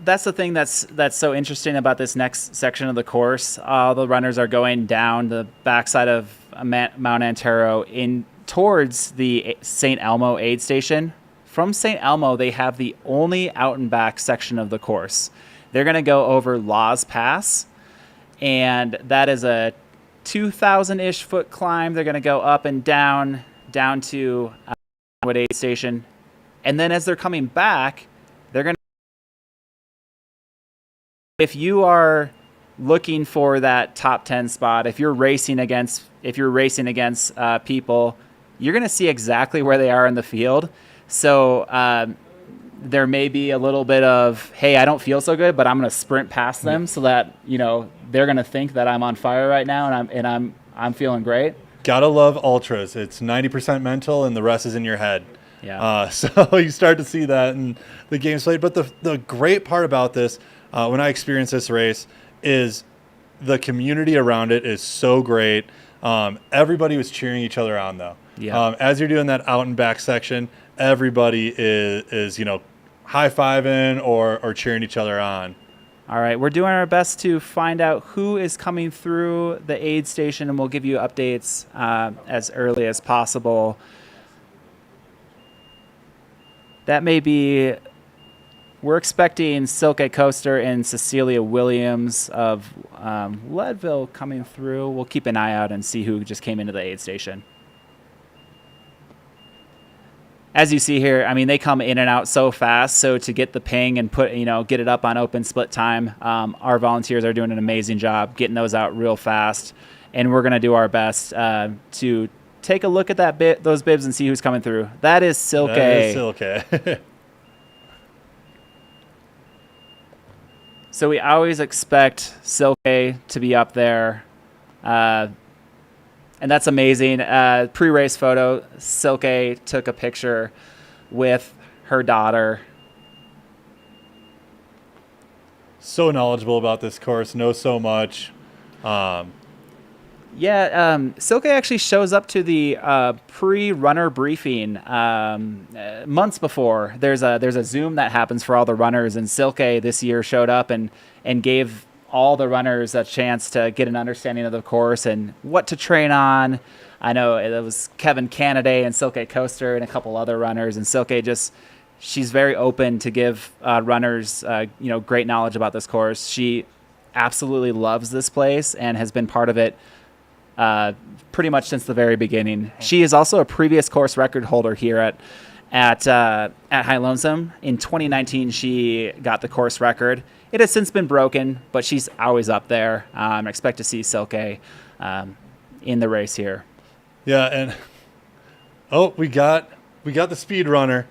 that's the thing that's so interesting about this next section of the course. All the runners are going down the backside of Mount Antaro in towards the St. Elmo aid station. From St. Elmo, they have the only out and back section of the course. They're going to go over Laws Pass, and that is a 2,000-ish foot climb. They're going to go up and down to Cottonwood aid station, and then as they're coming back, they're going to. If you are looking for that top 10 spot, if you're racing against people, you're going to see exactly where they are in the field. So there may be a little bit of, hey, I don't feel so good, but I'm going to sprint past them so that, they're gonna think that I'm on fire right now, and I'm feeling great. Gotta love ultras. It's 90% mental, and the rest is in your head. Yeah. So you start to see that in the games played. But the great part about this, when I experienced this race, is the community around it is so great. Everybody was cheering each other on, though. Yeah. As you're doing that out and back section, everybody is high-fiving or cheering each other on. All right, we're doing our best to find out who is coming through the aid station, and we'll give you updates as early as possible. That may be... We're expecting Silke Coaster and Cecilia Williams of Leadville coming through. We'll keep an eye out and see who just came into the aid station. As you see here, I mean, they come in and out so fast. So to get the ping and get it up on open split time, our volunteers are doing an amazing job getting those out real fast. And we're going to do our best to take a look at those bibs and see who's coming through. That is Silke. That is Silke. So we always expect Silke to be up there. And that's amazing. Pre-race photo, Silke took a picture with her daughter. So knowledgeable about this course, knows so much. Silke actually shows up to the pre-runner briefing months before. There's a Zoom that happens for all the runners, and Silke this year showed up and gave all the runners a chance to get an understanding of the course and what to train on. I know it was Kevin Canaday and Silke Coaster and a couple other runners, and Silke she's very open to give runners great knowledge about this course. She absolutely loves this place and has been part of it pretty much since the very beginning. She is also a previous course record holder here at High Lonesome. In 2019, she got the course record. It has since been broken, but she's always up there. I expect to see Silke in the race here. Yeah, and we got the speed runner.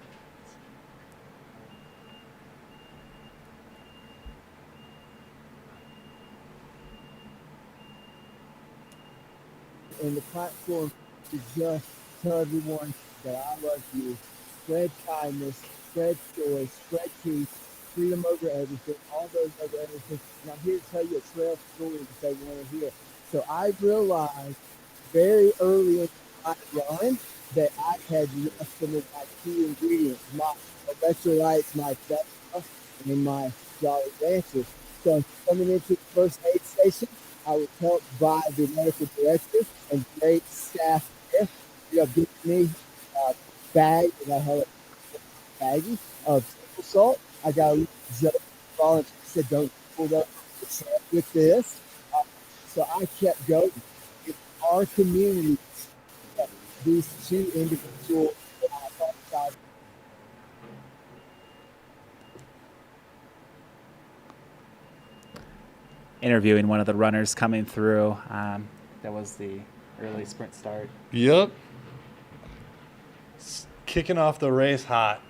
And the platform to just tell everyone that I love you, spread kindness, spread joy, spread peace, freedom over everything, all those over everything. And I'm here to tell you a trail story that they want to hear. So I realized very early in my run that I had lost some of my key ingredients, my electrolytes, my Vesta, and my Jolly Ranchers. So coming into the first aid station, I was helped by the medical director and great staff there. Giving me a bag, and I had a baggie of table salt. I got a little joke. Volunteer said, "Don't pull up with this." So I kept going. In our community, these two individuals that I thought about. Interviewing one of the runners coming through. That was the early sprint start. Yep. Kicking off the race hot.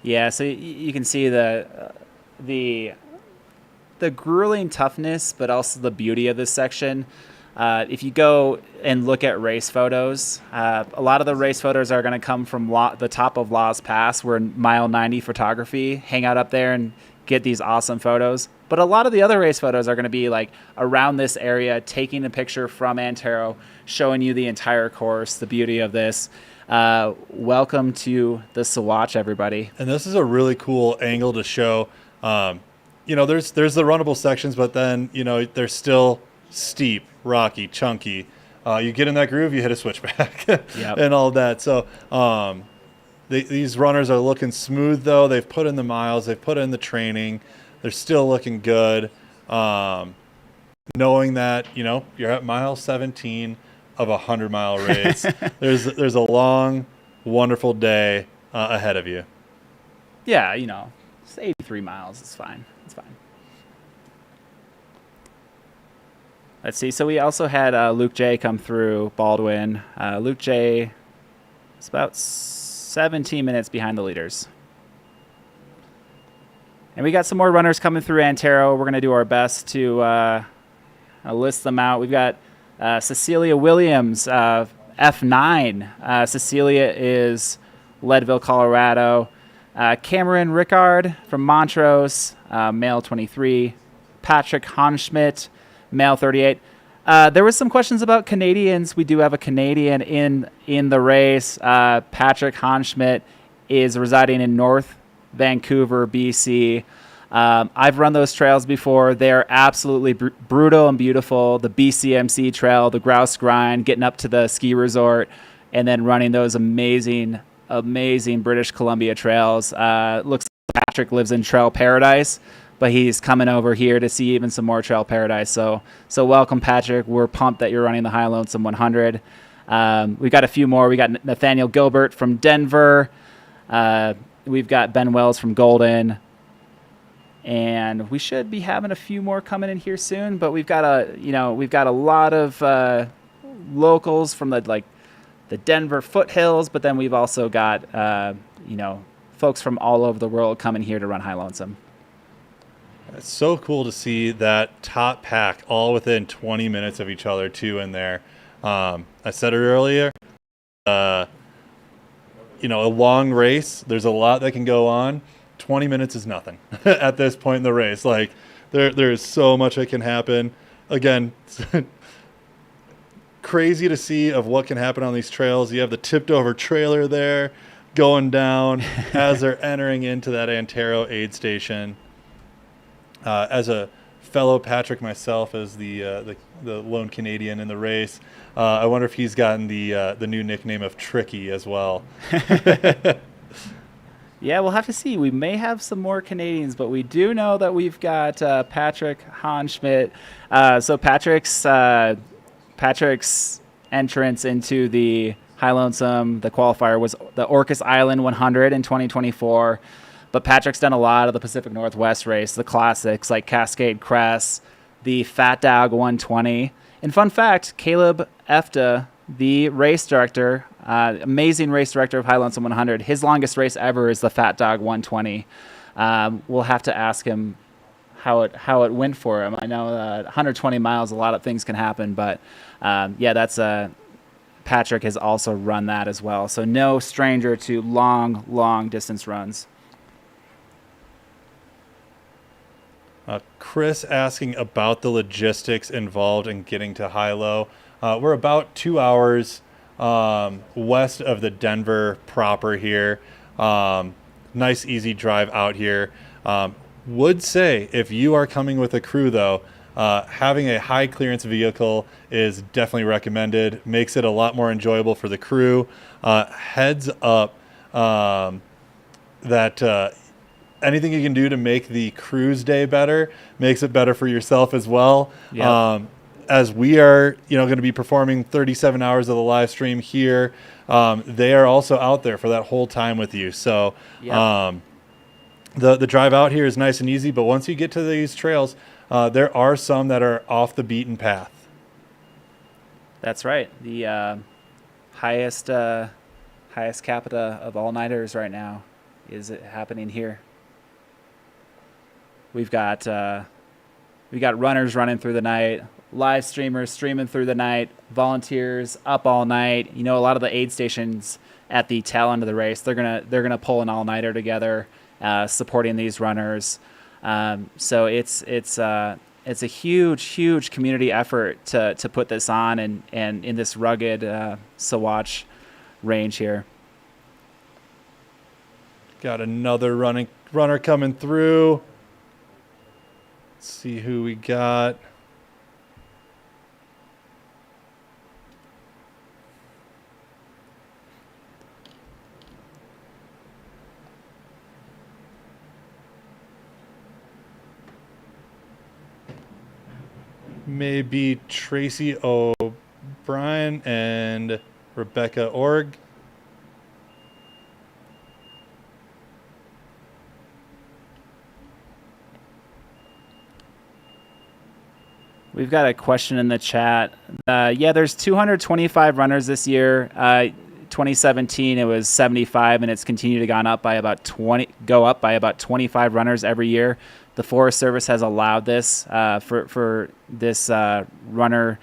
Yeah, so you can see the grueling toughness, but also the beauty of this section. If you go and look at race photos, a lot of the race photos are going to come from the top of Laws Pass, where Mile 90 Photography hang out up there and get these awesome photos. But a lot of the other race photos are going to be like around this area, taking a picture from Antaro, showing you the entire course, the beauty of this. Welcome to the Sawatch, everybody. And this is a really cool angle to show. There's the runnable sections, but then they're still steep, rocky, chunky. You get in that groove, you hit a switchback, Yep. and all that. So these runners are looking smooth, though. They've put in the miles, they've put in the training. They're still looking good. Knowing that you're at mile 17 of a 100-mile race. There's a long, wonderful day ahead of you. Yeah, it's 83 miles. It's fine. It's fine. Let's see. So we also had Luke J come through Baldwin. Luke J is about 17 minutes behind the leaders. And we got some more runners coming through Antaro. We're going to do our best to list them out. We've got Cecilia Williams, F9. Cecilia is Leadville, Colorado. Cameron Rickard from Montrose, male 23. Patrick Hanschmidt, male 38. There was some questions about Canadians. We do have a Canadian in the race. Patrick Hanschmidt is residing in North Vancouver, BC. I've run those trails before. They're absolutely brutal and beautiful. The BCMC trail, the grouse grind, getting up to the ski resort, and then running those amazing British Columbia trails. Looks like Patrick lives in Trail Paradise, but he's coming over here to see even some more Trail Paradise. So welcome, Patrick. We're pumped that you're running the High Lonesome 100. We've got a few more. We got Nathaniel Gilbert from Denver. We've got Ben Wells from Golden. And we should be having a few more coming in here soon, but we've got a lot of locals from the Denver foothills, but then we've also got folks from all over the world coming here to run High Lonesome. It's so cool to see that top pack all within 20 minutes of each other too in there. I said it earlier, a long race, there's a lot that can go on. 20 minutes is nothing at this point in the race. Like there is so much that can happen. Again, crazy to see of what can happen on these trails. You have the tipped over trailer there going down as they're entering into that Antaro aid station. As a fellow Patrick myself, as the lone Canadian in the race, I wonder if he's gotten the new nickname of Tricky as well. Yeah, we'll have to see. We may have some more Canadians, but we do know that we've got Patrick Hanschmidt. So Patrick's entrance into the High Lonesome, the qualifier, was the Orcas Island 100 in 2024. But Patrick's done a lot of the Pacific Northwest race, the classics like Cascade Crest, the Fat Dog 120. And fun fact, Caleb Efta, the race director, amazing race director of High Lonesome 100, his longest race ever is the Fat Dog 120. We'll have to ask him how it went for him. I know 120 miles, a lot of things can happen, but that's Patrick has also run that as well. So no stranger to long distance runs. Chris asking about the logistics involved in getting to Hilo. We're about 2 hours west of the Denver proper here. Nice, easy drive out here. Would say if you are coming with a crew, though, having a high clearance vehicle is definitely recommended. Makes it a lot more enjoyable for the crew. Heads up that anything you can do to make the cruise day better makes it better for yourself as well. Yep. As we are, going to be performing 37 hours of the live stream here, they are also out there for that whole time with you. So yep. The drive out here is nice and easy, but once you get to these trails, there are some that are off the beaten path. That's right. The highest capita of all-nighters right now is happening here. We've got runners running through the night, live streamers streaming through the night, volunteers up all night. A lot of the aid stations at the tail end of the race, they're gonna pull an all-nighter together, supporting these runners. So it's a huge community effort to put this on and in this rugged Sawatch Range here. Got another runner coming through. Let's see who we got. Maybe Tracy O'Brien and Rebecca Org. We've got a question in the chat. There's 225 runners this year. 2017 it was 75, and it's continued to gone up by about go up by about 25 runners every year. The Forest Service has allowed this for this runner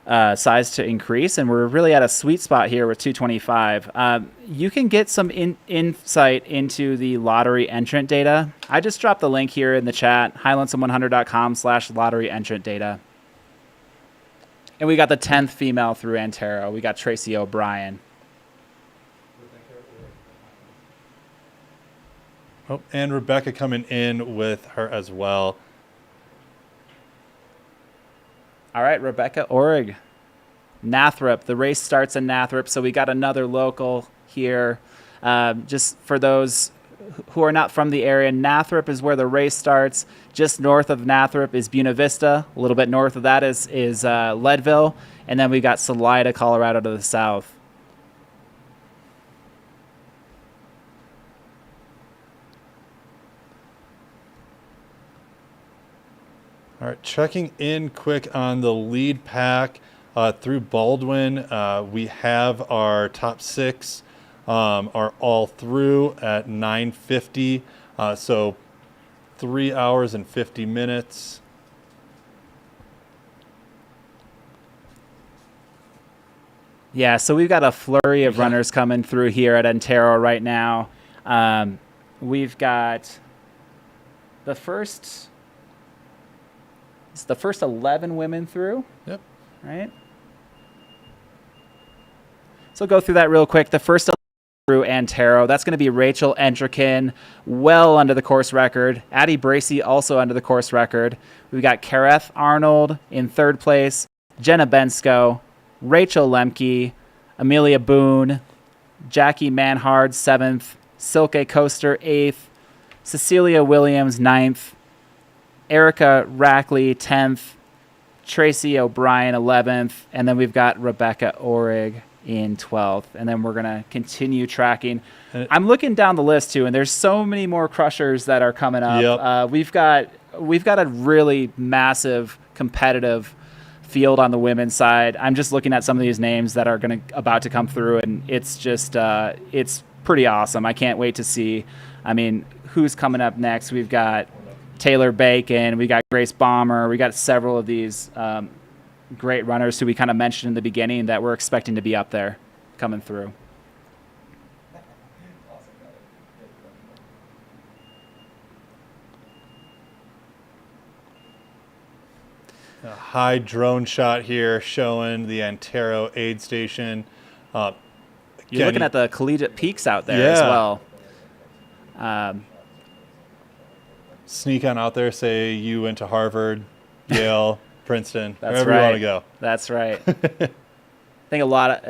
size to increase, and we're really at a sweet spot here with 225. You can get some insight into the lottery entrant data. I just dropped the link here in the chat, highlonesome100.com/lottery entrant data. And we got the 10th female through Antaro. We got Tracy O'Brien. Oh, and Rebecca coming in with her as well. All right, Rebecca Orig. Nathrop. The race starts in Nathrop, so we got another local here. Just for those who are not from the area, Nathrop is where the race starts. Just north of Nathrop is Buena Vista. A little bit north of that is Leadville. And then we got Salida, Colorado to the south. All right, checking in quick on the lead pack through Baldwin. We have our top 6 are all through at 9:50. So 3 hours and 50 minutes. Yeah, so we've got a flurry of runners coming through here at Antaro right now. We've got the first 11 women through. Yep. Right? So go through that real quick. The first through Antaro, that's going to be Rachel Entrikin, well under the course record. Addie Bracey also under the course record. We've got Kareth Arnold in 3rd place, Jenna Bensko, Rachel Lemke, Amelia Boone, Jackie Manhard 7th, Silke Coaster 8th, Cecilia Williams 9th, Erica Rackley 10th, Tracy O'Brien 11th, and then we've got Rebecca Orig in 12th, and then we're going to continue tracking. I'm looking down the list too, and there's so many more crushers that are coming up. Yep. We've got a really massive competitive field on the women's side. I'm just looking at some of these names that are about to come through, and it's just it's pretty awesome. I can't wait to see. I mean, who's coming up next? We've got Taylor Bacon, we got Grace Bomber, we got several of these great runners who we kind of mentioned in the beginning that we're expecting to be up there coming through. A high drone shot here showing the Antaro aid station. You're looking at the collegiate peaks out there as well. Sneak on out there, say you went to Harvard, Yale, Princeton, That's wherever right. you want to go. That's right. I think a lot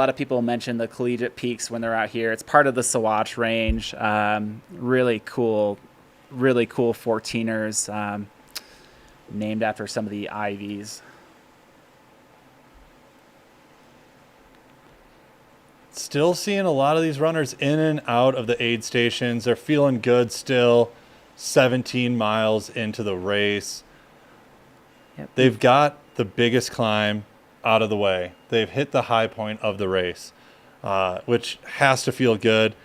of people mention the collegiate peaks when they're out here. It's part of the Sawatch Range. Really cool 14ers named after some of the Ivies. Still seeing a lot of these runners in and out of the aid stations. They're feeling good still. 17 miles into the race. Yep. They've got the biggest climb out of the way. They've hit the high point of the race, which has to feel good.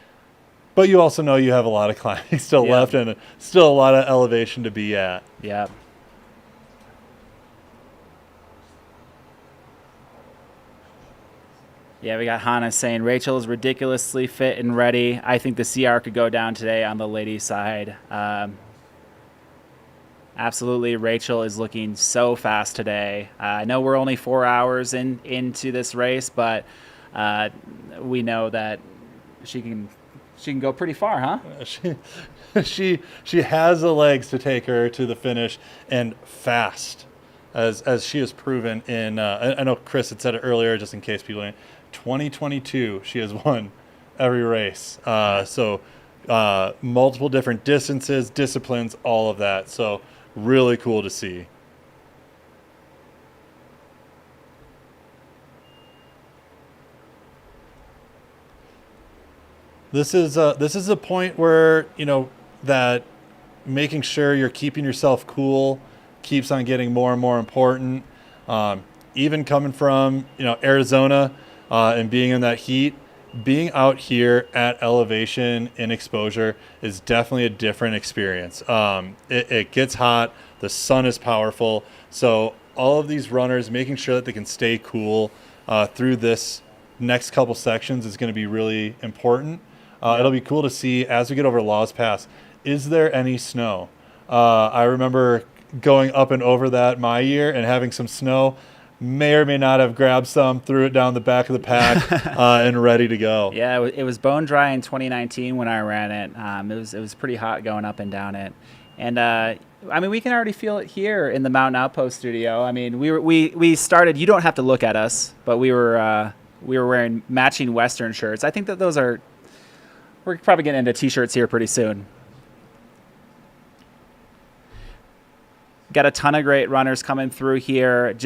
But you also know you have a lot of climbing still left and still a lot of elevation to be at. Yeah. Yeah, we got Hannah saying Rachel is ridiculously fit and ready. I think the CR could go down today on the ladies' side. Absolutely, Rachel is looking so fast today. I know we're only 4 hours into this race, but we know that she can go pretty far, huh? She has the legs to take her to the finish, and fast, as she has proven in. I know Chris had said it earlier, just in case people didn't. 2022, she has won every race. So multiple different distances, disciplines, all of that. So really cool to see. This is a point where, that making sure you're keeping yourself cool keeps on getting more and more important. Even coming from, Arizona, and being in that heat, being out here at elevation in exposure is definitely a different experience. It gets hot. The sun is powerful. So all of these runners making sure that they can stay cool through this next couple sections is going to be really important. It'll be cool to see as we get over Laws Pass, is there any snow? I remember going up and over that my year and having some snow. May or may not have grabbed some, threw it down the back of the pack, and ready to go. Yeah, it was bone dry in 2019 when I ran it. It was pretty hot going up and down it, and I mean we can already feel it here in the Mountain Outpost studio. I mean we started. You don't have to look at us, but we were wearing matching Western shirts. I think that we're probably getting into t-shirts here pretty soon. Got a ton of great runners coming through here.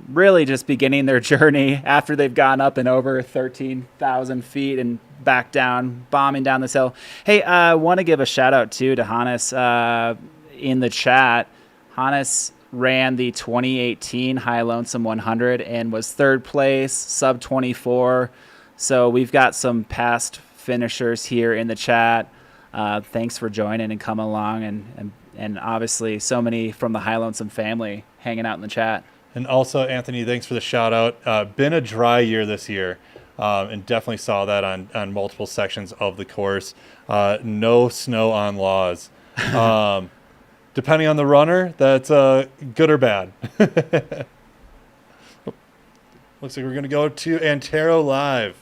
Really just beginning their journey after they've gone up and over 13,000 feet and back down, bombing down this hill. Hey, I want to give a shout out too to Hannes in the chat. Hannes ran the 2018 High Lonesome 100 and was third place, sub 24. So we've got some past finishers here in the chat. Thanks for joining and coming along, and obviously so many from the High Lonesome family hanging out in the chat. And also, Anthony, thanks for the shout out. Been a dry year this year, and definitely saw that on multiple sections of the course. No snow on Laws. Depending on the runner, that's good or bad. Looks like we're going to go to Antaro live.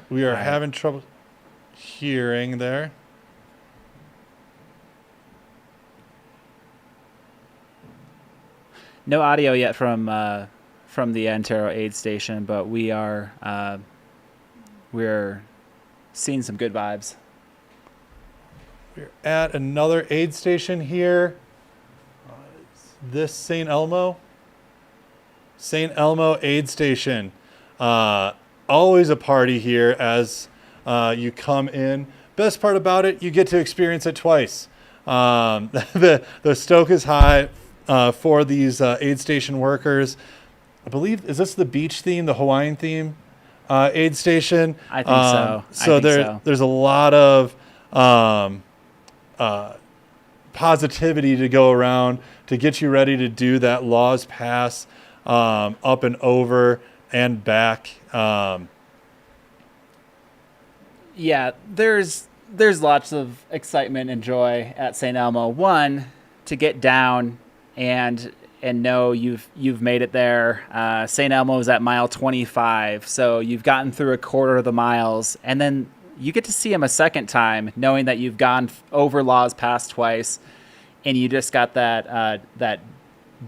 We are having trouble hearing there. No audio yet from the Antaro aid station, but we're seeing some good vibes. We're at another aid station here. Is this St. Elmo? St. Elmo aid station. Always a party here as you come in. Best part about it, you get to experience it twice. The stoke is high for these aid station workers. I believe, is this the beach theme, the Hawaiian theme aid station? I think so. So there's a lot of positivity to go around to get you ready to do that Laws Pass up and over and back. Yeah, there's lots of excitement and joy at St. Elmo. One, to get down and know you've made it there. St. Elmo is at mile 25, so you've gotten through a quarter of the miles, and then you get to see him a second time, knowing that you've gone over Laws Pass twice, and you just got that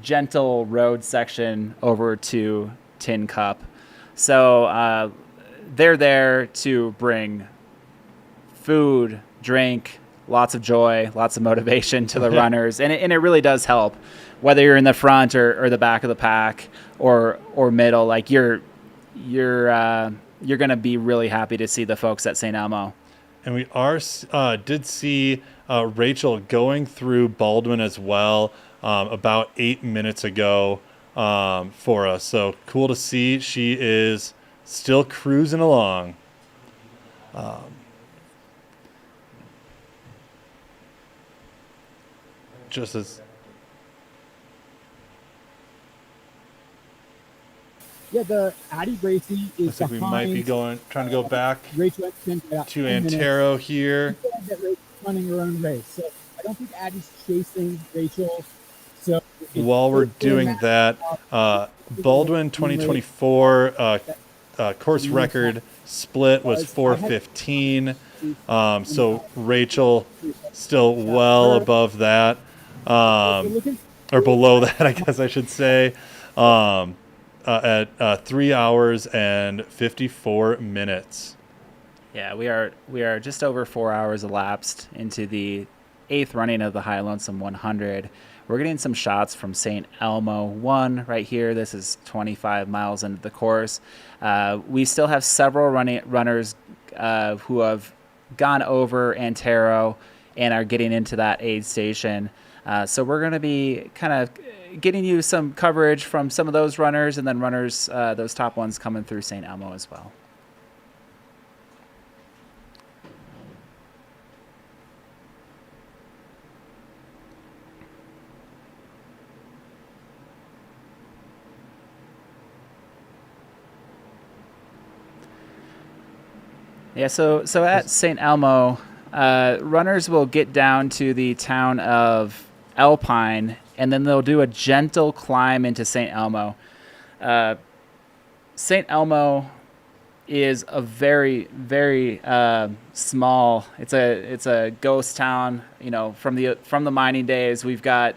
gentle road section over to Tin Cup. So they're there to bring food, drink, lots of joy, lots of motivation to the runners, and it really does help, whether you're in the front or the back of the pack or middle. Like you're gonna be really happy to see the folks at St. Elmo. And we did see Rachel going through Baldwin as well about 8 minutes ago for us. So cool to see. She is still cruising along. Just as Yeah, the Addy Bracy is looks like we might be trying to go back Rachel to Antaro here. That Rachel's running her own race, so I don't think Addy's chasing Rachel. So while we're doing that, Baldwin 2024 course record split was 4:15. So Rachel still well above that, or below that, I guess I should say, at 3 hours and 54 minutes. Yeah, we are just over 4 hours elapsed into the 8th running of the High Lonesome 100. We're getting some shots from St. Elmo 1 right here. This is 25 miles into the course. We still have several runners who have gone over Antaro and are getting into that aid station. So we're going to be kind of getting you some coverage from some of those runners, and then runners, those top ones coming through St. Elmo as well. Yeah, so at St. Elmo, runners will get down to the town of Alpine, and then they'll do a gentle climb into St. Elmo. St. Elmo is a very, very small. It's a ghost town. You know, from the mining days. We've got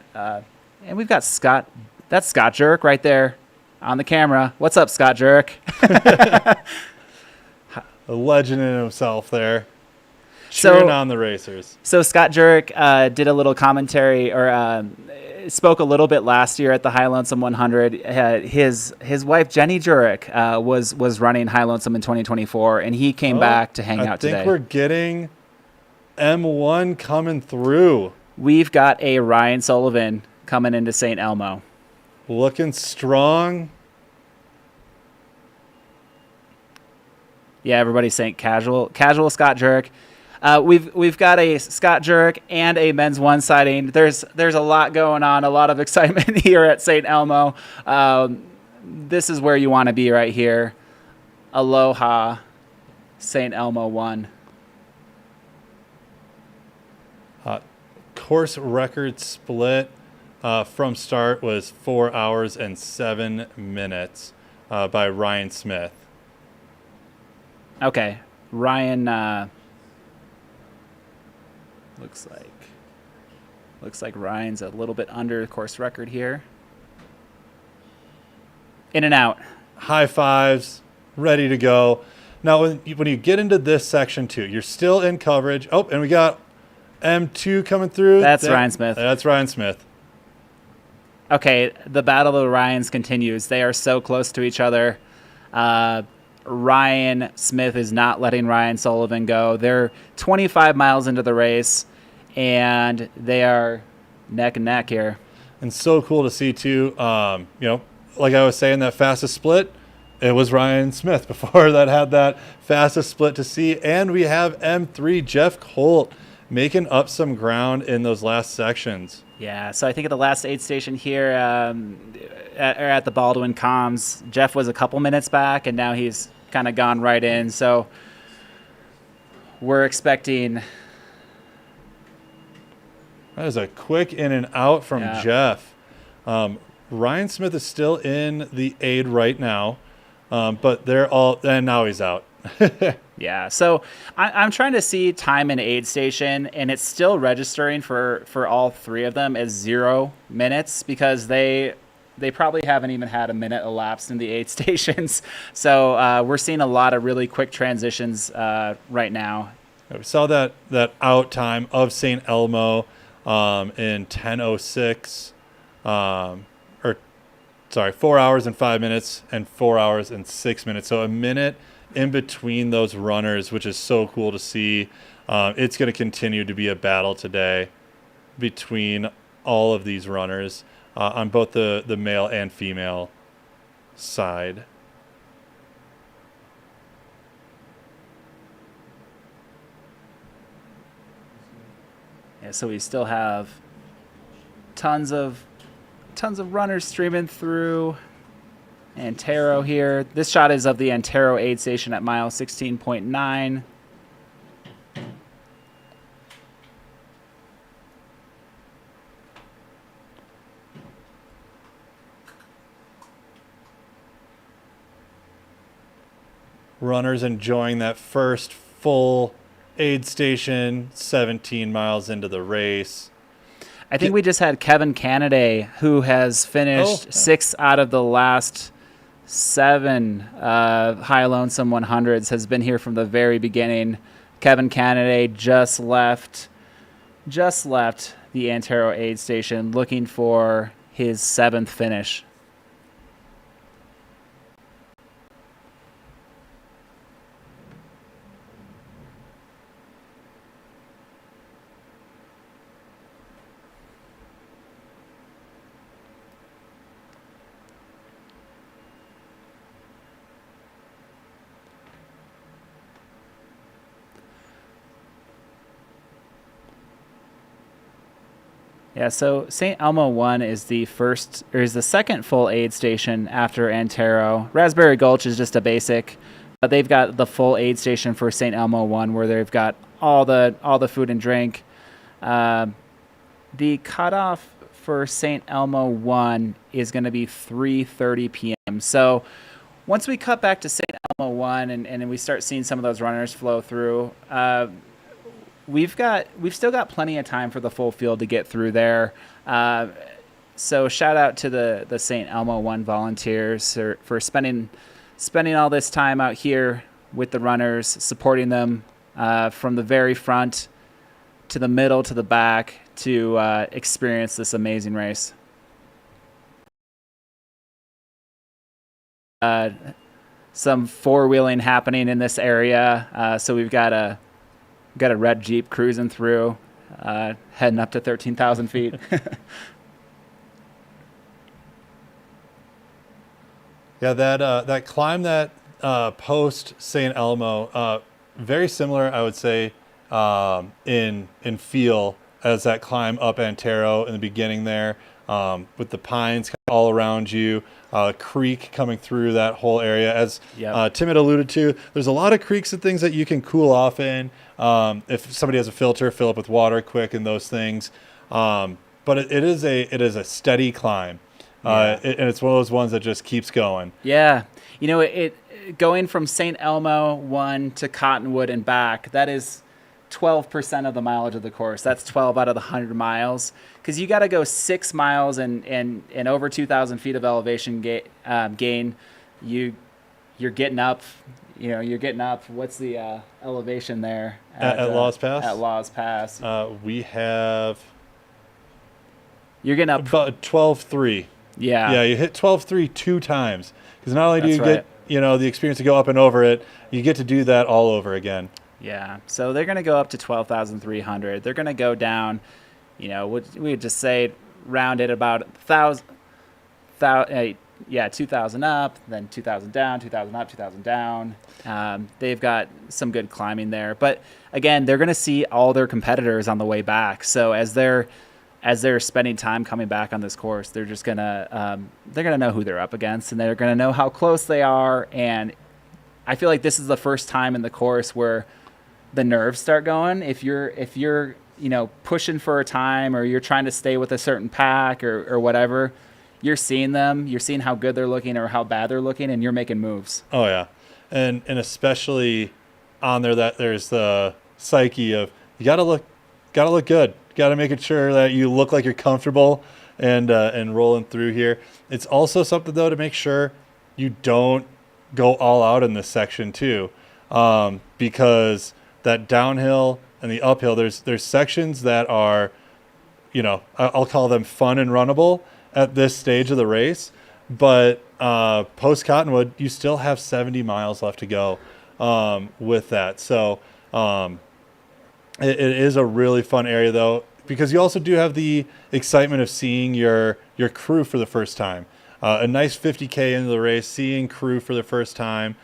Scott. That's Scott Jurek right there on the camera. What's up, Scott Jurek? A legend in himself there. Cheering on the racers. So Scott Jurek did a little commentary, or spoke a little bit last year at the High Lonesome 100. His wife Jenny Jurek was running High Lonesome in 2024, and he came back to hang out today. I think we're getting M1 coming through. We've got a Ryan Sullivan coming into St. Elmo. Looking strong. Yeah, everybody's saying casual Scott Jurek. We've got a Scott Jurek and a men's one sighting. There's a lot going on, a lot of excitement here at St. Elmo. This is where you want to be right here. Aloha, St. Elmo 1. Course record split from start was 4 hours and 7 minutes by Ryan Smith. Okay, Ryan looks like Ryan's a little bit under the course record here. In and out. High fives, ready to go. Now, when you get into this section too, you're still in coverage. Oh, and we got M2 coming through. That's Ryan Smith. That's Ryan Smith. Okay, the battle of the Ryans continues. They are so close to each other. Ryan Smith is not letting Ryan Sullivan go. They're 25 miles into the race, and they are neck and neck here. And so cool to see too. Like I was saying, that fastest split, it was Ryan Smith before that had that fastest split to see. And we have M3 Jeff Colt making up some ground in those last sections. Yeah, so I think at the last aid station here at the Baldwin Comms, Jeff was a couple minutes back, and now he's kind of gone right in. So we're expecting. That is a quick in and out from Jeff. Ryan Smith is still in the aid right now, but they're all, and now he's out. Yeah, so I'm trying to see time in aid station, and it's still registering for all three of them as 0 minutes because they probably haven't even had a minute elapsed in the aid stations. So we're seeing a lot of really quick transitions right now. We saw that out time of St. Elmo in 10:06, 4 hours and 5 minutes and 4 hours and 6 minutes. So a minute in between those runners, which is so cool to see. It's going to continue to be a battle today between all of these runners on both the male and female side. Yeah, so we still have tons of runners streaming through Antaro here. This shot is of the Antaro aid station at mile 16.9. Runners enjoying that first full aid station, 17 miles into the race. I think we just had Kevin Canaday, who has finished 6 out of the last 7 High Lonesome 100s has been here from the very beginning. Kevin Canada just left the Antaro aid station looking for his 7th finish. Yeah, so St. Elmo 1 is the second full aid station after Antaro. Raspberry Gulch is just a basic, but they've got the full aid station for St. Elmo 1 where they've got all the food and drink. The cutoff for St. Elmo 1 is going to be 3:30 p.m. So once we cut back to St. Elmo 1 and we start seeing some of those runners flow through, we've still got plenty of time for the full field to get through there. So shout out to the St. Elmo 1 volunteers for spending all this time out here with the runners, supporting them from the very front to the middle to the back to experience this amazing race. Some four-wheeling happening in this area. So we've got a red Jeep cruising through, heading up to 13,000 feet. Yeah, that climb that post St. Elmo, very similar, I would say, in feel as that climb up Antaro in the beginning there, with the pines all around you, creek coming through that whole area. As Tim had alluded to, there's a lot of creeks and things that you can cool off in. If somebody has a filter, fill up with water quick and those things. But it is a steady climb. And it's one of those ones that just keeps going. Yeah. It going from St. Elmo 1 to Cottonwood and back, that is 12% of the mileage of the course. That's 12 out of the 100 miles. Because you got to go 6 miles and over 2,000 feet of elevation gain. You're getting up. You're getting up. What's the elevation there? At Laws Pass? At Laws Pass. We have... You're getting up... About 12.3. Yeah. Yeah, you hit 12.3 2 times. Because not only do you get, the experience to go up and over it, you get to do that all over again. Yeah. So they're going to go up to 12,300. They're going to go down, we would just say round it about 1,000, 2,000 up, then 2,000 down, 2,000 up, 2,000 down. They've got some good climbing there. But again, they're going to see all their competitors on the way back. So as they're spending time coming back on this course, they're just gonna know who they're up against, and they're gonna know how close they are. And I feel like this is the first time in the course where the nerves start going. If you're pushing for a time, or you're trying to stay with a certain pack or whatever, you're seeing them, you're seeing how good they're looking or how bad they're looking, and you're making moves. Oh yeah, and especially on there, that there's the psyche of you gotta look good. Got to make sure that you look like you're comfortable and rolling through here. It's also something though to make sure you don't go all out in this section too, because that downhill and the uphill, there's sections that are, I'll call them fun and runnable at this stage of the race, but post Cottonwood you still have 70 miles left to go with that. So it is a really fun area though, because you also do have the excitement of seeing your crew for the first time. A nice 50K into the race, seeing crew for the first time.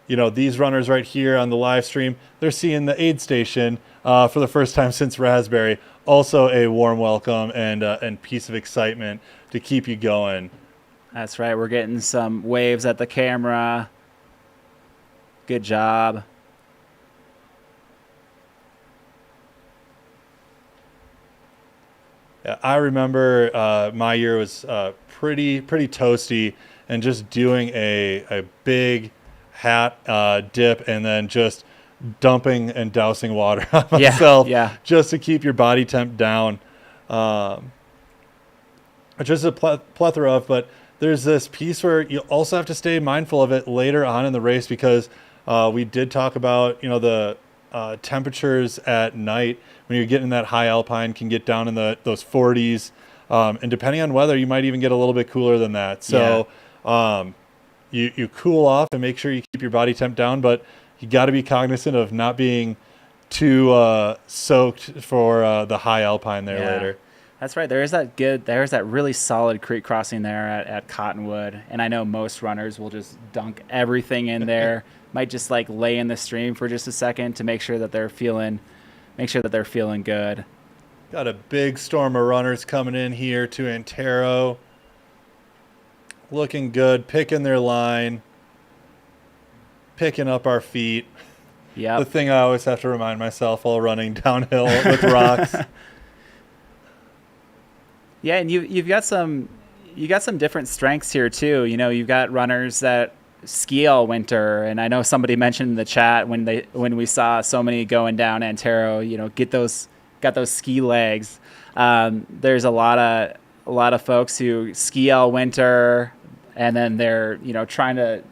These runners right here on the live stream, they're seeing the aid station for the first time since Raspberry. Also a warm welcome and piece of excitement to keep you going. That's right. We're getting some waves at the camera. Good job. I remember my year was pretty toasty, and just doing a big hat dip and then just dumping and dousing water on myself just to keep your body temp down. Just a plethora of, but there's this piece where you also have to stay mindful of it later on in the race, because we did talk about, the temperatures at night when you're getting that high alpine can get down in those 40s. And depending on weather, you might even get a little bit cooler than that. So you cool off and make sure you keep your body temp down, but you got to be cognizant of not being too soaked for the high alpine there later. That's right. There's that really solid creek crossing there at Cottonwood, and I know most runners will just dunk everything in there. Might just like lay in the stream for just a second to make sure that they're feeling good. Got a big storm of runners coming in here to Antaro. Looking good, picking their line, picking up our feet. Yeah. The thing I always have to remind myself while running downhill with rocks. Yeah, and you got some different strengths here too. You've got runners that ski all winter, and I know somebody mentioned in the chat when we saw so many going down Antaro, got those ski legs. There's a lot of folks who ski all winter, and then they're trying to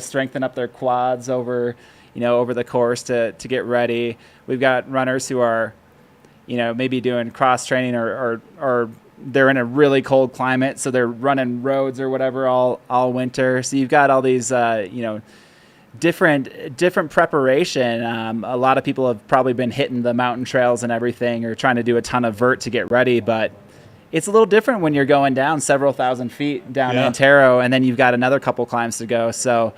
strengthen up their quads over the course to get ready. We've got runners who are maybe doing cross training or they're in a really cold climate, so they're running roads or whatever all winter. So you've got all these different preparation. A lot of people have probably been hitting the mountain trails and everything, or trying to do a ton of vert to get ready, but it's a little different when you're going down several thousand feet down Antaro, and then you've got another couple climbs to go. So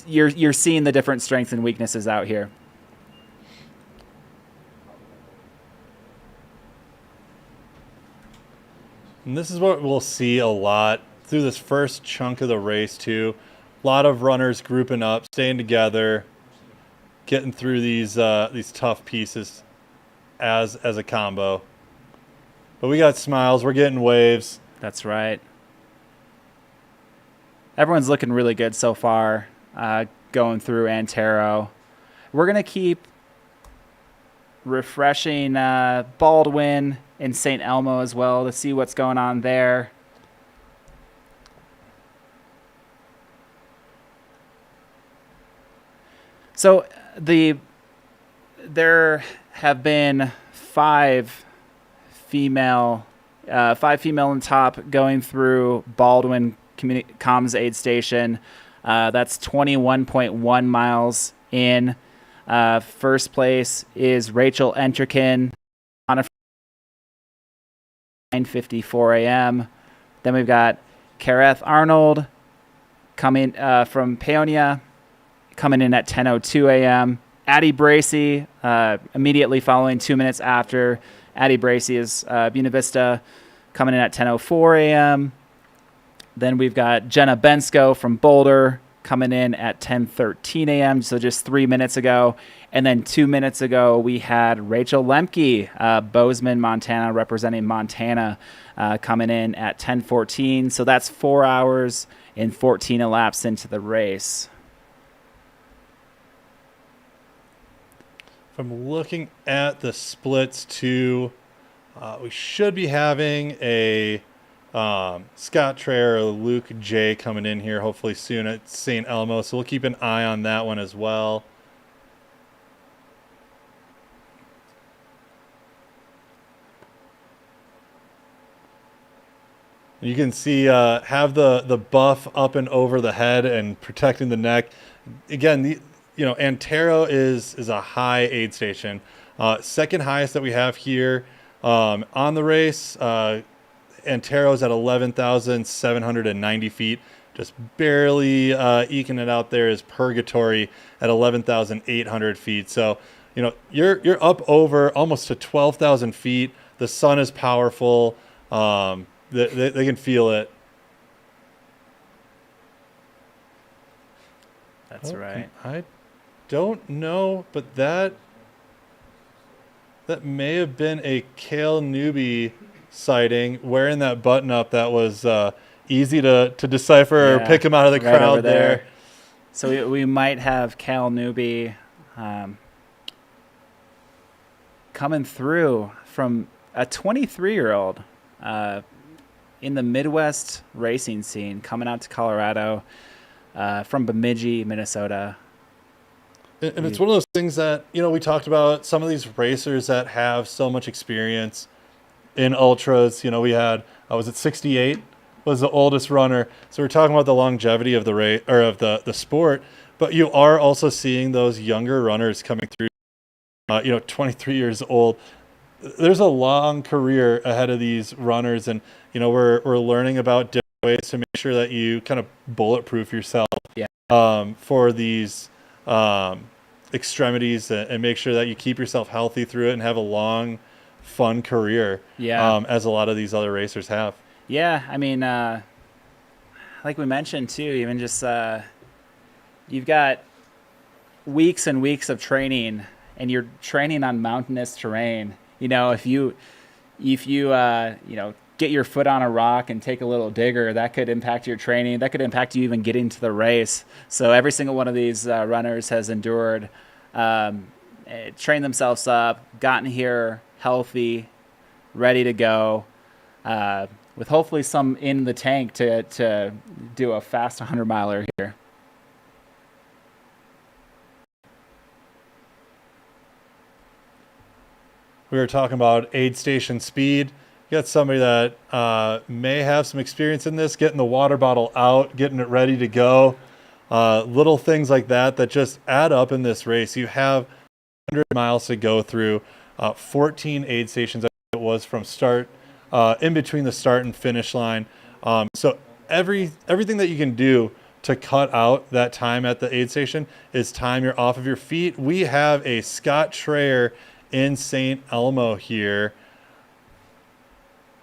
you're seeing the different strengths and weaknesses out here. And this is what we'll see a lot through this first chunk of the race too. A lot of runners grouping up, staying together, getting through these tough pieces as a combo. But we got smiles, we're getting waves. That's right. Everyone's looking really good so far, going through Antaro. We're going to keep refreshing Baldwin and St. Elmo as well to see what's going on there. So there have been five female on top going through Baldwin Comms Aid Station. That's 21.1 miles in. First place is Rachel Entrikin on a 9:54 a.m. Then we've got Kareth Arnold coming from Paonia, coming in at 10:02 a.m. Addie Bracey immediately following 2 minutes after. Addie Bracey is Buena Vista, coming in at 10:04 a.m. Then we've got Jenna Bensko from Boulder coming in at 10:13 a.m., so just 3 minutes ago. And then 2 minutes ago, we had Rachel Lemke, Bozeman, Montana, representing Montana, coming in at 10:14. So that's 4 hours and 14 elapsed into the race. If I'm looking at the splits too, we should be having a Scott Traer or Luke J coming in here hopefully soon at St. Elmo, so we'll keep an eye on that one as well. You can see have the buff up and over the head and protecting the neck. Again, Antaro is a high aid station. Second highest that we have here on the race. Antaro's at 11,790 feet. Just barely eking it out there is Purgatory at 11,800 feet. So, you're up over almost to 12,000 feet. The sun is powerful. They can feel it. That's right. I don't know, but that may have been a Kale Newby sighting wearing that button up that was easy to decipher or pick him out of the crowd there. So we might have Cal Newby coming through from a 23-year-old in the Midwest racing scene, coming out to Colorado from Bemidji, Minnesota. And it's one of those things that, you know, we talked about some of these racers that have so much experience in ultras. You know, we had, was it 68 was the oldest runner. So we're talking about the longevity of the race or of the sport, but you are also seeing those younger runners coming through, 23 years old. There's a long career ahead of these runners. And, you know, we're learning about different ways to make sure that you kind of bulletproof yourself for these extremities and make sure that you keep yourself healthy through it and have a long, fun career. As a lot of these other racers have. Yeah. I mean, like we mentioned too, even just, you've got weeks and weeks of training and you're training on mountainous terrain. You know, if you get your foot on a rock and take a little digger, that could impact your training. That could impact you even getting to the race. So every single one of these runners has endured, trained themselves up, gotten here healthy, ready to go, with hopefully some in the tank to do a fast 100-miler here. We were talking about aid station speed. You got somebody that may have some experience in this, getting the water bottle out, getting it ready to go. Little things like that just add up in this race. You have 100 miles to go through, 14 aid stations I think it was from start, in between the start and finish line. So everything that you can do to cut out that time at the aid station is time you're off of your feet. We have a Scott Trayer in St. Elmo here.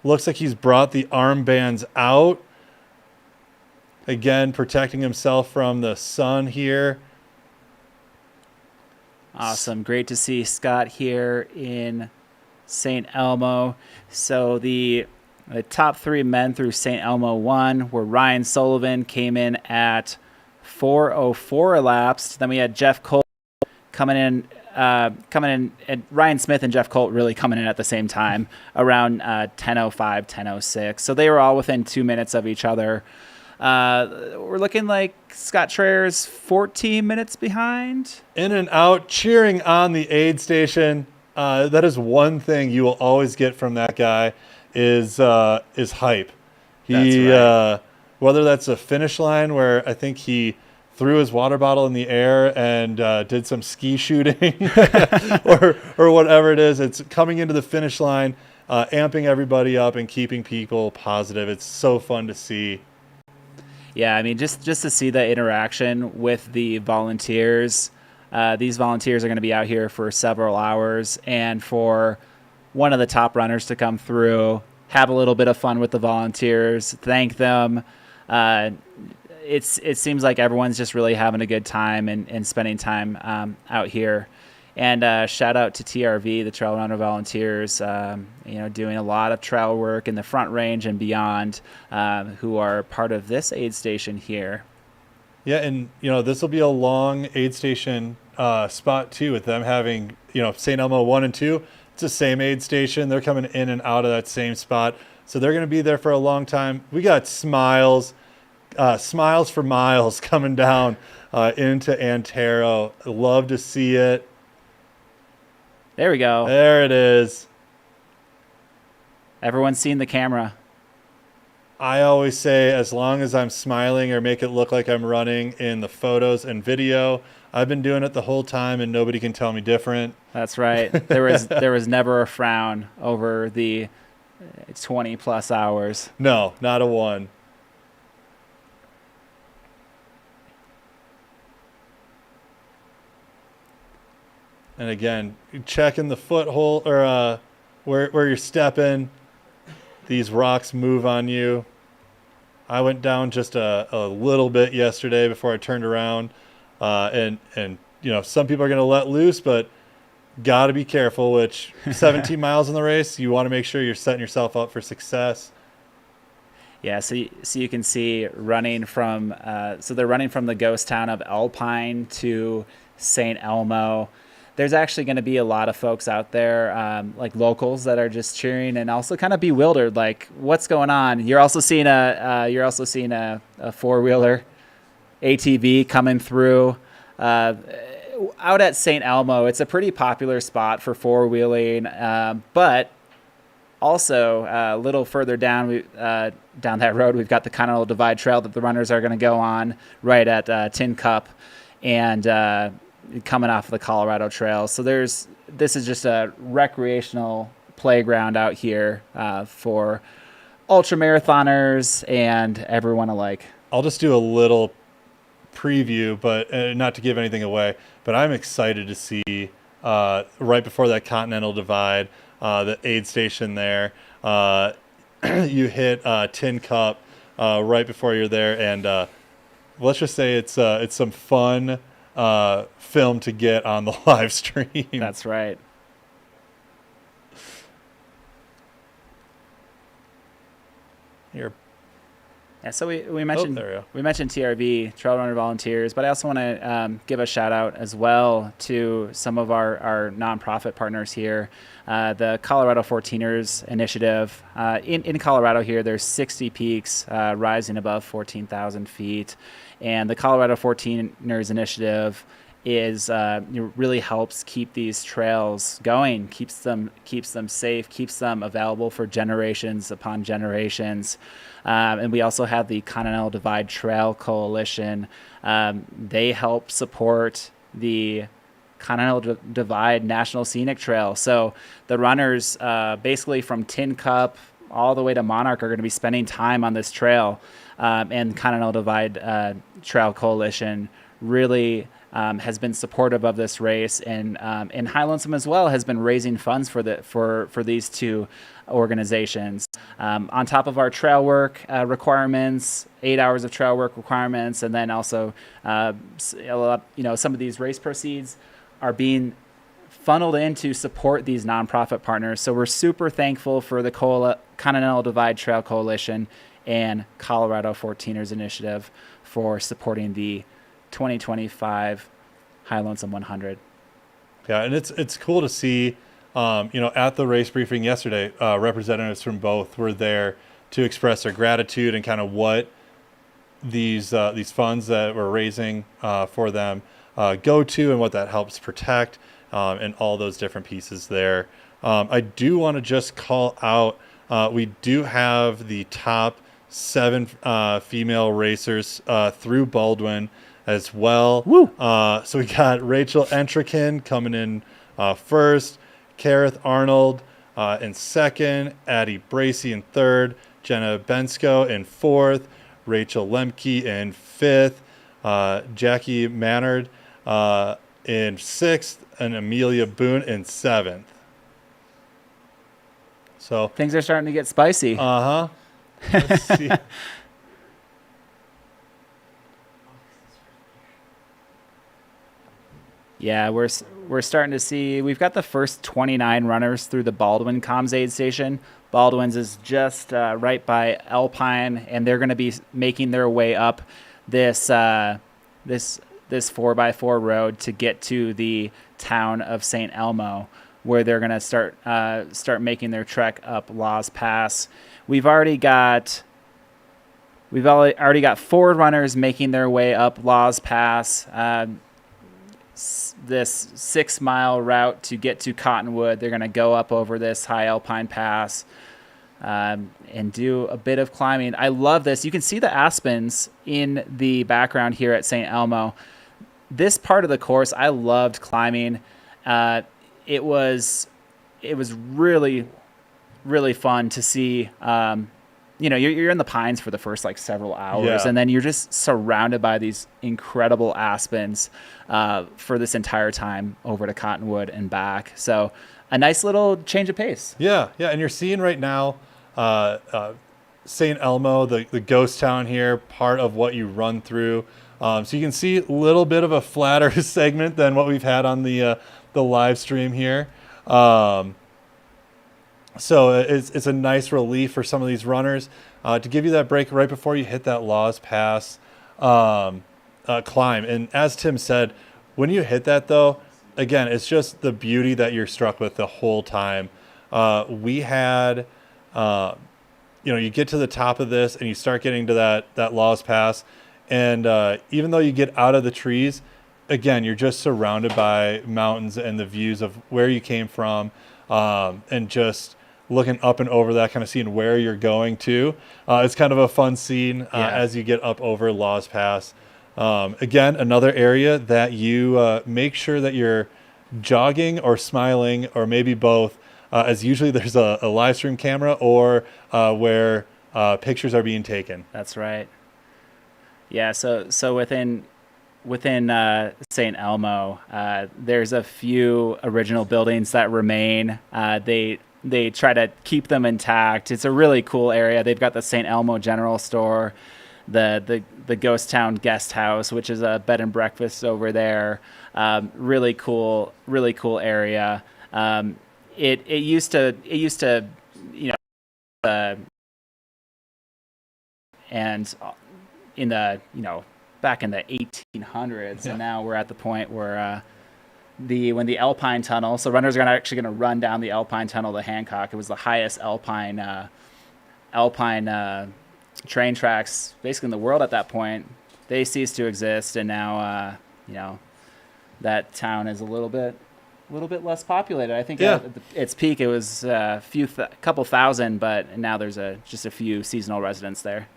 Looks like he's brought the armbands out. Again, protecting himself from the sun here. Awesome. Great to see Scott here in St. Elmo. So the top three men through St. Elmo 1 were Ryan Sullivan, came in at 4:04 elapsed. Then we had Jeff Colt coming in, and Ryan Smith and Jeff Colt really coming in at the same time around 10:05, 10:06. So they were all within 2 minutes of each other. We're looking like Scott Trayer's 14 minutes behind. In and out, cheering on the aid station. That is one thing you will always get from that guy is hype. He, that's right. Whether that's a finish line where I think he threw his water bottle in the air and did some ski shooting or whatever it is. It's coming into the finish line, amping everybody up and keeping people positive. It's so fun to see. Yeah, I mean, just to see the interaction with the volunteers. These volunteers are going to be out here for several hours, and for one of the top runners to come through, have a little bit of fun with the volunteers, thank them. It seems like everyone's just really having a good time and spending time out here. And shout out to TRV, the Trail Runner Volunteers, doing a lot of trail work in the Front Range and beyond, who are part of this aid station here. Yeah, and this will be a long aid station spot too, with them having St. Elmo 1 and 2. It's the same aid station. They're coming in and out of that same spot, so they're going to be there for a long time. We got smiles for miles coming down into Antaro. Love to see it. There we go. There it is. Everyone's seen the camera. I always say, as long as I'm smiling or make it look like I'm running in the photos and video, I've been doing it the whole time and nobody can tell me different. That's right. There was never a frown over the 20 plus hours. No, not a one. And again, checking the foothold or where you're stepping. These rocks move on you. I went down just a little bit yesterday before I turned around. And some people are going to let loose, but got to be careful, which 17 miles in the race, you want to make sure you're setting yourself up for success. Yeah, so you can see running from they're running from the ghost town of Alpine to St. Elmo. there's actually going to be a lot of folks out there, like locals, that are just cheering and also kind of bewildered, like what's going on. You're also seeing a four-wheeler ATV coming through out at St. Elmo. It's a pretty popular spot for four-wheeling, but also a little further down down that road, we've got the Continental Divide Trail that the runners are going to go on right at Tin Cup and coming off of the Colorado Trail. So this is just a recreational playground out here for ultra marathoners and everyone alike. I'll just do a little preview, but not to give anything away, but I'm excited to see right before that Continental Divide, the aid station there. You hit Tin Cup right before you're there, and let's just say it's some fun film to get on the live stream. That's right. Here. Yeah, so we mentioned there we go. we mentioned TRV, Trail Runner Volunteers, but I also want to give a shout out as well to some of our nonprofit partners here. The Colorado 14ers Initiative. In Colorado here, there's 60 peaks rising above 14,000 feet, and the Colorado 14ers Initiative is really helps keep these trails going, keeps them safe, keeps them available for generations upon generations. And we also have the Continental Divide Trail Coalition. They help support the Continental Divide National Scenic Trail. So the runners basically from Tin Cup all the way to Monarch are going to be spending time on this trail. And Continental Divide Trail Coalition really has been supportive of this race, and High Lonesome as well has been raising funds for these two organizations. On top of our trail work requirements, 8 hours of trail work requirements, and then also some of these race proceeds are being funneled in to support these nonprofit partners. So we're super thankful for the Continental Divide Trail Coalition and Colorado 14ers Initiative for supporting the 2025 High Lonesome 100. Yeah, and it's cool to see, at the race briefing yesterday, representatives from both were there to express their gratitude and kind of what these funds that we're raising for them go to, and what that helps protect, and all those different pieces there. I do want to just call out, we do have the top 7 female racers through Baldwin as well. Woo! So we got Rachel Entrikin coming in first, Kareth Arnold in second, Addie Bracey in third, Jenna Bensko in fourth, Rachel Lemke in fifth, Jackie Mannard in sixth, and Amelia Boone in seventh. So Things are starting to get spicy. let's see. Yeah, we're starting to see, we've got the first 29 runners through the Baldwin Comms Aid Station. Baldwin's is just right by Alpine, and they're going to be making their way up this 4x4 road to get to the town of St. Elmo, where they're going to start making their trek up Laws Pass. We've already got 4 runners making their way up Laws Pass. This 6-mile route to get to Cottonwood. They're going to go up over this high alpine pass and do a bit of climbing. I love this. You can see the aspens in the background here at St. Elmo. This part of the course, I loved climbing. It was really, really fun to see. You're in the pines for the first several hours, Yeah. and then you're just surrounded by these incredible aspens for this entire time over to Cottonwood and back. So a nice little change of pace. Yeah, and you're seeing right now St. Elmo, the ghost town here, part of what you run through. So you can see a little bit of a flatter segment than what we've had on the live stream here. So it's a nice relief for some of these runners to give you that break right before you hit that Laws Pass climb. And as Tim said, when you hit that, though, again, it's just the beauty that you're struck with the whole time. We had, you get to the top of this and you start getting to that Laws Pass. And even though you get out of the trees, again, you're just surrounded by mountains and the views of where you came from, and just looking up and over that, kind of seeing where you're going to. It's kind of a fun scene as you get up over Laws Pass. Again, another area that you make sure that you're jogging or smiling or maybe both, as usually there's a live stream camera or where pictures are being taken. That's right. Yeah, so within St. Elmo, there's a few original buildings that remain. They try to keep them intact. It's a really cool area. They've got the St. Elmo General Store, the Ghost Town Guest House, which is a bed and breakfast over there. Really cool area. It used to and in the back in the 1800s, and now we're at the point where when the Alpine Tunnel, so runners are actually going to run down the Alpine Tunnel to Hancock. It was the highest Alpine train tracks basically in the world at that point. They ceased to exist, and now that town is a little bit less populated. I think at its peak it was a couple thousand, but now there's just a few seasonal residents there.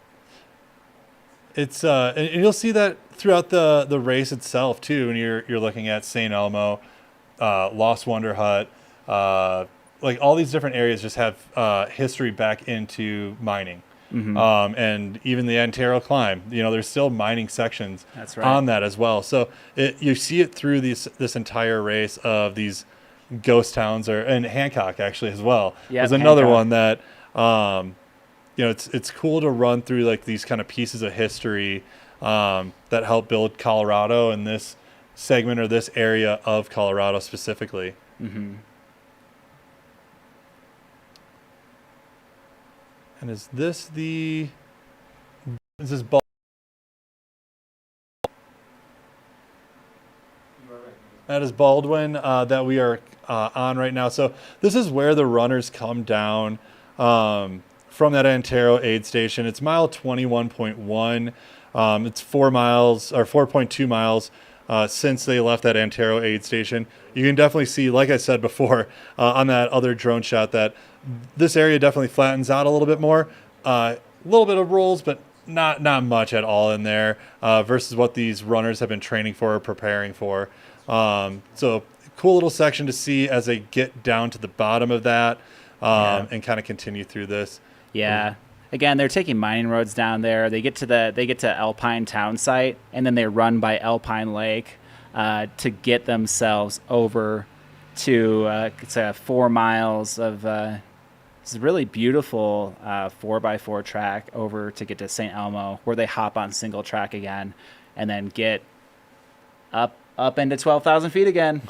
It's and you'll see that throughout the race itself too. When you're looking at St. Elmo, Lost Wonder Hut, like all these different areas just have history back into mining. Mm-hmm. And even the Antaro climb, there's still mining sections on that as well. So you see it through this entire race of these ghost towns, and Hancock actually as well. Yeah, there's another one that it's cool to run through like these kind of pieces of history that help build Colorado in this segment or this area of Colorado specifically. Mm-hmm. And is this Baldwin? That is Baldwin that we are on right now. So this is where the runners come down from that Antaro aid station. It's mile 21.1. It's 4 miles or 4.2 miles since they left that Antaro aid station. You can definitely see, like I said before, on that other drone shot, that this area definitely flattens out a little bit more. A little bit of rolls, but not much at all in there versus what these runners have been training for or preparing for. So cool little section to see as they get down to the bottom of that and kind of continue through this. Yeah. Again, they're taking mining roads down there. They get to Alpine Town Site, and then they run by Alpine Lake to get themselves over to 4 miles of this really beautiful 4x4 track over to get to St. Elmo, where they hop on single track again, and then get up into 12,000 feet again.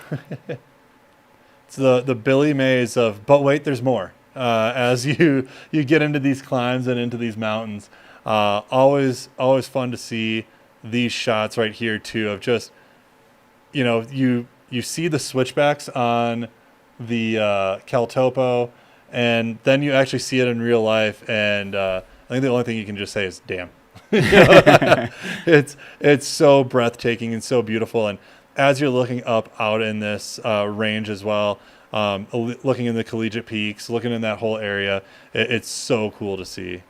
It's the Billy Mays of, but wait, there's more. As you get into these climbs and into these mountains, always fun to see these shots right here too, of just, you see the switchbacks on the Caltopo, and then you actually see it in real life, and I think the only thing you can just say is damn. It's so breathtaking and so beautiful. And as you're looking up out in this range as well, looking in the collegiate peaks, looking in that whole area, it's so cool to see.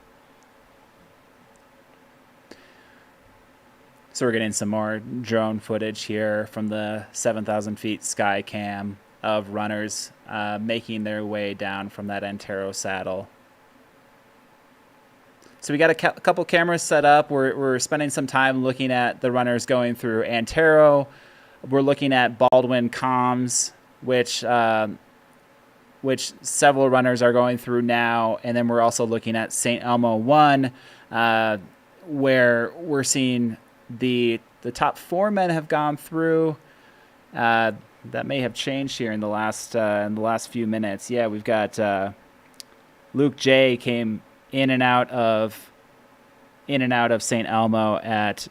So we're getting some more drone footage here from the 7,000 feet sky cam of runners making their way down from that Antaro saddle. So we got a couple cameras set up. We're spending some time looking at the runners going through Antaro. We're looking at Baldwin comms, which several runners are going through now, and then we're also looking at St. Elmo 1, where we're seeing the top 4 men have gone through. That may have changed here in the last few minutes. Yeah, we've got Luke J came in and out of St. Elmo at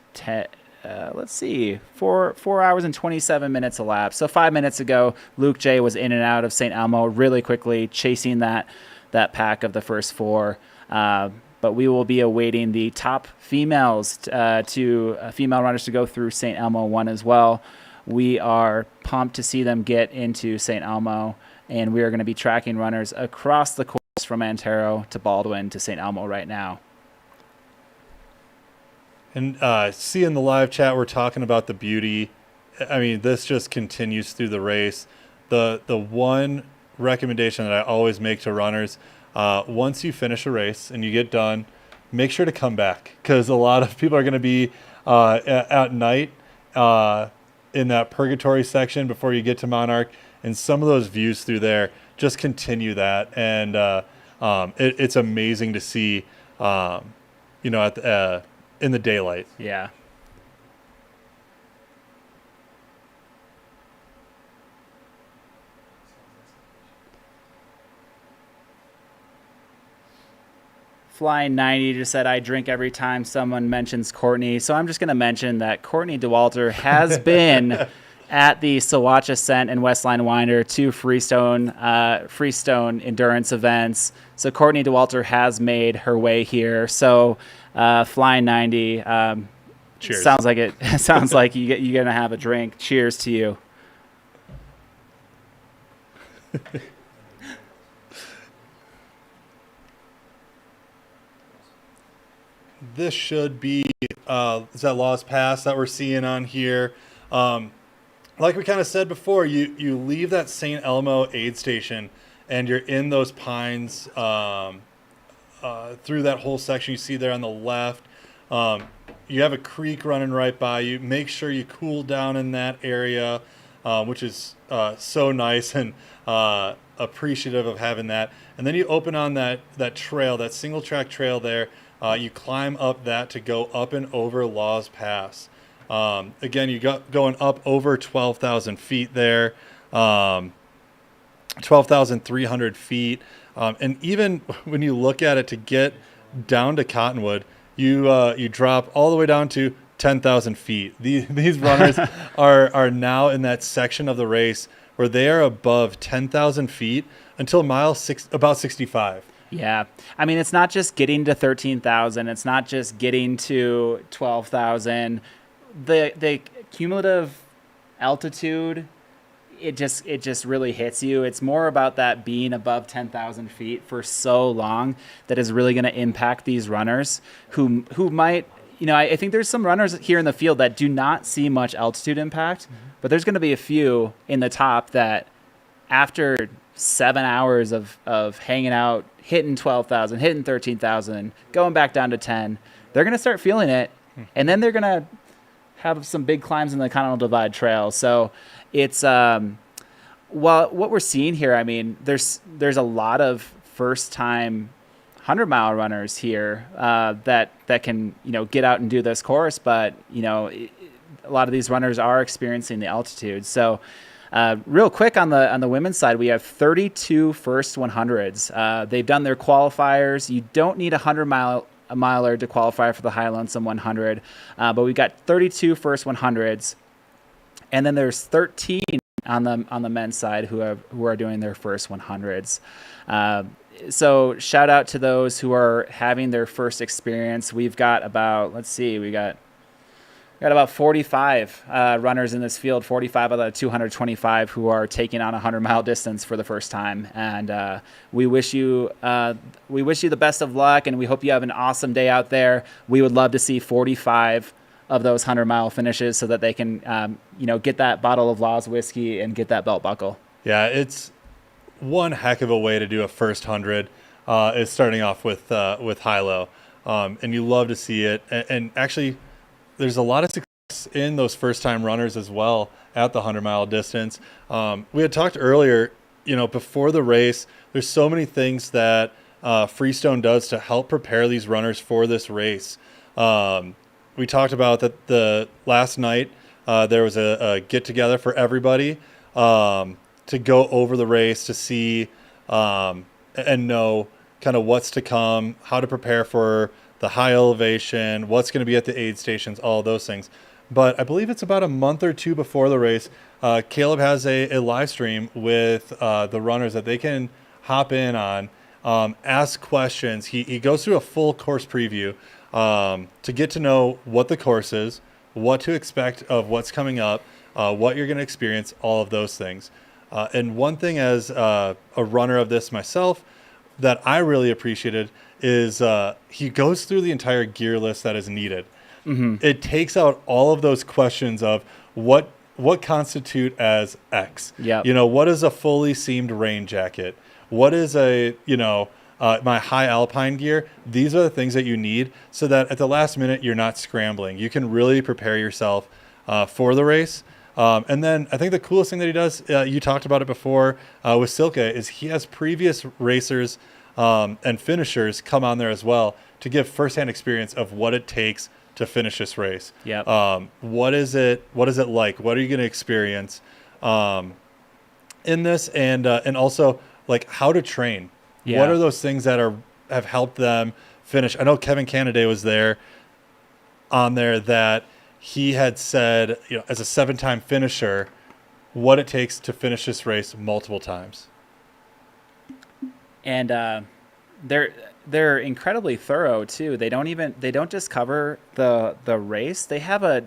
let's see, 4 hours and 27 minutes elapsed. So 5 minutes ago, Luke J was in and out of St. Elmo really quickly, chasing that pack of the first four. But we will be awaiting the top females female runners to go through St. Elmo 1 as well. We are pumped to see them get into St. Elmo, and we are going to be tracking runners across the course from Antaro to Baldwin to St. Elmo right now. And see in the live chat, we're talking about the beauty. I mean, this just continues through the race. The one recommendation that I always make to runners, once you finish a race and you get done, make sure to come back, because a lot of people are going to be at night in that purgatory section before you get to Monarch, and some of those views through there just continue that. And it's amazing to see, in the daylight. Yeah. Flying 90 just said, I drink every time someone mentions Courtney. So I'm just going to mention that Courtney DeWalter has been at the Sawatch Ascent and Westline Winder, 2 Freestone endurance events. So Courtney DeWalter has made her way here. So Flying 90, cheers. Sounds like you're going to have a drink. Cheers to you. This should be is that Laws Pass that we're seeing on here. Like we kind of said before, you leave that St. Elmo aid station and you're in those pines through that whole section you see there on the left. You have a creek running right by you. Make sure you cool down in that area, which is so nice, and appreciative of having that. And then you open on that trail, that single track trail there. You climb up that to go up and over Laws Pass. Again, you got going up over 12,000 feet there, 12,300 feet. And even when you look at it to get down to Cottonwood, you drop all the way down to 10,000 feet. These runners are now in that section of the race where they are above 10,000 feet until about 65. Yeah. I mean, it's not just getting to 13,000. It's not just getting to 12,000. The cumulative altitude, it just really hits you. It's more about that being above 10,000 feet for so long that is really going to impact these runners who might, I think there's some runners here in the field that do not see much altitude impact, but there's going to be a few in the top that after 7 hours of hanging out, hitting 12,000, hitting 13,000, going back down to 10, they're going to start feeling it. And then they're going to have some big climbs in the Continental Divide Trail. So it's, what we're seeing here, I mean, there's a lot of first time 100-mile runners here that can, get out and do this course. But, a lot of these runners are experiencing the altitude. So, real quick on the women's side, we have 32 first 100s. They've done their qualifiers. You don't need a miler to qualify for the High Lonesome 100, but we've got 32 first 100s, and then there's 13 on the men's side who are doing their first 100s. So shout out to those who are having their first experience. We've got about about 45 runners in this field, 45 out of 225 who are taking on a 100-mile distance for the first time. And we wish you the best of luck, and we hope you have an awesome day out there. We would love to see 45 of those 100-mile finishes so that they can, get that bottle of Laws whiskey and get that belt buckle. Yeah, it's one heck of a way to do a first 100 is starting off with high-low. And you love to see it. And actually, there's a lot of success in those first-time runners as well at the 100-mile distance. We had talked earlier, before the race, there's so many things that Freestone does to help prepare these runners for this race. We talked about that the last night there was a get-together for everybody to go over the race, to see and know kind of what's to come, how to prepare for the high elevation, what's going to be at the aid stations, all those things. but I believe it's about a month or two before the race. Caleb has a live stream with the runners that they can hop in on, ask questions. He goes through a full course preview to get to know what the course is, what to expect of what's coming up, what you're going to experience, all of those things. And one thing as a runner of this myself that I really appreciated is he goes through the entire gear list that is needed. It takes out all of those questions of what constitute as X. Yep. You know, what is a fully seamed rain jacket? What is my high alpine gear? These are the things that you need so that at the last minute you're not scrambling. You can really prepare yourself for the race. And then I think the coolest thing that he does, you talked about it before with Silke, is he has previous racers and finishers come on there as well to give firsthand experience of what it takes to finish this race. Yep. What is it like? What are you going to experience in this? And also like how to train. Yeah. What are those things that have helped them finish? I know Kevin Canaday was on there that he had said, you know, as a 7-time finisher, what it takes to finish this race multiple times. And they're incredibly thorough too. They don't just cover the race. They have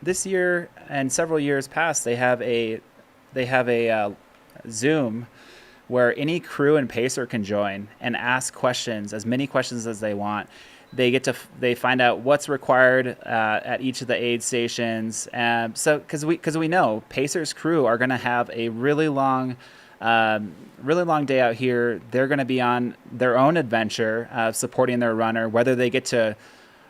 this year and several years past, they have a Zoom where any crew and pacer can join and ask questions, as many questions as they want. They find out what's required at each of the aid stations. So because we know pacers crew are going to have a really long day out here. They're going to be on their own adventure, supporting their runner, whether they get to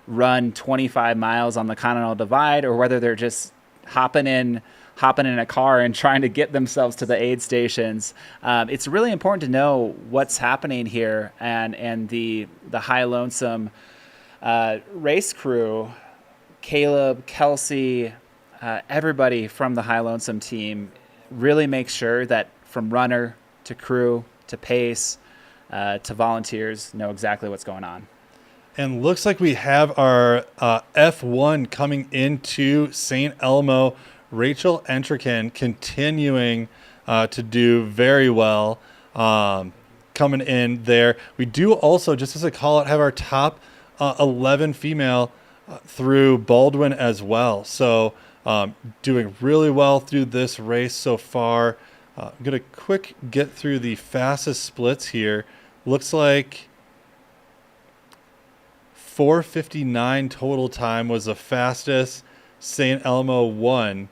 run 25 miles on the Continental Divide or whether they're just hopping in a car and trying to get themselves to the aid stations. It's really important to know what's happening here, and the High Lonesome race crew, Caleb, Kelsey, everybody from the High Lonesome team really makes sure that from runner to crew to pace to volunteers know exactly what's going on. And looks like we have our F1 coming into St. Elmo. Rachel Entrekin continuing to do very well, coming in there. We do also, just as a call out, have our top 11 female through Baldwin as well. So doing really well through this race so far. I'm going to quick get through the fastest splits here. Looks like 4:59 total time was the fastest St. Elmo won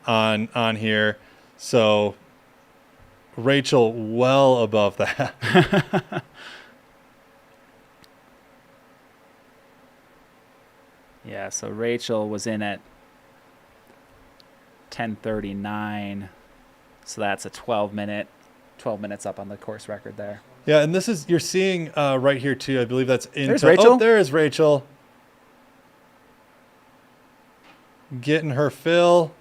on here. So Rachel well above that. Yeah, so Rachel was in at 10:39. So that's a 12 minutes up on the course record there. Yeah, and this is, you're seeing right here too. I believe that's into. There's Rachel. Oh, there is Rachel. Getting her fill.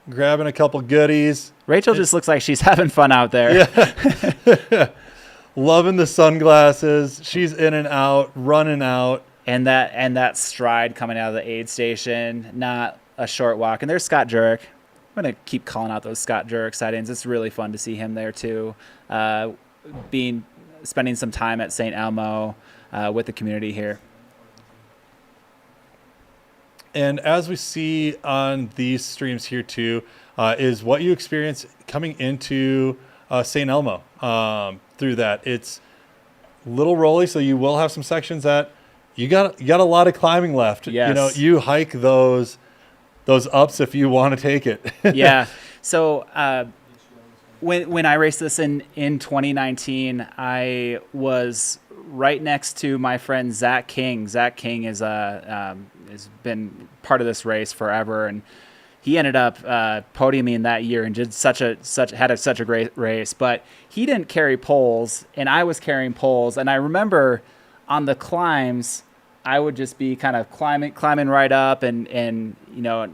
Grabbing a couple goodies. Rachel just looks like she's having fun out there. Yeah. Loving the sunglasses. She's in and out, running out. And that stride coming out of the aid station, not a short walk. And there's Scott Jurek. I'm going to keep calling out those Scott Jurek sightings. It's really fun to see him there too. Spending some time at St. Elmo with the community here. And as we see on these streams here too, is what you experience coming into St. Elmo through that. It's a little rolly, so you will have some sections that you got a lot of climbing left. Yes. You know, you hike those ups if you want to take it. Yeah. So when I raced this in 2019, I was right next to my friend Zach King. Zach King has been part of this race forever, and he ended up podiuming that year and did had such a great race. But he didn't carry poles, and I was carrying poles. And I remember on the climbs, I would just be kind of climbing right up, and you know,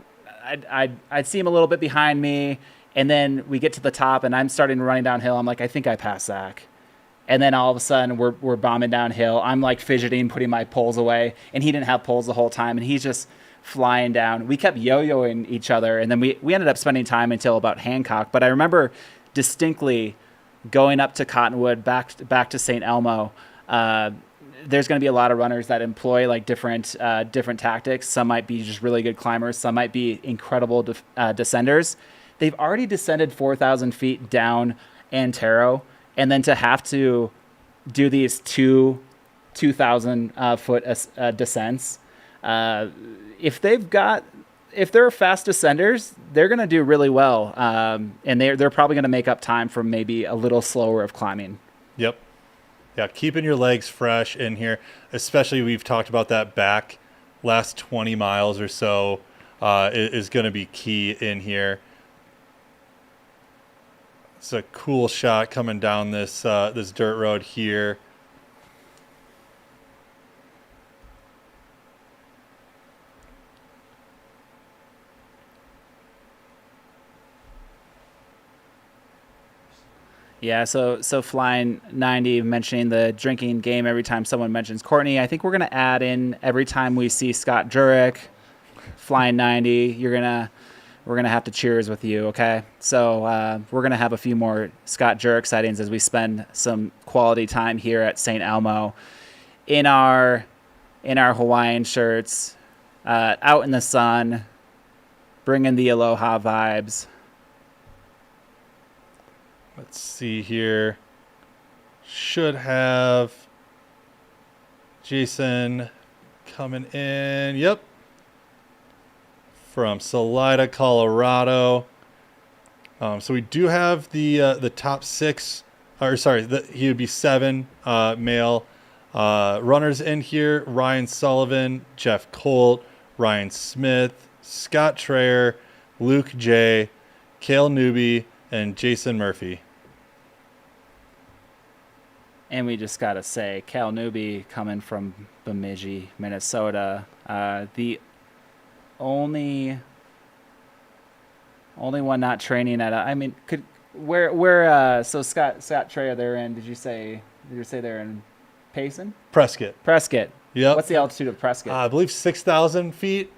I'd see him a little bit behind me, and then we get to the top, and I'm starting running downhill. I'm like, I think I passed Zach. And then all of a sudden we're bombing downhill. I'm like fidgeting, putting my poles away, and he didn't have poles the whole time, and he's just flying down. We kept yo-yoing each other, and then we ended up spending time until about Hancock. But I remember distinctly going up to Cottonwood, back to St. Elmo. There's going to be a lot of runners that employ like different tactics. Some might be just really good climbers. Some might be incredible descenders. They've already descended 4,000 feet down Antaro, and then to have to do these 2,000 foot descents. If they're fast descenders, they're going to do really well, and they're probably going to make up time from maybe a little slower of climbing. Yep. Yeah, keeping your legs fresh in here, especially we've talked about that back last 20 miles or so is going to be key in here. It's a cool shot coming down this this dirt road here. Yeah, so flying 90, mentioning the drinking game every time someone mentions Courtney. I think we're gonna add in every time we see Scott Jurek flying 90. We're gonna have to cheers with you, okay? So we're gonna have a few more Scott Jurek sightings as we spend some quality time here at St. Elmo in our Hawaiian shirts, out in the sun, bringing the aloha vibes. Let's see here. Should have Jason coming in. Yep. From Salida, Colorado. So we do have the top six, or sorry, he would be 7 male runners in here. Ryan Sullivan, Jeff Colt, Ryan Smith, Scott Traer, Luke J, Cale Newby, and Jason Murphy. And we just got to say, Cal Newby coming from Bemidji, Minnesota. The only one not training at so Scott Traer, they're in, did you say they're in Payson? Prescott. Yep. What's the altitude of Prescott? I believe 6,000 feet.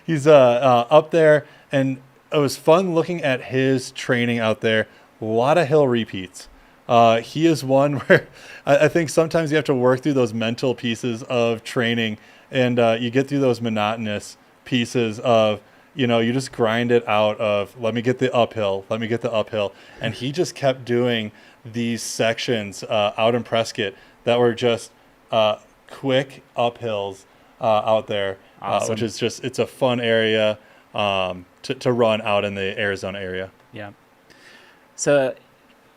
He's up there, and it was fun looking at his training out there. A lot of hill repeats. He is one where I think sometimes you have to work through those mental pieces of training, and you get through those monotonous pieces of, you just grind it out of, let me get the uphill. And he just kept doing these sections out in Prescott that were just quick uphills out there, Awesome. which is just, it's a fun area to run out in the Arizona area. Yeah. So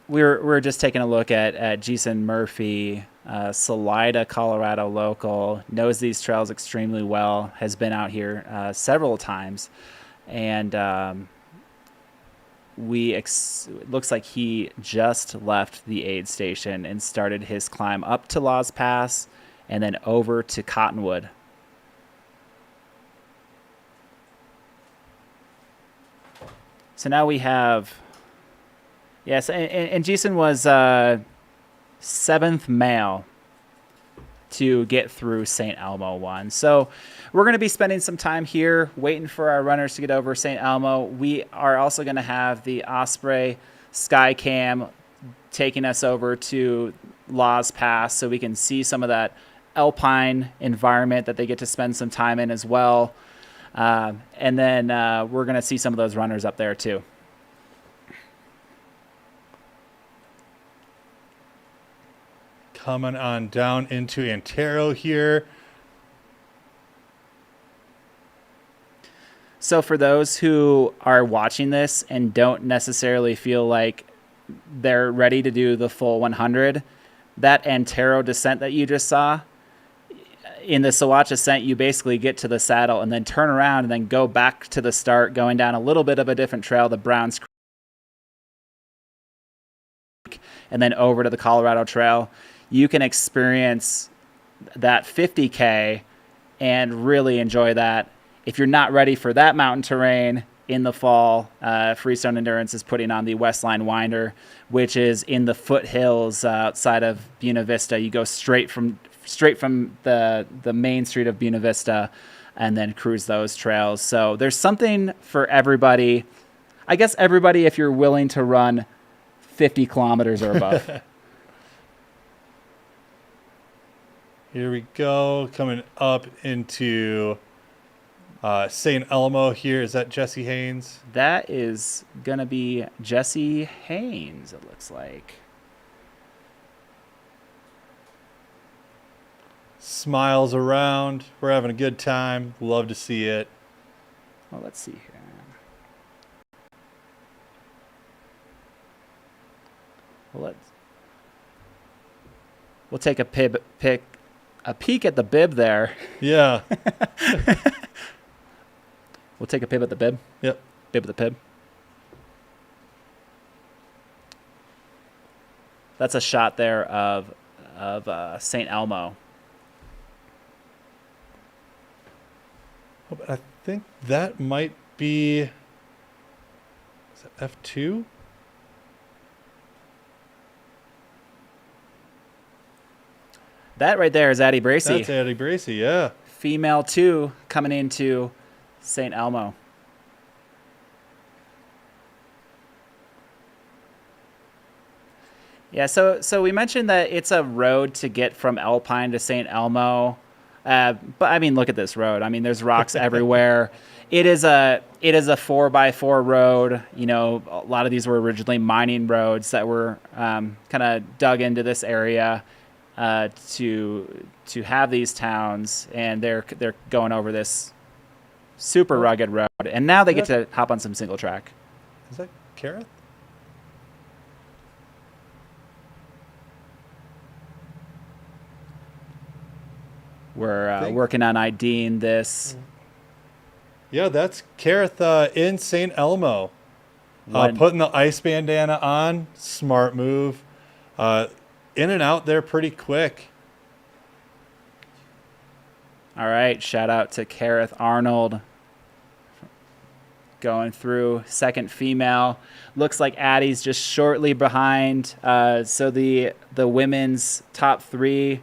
we're just taking a look at Jason Murphy, Salida, Colorado local, knows these trails extremely well, has been out here several times, and it looks like he just left the aid station and started his climb up to Laws Pass and then over to Cottonwood. So now we have... Yes, and Jason was 7th male to get through St. Elmo 1. So we're going to be spending some time here waiting for our runners to get over St. Elmo. We are also going to have the Osprey Skycam taking us over to Laws Pass so we can see some of that alpine environment that they get to spend some time in as well. And then we're going to see some of those runners up there too. Coming on down into Antaro here. So for those who are watching this and don't necessarily feel like they're ready to do the full 100, that Antaro descent that you just saw, in the Sawatch Ascent, you basically get to the saddle and then turn around and then go back to the start, going down a little bit of a different trail, the Browns Creek, and then over to the Colorado Trail. You can experience that 50K and really enjoy that. If you're not ready for that mountain terrain in the fall, Freestone Endurance is putting on the Westline Winder, which is in the foothills outside of Buena Vista. You go straight from straight from the main street of Buena Vista, and then cruise those trails. So there's something for everybody. I guess everybody, if you're willing to run 50 kilometers or above. Here we go, coming up into St. Elmo here. Is that Jesse Haynes? That is going to be Jesse Haynes, it looks like. Smiles around. We're having a good time. Love to see it. Well, let's see here. We'll take a peek at the bib there. Yeah. We'll take a bib at the bib. Yep. Bib at the bib. That's a shot there of St. Elmo. Oh, but I think that might be, is that F2? That right there is Addie Bracy. That's Addie Bracy, yeah. Female 2 coming into St. Elmo. Yeah, so we mentioned that it's a road to get from Alpine to St. Elmo. But I mean, look at this road. I mean, there's rocks everywhere. It is a 4x4 road. You know, a lot of these were originally mining roads that were kind of dug into this area to have these towns, and they're going over this super rugged road, and now they get to hop on some single track. Is that Kareth? We're working on IDing this. Yeah, that's Kareth in St. Elmo. Putting the ice bandana on, smart move. In and out there pretty quick. All right, shout out to Kareth Arnold. Going through second female. Looks like Addie's just shortly behind. So the women's top 3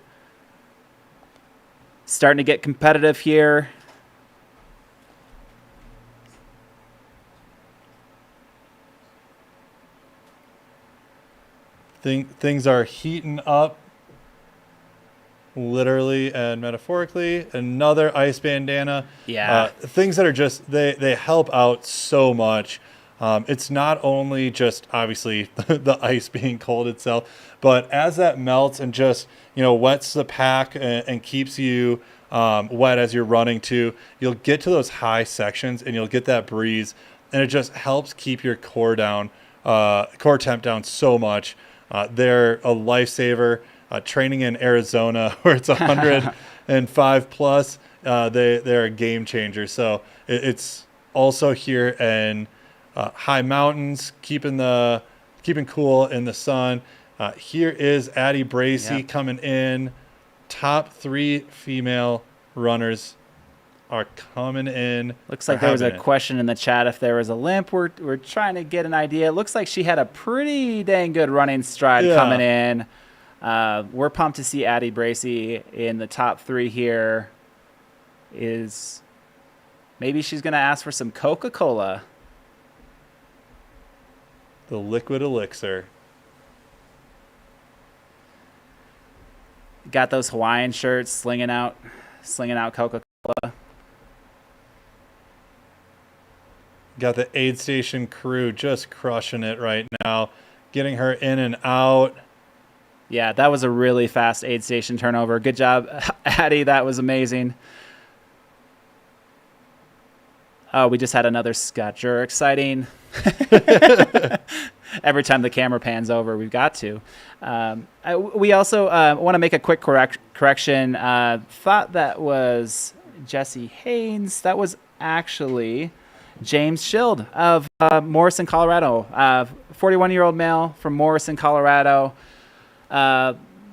starting to get competitive here. Things are heating up, literally and metaphorically. Another ice bandana. Yeah. Things that are just, they help out so much. It's not only just obviously the ice being cold itself, but as that melts and just, wets the pack and keeps you wet as you're running too, you'll get to those high sections and you'll get that breeze, and it just helps keep your core temp down so much. They're a lifesaver. Training in Arizona where it's 105 plus, they're a game changer. So it's also here in high mountains, keeping cool in the sun. Here is Addie Bracy coming in. Top 3 female runners are coming in. Looks like there was a question in the chat if there was a limp. We're trying to get an idea. It looks like she had a pretty dang good running stride coming in. We're pumped to see Addie Bracy in the top 3 here. Maybe she's going to ask for some Coca-Cola. The liquid elixir. Got those Hawaiian shirts slinging out Coca-Cola. Got the aid station crew just crushing it right now, getting her in and out. Yeah, that was a really fast aid station turnover. Good job, Addie. That was amazing. Oh, we just had another Scotcher. Exciting. Every time the camera pans over, we've got to. We also want to make a quick correction. Thought that was Jesse Haynes. That was actually James Schild of Morrison, Colorado. 41-year-old male from Morrison, Colorado.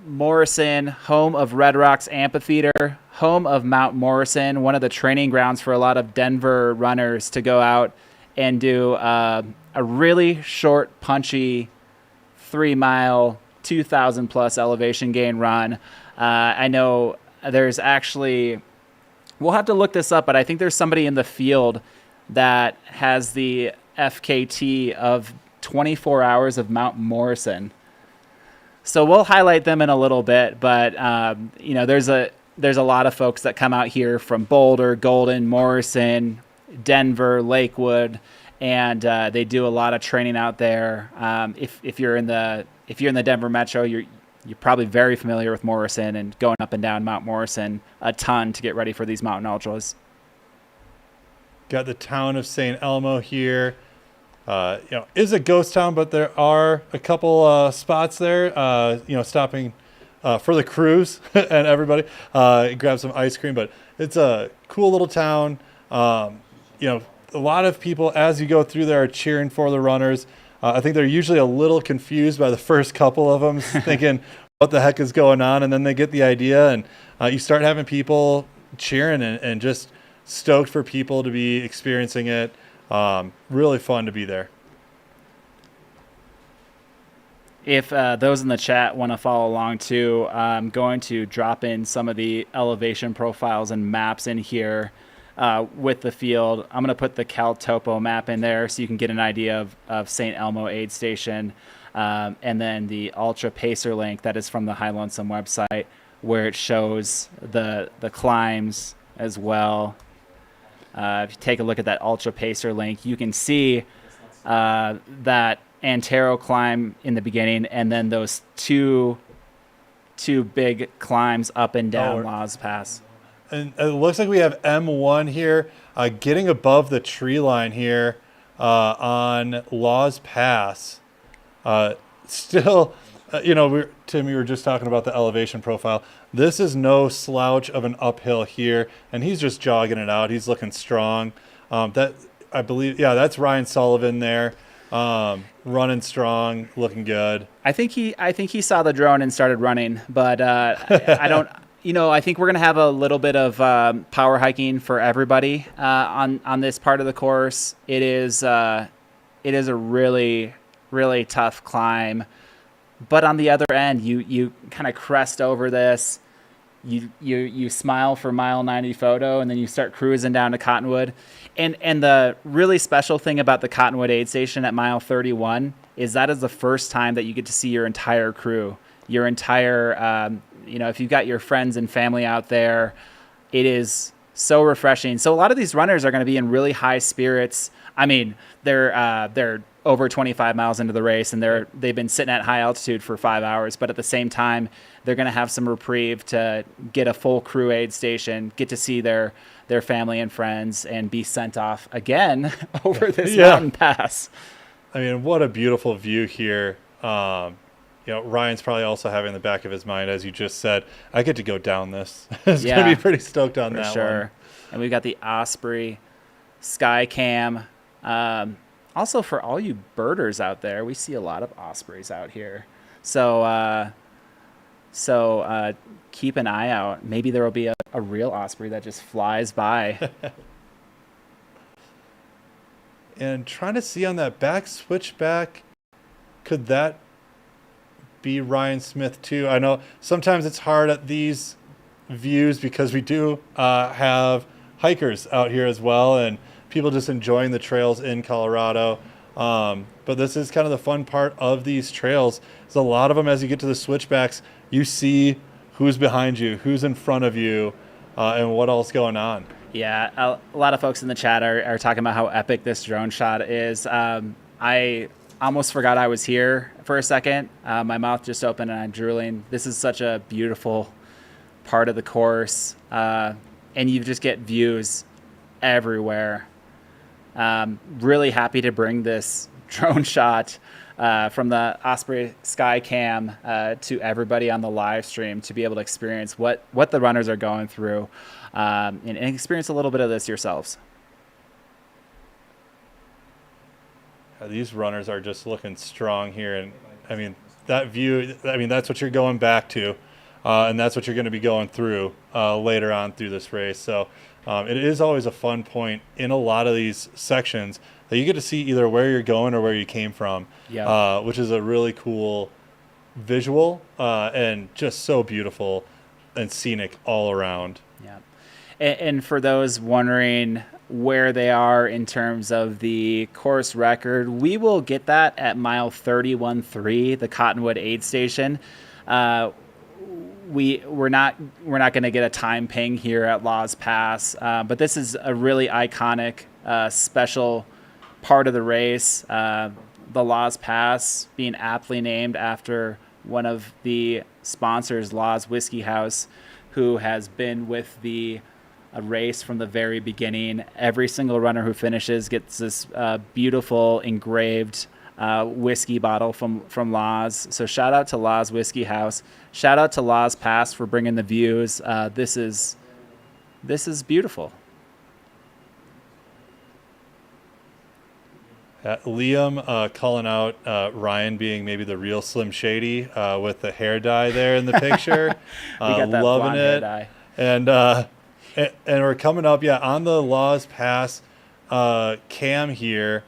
Morrison, home of Red Rocks Amphitheater, home of Mount Morrison, one of the training grounds for a lot of Denver runners to go out and do a really short, punchy 3-mile 2,000 plus elevation gain run. I know there's actually, we'll have to look this up, but I think there's somebody in the field that has the FKT of 24 hours of Mount Morrison. So we'll highlight them in a little bit, but there's a lot of folks that come out here from Boulder, Golden, Morrison, Denver, Lakewood, and they do a lot of training out there. If you're in the Denver metro, you're probably very familiar with Morrison and going up and down Mount Morrison a ton to get ready for these mountain ultras. Got the town of St. Elmo here. Is a ghost town, but there are a couple spots there, stopping for the crews and everybody, grab some ice cream. But it's a cool little town. A lot of people, as you go through there, are cheering for the runners. I think they're usually a little confused by the first couple of them, thinking, what the heck is going on? And then they get the idea, and you start having people cheering and just stoked for people to be experiencing it. Really fun to be there. If those in the chat want to follow along too, I'm going to drop in some of the elevation profiles and maps in here with the field. I'm going to put the Cal Topo map in there so you can get an idea of St. Elmo Aid Station, and then the Ultra Pacer link that is from the High Lonesome website, where it shows the climbs as well. If you take a look at that Ultra Pacer link, you can see that Antaro climb in the beginning, and then those two big climbs up and down Laws Pass. And it looks like we have M1 here, getting above the tree line here on Laws Pass. Still, Tim, you were just talking about the elevation profile. This is no slouch of an uphill here, and he's just jogging it out. He's looking strong. I believe, that's Ryan Sullivan there, running strong, looking good. I think he saw the drone and started running, but I don't. I think we're gonna have a little bit of power hiking for everybody on this part of the course. It is a really, really tough climb. But on the other end, you kind of crest over this. You smile for mile 90 photo, and then you start cruising down to Cottonwood. And the really special thing about the Cottonwood aid station at mile 31 is that is the first time that you get to see your entire crew, your entire, if you've got your friends and family out there, it is so refreshing. So a lot of these runners are going to be in really high spirits. I mean, they're over 25 miles into the race, and they've been sitting at high altitude for 5 hours, but at the same time, they're going to have some reprieve to get a full crew aid station, get to see their family and friends, and be sent off again over this mountain pass. I mean, what a beautiful view here. Ryan's probably also having in the back of his mind, as you just said, I get to go down this. He's going to be pretty stoked on that one. And we've got the Osprey Sky Cam. Also, for all you birders out there, we see a lot of ospreys out here. So keep an eye out. Maybe there will be a real osprey that just flies by. And trying to see on that back switchback, could that be Ryan Smith too? I know sometimes it's hard at these views because we do have hikers out here as well, and people just enjoying the trails in Colorado. But this is kind of the fun part of these trails. There's a lot of them as you get to the switchbacks, you see who's behind you, who's in front of you, and what else going on. Yeah, a lot of folks in the chat are talking about how epic this drone shot is. I almost forgot I was here for a second. My mouth just opened and I'm drooling. This is such a beautiful part of the course. And you just get views everywhere. Really happy to bring this drone shot from the Osprey Sky Cam to everybody on the live stream to be able to experience what the runners are going through and experience a little bit of this yourselves. These runners are just looking strong here. And I mean, that view, that's what you're going back to. And that's what you're going to be going through later on through this race. So it is always a fun point in a lot of these sections that you get to see either where you're going or where you came from, which is a really cool visual and just so beautiful and scenic all around. Yeah. And for those wondering where they are in terms of the course record, we will get that at mile 31.3, the Cottonwood aid station. We're not going to get a time ping here at Laws Pass, but this is a really iconic, special part of the race. The Laws Pass being aptly named after one of the sponsors, Laws Whiskey House, who has been with the race from the very beginning. Every single runner who finishes gets this beautiful engraved whiskey bottle from Laws. So shout out to Laws Whiskey House. Shout out to Laws Pass for bringing the views. This is beautiful. Liam calling out Ryan being maybe the real Slim Shady with the hair dye there in the picture. We got that loving blonde it. hair dye. And we're coming up, on the Laws Pass cam here,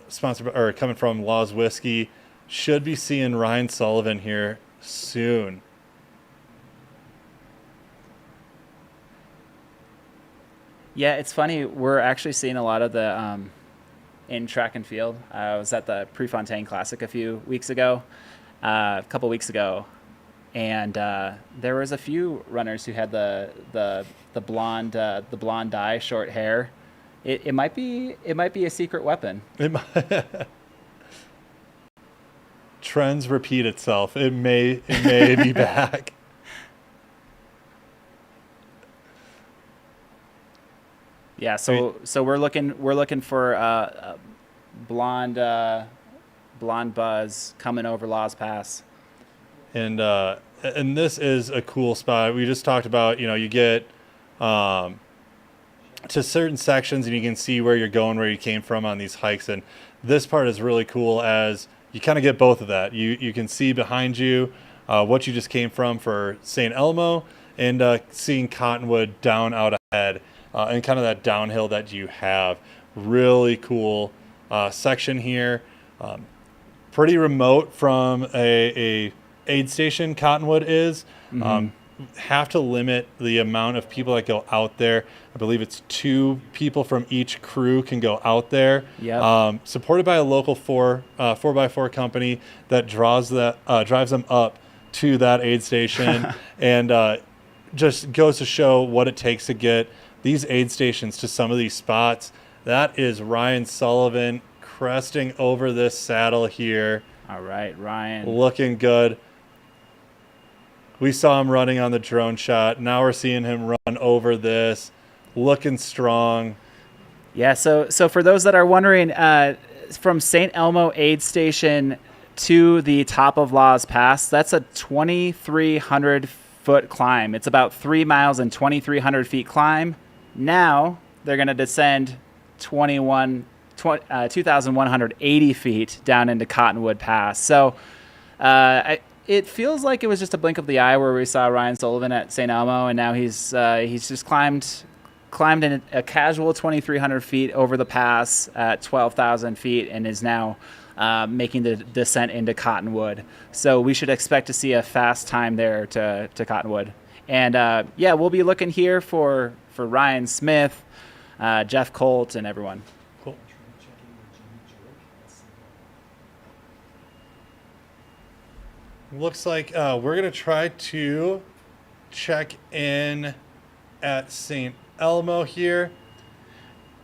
sponsored or coming from Laws Whiskey. Should be seeing Ryan Sullivan here soon. Yeah, it's funny. We're actually seeing a lot of the in track and field. I was at the Prefontaine Classic a couple weeks ago, and there was a few runners who had the blonde dye, short hair. It might be a secret weapon. Trends repeat itself. It may be back. Yeah, so we're looking for blonde buzz coming over Laws Pass. And this is a cool spot. We just talked about, you get to certain sections and you can see where you're going, where you came from on these hikes. And this part is really cool as you kind of get both of that. You can see behind you what you just came from for St. Elmo, and seeing Cottonwood down out ahead. And kind of that downhill that you have. Really cool section here. Pretty remote from a aid station, Cottonwood is. Mm-hmm. Have to limit the amount of people that go out there. I believe it's 2 people from each crew can go out there. Yep. Supported by a local 4x4 company that drives them up to that aid station. And just goes to show what it takes to get these aid stations to some of these spots. That is Ryan Sullivan cresting over this saddle here. All right, Ryan. Looking good. We saw him running on the drone shot. Now we're seeing him run over this. Looking strong. Yeah, so for those that are wondering, from St. Elmo aid station to the top of Laws Pass, that's a 2,300-foot climb. It's about 3 miles and 2,300 feet climb. Now they're going to descend 2,180 feet down into Cottonwood Pass. So it feels like it was just a blink of the eye where we saw Ryan Sullivan at St. Elmo, and now he's just climbed in a casual 2,300 feet over the pass at 12,000 feet and is now making the descent into Cottonwood. So we should expect to see a fast time there to Cottonwood. And we'll be looking here for Ryan Smith, Jeff Colt, and everyone. Cool. Looks like we're going to try to check in at St. Elmo here.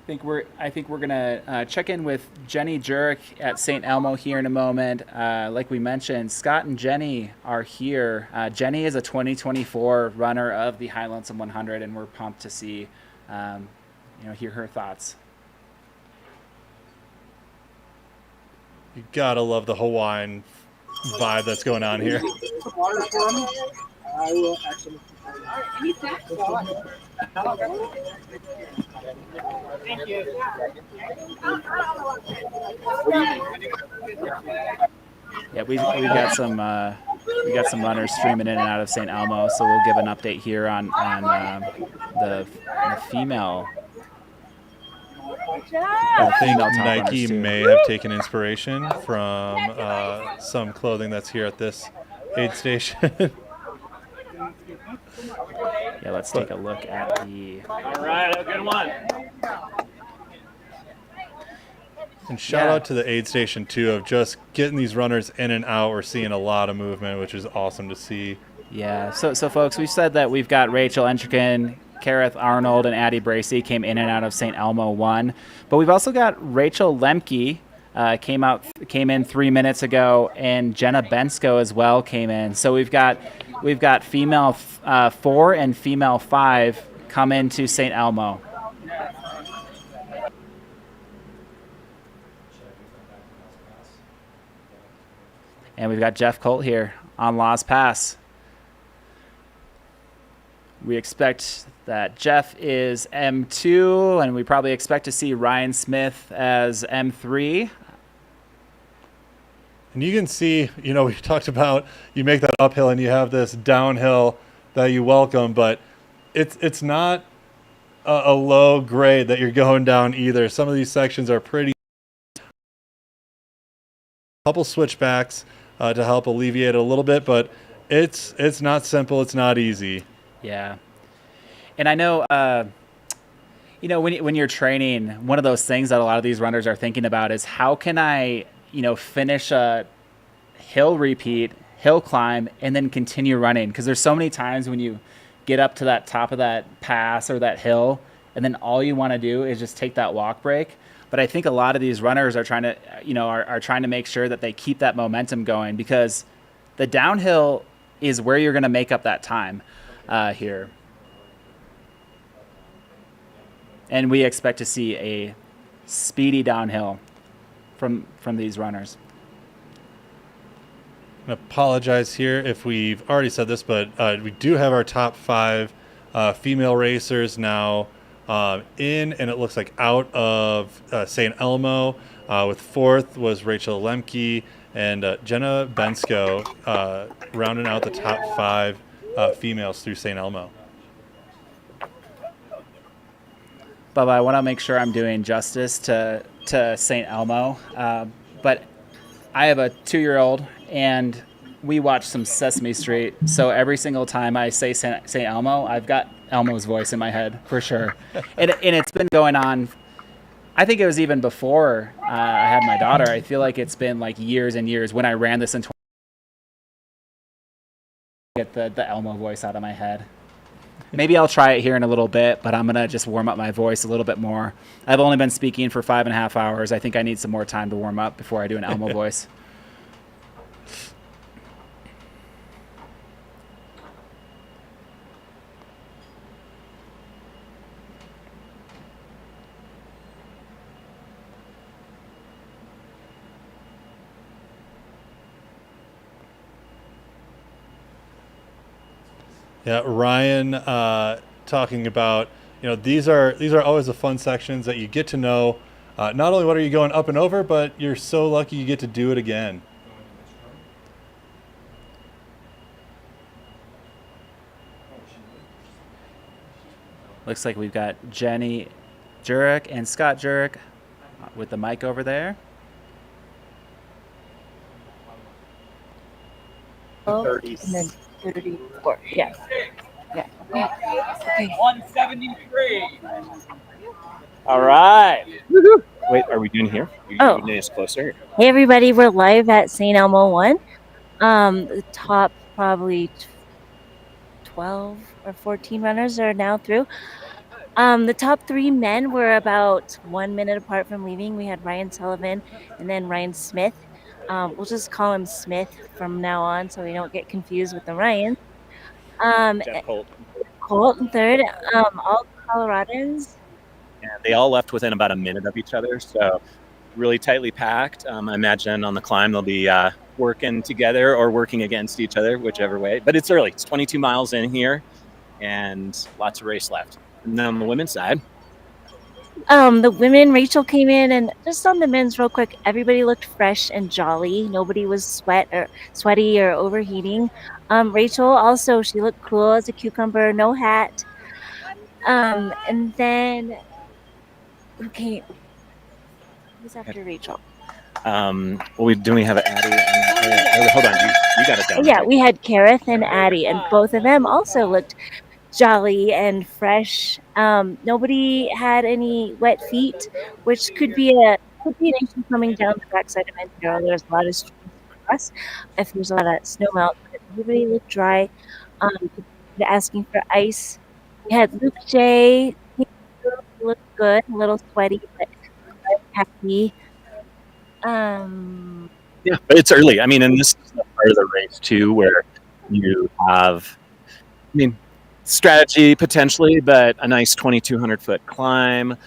I think we're gonna check in with Jenny Jurek at St. Elmo here in a moment. Like we mentioned, Scott and Jenny are here. Jenny is a 2024 runner of the High Lonesome 100, and we're pumped to see, hear her thoughts. You gotta love the Hawaiian vibe that's going on here. I will actually. Thank you. Yeah, we got some runners streaming in and out of St. Elmo, so we'll give an update here on the female. I think female top Nike runners too. may have taken inspiration from some clothing that's here at this aid station. Yeah, let's take a look at the. All right, a good one. And shout out to the aid station too of just getting these runners in and out. We're seeing a lot of movement, which is awesome to see. Yeah, so folks, we've said that we've got Rachel Entrican, Kareth Arnold, and Addie Bracey came in and out of St. Elmo 1. But we've also got Rachel Lemke, came in 3 minutes ago, and Jenna Bensko as well came in. So we've got female 4 and female 5 come into St. Elmo. And we've got Jeff Colt here on Laws Pass. We expect that Jeff is M2, and we probably expect to see Ryan Smith as M3. And you can see, we talked about you make that uphill and you have this downhill that you welcome, but it's not a low grade that you're going down either. Some of these sections are pretty. Couple switchbacks to help alleviate it a little bit, but it's not simple. It's not easy. Yeah. And I know, when you're training, one of those things that a lot of these runners are thinking about is how can I, finish a hill repeat, hill climb, and then continue running? Because there's so many times when you get up to that top of that pass or that hill, and then all you want to do is just take that walk break. But I think a lot of these runners are trying to, are trying to make sure that they keep that momentum going, because the downhill is where you're going to make up that time here. And we expect to see a speedy downhill from these runners. I apologize here if we've already said this, but we do have our top 5 female racers now in, and it looks like out of St. Elmo. With 4th was Rachel Lemke, and Jenna Bensko rounding out the top 5 females through St. Elmo. Bubba, I want to make sure I'm doing justice to St. Elmo, but I have a 2-year-old, and we watch some Sesame Street, so every single time I say St. Elmo, I've got Elmo's voice in my head, for sure. And it's been going on, I think it was even before I had my daughter. I feel like it's been like years and years. When I ran this in get the Elmo voice out of my head. Maybe I'll try it here in a little bit, but I'm going to just warm up my voice a little bit more. I've only been speaking for 5.5 hours. I think I need some more time to warm up before I do an Elmo voice. Yeah, Ryan talking about, these are always the fun sections that you get to know. Not only what are you going up and over, but you're so lucky you get to do it again. Looks like we've got Jenny Jurek and Scott Jurek with the mic over there. And then 34. Yeah. Yeah. Okay. 173. All right. Wait, are we doing here? Oh. You us closer. Hey everybody, we're live at St. Elmo 1. The top probably 12 or 14 runners are now through. The top 3 men were about 1 minute apart from leaving. We had Ryan Sullivan and then Ryan Smith. We'll just call him Smith from now on so we don't get confused with the Ryan. Jeff Colt. Colt in 3rd. All Coloradans. And they all left within about a minute of each other, so really tightly packed. I imagine on the climb they'll be working together or working against each other, whichever way. But it's early. It's 22 miles in here and lots of race left. And then on the women's side, The women, Rachel came in, and just on the men's real quick, everybody looked fresh and jolly. Nobody was sweaty or overheating. Rachel also, she looked cool as a cucumber, no hat. And then, okay, who's after Rachel? Do we have an Addie? Hold on, you got it down. Yeah, we had Kareth and Addie, and both of them also looked jolly and fresh. Nobody had any wet feet, which could be an issue coming down the backside of Antaro. There's a lot of streams to cross if there's a lot of snow melt. But everybody looked dry. Asking for ice. We had Luke J. He looked good, a little sweaty, but happy. Yeah, but it's early. I mean, and this is the part of the race too, where you have, strategy potentially, but a nice 2,200 foot climb.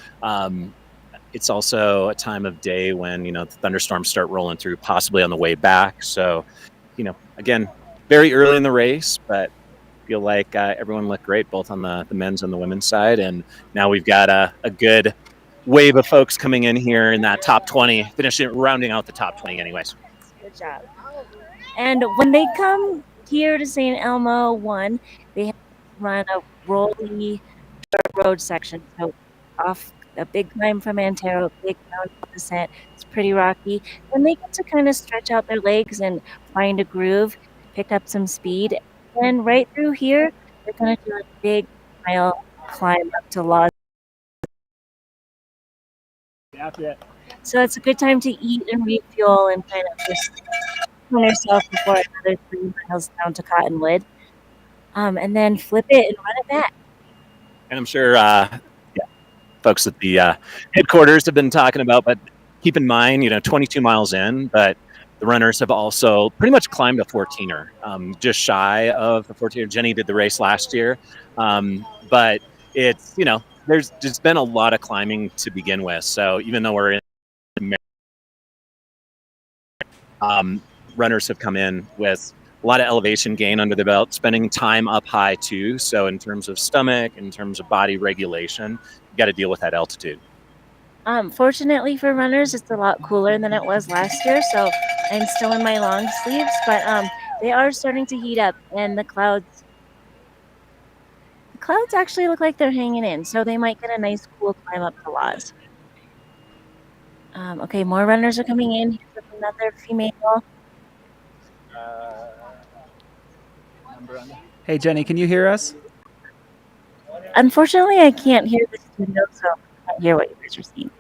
It's also a time of day when the thunderstorms start rolling through, possibly on the way back. So, again, very early in the race, but feel like everyone looked great, both on the men's and the women's side. And now we've got a good wave of folks coming in here in that top 20, rounding out the top 20 anyways. Good job. And when they come here to St. Elmo 1, they have to run a rolly road section. So off a big climb from Antaro, big downhill descent. It's pretty rocky. And they get to kind of stretch out their legs and find a groove, pick up some speed. And right through here, they're going to do a big mile climb up to Los. So it's a good time to eat and refuel and kind of just tune yourself before another 3 miles down to Cottonwood. And then flip it and run it back. And I'm sure folks at the headquarters have been talking about, but keep in mind, 22 miles in, but the runners have also pretty much climbed a 14er, just shy of the 14er. Jenny did the race last year, but it's, there's just been a lot of climbing to begin with. So even though we're in, runners have come in with a lot of elevation gain under the belt, spending time up high too. So in terms of stomach, in terms of body regulation, you got to deal with that altitude. Fortunately for runners, it's a lot cooler than it was last year, so I'm still in my long sleeves, but they are starting to heat up, and the clouds actually look like they're hanging in, so they might get a nice cool climb up to Laws. Okay, more runners are coming in. Here's another female. Hey, Jenny, can you hear us? Unfortunately, I can't hear this window, so I can't hear what you guys are seeing.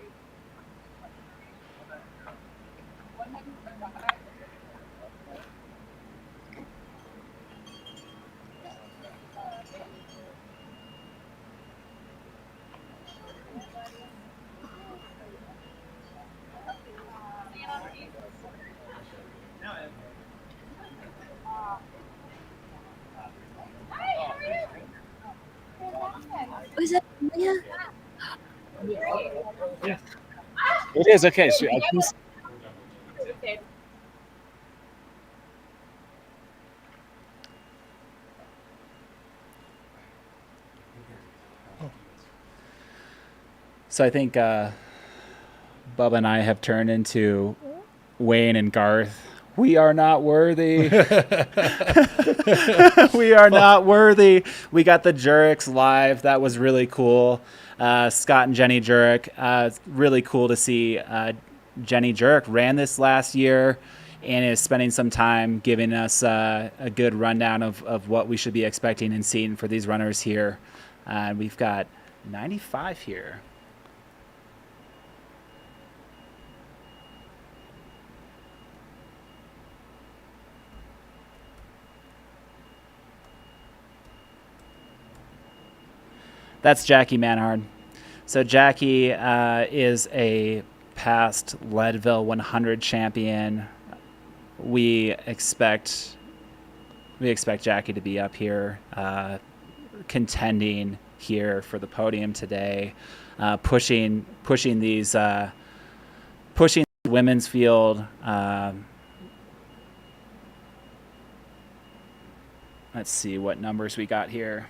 Is that Leah? Yeah. It is okay. So I think Bubba and I have turned into Wayne and Garth. We are not worthy. We are not worthy. We got the Jureks live. That was really cool. Scott and Jenny Jurek. Really cool to see Jenny Jurek ran this last year and is spending some time giving us a good rundown of what we should be expecting and seeing for these runners here. We've got 95 here. That's Jackie Manhard. So Jackie is a past Leadville 100 champion. We expect Jackie to be up here, contending here for the podium today, pushing the women's field. Let's see what numbers we got here.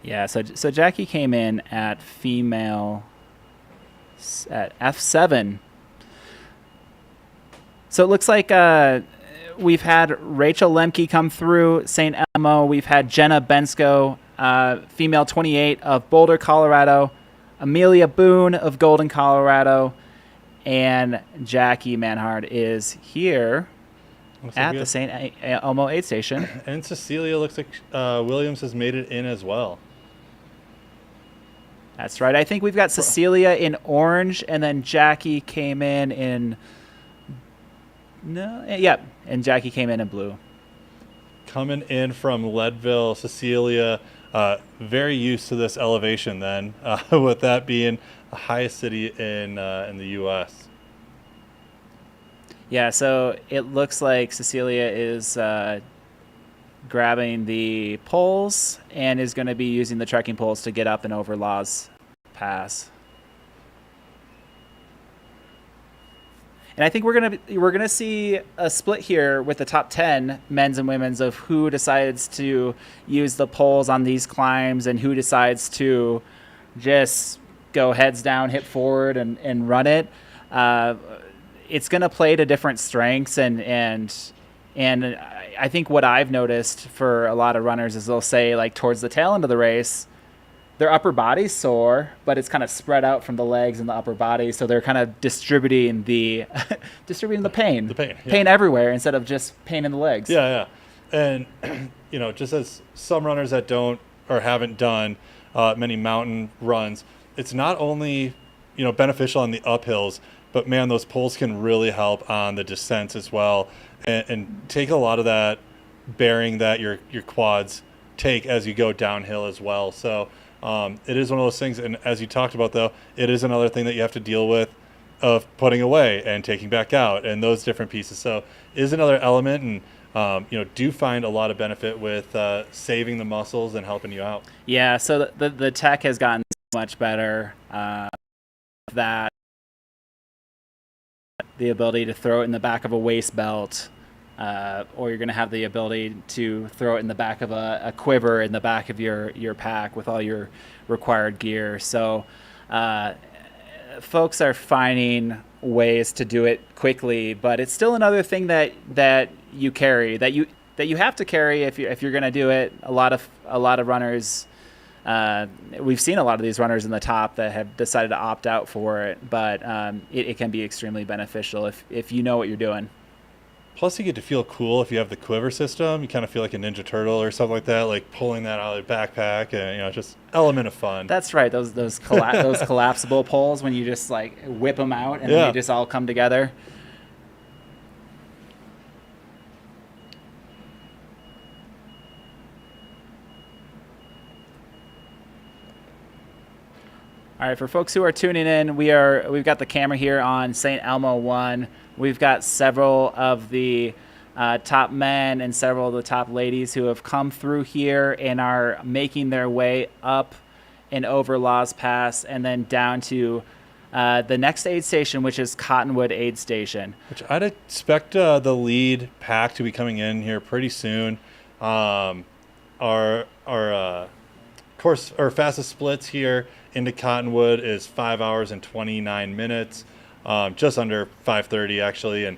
Yeah, so Jackie came in at female at F7. So it looks like we've had Rachel Lemke come through St. Elmo. We've had Jenna Bensko, female 28 of Boulder, Colorado, Amelia Boone of Golden, Colorado, and Jackie Manhard is here at the St. Elmo aid station. And Cecilia looks like Williams has made it in as well. That's right. I think we've got Cecilia in orange, and then Jackie came in and Jackie came in blue. Coming in from Leadville, Cecilia, very used to this elevation then, with that being the highest city in the U.S. Yeah, so it looks like Cecilia is grabbing the poles and is going to be using the trekking poles to get up and over Laws Pass. And I think we're gonna see a split here with the top 10 men's and women's of who decides to use the poles on these climbs and who decides to just go heads down, hip forward, and run it. It's gonna play to different strengths, and I think what I've noticed for a lot of runners is they'll say, like, towards the tail end of the race, their upper body's sore, but it's kind of spread out from the legs and the upper body, so they're kind of distributing the pain. The pain. Yeah. Pain everywhere instead of just pain in the legs. Yeah. And, just as some runners that don't or haven't done many mountain runs, it's not only, beneficial on the uphills, but, man, those poles can really help on the descents as well and take a lot of that bearing that your quads take as you go downhill as well. So it is one of those things, and as you talked about, though, it is another thing that you have to deal with of putting away and taking back out and those different pieces. So it is another element, and do find a lot of benefit with saving the muscles and helping you out. Yeah, so the tech has gotten so much better. That the ability to throw it in the back of a waist belt, or you're going to have the ability to throw it in the back of a quiver in the back of your pack with all your required gear. So folks are finding ways to do it quickly, but it's still another thing that you carry, that you have to carry if you're going to do it. A lot of runners, we've seen a lot of these runners in the top that have decided to opt out for it, but it can be extremely beneficial if you know what you're doing. Plus, you get to feel cool if you have the quiver system. You kind of feel like a Ninja Turtle or something like that, like pulling that out of the backpack, and just element of fun. That's right. Those collapsible poles when you just like whip them out and they just all come together. All right, for folks who are tuning in, we've got the camera here on St. Elmo 1. We've got several of the top men and several of the top ladies who have come through here and are making their way up and over Laws Pass and then down to the next aid station, which is Cottonwood Aid Station. Which I'd expect the lead pack to be coming in here pretty soon. Our fastest splits here into Cottonwood is 5 hours and 29 minutes. Just under 5:30 actually, and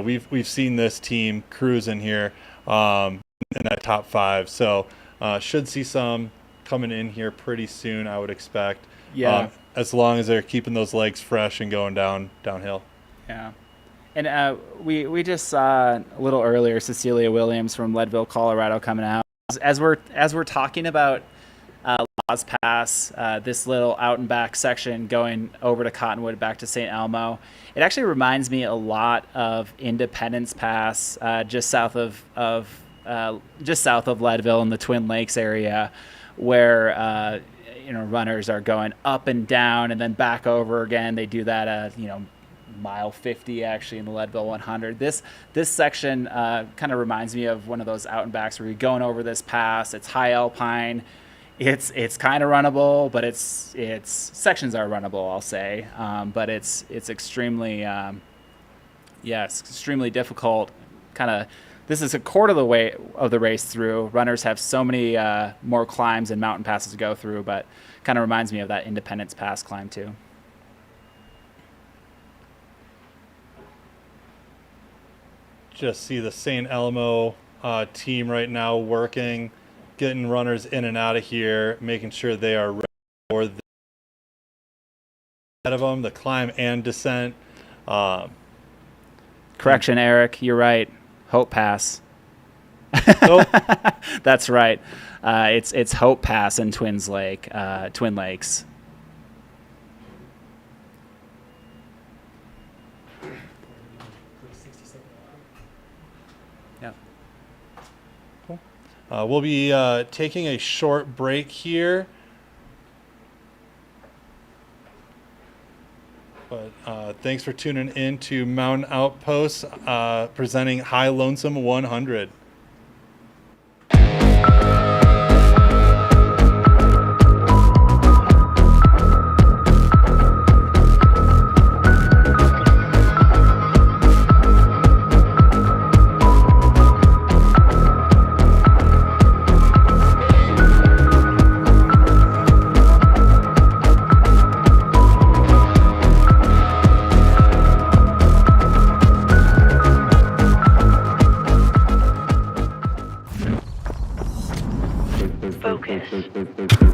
we've seen this team cruise in here in that top 5. So should see some coming in here pretty soon, I would expect. Yeah. As long as they're keeping those legs fresh and going downhill. Yeah. And we just saw a little earlier Cecilia Williams from Leadville, Colorado, coming out. As we're talking about Laws Pass, this little out and back section going over to Cottonwood back to St. Elmo, it actually reminds me a lot of Independence Pass, just south of Leadville in the Twin Lakes area, where runners are going up and down and then back over again. They do that mile 50 actually in the Leadville 100. This section kind of reminds me of one of those out and backs where you're going over this pass. It's high alpine. It's kind of runnable, but it's sections are runnable, I'll say. But it's extremely it's extremely difficult. This is a quarter of the way of the race through. Runners have so many more climbs and mountain passes to go through, but kind of reminds me of that Independence Pass climb too. Just see the St. Elmo team right now working, getting runners in and out of here, making sure they are ready for of them, the climb and descent. Correction, Eric, you're right. Hope Pass. Oh, That's right. It's Hope Pass in Twin Lakes. Yeah. we'll be taking a short break here. But thanks for tuning in to Mountain Outposts presenting High Lonesome 100.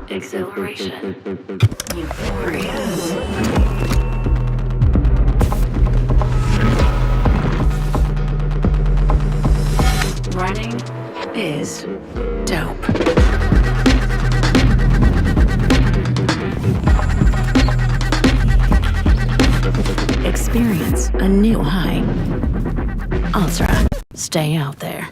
Exhilaration. Euphoria. Running is dope. Experience a new high. Ultra. Stay out there.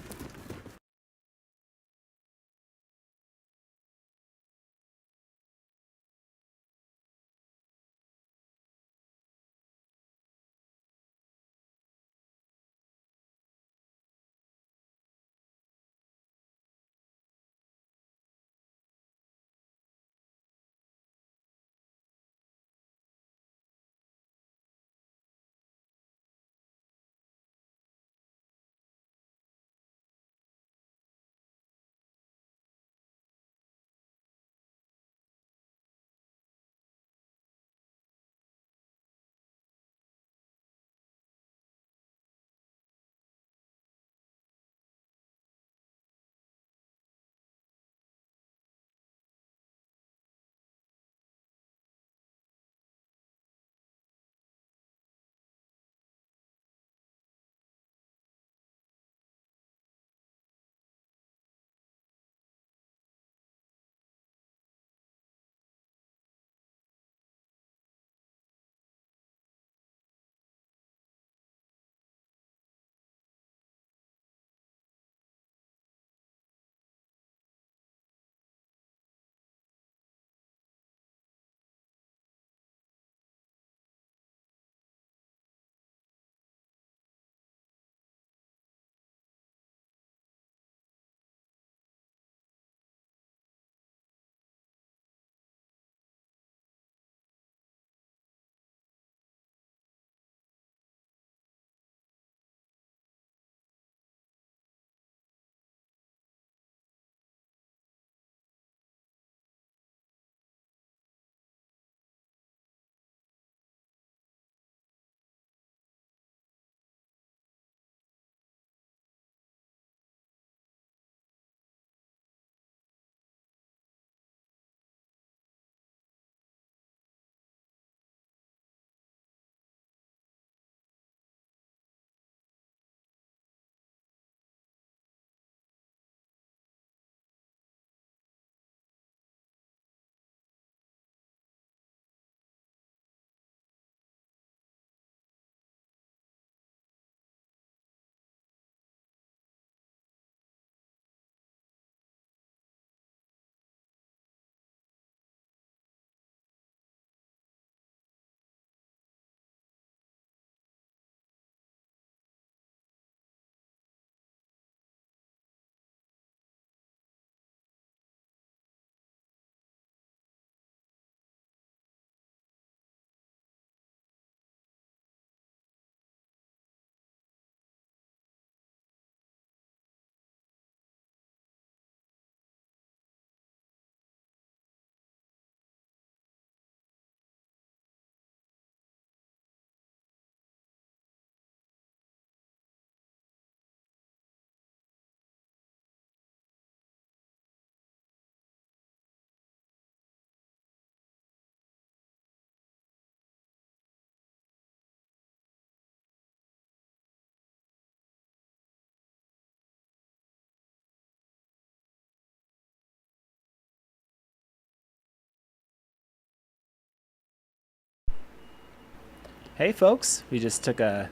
Hey folks, we just took a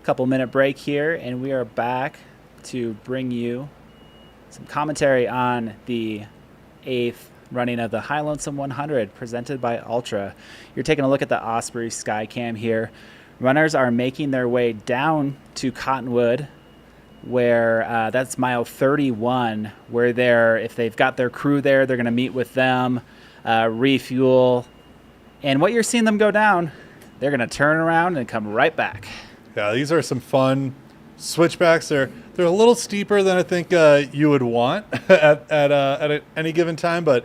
couple minute break here and we are back to bring you some commentary on the 8th running of the High Lonesome 100 presented by Altra. You're taking a look at the Osprey Skycam here. Runners are making their way down to Cottonwood, where that's mile 31, where if they've got their crew there, they're going to meet with them, refuel, and what you're seeing them go down, they're going to turn around and come right back. Yeah, these are some fun switchbacks. They're a little steeper than I think you would want at any given time, but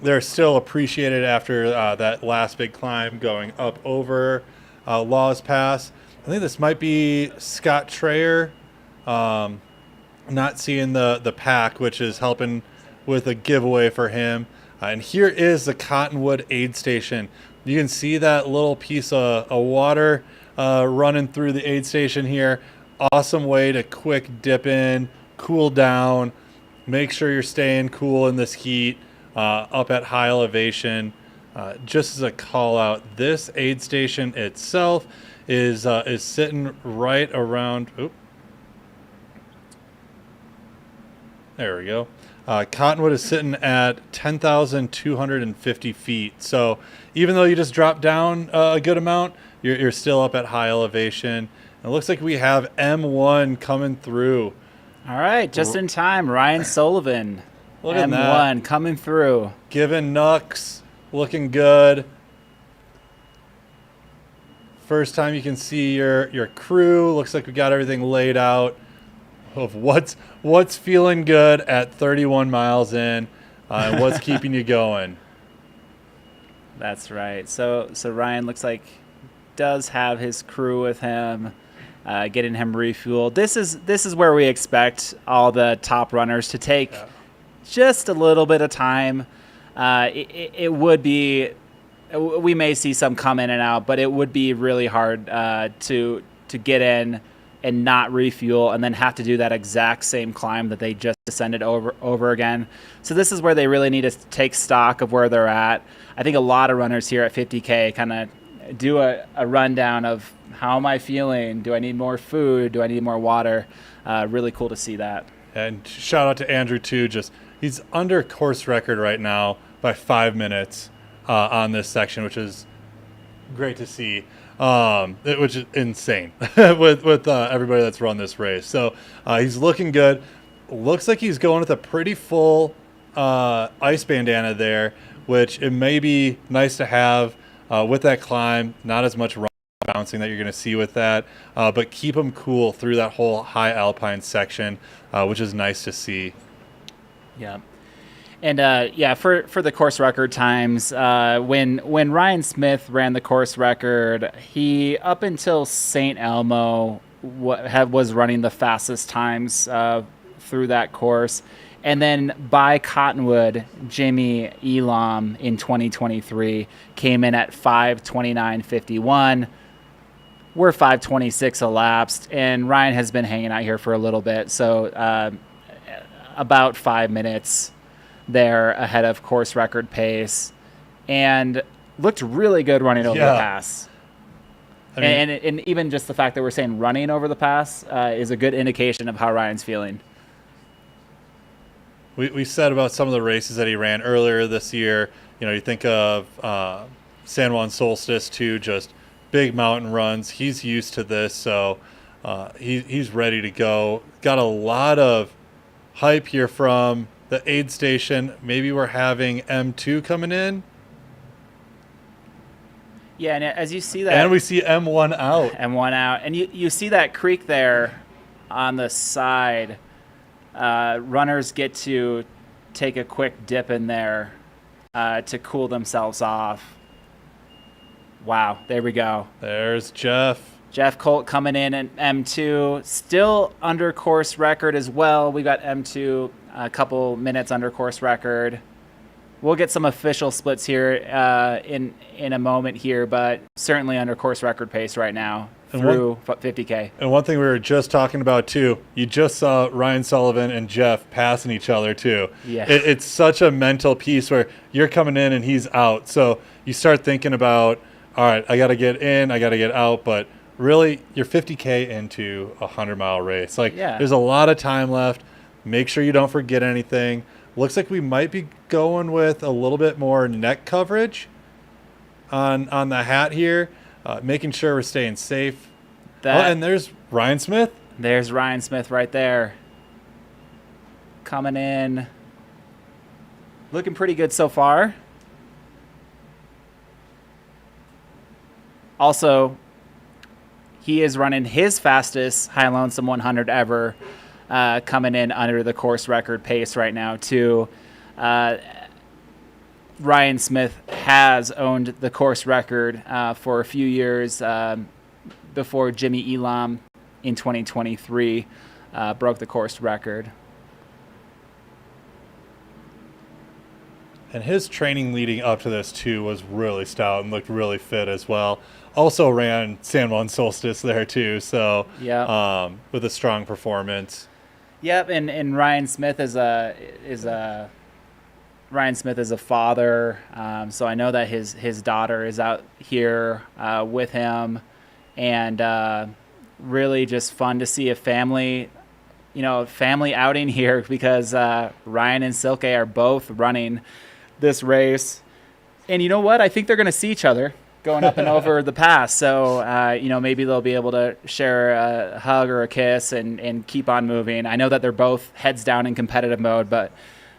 they're still appreciated after that last big climb going up over Laws Pass. I think this might be Scott Trayer. Not seeing the pack, which is helping with a giveaway for him. And here is the Cottonwood aid station. You can see that little piece of water running through the aid station here. Awesome way to quick dip in, cool down, make sure you're staying cool in this heat up at high elevation. Just as a call out, this aid station itself is sitting right around. There we go. Cottonwood is sitting at 10,250 feet. So even though you just dropped down a good amount, you're still up at high elevation. It looks like we have M1 coming through. All right, just in time. Ryan Sullivan, Look at M1 that. coming through. Giving Nux, looking good. First time you can see your crew. Looks like we got everything laid out of what's feeling good at 31 miles in, and what's keeping you going. That's right. So Ryan looks like does have his crew with him, getting him refueled. This is where we expect all the top runners to take just a little bit of time. It would be, we may see some come in and out, but it would be really hard to get in and not refuel and then have to do that exact same climb that they just descended over again. So this is where they really need to take stock of where they're at. I think a lot of runners here at 50K kind of do a rundown of how am I feeling? Do I need more food? Do I need more water? Really cool to see that. And shout out to Andrew too. He's under course record right now by 5 minutes on this section, which is great to see. Which is insane with everybody that's run this race. So he's looking good. Looks like he's going with a pretty full ice bandana there, which it may be nice to have with that climb. Not as much bouncing that you're going to see with that, but keep him cool through that whole high alpine section, which is nice to see. Yeah. And for the course record times, when Ryan Smith ran the course record, he up until St. Elmo was running the fastest times through that course, and then by Cottonwood, Jimmy Elam in 2023 came in at 5:29.51. We're 5:26 elapsed, and Ryan has been hanging out here for a little bit, so about 5 minutes there ahead of course record pace, and looked really good running over the pass. I mean, and even just the fact that we're saying running over the pass is a good indication of how Ryan's feeling. We said about some of the races that he ran earlier this year. You think of San Juan Solstice too, just big mountain runs. He's used to this, so he's ready to go. Got a lot of hype here from the aid station. Maybe we're having M2 coming in. Yeah, and as you see that... And we see M1 out. M1 out. And you see that creek there on the side. Runners get to take a quick dip in there to cool themselves off. Wow, there we go. There's Jeff. Jeff Colt coming in at M2. Still under course record as well. We got M2 a couple minutes under course record. We'll get some official splits here in a moment here, but certainly under course record pace right now through 50K. And one thing we were just talking about too, you just saw Ryan Sullivan and Jeff passing each other too. Yeah. It's such a mental piece where you're coming in and he's out. So you start thinking about, all right, I got to get in, I got to get out. But really, you're 50K into a 100-mile race. Like, there's a lot of time left. Make sure you don't forget anything. Looks like we might be going with a little bit more neck coverage on the hat here, making sure we're staying safe. And there's Ryan Smith. There's Ryan Smith right there. Coming in. Looking pretty good so far. Also, he is running his fastest High Lonesome 100 ever, coming in under the course record pace right now, too. Ryan Smith has owned the course record for a few years before Jimmy Elam in 2023 broke the course record. And his training leading up to this, too, was really stout and looked really fit as well. Also ran San Juan Solstice there, too, so with a strong performance. Yep, and Ryan Smith is a father, so I know that his daughter is out here with him, and really just fun to see a family outing here, because Ryan and Silke are both running this race, and you know what? I think they're going to see each other going up and over the pass. So maybe they'll be able to share a hug or a kiss and keep on moving. I know that they're both heads down in competitive mode, but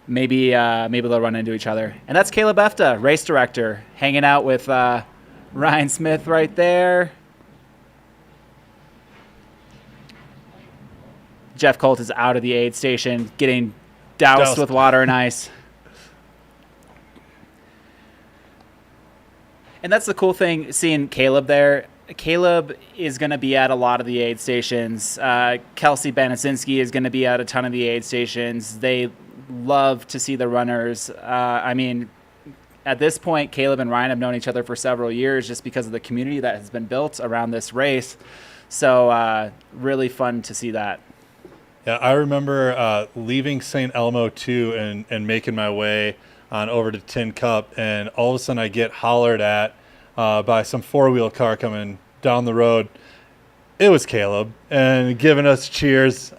maybe they'll run into each other. And that's Caleb Efta, race director, hanging out with Ryan Smith right there. Jeff Colt is out of the aid station, getting doused with water and ice. And that's the cool thing, seeing Caleb there. Caleb is going to be at a lot of the aid stations. Kelsey Banasinski is going to be at a ton of the aid stations. They love to see the runners. At this point, Caleb and Ryan have known each other for several years just because of the community that has been built around this race. So really fun to see that. Yeah, I remember leaving St. Elmo, too, and making my way on over to Tin Cup, and all of a sudden I get hollered at by some four-wheel car coming down the road. It was Caleb, and giving us cheers.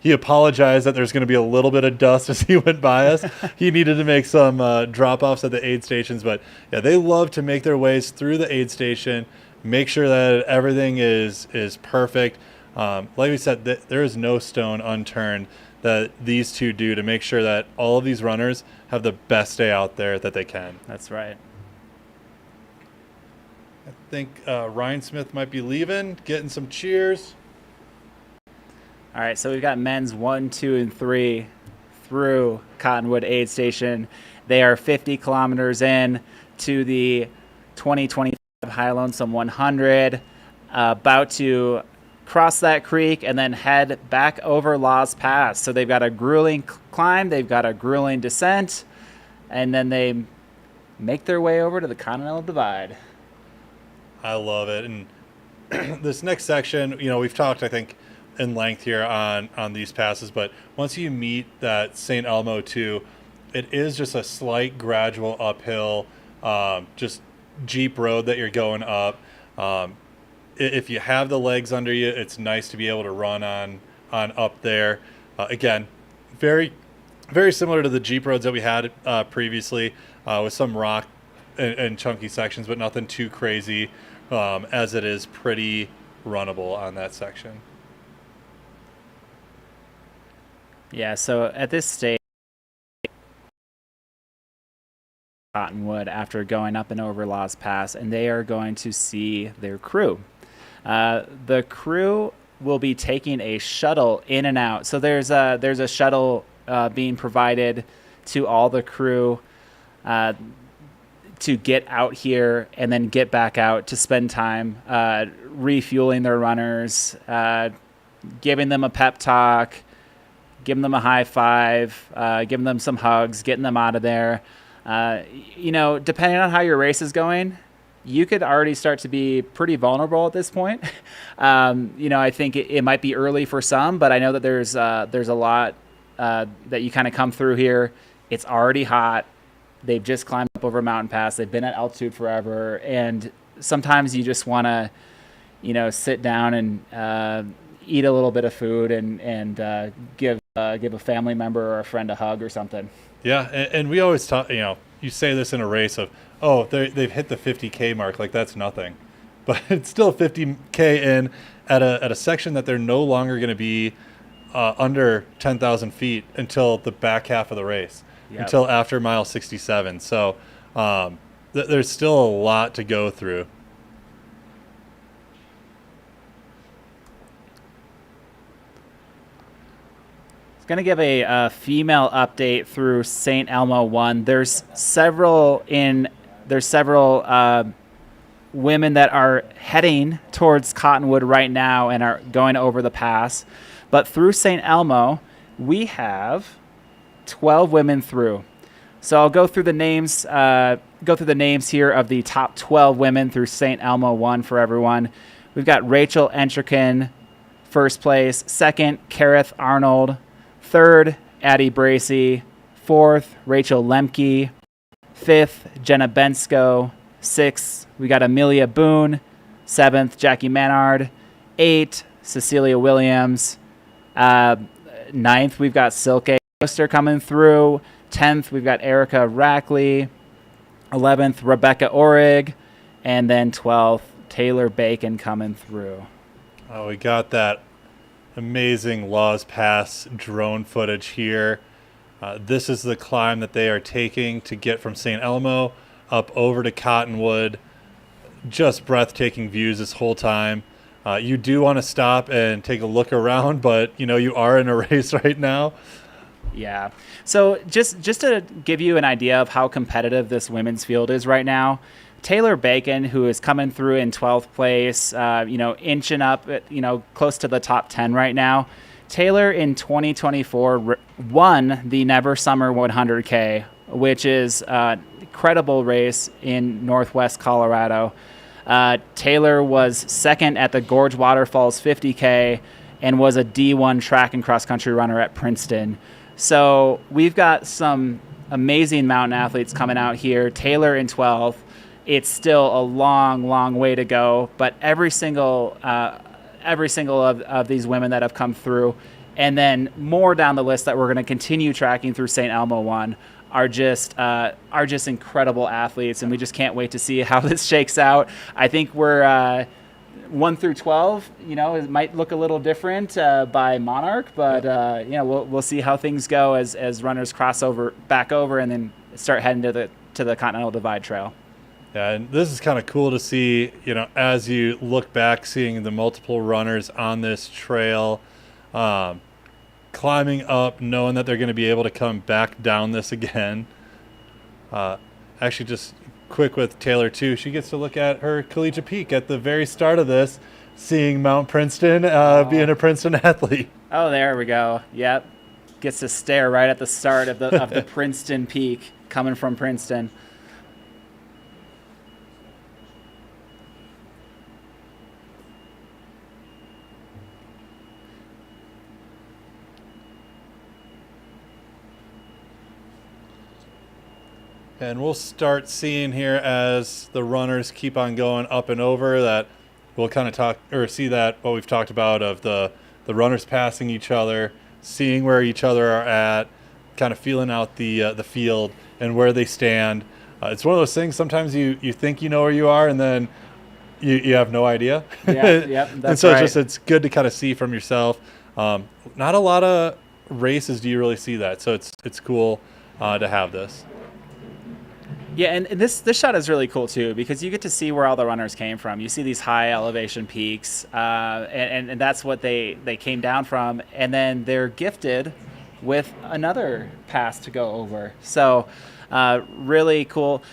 He apologized that there's going to be a little bit of dust as he went by us. He needed to make some drop-offs at the aid stations, but yeah, they love to make their ways through the aid station, make sure that everything is perfect. Like we said, there is no stone unturned that these two do to make sure that all of these runners have the best day out there that they can. That's right. I think Ryan Smith might be leaving, getting some cheers. All right, so we've got men's 1, 2, and 3 through Cottonwood aid station. They are 50 kilometers in to the 2025 High Lonesome 100, about to cross that creek and then head back over Laws Pass. So they've got a grueling climb, they've got a grueling descent, and then they make their way over to the Continental Divide. I love it. And this next section, we've talked, I think, in length here on these passes, but once you meet that St. Elmo 2, it is just a slight gradual uphill, just Jeep road that you're going up. If you have the legs under you, it's nice to be able to run on up there. Again, very, very similar to the Jeep roads that we had previously, with some rock and chunky sections, but nothing too crazy, as it is pretty runnable on that section. Yeah, so at this stage, Cottonwood, after going up and over Laws Pass, and they are going to see their crew. The crew will be taking a shuttle in and out. So there's a shuttle being provided to all the crew to get out here and then get back out to spend time refueling their runners, giving them a pep talk, giving them a high five, giving them some hugs, getting them out of there. Depending on how your race is going, you could already start to be pretty vulnerable at this point. I think it might be early for some, but I know that there's a lot that you kind of come through here. It's already hot. They've just climbed up over a mountain pass. They've been at altitude forever, and sometimes you just want to, sit down and eat a little bit of food and give a family member or a friend a hug or something. Yeah, and we always talk. You say this in a race of, oh, they've hit the 50K mark, like that's nothing, but it's still 50K in at a section that they're no longer going to be under 10,000 feet until the back half of the race, until after mile 67. So there's still a lot to go through. Going to give a female update through St. Elmo 1. There's several women that are heading towards Cottonwood right now and are going over the pass. But through St. Elmo, we have 12 women through. So I'll go through the names here of the top 12 women through St. Elmo 1 for everyone. We've got Rachel Entrekin, first place. Second, Kareth Arnold. Third, Addie Bracey. Fourth, Rachel Lemke. Fifth, Jenna Bensko. Sixth, we got Amelia Boone. Seventh, Jackie Manard. Eighth, Cecilia Williams. Ninth, we've got Silke Oster coming through. 10th, we've got Erica Rackley. 11th, Rebecca Orig. And then 12th, Taylor Bacon coming through. Oh, we got that amazing Laws Pass drone footage here. This is the climb that they are taking to get from St. Elmo up over to Cottonwood. Just breathtaking views this whole time. You do want to stop and take a look around, but you are in a race right now. Yeah. So just to give you an idea of how competitive this women's field is right now, Taylor Bacon, who is coming through in 12th place, inching up, close to the top 10 right now. Taylor in 2024 won the Never Summer 100K, which is an incredible race in Northwest Colorado. Taylor was second at the Gorge Waterfalls 50K and was a D1 track and cross country runner at Princeton. So we've got some amazing mountain athletes coming out here. Taylor in 12th. It's still a long, long way to go, but every single of these women that have come through, and then more down the list that we're going to continue tracking through St. Elmo 1 are just incredible athletes, and we just can't wait to see how this shakes out. I think we're 1 through 12. It might look a little different by Monarch, but we'll see how things go as runners cross back over, and then start heading to the Continental Divide Trail. Yeah, and this is kind of cool to see, as you look back, seeing the multiple runners on this trail, climbing up, knowing that they're going to be able to come back down this again. Actually, just quick with Taylor, too. She gets to look at her collegiate peak at the very start of this, seeing Mount Princeton, being a Princeton athlete. Oh, there we go. Yep. Gets to stare right at the start of the Princeton peak, coming from Princeton. And we'll start seeing here as the runners keep on going up and over that we'll kind of see that what we've talked about of the runners passing each other, seeing where each other are at, kind of feeling out the field and where they stand. It's one of those things, sometimes you think you know where you are and then you have no idea. Yeah, that's and so right. it's good to kind of see from yourself. Not a lot of races do you really see that, so it's cool to have this. Yeah, and this shot is really cool too, because you get to see where all the runners came from. You see these high elevation peaks, and that's what they came down from, and then they're gifted with another pass to go over. So really cool.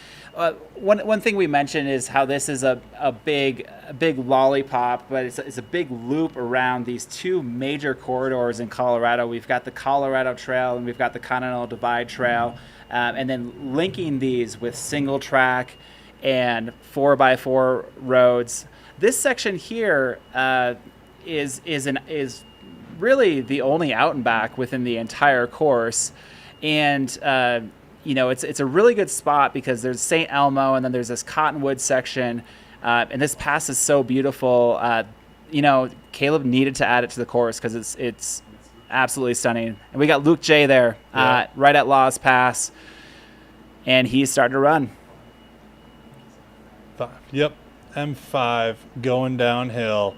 One thing we mentioned is how this is a big lollipop, but it's a big loop around these two major corridors in Colorado. We've got the Colorado Trail and we've got the Continental Divide Trail. And then linking these with single track and 4x4 roads. This section here is really the only out and back within the entire course, and it's a really good spot because there's St. Elmo and then there's this Cottonwood section And this pass is so beautiful. Caleb needed to add it to the course because it's absolutely stunning. And we got Luke J there, right at Laws Pass, and he's starting to run. Yep, M5 going downhill.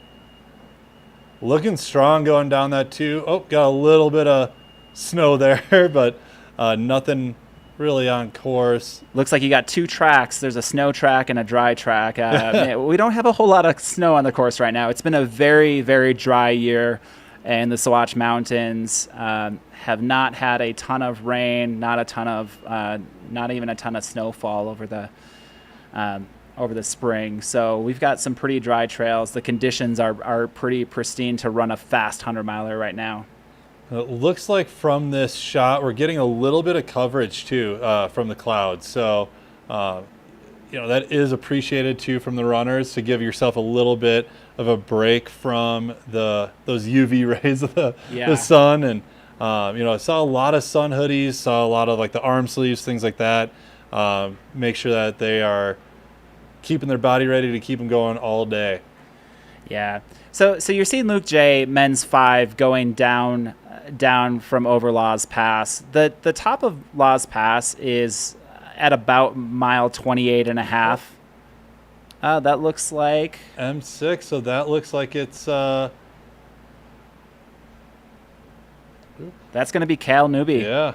Looking strong going down that too. Oh, got a little bit of snow there, but nothing really on course. Looks like you got 2 tracks. There's a snow track and a dry track. We don't have a whole lot of snow on the course right now. It's been a very, very dry year, and the Sawatch Mountains have not had a ton of rain, not even a ton of snowfall over the spring. So we've got some pretty dry trails. The conditions are pretty pristine to run a fast 100-miler right now. It looks like from this shot, we're getting a little bit of coverage too from the clouds. So, that is appreciated too from the runners to give yourself a little bit of a break from those UV rays of the sun. And, I saw a lot of sun hoodies, saw a lot of like the arm sleeves, things like that. Make sure that they are keeping their body ready to keep them going all day. Yeah. So you're seeing Luke J, men's 5, going down from over Laws Pass. The top of Laws Pass is at about mile 28 and a half. That looks like M6, so that looks like it's that's going to be Cal Newby. Yeah.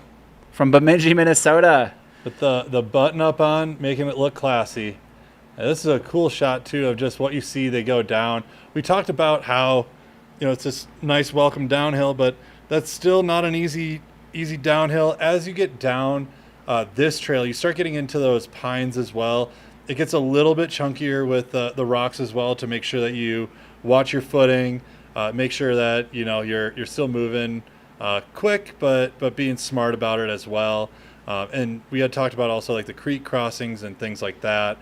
From Bemidji, Minnesota. With the button up on, making it look classy. And this is a cool shot too of just what you see. They go down. We talked about how, it's this nice welcome downhill, but that's still not an easy downhill. As you get down this trail, you start getting into those pines as well. It gets a little bit chunkier with the rocks as well, to make sure that you watch your footing, make sure that you're still moving quick, but being smart about it as well. And we had talked about also like the creek crossings and things like that.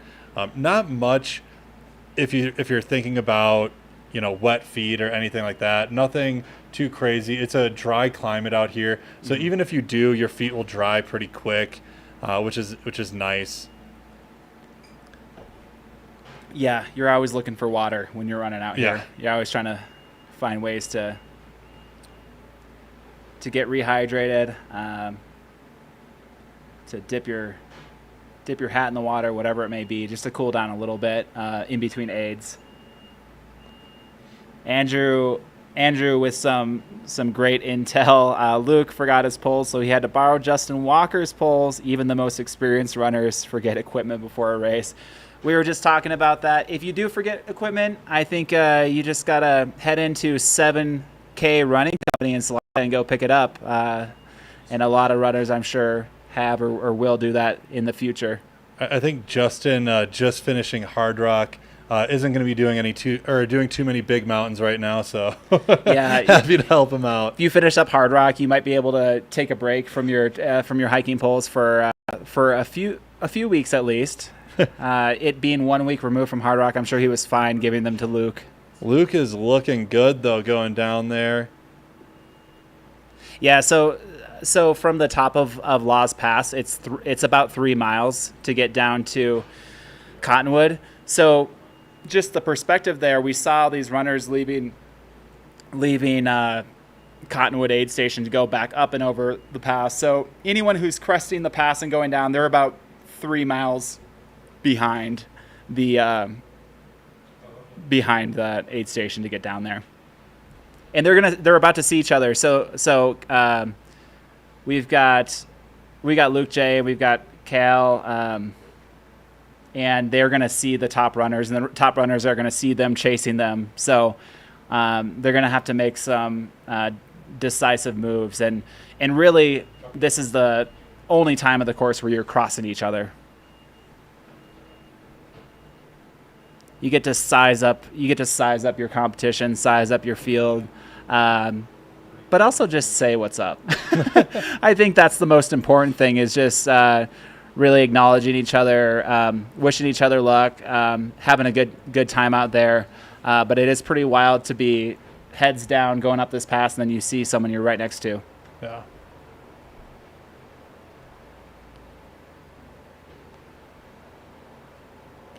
Not much if you're thinking about wet feet or anything like that. Nothing too crazy. It's a dry climate out here, so even if you do, your feet will dry pretty quick, which is nice. Yeah, you're always looking for water when you're running out here. You're always trying to find ways to get rehydrated, to dip your hat in the water, whatever it may be, just to cool down a little bit in between aids. Andrew with some great intel. Luke forgot his poles, so he had to borrow Justin Walker's poles. Even the most experienced runners forget equipment before a race. We were just talking about that. If you do forget equipment, I think you just got to head into 7K Running Company in Salida and go pick it up. And a lot of runners, I'm sure, have or will do that in the future. I think Justin, just finishing Hard Rock, isn't going to be doing too many big mountains right now, so happy to help him out. If you finish up Hard Rock, you might be able to take a break from your hiking poles for a few weeks at least. It being 1 week removed from Hard Rock, I'm sure he was fine giving them to Luke. Luke is looking good though, going down there. Yeah, so from the top of Laws Pass, it's about 3 miles to get down to Cottonwood. So just the perspective there, we saw these runners leaving Cottonwood aid station to go back up and over the pass. So anyone who's cresting the pass and going down, they're about 3 miles behind that aid station to get down there. And they're about to see each other. So we got Luke J, we've got Cal, and they're going to see the top runners, and the top runners are going to see them chasing them. So they're going to have to make some decisive moves. And really, this is the only time of the course where you're crossing each other. You get to size up your competition, size up your field, but also just say what's up. I think that's the most important thing, is just really acknowledging each other, wishing each other luck, having a good time out there. But it is pretty wild to be heads down going up this pass, and then you see someone you're right next to. Yeah.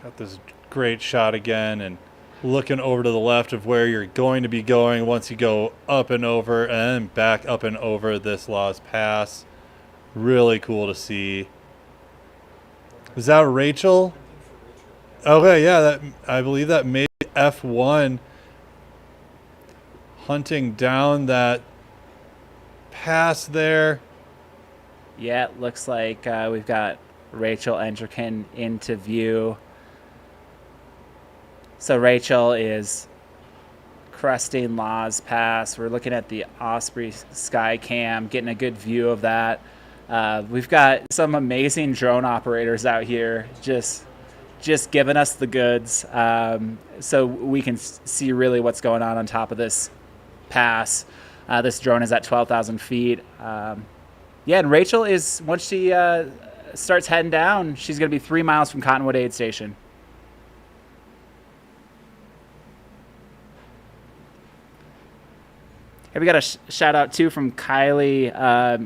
Got this great shot again, and looking over to the left of where you're going to be going once you go up and over and back up and over this Laws Pass. Really cool to see. Is that Rachel? Okay, yeah, that I believe that may be F1 hunting down that pass there. Yeah, it looks like we've got Rachel Endricken into view. So Rachel is cresting Laws Pass. We're looking at the Osprey sky cam, getting a good view of that. We've got some amazing drone operators out here just giving us the goods, so we can see really what's going on top of this pass. This drone is at 12,000 feet. Yeah, and Rachel is, once she starts heading down, she's going to be 3 miles from Cottonwood Aid Station. Here we got a shout out too from Kylie.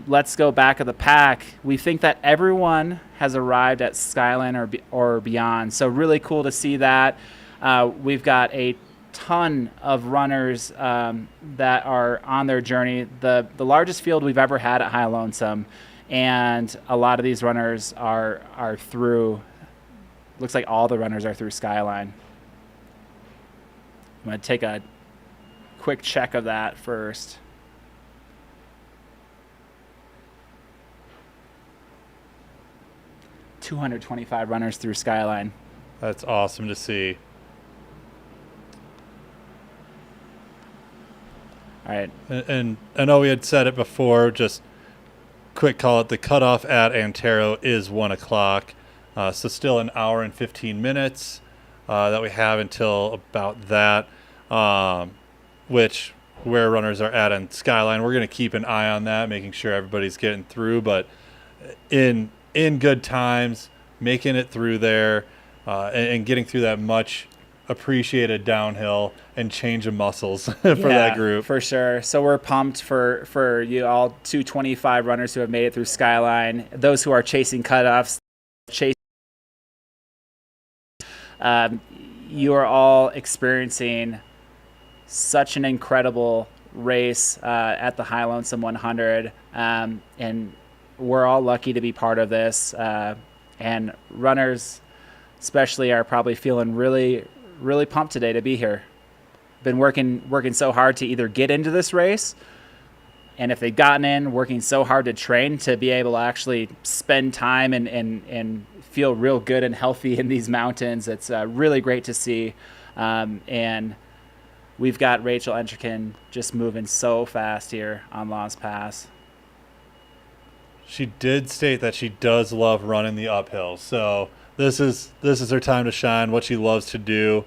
Let's go back of the pack. We think that everyone has arrived at Skyline or beyond. So really cool to see that. We've got a ton of runners that are on their journey. The largest field we've ever had at High Lonesome, and a lot of these runners are through. Looks like all the runners are through Skyline. I'm gonna take a quick check of that first. $225 runners through Skyline. That's awesome to see. All right. And I know we had said it before, just quick call it. The cutoff at Antaro is 1 o'clock. So still an hour and 15 minutes that we have until about that. Which where runners are at on Skyline. We're going to keep an eye on that, making sure everybody's getting through. But in good times, making it through there and getting through that much appreciated downhill and change of muscles for that group. For sure. So we're pumped for you all 225 runners who have made it through Skyline. Those who are chasing cutoffs, you are all experiencing such an incredible race at the High Lonesome 100, and we're all lucky to be part of this. And runners, especially, are probably feeling really, really pumped today to be here. Been working so hard to either get into this race, and if they've gotten in, working so hard to train to be able to actually spend time and feel real good and healthy in these mountains. It's really great to see, and we've got Rachel Endricken just moving so fast here on Laws Pass. She did state that she does love running the uphill, so this is her time to shine. What she loves to do.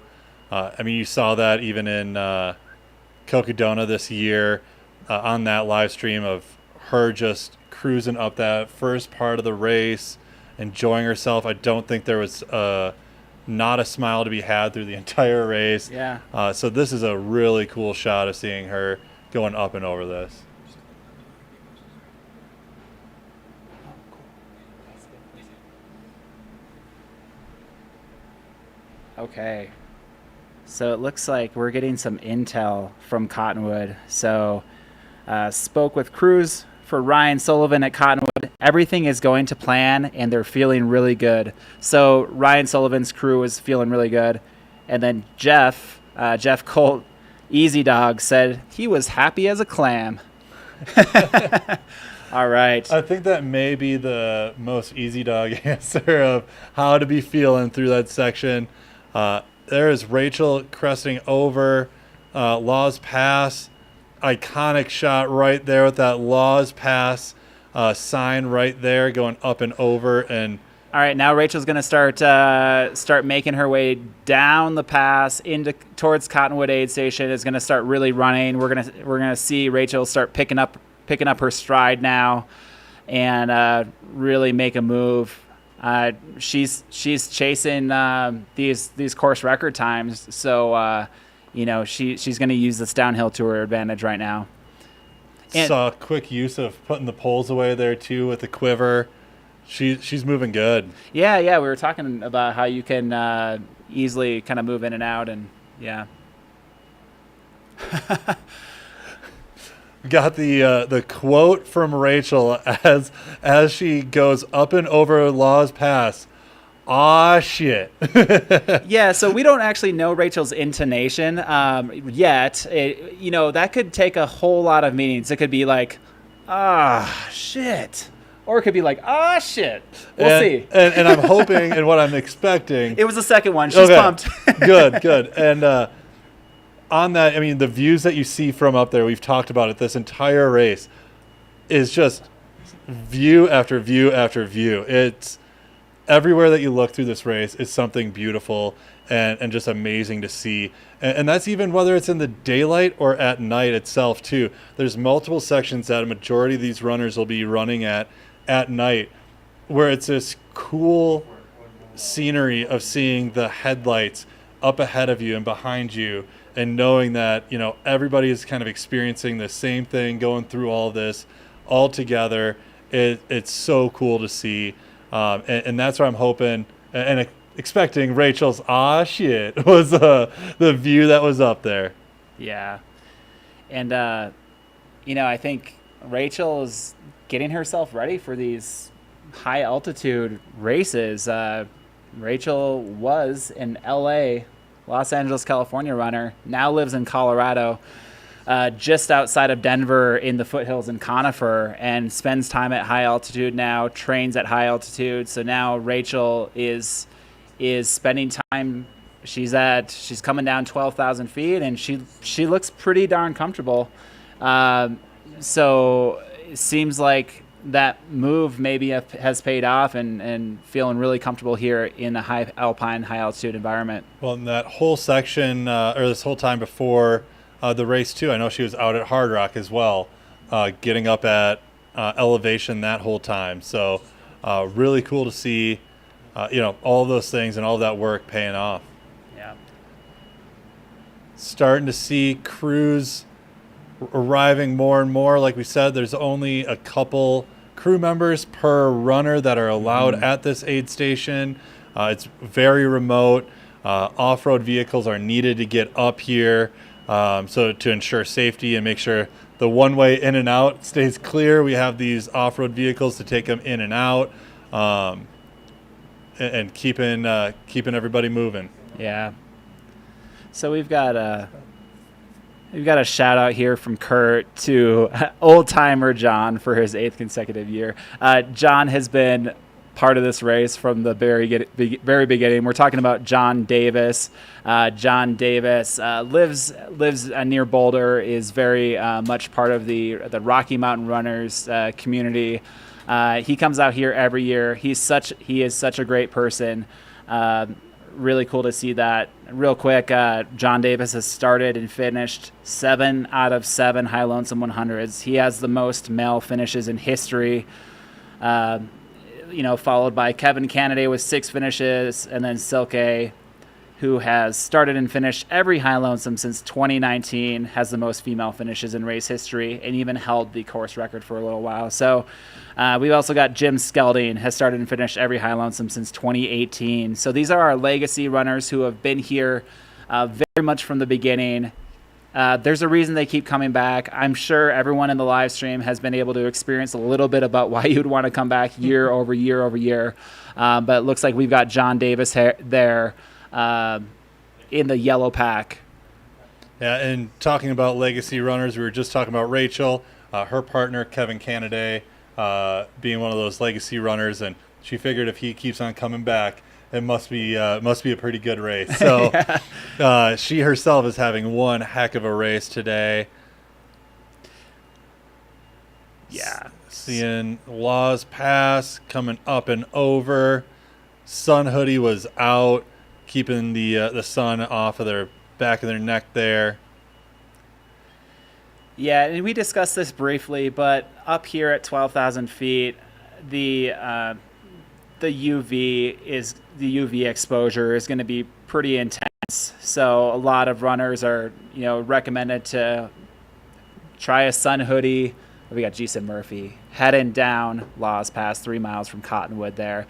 I mean, you saw that even in Cocodona this year on that live stream of her just cruising up that first part of the race, enjoying herself. I don't think there was not a smile to be had through the entire race. Yeah. So this is a really cool shot of seeing her going up and over this. Okay. So it looks like we're getting some intel from Cottonwood. So spoke with crews for Ryan Sullivan at Cottonwood. Everything is going to plan, and they're feeling really good. So Ryan Sullivan's crew is feeling really good. And then Jeff Colt, Easy Dog, said he was happy as a clam. All right. I think that may be the most Easy Dog answer of how to be feeling through that section. There is Rachel cresting over Laws Pass. Iconic shot right there with that Laws Pass sign right there going up and over. And all right, now Rachel's going to start making her way down the pass towards Cottonwood Aid Station. Is going to start really running. We're gonna see Rachel start picking up her stride now, and really make a move. She's chasing these course record times, so she's going to use this downhill to her advantage right now. And saw a quick use of putting the poles away there too with the quiver. She's moving good. Yeah. We were talking about how you can easily kind of move in and out, and yeah. Got the quote from Rachel as she goes up and over Laws Pass. Aw, shit. Yeah, so we don't actually know Rachel's intonation yet. That could take a whole lot of meanings. It could be like, ah, shit. Or it could be like, ah, shit. We'll see. And I'm hoping, and what I'm expecting. It was the second one. She's pumped. Good. And on that, I mean, the views that you see from up there, we've talked about it, this entire race is just view after view after view. It's everywhere that you look through this race is something beautiful and just amazing to see. And that's even whether it's in the daylight or at night itself, too. There's multiple sections that a majority of these runners will be running at night, where it's this cool scenery of seeing the headlights up ahead of you and behind you, and knowing that, everybody is kind of experiencing the same thing, going through all of this all together. It's so cool to see. And that's what I'm hoping and expecting. Rachel's "ah shit" was the view that was up there. Yeah. And, I think Rachel is getting herself ready for these high altitude races. Rachel was an LA, Los Angeles, California runner, now lives in Colorado, just outside of Denver in the foothills in Conifer, and spends time at high altitude now, trains at high altitude. So now Rachel is spending time. She's coming down 12,000 feet, and she looks pretty darn comfortable. So it seems like that move maybe has paid off, and feeling really comfortable here in the high alpine, high altitude environment. Well, in that whole section, or this whole time before the race too, I know she was out at Hard Rock as well, getting up at elevation that whole time. So really cool to see, all those things and all that work paying off. Yeah. Starting to see crews arriving more and more. Like we said, there's only a couple crew members per runner that are allowed at this aid station. It's very remote. Off-road vehicles are needed to get up here. So to ensure safety and make sure the one-way in and out stays clear, we have these off-road vehicles to take them in and out, and keeping everybody moving. Yeah. So we've got a shout out here from Kurt to old timer John for his 8th consecutive year. John has been part of this race from the very beginning. We're talking about John Davis. John Davis lives near Boulder, is very much part of the Rocky Mountain Runners community. He comes out here every year. He is such a great person. Really cool to see that. Real quick, John Davis has started and finished 7 out of 7 High Lonesome 100s. He has the most male finishes in history. Followed by Kevin Canaday with 6 finishes, and then Silke, who has started and finished every High Lonesome since 2019, has the most female finishes in race history, and even held the course record for a little while. So we've also got Jim Skelding, has started and finished every High Lonesome since 2018. So these are our legacy runners who have been here very much from the beginning. There's a reason they keep coming back. I'm sure everyone in the live stream has been able to experience a little bit about why you'd want to come back year over year over year. But it looks like we've got John Davis there in the yellow pack. Yeah, and talking about legacy runners, we were just talking about Rachel, her partner Kevin Canaday, being one of those legacy runners, and she figured if he keeps on coming back, it must be a pretty good race. So yeah. She herself is having one heck of a race today. Yeah. Seeing Laws Pass coming up and over. Sun hoodie was out, keeping the sun off of their back of their neck there. Yeah, and we discussed this briefly, but up here at 12,000 feet, the UV exposure is going to be pretty intense. So a lot of runners are, recommended to try a sun hoodie. We got Jason Murphy heading down Laws Pass, 3 miles from Cottonwood there.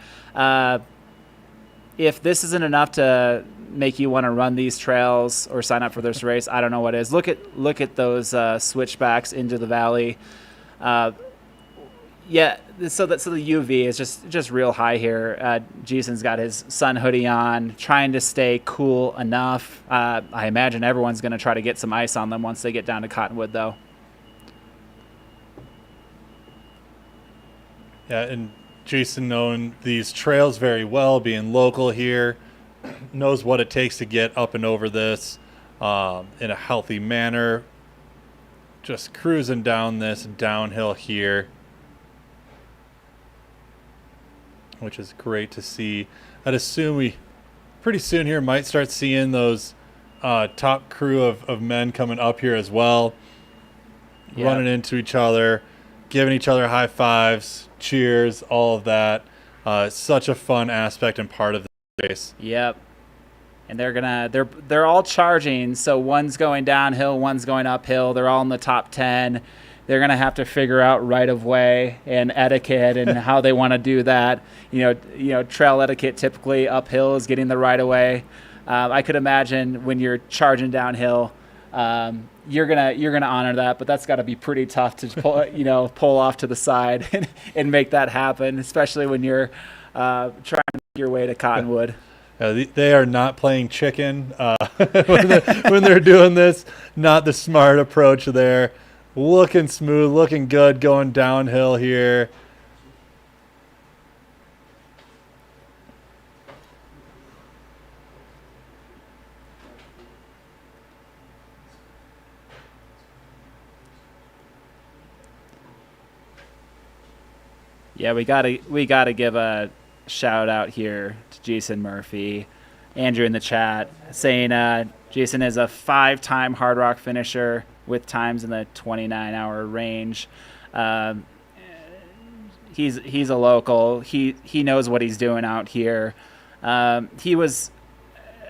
if this isn't enough to make you want to run these trails or sign up for this race, I don't know what is. Look at those switchbacks into the valley. Yeah, so the UV is just real high here. Jason's got his sun hoodie on, trying to stay cool enough. I imagine everyone's going to try to get some ice on them once they get down to Cottonwood, though. Yeah, and Jason, knowing these trails very well, being local here, knows what it takes to get up and over this in a healthy manner. Just cruising down this downhill here, which is great to see. I'd assume we pretty soon here might start seeing those top crew of men coming up here as well, running into each other, giving each other high fives, cheers, all of that. Such a fun aspect and part of the race. Yep. And they're all charging, so one's going downhill, one's going uphill. They're all in the top 10. They're going to have to figure out right of way and etiquette and how they want to do that. You know, trail etiquette typically uphill is getting the right of way. I could imagine when you're charging downhill, you're gonna honor that, but that's got to be pretty tough to pull off to the side and make that happen, especially when you're trying to make your way to Cottonwood. They are not playing chicken when they're doing this. Not the smart approach there. Looking smooth, looking good, going downhill here. Yeah, we gotta give a shout out here to Jason Murphy. Andrew in the chat saying Jason is a 5-time Hard Rock finisher with times in the 29-hour range. He's a local. He knows what he's doing out here. He was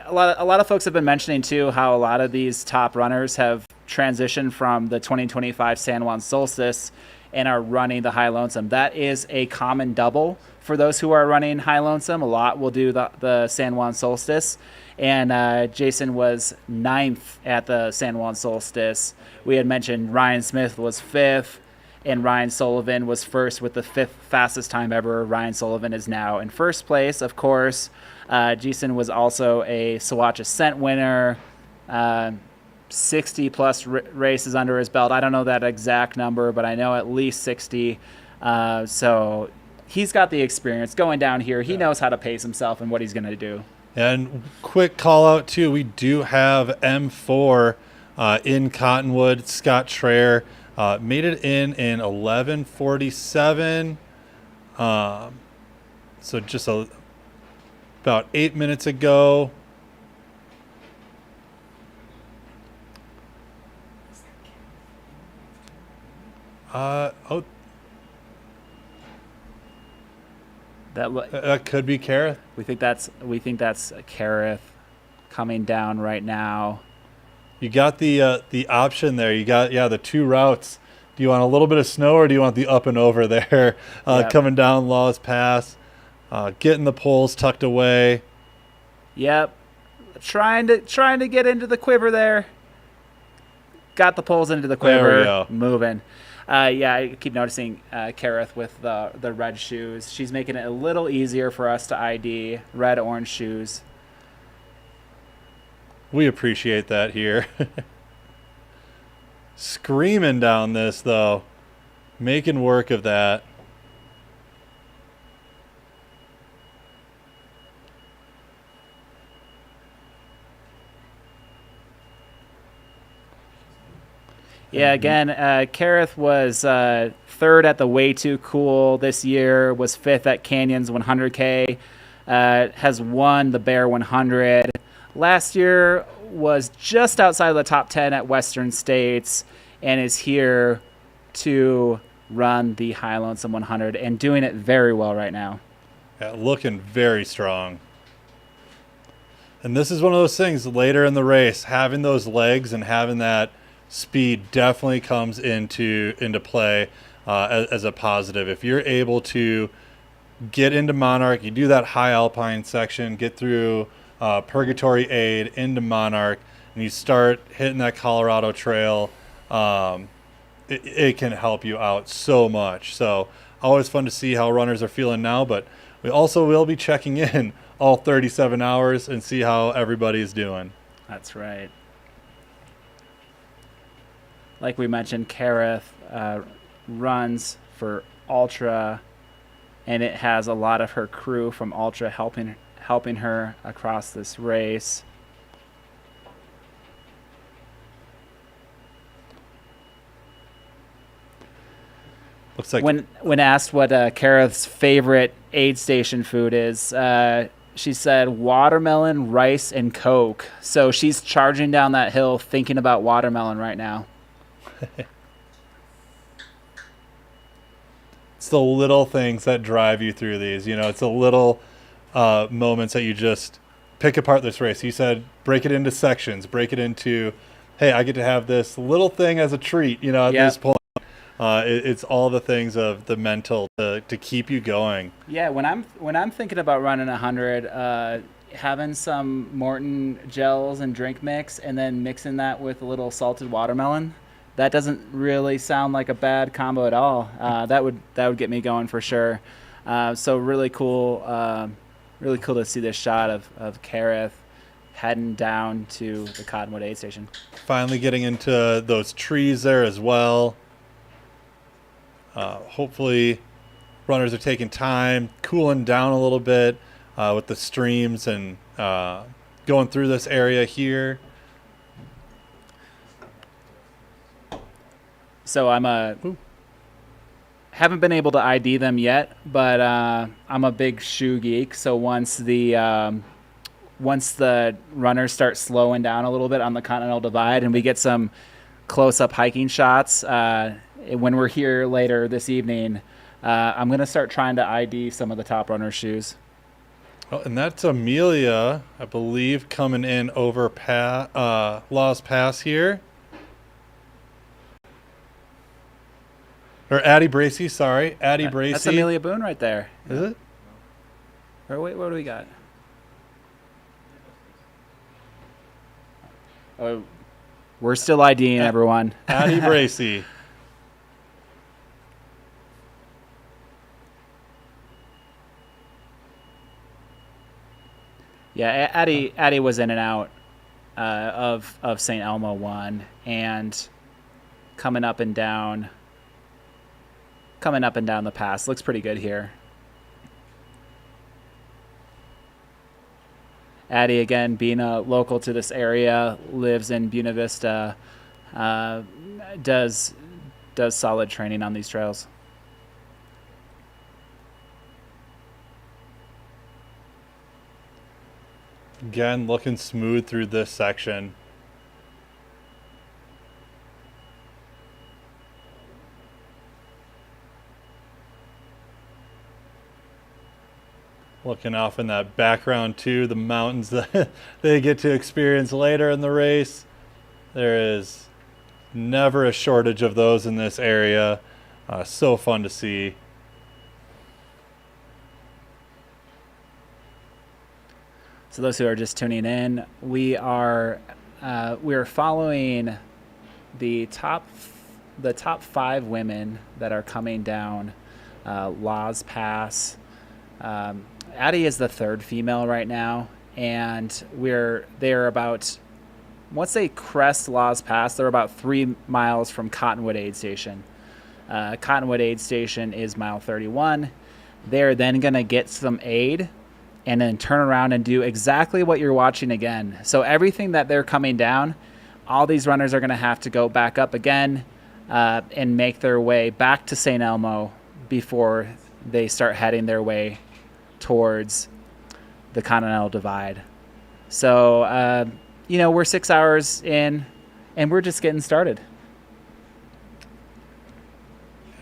a lot of folks have been mentioning too how a lot of these top runners have transitioned from the 2025 San Juan Solstice and are running the High Lonesome. That is a common double for those who are running High Lonesome. A lot will do the San Juan Solstice. And Jason was 9th at the San Juan Solstice. We had mentioned Ryan Smith was 5th, and Ryan Sullivan was 1st with the 5th fastest time ever. Ryan Sullivan is now in 1st place, of course. Jason was also a Sawatch Ascent winner. 60 plus races under his belt. I don't know that exact number, but I know at least 60. So he's got the experience going down here. He knows how to pace himself and what he's going to do. And quick call out too, we do have M4 in Cottonwood. Scott Schreier made it in 11:47. So just about 8 minutes ago. That could be Kareth. We think that's Kareth coming down right now. You got the option there. You got the 2 routes. Do you want a little bit of snow or do you want the up and over there? Coming down Laws Pass, getting the poles tucked away. Yep, trying to get into the quiver there. Got the poles into the quiver. There we go. Moving. I keep noticing Kareth with the red shoes. She's making it a little easier for us to ID red, orange shoes. We appreciate that here. Screaming down this, though. Making work of that. Yeah, again, Kareth was 3rd at the Way Too Cool this year, was 5th at Canyons 100K, has won the Bear 100. Last year was just outside of the top 10 at Western States and is here to run the High Lonesome 100 and doing it very well right now. Yeah, looking very strong. And this is one of those things later in the race, having those legs and having that speed definitely comes into play as a positive. If you're able to get into Monarch. You do that high alpine section, get through Purgatory Aid into Monarch, and you start hitting that Colorado Trail. It can help you out so much. So always fun to see how runners are feeling now, but we also will be checking in all 37 hours and see how everybody's doing. That's right. Like we mentioned, Kareth runs for Altra, and it has a lot of her crew from Altra helping her across this race. Looks like when asked what Kareth's favorite aid station food is, she said watermelon, rice, and Coke. So she's charging down that hill thinking about watermelon right now. it's the little things that drive you through these. You know, it's the little moments that you just pick apart this race. You said break it into sections, break it into, hey, I get to have this little thing as a treat, you know, at this point. It's all the things of the mental to keep you going. Yeah, when I'm thinking about running 100, having some Maurten gels and drink mix, and then mixing that with a little salted watermelon, that doesn't really sound like a bad combo at all. That would get me going for sure. So really cool to see this shot of Kareth heading down to the Cottonwood aid station. Finally getting into those trees there as well. Hopefully runners are taking time, cooling down a little bit with the streams and going through this area here. So haven't been able to ID them yet, but I'm a big shoe geek. So once the runners start slowing down a little bit on the Continental Divide and we get some close-up hiking shots, when we're here later this evening, I'm going to start trying to ID some of the top runner shoes. Oh, and that's Amelia, I believe, coming in over Laws Pass here. Or Addie Bracey, sorry. Addie Bracey. That's Amelia Boone right there. Is it? Or wait, what do we got? Oh, we're still IDing everyone. Addie Bracey. Yeah, Addie was in and out of St. Elmo 1 and coming up and down the pass. Looks pretty good here. Addie, again, being a local to this area, lives in Buena Vista, does solid training on these trails. Again, looking smooth through this section. Looking off in that background too, the mountains that they get to experience later in the race. There is never a shortage of those in this area. So fun to see. So those who are just tuning in, we are following the top 5 women that are coming down Laws Pass. Addie is the 3rd female right now, and they're about, once they crest Laws Pass, they're about 3 miles from Cottonwood aid station. Cottonwood aid station is mile 31. They're then going to get some aid and then turn around and do exactly what you're watching again. So everything that they're coming down, all these runners are going to have to go back up again and make their way back to St. Elmo before they start heading their way towards the Continental Divide. So, we're 6 hours in, and we're just getting started.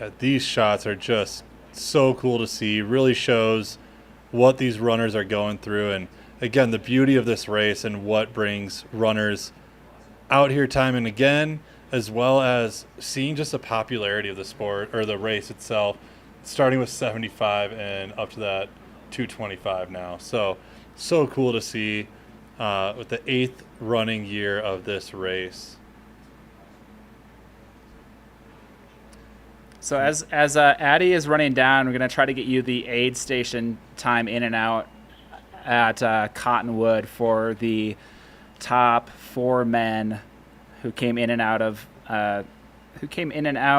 Yeah, these shots are just so cool to see. Really shows what these runners are going through, and again, the beauty of this race and what brings runners out here time and again, as well as seeing just the popularity of the sport or the race itself. starting with 75 and up to that 225 now. So cool to see with the 8th running year of this race. So as Addie is running down, we're going to try to get you the aid station time in and out at Cottonwood for the top 4 men who came in and out of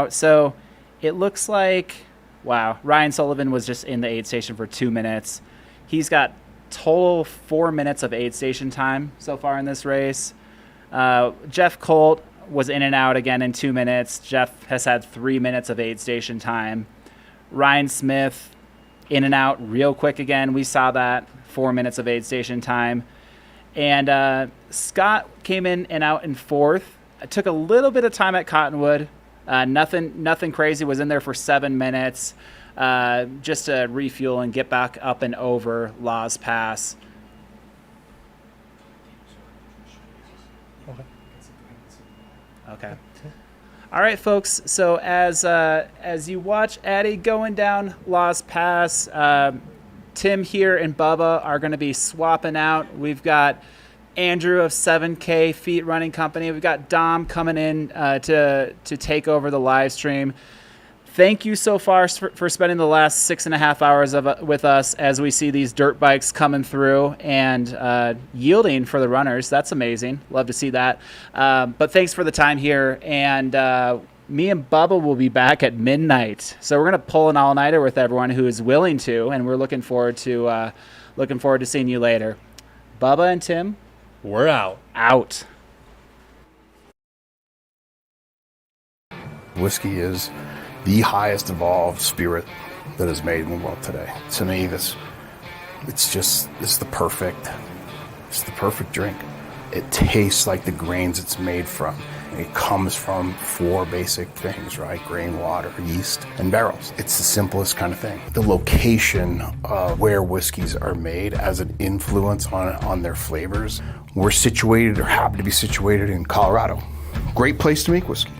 So it looks like, wow, Ryan Sullivan was just in the aid station for 2 minutes. He's got total 4 minutes of aid station time so far in this race. Jeff Colt was in and out again in 2 minutes. Jeff has had 3 minutes of aid station time. Ryan Smith in and out real quick again. We saw that, 4 minutes of aid station time. And Scott came in and out in 4th. It took a little bit of time at Cottonwood. Nothing crazy. Was in there for 7 minutes just to refuel and get back up and over Laws Pass. Okay. All right, folks. So as you watch Addie going down Laws Pass, Tim here and Bubba are going to be swapping out. We've got Andrew of 7K Feet Running Company. We've got Dom coming in to take over the live stream. Thank you so far for spending the last 6.5 hours with us as we see these dirt bikes coming through and yielding for the runners. That's amazing. Love to see that. But thanks for the time here. And me and Bubba will be back at midnight. So we're going to pull an all-nighter with everyone who is willing to, and we're looking forward to seeing you later. Bubba and Tim, we're out. Out. Whiskey is the highest evolved spirit that is made in the world today. To me, it's the perfect drink. It tastes like the grains it's made from. It comes from 4 basic things, right? Grain, water, yeast, and barrels. It's the simplest kind of thing. The location of where whiskeys are made has an influence on their flavors. We're situated or happen to be situated in Colorado. Great place to make whiskey.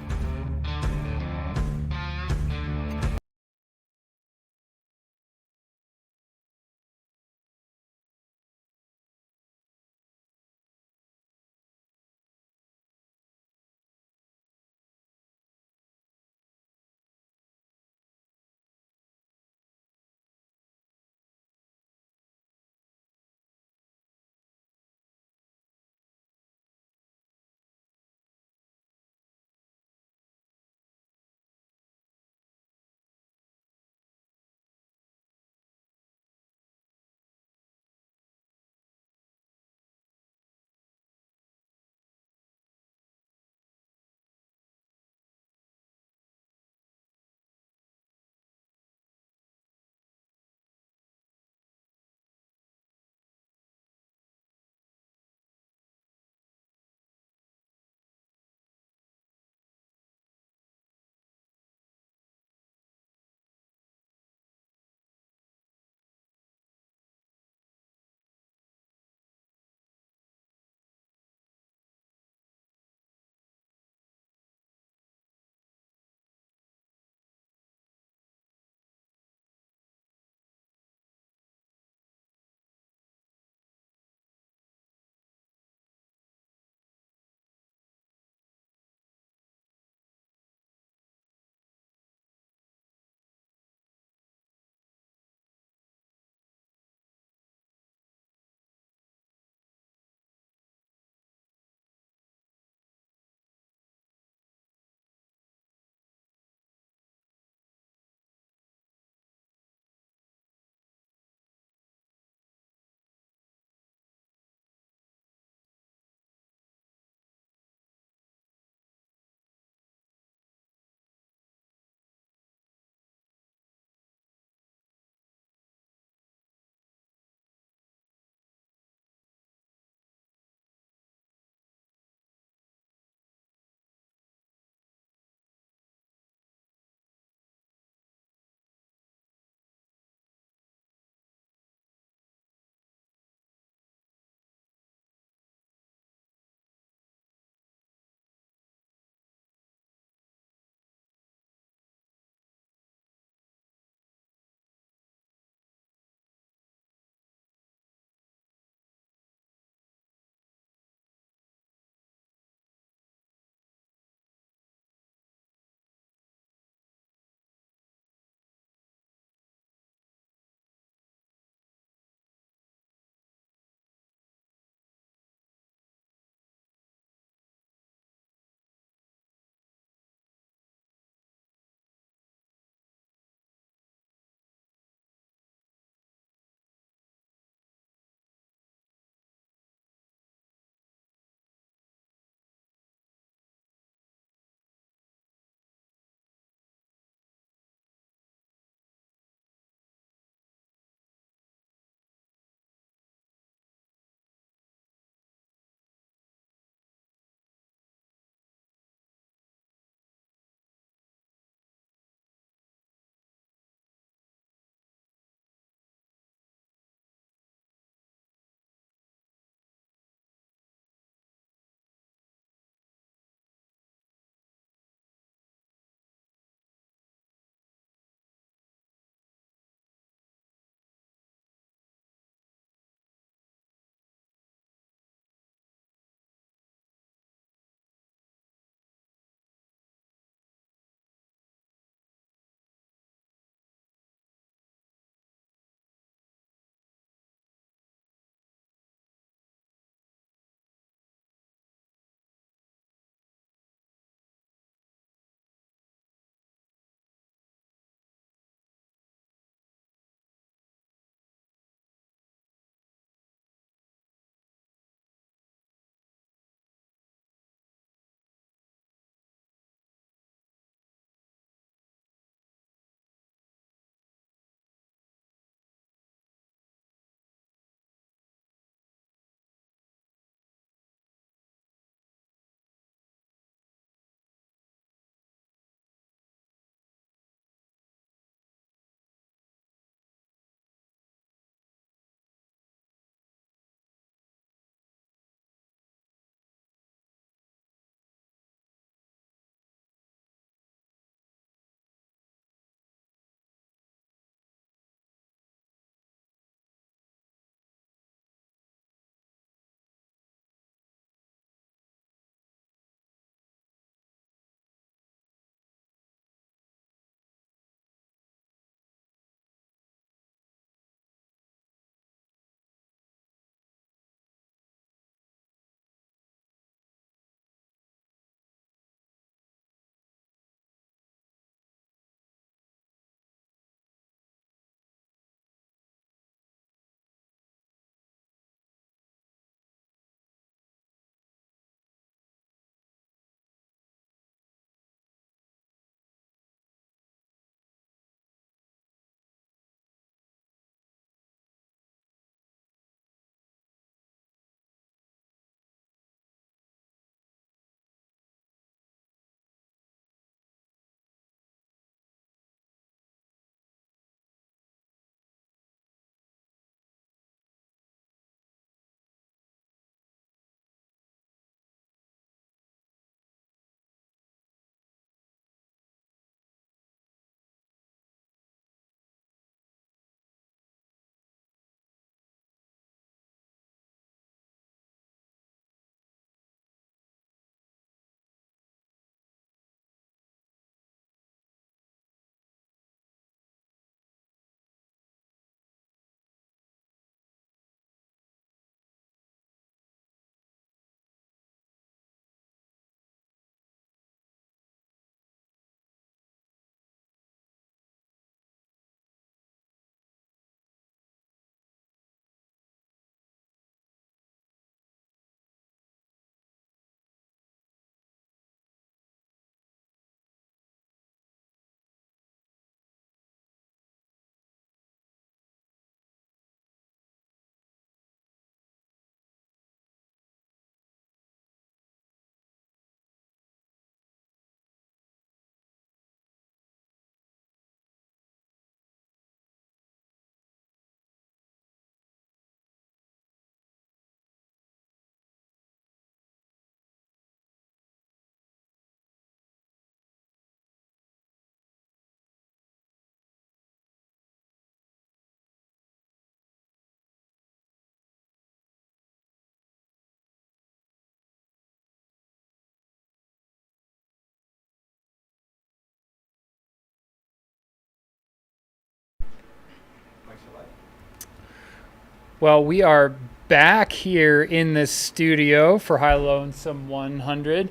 Well, we are back here in the studio for High Lonesome 100.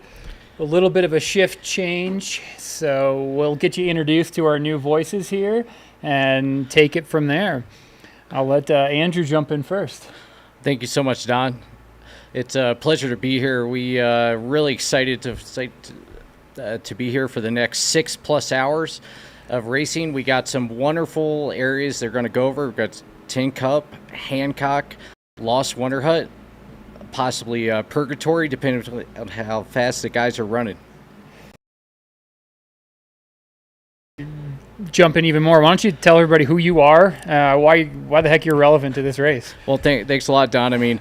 A little bit of a shift change, so we'll get you introduced to our new voices here and take it from there. I'll let Andrew jump in first. Thank you so much, Don. It's a pleasure to be here. We are really excited to be here for the next 6+ hours of racing. We got some wonderful areas they're going to go over. We've got Tin Cup, Hancock, Lost Wonder Hut, possibly Purgatory, depending on how fast the guys are running. Jump in even more. Why don't you tell everybody who you are, why the heck you're relevant to this race? Well, thanks a lot, Don. I mean,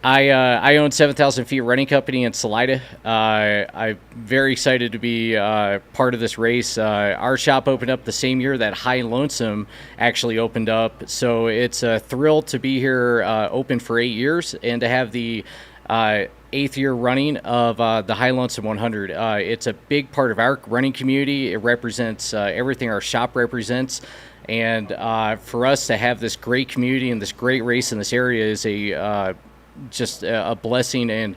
I own 7,000 Feet Running Company in Salida. I'm very excited to be part of this race. Our shop opened up the same year that High Lonesome actually opened up, so it's a thrill to be here, open for 8 years, and to have the 8th year running of the High Lonesome 100. It's a big part of our running community. It represents everything our shop represents. And for us to have this great community and this great race in this area is just a blessing and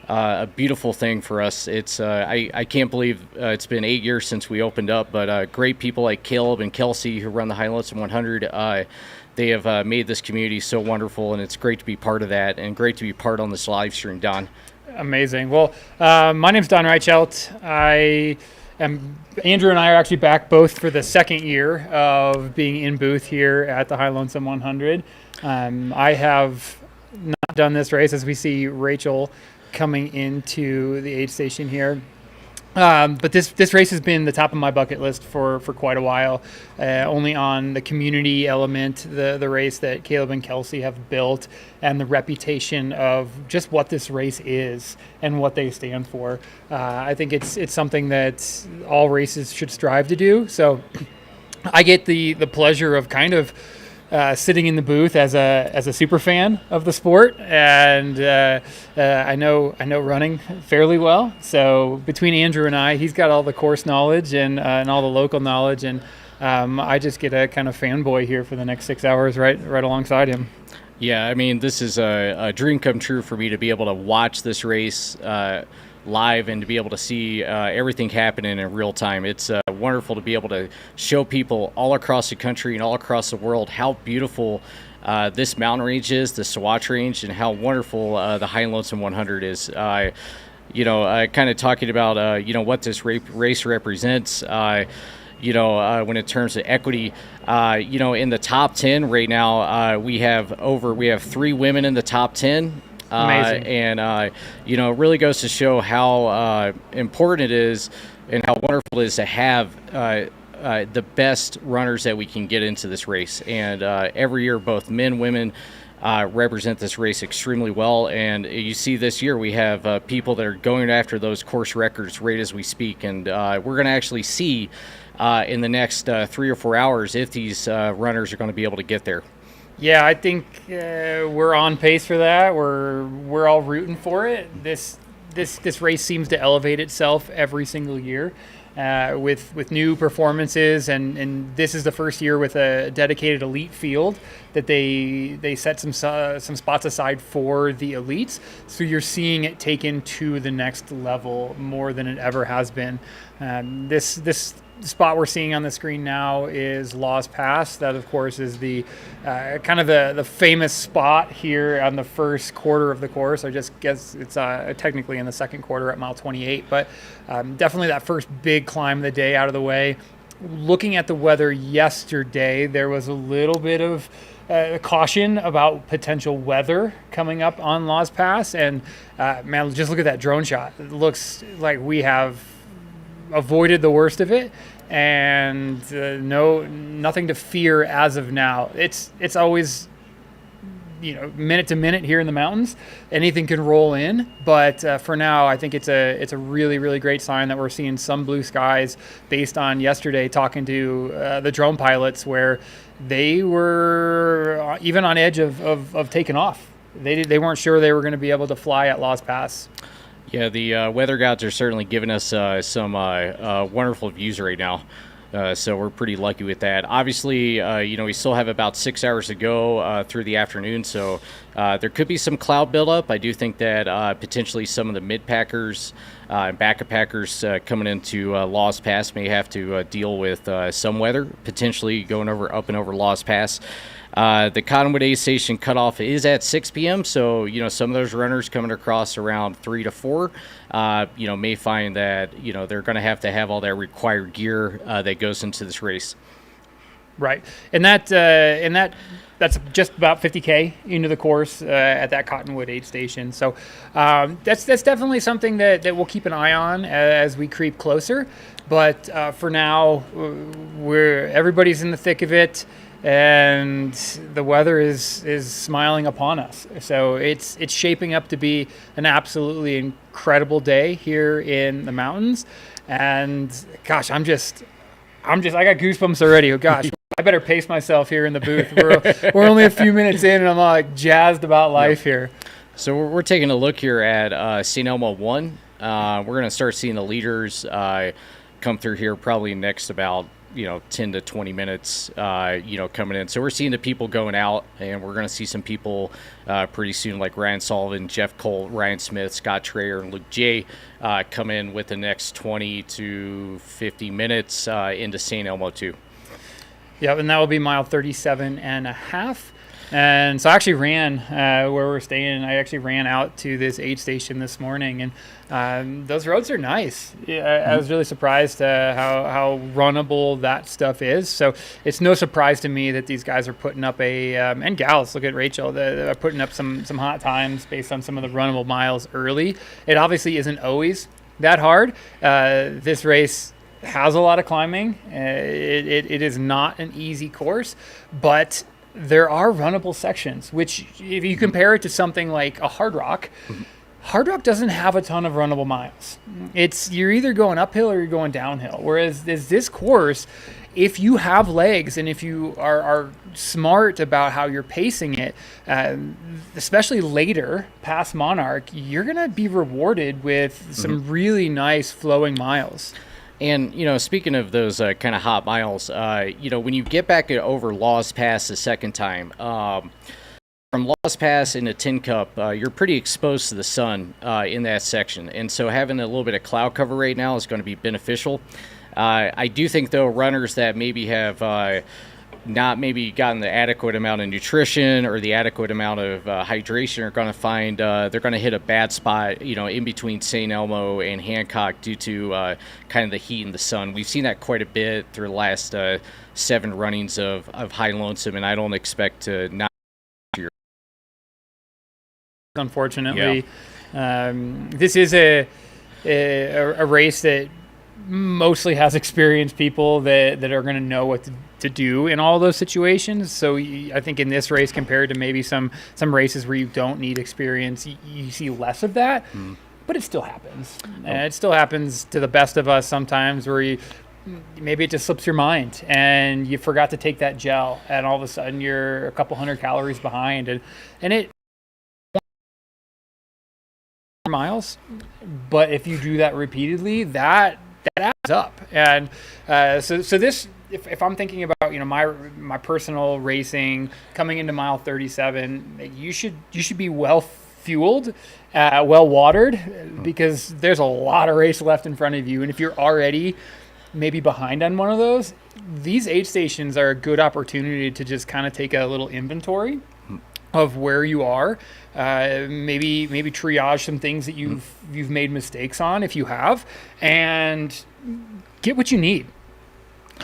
a beautiful thing for us. It's I can't believe it's been 8 years since we opened up, but great people like Caleb and Kelsey who run the High Lonesome 100, they have made this community so wonderful, and it's great to be part of that and great to be part on this live stream, Don. Amazing. Well, my name's Don Reichelt. Andrew and I are actually back both for the second year of being in booth here at the High Lonesome 100. I have not done this race, as we see Rachel coming into the aid station here. But this race has been the top of my bucket list for quite a while, only on the community element, the race that Caleb and Kelsey have built, and the reputation of just what this race is and what they stand for. I think it's something that all races should strive to do. So I get the pleasure of kind of sitting in the booth as a super fan of the sport, and I know running fairly well. So between Andrew and I, he's got all the course knowledge and all the local knowledge, and I just get a kind of fanboy here for the next 6 hours right alongside him. Yeah, I mean, this is a dream come true for me to be able to watch this race live and to be able to see everything happening in real time. It's wonderful to be able to show people all across the country and all across the world how beautiful this mountain range is, the Sawatch Range, and how wonderful the High Lonesome 100 is. Kind of talking about what this race represents. When in terms of equity, in the top 10 right now, we have 3 women in the top 10. Amazing. It really goes to show how important it is and how wonderful it is to have the best runners that we can get into this race. And every year, both men, women represent this race extremely well. And you see this year we have people that are going after those course records right as we speak. And we're going to actually see in the next 3 or 4 hours if these runners are going to be able to get there. Yeah, I think we're on pace for that. We're all rooting for it. This race seems to elevate itself every single year with new performances, and this is the first year with a dedicated elite field that they set some spots aside for the elites. So you're seeing it taken to the next level more than it ever has been. This spot we're seeing on the screen now is Laws Pass. That, of course, is the kind of the famous spot here on the first quarter of the course. I just guess it's technically in the second quarter at mile 28, but definitely that first big climb of the day out of the way. Looking at the weather yesterday, there was a little bit of caution about potential weather coming up on Laws Pass, and man, just look at that drone shot. It looks like we have avoided the worst of it, and nothing to fear as of now. It's always minute to minute here in the mountains. Anything can roll in, but for now I think it's a really, really great sign that we're seeing some blue skies based on yesterday talking to the drone pilots, where they were even on edge of taking off. They weren't sure they were going to be able to fly at Laws Pass. Yeah, the weather gods are certainly giving us some wonderful views right now. So we're pretty lucky with that. Obviously, we still have about 6 hours to go through the afternoon, so there could be some cloud buildup. I do think that potentially some of the mid-packers and back-packers coming into Lost Pass may have to deal with some weather, potentially going up and over Lost Pass. The Cottonwood aid station cutoff is at 6 p.m., so some of those runners coming across around 3 to 4 may find that they're going to have all that required gear that goes into this race. Right, and that's just about 50K into the course at that Cottonwood aid station. So that's definitely something that we'll keep an eye on as we creep closer. But for now, everybody's in the thick of it, and the weather is smiling upon us. So it's shaping up to be an absolutely incredible day here in the mountains. And gosh, I got goosebumps already. Oh gosh, I better pace myself here in the booth. We're only a few minutes in, and I'm like jazzed about life here. So we're taking a look here at St. Elmo 1. We're going to start seeing the leaders come through here probably next about 10 to 20 minutes, coming in. So we're seeing the people going out, and we're going to see some people pretty soon, like Ryan Sullivan, Jeff Colt, Ryan Smith, Scott Trayer, and Luke J. Come in with the next 20 to 50 minutes into St. Elmo 2. Yep, and that will be mile 37 and a half. And so I actually ran where we're staying. I actually ran out to this aid station this morning, and those roads are nice. I was really surprised how runnable that stuff is. So it's no surprise to me that these guys are putting up and gals, look at Rachel, they're putting up some hot times based on some of the runnable miles early. It obviously isn't always that hard. This race has a lot of climbing. It is not an easy course, but there are runnable sections, which if you compare it to something like a Hard Rock, Hard Rock doesn't have a ton of runnable miles. You're either going uphill or you're going downhill. Whereas this course, if you have legs and if you are smart about how you're pacing it, especially later past Monarch, you're going to be rewarded with some really nice flowing miles. And, speaking of those kind of hot miles, when you get back over Lost Pass the second time, from Lost Pass into Tin Cup, you're pretty exposed to the sun in that section. And so having a little bit of cloud cover right now is going to be beneficial. I do think, though, runners that maybe have not maybe gotten the adequate amount of nutrition or the adequate amount of hydration are going to find they're going to hit a bad spot, in between St. Elmo and Hancock due to kind of the heat and the sun. We've seen that quite a bit through the last 7 runnings of High Lonesome, and I don't expect to not. Unfortunately, this is a race that mostly has experienced people that are going to know what to do in all those situations. So I think in this race, compared to maybe some races where you don't need experience, you see less of that. But it still happens. It still happens to the best of us sometimes, where maybe it just slips your mind and you forgot to take that gel, and all of a sudden you're a couple hundred calories behind, and it miles. But if you do that repeatedly, that adds up. And so this, if I'm thinking about my personal racing coming into mile 37, you should be well fueled, well watered, because there's a lot of race left in front of you. And if you're already maybe behind on one of those, these aid stations are a good opportunity to just kind of take a little inventory of where you are, maybe triage some things that you've made mistakes on, if you have, and get what you need.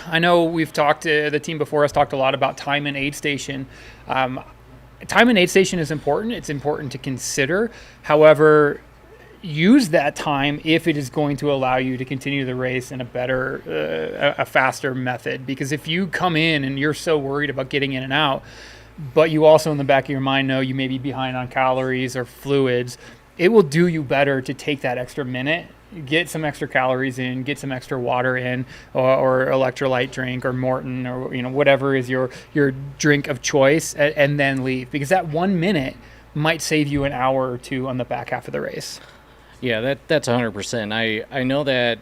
I know we've talked to the team before us, talked a lot about time in aid station. Time in aid station is important. It's important to consider. However, use that time if it is going to allow you to continue the race in a better, a faster method. Because if you come in and you're so worried about getting in and out, but you also in the back of your mind know you may be behind on calories or fluids, it will do you better to take that extra minute, get some extra calories in, get some extra water in, or electrolyte drink, or Maurten, or whatever is your drink of choice, and then leave, because that 1 minute might save you an hour or two on the back half of the race. Yeah, that's 100%. I know that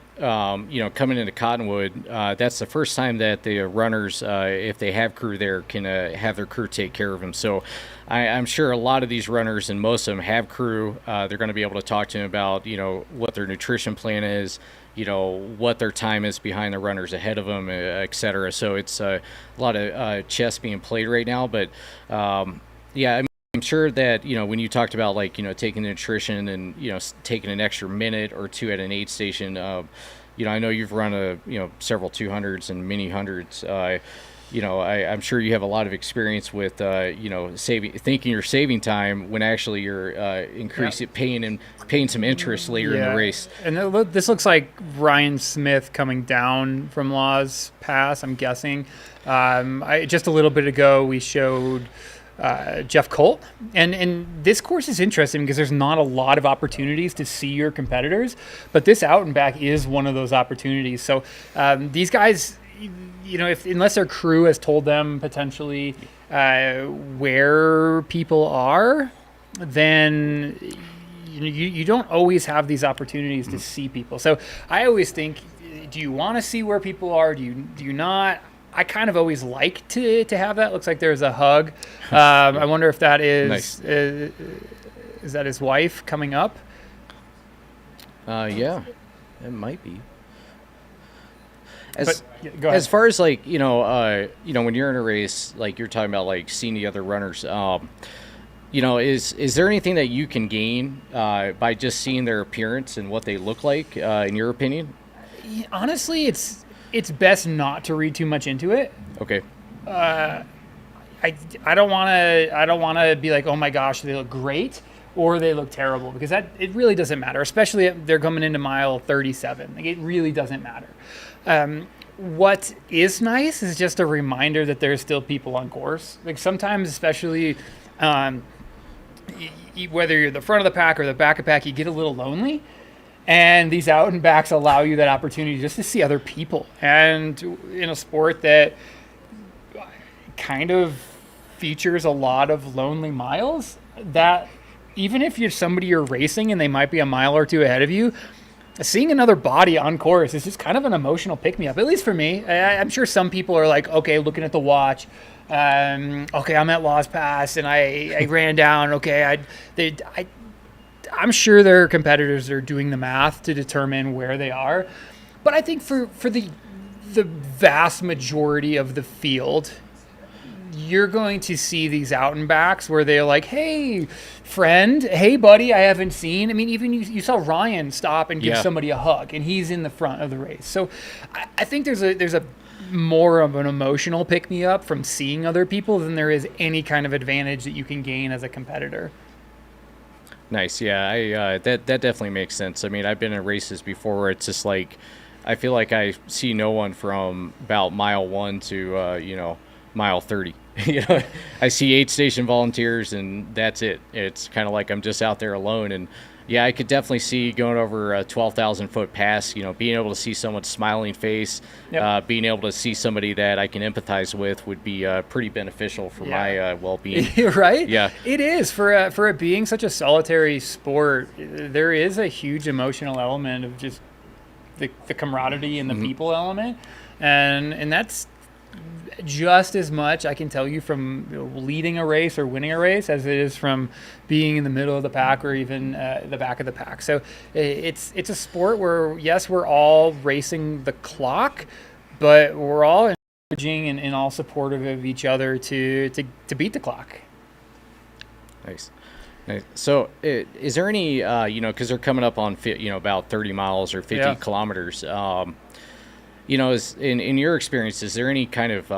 coming into Cottonwood, that's the first time that the runners, if they have crew there, can have their crew take care of them. So I'm sure a lot of these runners, and most of them have crew. They're going to be able to talk to them about what their nutrition plan is, what their time is behind the runners ahead of them, et cetera. So it's a lot of chess being played right now. But yeah, I'm sure that, when you talked about taking the nutrition and, taking an extra minute or two at an aid station, I know you've run several 200s and mini hundreds. I'm sure you have a lot of experience with, thinking you're saving time when actually you're increasing, paying some interest later in the race. And this looks like Ryan Smith coming down from Laws Pass, I'm guessing. Just a little bit ago, we showed Jeff Colt, and this course is interesting because there's not a lot of opportunities to see your competitors, but this out and back is one of those opportunities. So these guys, unless their crew has told them potentially where people are, then you don't always have these opportunities to see people. So I always think, do you want to see where people are? Do you not? I kind of always like to have that. Looks like there's a hug. I wonder if that is Nice. Is that his wife coming up? Yeah, it might be. Go ahead. As far as when you're in a race, like you're talking about seeing the other runners, is there anything that you can gain by just seeing their appearance and what they look like, in your opinion? Honestly, it's best not to read too much into it. Okay. I don't want to be like, oh my gosh, they look great or they look terrible, because it really doesn't matter, especially if they're coming into mile 37. It really doesn't matter. What is nice is just a reminder that there's still people on course. Sometimes, especially whether you're the front of the pack or the back of the pack, you get a little lonely. And these out and backs allow you that opportunity just to see other people. And in a sport that kind of features a lot of lonely miles, that even if you're somebody you're racing and they might be a mile or two ahead of you, seeing another body on course is just kind of an emotional pick-me-up, at least for me. I'm sure some people are like, okay, looking at the watch, okay, I'm at Lost Pass and I ran down, okay, I'm sure their competitors are doing the math to determine where they are. But I think for the vast majority of the field, you're going to see these out and backs where they're like, hey, friend, hey, buddy, I haven't seen. I mean, even you saw Ryan stop and give somebody a hug, and he's in the front of the race. So I think there's a more of an emotional pick-me-up from seeing other people than there is any kind of advantage that you can gain as a competitor. Nice. Yeah, that definitely makes sense. I mean, I've been in races before where it's just like, I feel like I see no one from about mile 1 to, mile 30. I see aid station volunteers and that's it. It's kind of like I'm just out there alone. And yeah, I could definitely see going over a 12,000 foot pass, being able to see someone's smiling face, being able to see somebody that I can empathize with would be pretty beneficial for my well-being. Right? Yeah. It is. For it being such a solitary sport, there is a huge emotional element of just the camaraderie and the people element. And that's just as much, I can tell you, from leading a race or winning a race as it is from being in the middle of the pack or even the back of the pack. So it's a sport where, yes, we're all racing the clock, but we're all encouraging and all supportive of each other to beat the clock. Nice. So is there any, because they're coming up on, about 30 miles or 50 kilometers, is in your experience, is there any kind of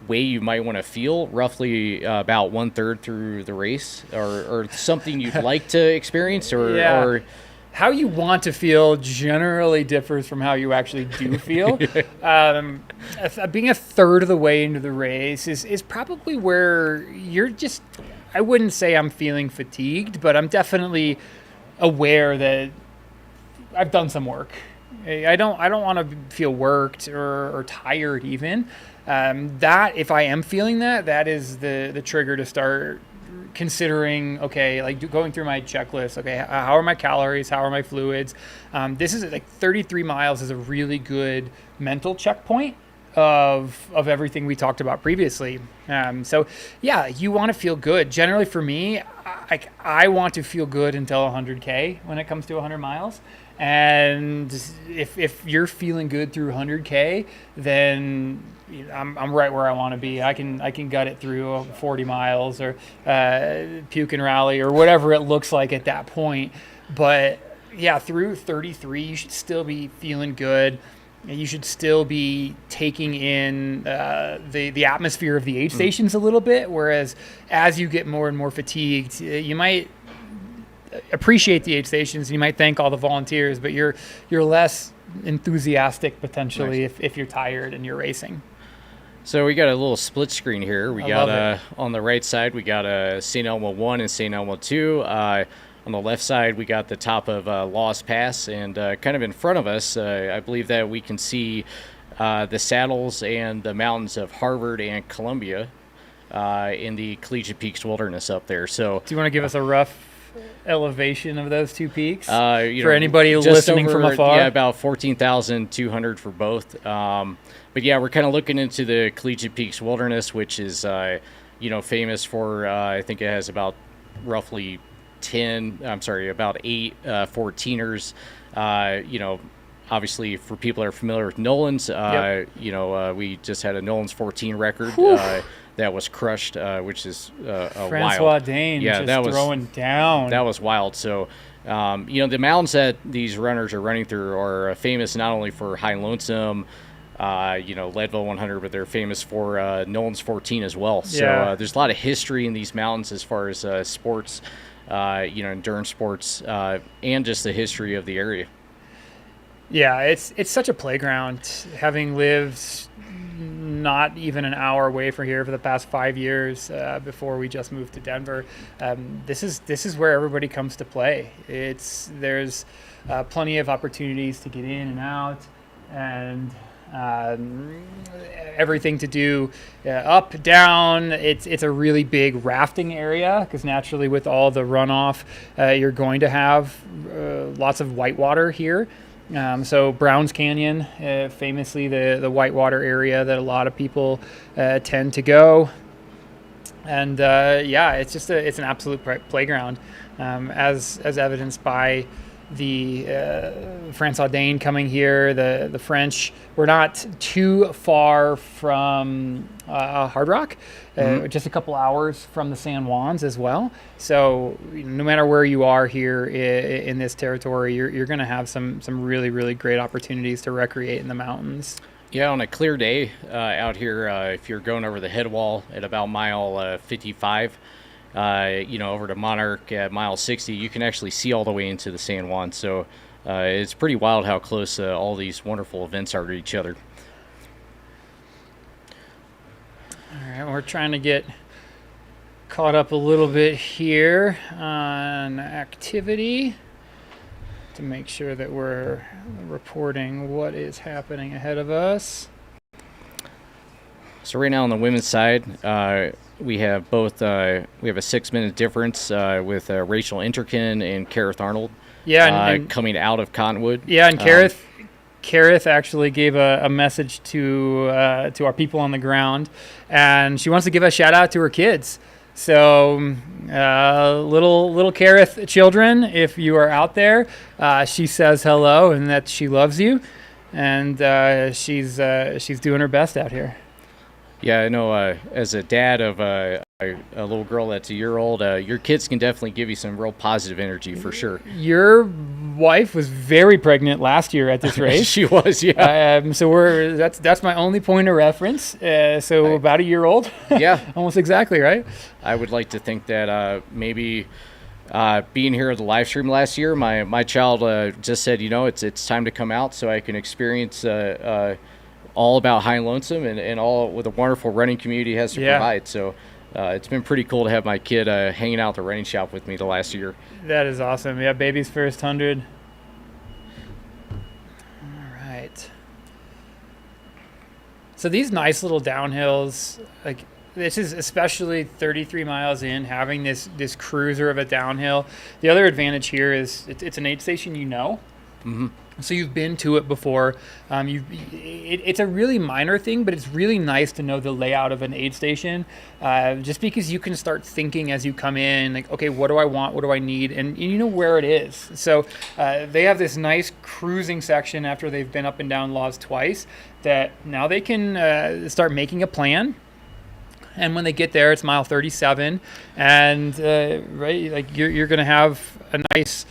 way you might want to feel roughly about 1/3 through the race, or something you'd like to experience, or how you want to feel generally differs from how you actually do feel. Being a third of the way into the race is probably where you're just, I wouldn't say I'm feeling fatigued, but I'm definitely aware that I've done some work. I don't want to feel worked or tired even. That if I am feeling that is the trigger to start considering, okay, like going through my checklist, okay, how are my calories? How are my fluids? This is like 33 miles is a really good mental checkpoint of everything we talked about previously. So yeah, you want to feel good. Generally for me, I want to feel good until 100K when it comes to 100 miles. And if you're feeling good through 100K, then I'm right where I want to be. I can gut it through 40 miles or puke and rally or whatever it looks like at that point. But yeah, through 33, you should still be feeling good. You should still be taking in the atmosphere of the aid stations a little bit. Whereas as you get more and more fatigued, you might appreciate the aid stations. You might thank all the volunteers, but you're less enthusiastic potentially if you're tired and you're racing. So we got a little split screen here. We got on the right side, we got a St. Elmo 1 and St. Elmo 2. On the left side, we got the top of Lost Pass, and kind of in front of us, I believe that we can see the saddles and the mountains of Harvard and Columbia in the Collegiate Peaks Wilderness up there. So, do you want to give us a rough elevation of those two peaks for anybody listening from afar? Yeah, about 14,200 for both. But yeah, we're kind of looking into the Collegiate Peaks Wilderness, which is famous for I think it has about roughly about 8 14ers. Obviously for people that are familiar with Nolan's, we just had a Nolan's 14 record that was crushed, which is Francois wild. Dane that was throwing down. That was wild. So, the mountains that these runners are running through are famous not only for High Lonesome, Leadville 100, but they're famous for Nolan's 14 as well. So there's a lot of history in these mountains as far as sports, endurance sports, and just the history of the area. Yeah, it's such a playground. Having lived not even an hour away from here for the past 5 years before we just moved to Denver, this is where everybody comes to play. There's plenty of opportunities to get in and out, and everything to do up, down. It's a really big rafting area because naturally with all the runoff, you're going to have lots of whitewater here. So Browns Canyon, famously the whitewater area that a lot of people tend to go. And it's an absolute playground, as evidenced by the Francois Dane coming here, the French. We're not too far from Hard Rock, just a couple hours from the San Juans as well. So no matter where you are here in this territory, you're going to have some really, really great opportunities to recreate in the mountains. Yeah, on a clear day out here, if you're going over the head wall at about mile 55, over to Monarch at mile 60, you can actually see all the way into the San Juan. So it's pretty wild how close all these wonderful events are to each other. All right, we're trying to get caught up a little bit here on activity to make sure that we're reporting what is happening ahead of us. So right now on the women's side, we have both. We have a 6-minute difference with Rachel Interkin and Kareth Arnold. Yeah, and coming out of Cottonwood. Yeah, and Kareth actually gave a message to our people on the ground, and she wants to give a shout out to her kids. So little Kareth children, if you are out there, she says hello and that she loves you, and she's doing her best out here. Yeah, I know. As a dad of a little girl that's a year old, your kids can definitely give you some real positive energy for sure. Your wife was very pregnant last year at this race. She was, yeah. So that's my only point of reference. About a year old. Yeah, almost exactly right. I would like to think that maybe being here at the live stream last year, my child just said, it's time to come out so I can experience. All about High Lonesome and all with the wonderful running community has to provide. So it's been pretty cool to have my kid hanging out at the running shop with me the last year. That is awesome. Yeah, baby's first 100. All right. So these nice little downhills, like this is especially 33 miles in, having this cruiser of a downhill. The other advantage here is it's an aid station, so you've been to it before. It's a really minor thing, but it's really nice to know the layout of an aid station, just because you can start thinking as you come in, like, okay, what do I want? What do I need? And you know where it is. So they have this nice cruising section after they've been up and down laws twice, that now they can start making a plan. And when they get there, it's mile 37, and right, like you're going to have a nice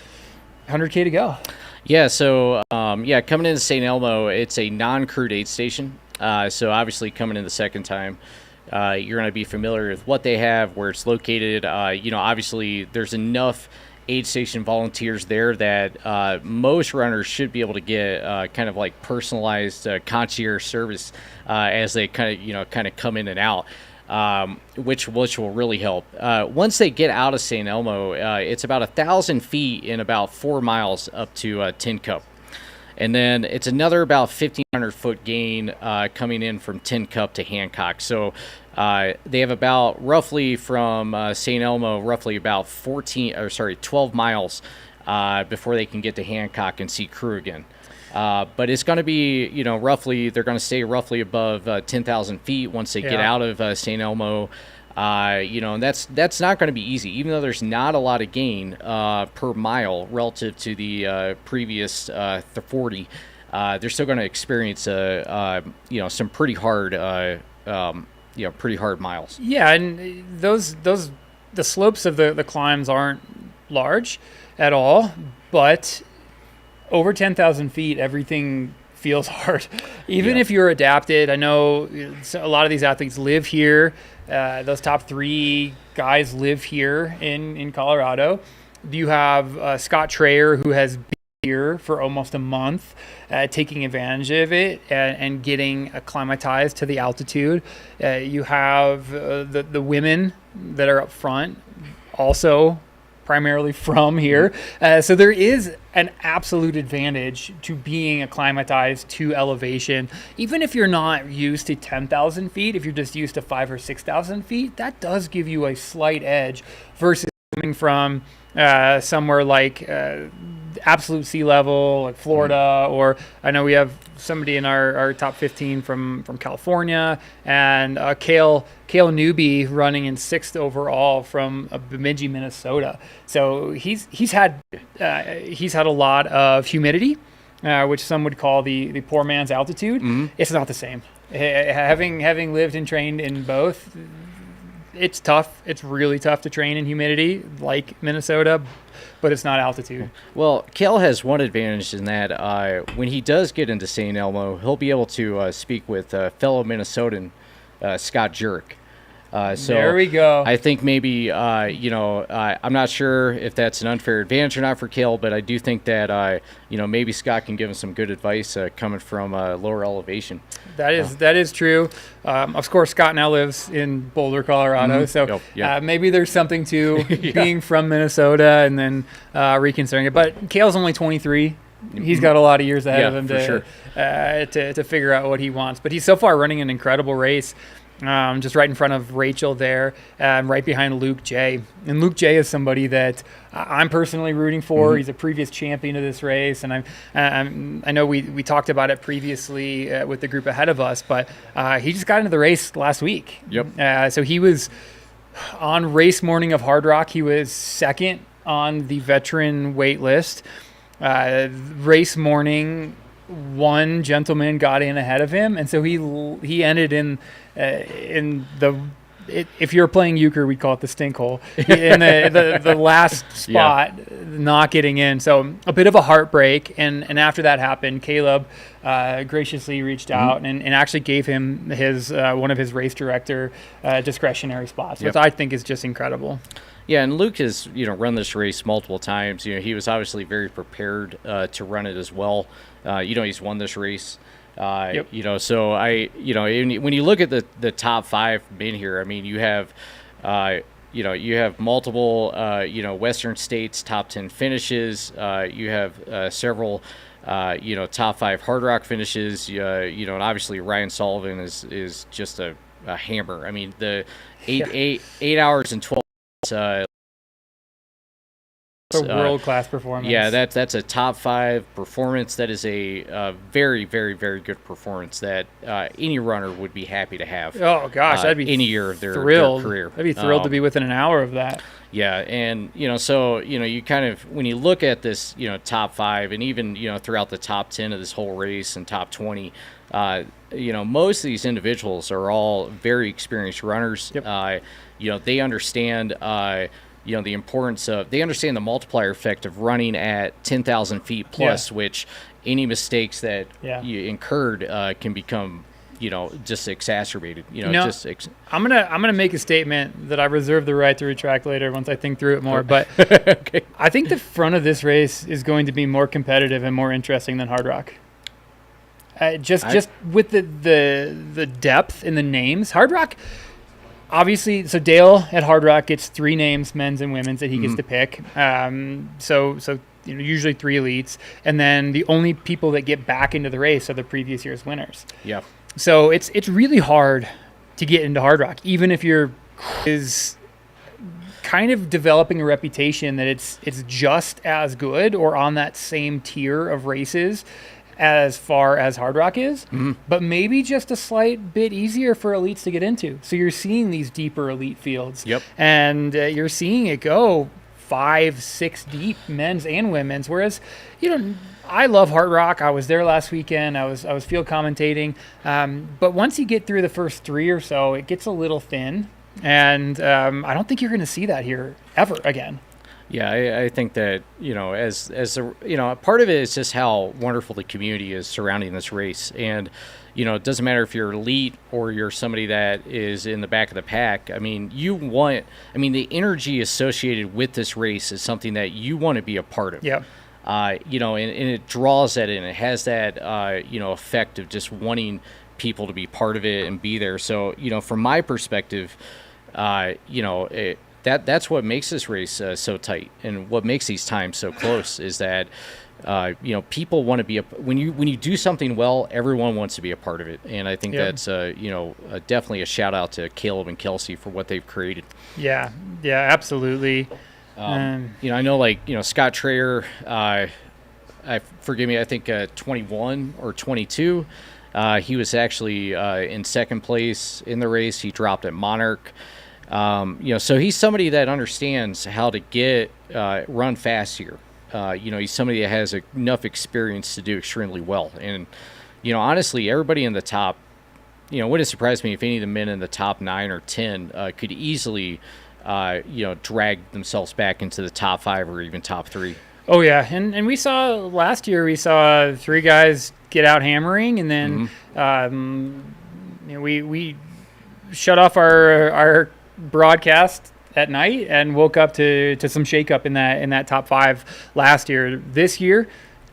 100K to go. Yeah, so coming into St. Elmo, it's a non-crewed aid station. So obviously coming in the second time, you're going to be familiar with what they have, where it's located. Obviously there's enough aid station volunteers there that most runners should be able to get kind of like personalized concierge service as they kind of come in and out. Which will really help. Once they get out of St. Elmo, it's about 1,000 feet and about 4 miles up to Tin Cup. And then it's another about 1,500 foot gain coming in from Tin Cup to Hancock. So they have about roughly from St. Elmo, roughly about 12 miles before they can get to Hancock and see crew again. But it's going to be, roughly, they're going to stay roughly above 10,000 feet once they get out of St. Elmo. And that's not going to be easy, even though there's not a lot of gain per mile relative to the previous 40. They're still going to experience some pretty hard, pretty hard miles. Yeah, and the slopes of the climbs aren't large at all, but over 10,000 feet, everything feels hard. Even if you're adapted, I know a lot of these athletes live here. Those top 3 guys live here in Colorado. You have Scott Trayer, who has been here for almost a month, taking advantage of it and getting acclimatized to the altitude. You have the women that are up front, also primarily from here. So there is an absolute advantage to being acclimatized to elevation. Even if you're not used to 10,000 feet, if you're just used to 5,000 or 6,000 feet, that does give you a slight edge versus coming from somewhere like absolute sea level, like Florida, or I know we have somebody in our top 15 from California, and Cale Newby running in 6th overall from Bemidji, Minnesota. So he's had a lot of humidity, which some would call the poor man's altitude. It's not the same. Having lived and trained in both, it's tough. It's really tough to train in humidity like Minnesota, but it's not altitude. Well, Cale has one advantage in that when he does get into St. Elmo, he'll be able to speak with fellow Minnesotan Scott Jurek. So there we go. I think maybe, I'm not sure if that's an unfair advantage or not for Cale, but I do think that, maybe Scott can give him some good advice coming from lower elevation. That is true. Of course, Scott now lives in Boulder, Colorado, so maybe there's something to being from Minnesota and then reconsidering it. But Cale's only 23. He's got a lot of years ahead of him to figure out what he wants. But he's so far running an incredible race. Just right in front of Rachel there, right behind Luke J. And Luke J is somebody that I'm personally rooting for. He's a previous champion of this race, and I know we talked about it previously with the group ahead of us, but he just got into the race last week. So he was on race morning of Hard Rock. He was 2nd on the veteran wait list. Race morning, one gentleman got in ahead of him, and so he ended in the if you're playing euchre, we'd call it the stink hole, in the last spot, not getting in. So a bit of a heartbreak, and after that happened, Caleb graciously reached out and actually gave him his one of his race director discretionary spots, which I think is just incredible. Yeah, and Luke has run this race multiple times. He was obviously very prepared to run it as well. He's won this race. So when you look at the top 5 men here, I mean, you have multiple Western states top 10 finishes. You have several top 5 Hard Rock finishes. And obviously Ryan Sullivan is just a a hammer. I mean, the 8 hours and 12 minutes, a world-class performance. Yeah, that's a top 5 performance. That is a very, very, very good performance that any runner would be happy to have. Oh gosh, I'd be any year of their career. I'd be thrilled to be within an hour of that. Yeah, and so you kind of, when you look at this, top 5, and even throughout the top 10 of this whole race and top 20, most of these individuals are all very experienced runners. Yep. They understand. The importance of, they understand the multiplier effect of running at 10,000 feet plus, which any mistakes that you incurred can become, just exacerbated. I'm gonna make a statement that I reserve the right to retract later once I think through it more. But okay. I think the front of this race is going to be more competitive and more interesting than Hard Rock. Just with the depth in the names, Hard Rock. Obviously, so Dale at Hard Rock gets 3 names, men's and women's, that he gets to pick. So usually 3 elites, and then the only people that get back into the race are the previous year's winners. Yeah. So it's really hard to get into Hard Rock, even if you're is kind of developing a reputation that it's just as good or on that same tier of races as far as Hard Rock is, but maybe just a slight bit easier for elites to get into. So you're seeing these deeper elite fields. Yep. And you're seeing it go 5, 6 deep, men's and women's. Whereas, I love Hard Rock. I was there last weekend. I was field commentating. But once you get through the first 3 or so, it gets a little thin. And I don't think you're going to see that here ever again. Yeah, I think that, as a, part of it is just how wonderful the community is surrounding this race. And, it doesn't matter if you're elite or you're somebody that is in the back of the pack. I mean, the energy associated with this race is something that you want to be a part of. Yeah. And it draws that in. It has that, effect of just wanting people to be part of it and be there. So, from my perspective, that's what makes this race so tight, and what makes these times so close is that people want to be when you do something well, everyone wants to be a part of it, and I think that's definitely a shout out to Caleb and Kelsey for what they've created. Yeah, absolutely. I know Scott Trayer, forgive me, I think 21 or 22. He was actually in second place in the race. He dropped at Monarch. So he's somebody that understands how to run fast here. He's somebody that has enough experience to do extremely well. And, honestly, everybody in the top, wouldn't surprise me if any of the men in the top 9 or 10 could easily, drag themselves back into the top 5 or even top 3. Oh, yeah. And we saw last year, 3 guys get out hammering, and then we shut off our broadcast at night and woke up to some shakeup in that top 5 last year. This year,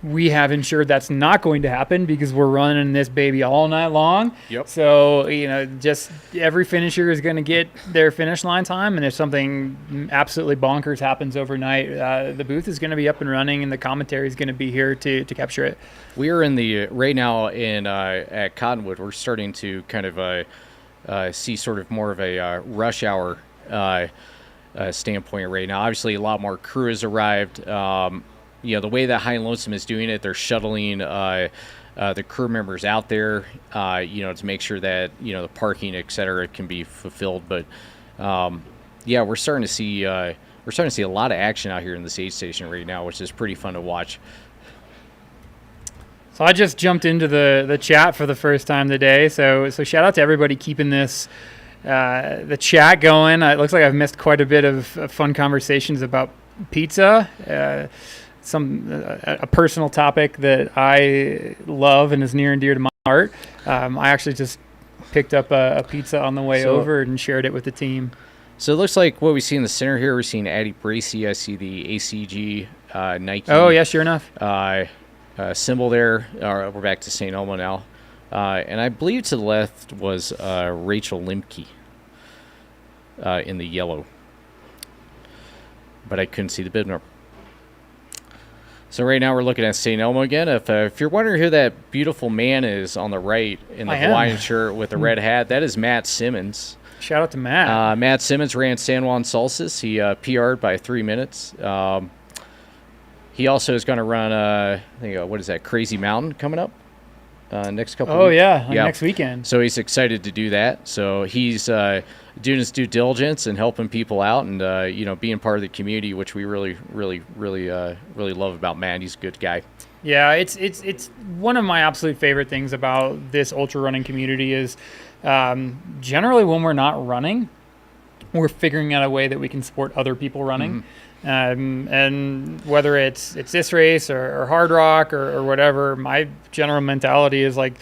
we have ensured that's not going to happen because we're running this baby all night long. Yep. So, just every finisher is going to get their finish line time, and if something absolutely bonkers happens overnight, the booth is going to be up and running, and the commentary is going to be here to capture it. We are right now at Cottonwood. We're starting to kind of see sort of more of a rush hour standpoint right now. Obviously, a lot more crew has arrived. The way that High Lonesome is doing it, they're shuttling the crew members out there, to make sure that the parking, et cetera, can be fulfilled. But we're starting to see a lot of action out here in this aid station right now, which is pretty fun to watch. So I just jumped into the chat for the first time today. So shout out to everybody keeping this the chat going. It looks like I've missed quite a bit of fun conversations about pizza. A personal topic that I love and is near and dear to my heart. I actually just picked up a pizza on the way over and shared it with the team. So it looks like what we see in the center here, we're seeing Addie Bracey. I see the ACG Nike. Oh, yeah, sure enough. Symbol there. We're back to St. Elmo now. And I believe to the left was Rachel Limke in the yellow. But I couldn't see the bib number. So right now we're looking at St. Elmo again. If you're wondering who that beautiful man is on the right in the Hawaiian shirt with the red hat, that is Matt Simmons. Shout out to Matt. Matt Simmons ran San Juan Solstice. He PR'd by 3 minutes. He also is going to run, I think, what is that, Crazy Mountain coming up next couple weeks? Oh, yeah, next weekend. So he's excited to do that. So he's doing his due diligence and helping people out and, being part of the community, which we really love about Matt. He's a good guy. Yeah, it's one of my absolute favorite things about this ultra running community is generally when we're not running, we're figuring out a way that we can support other people running. And whether it's this race or Hard Rock or whatever, my general mentality is like,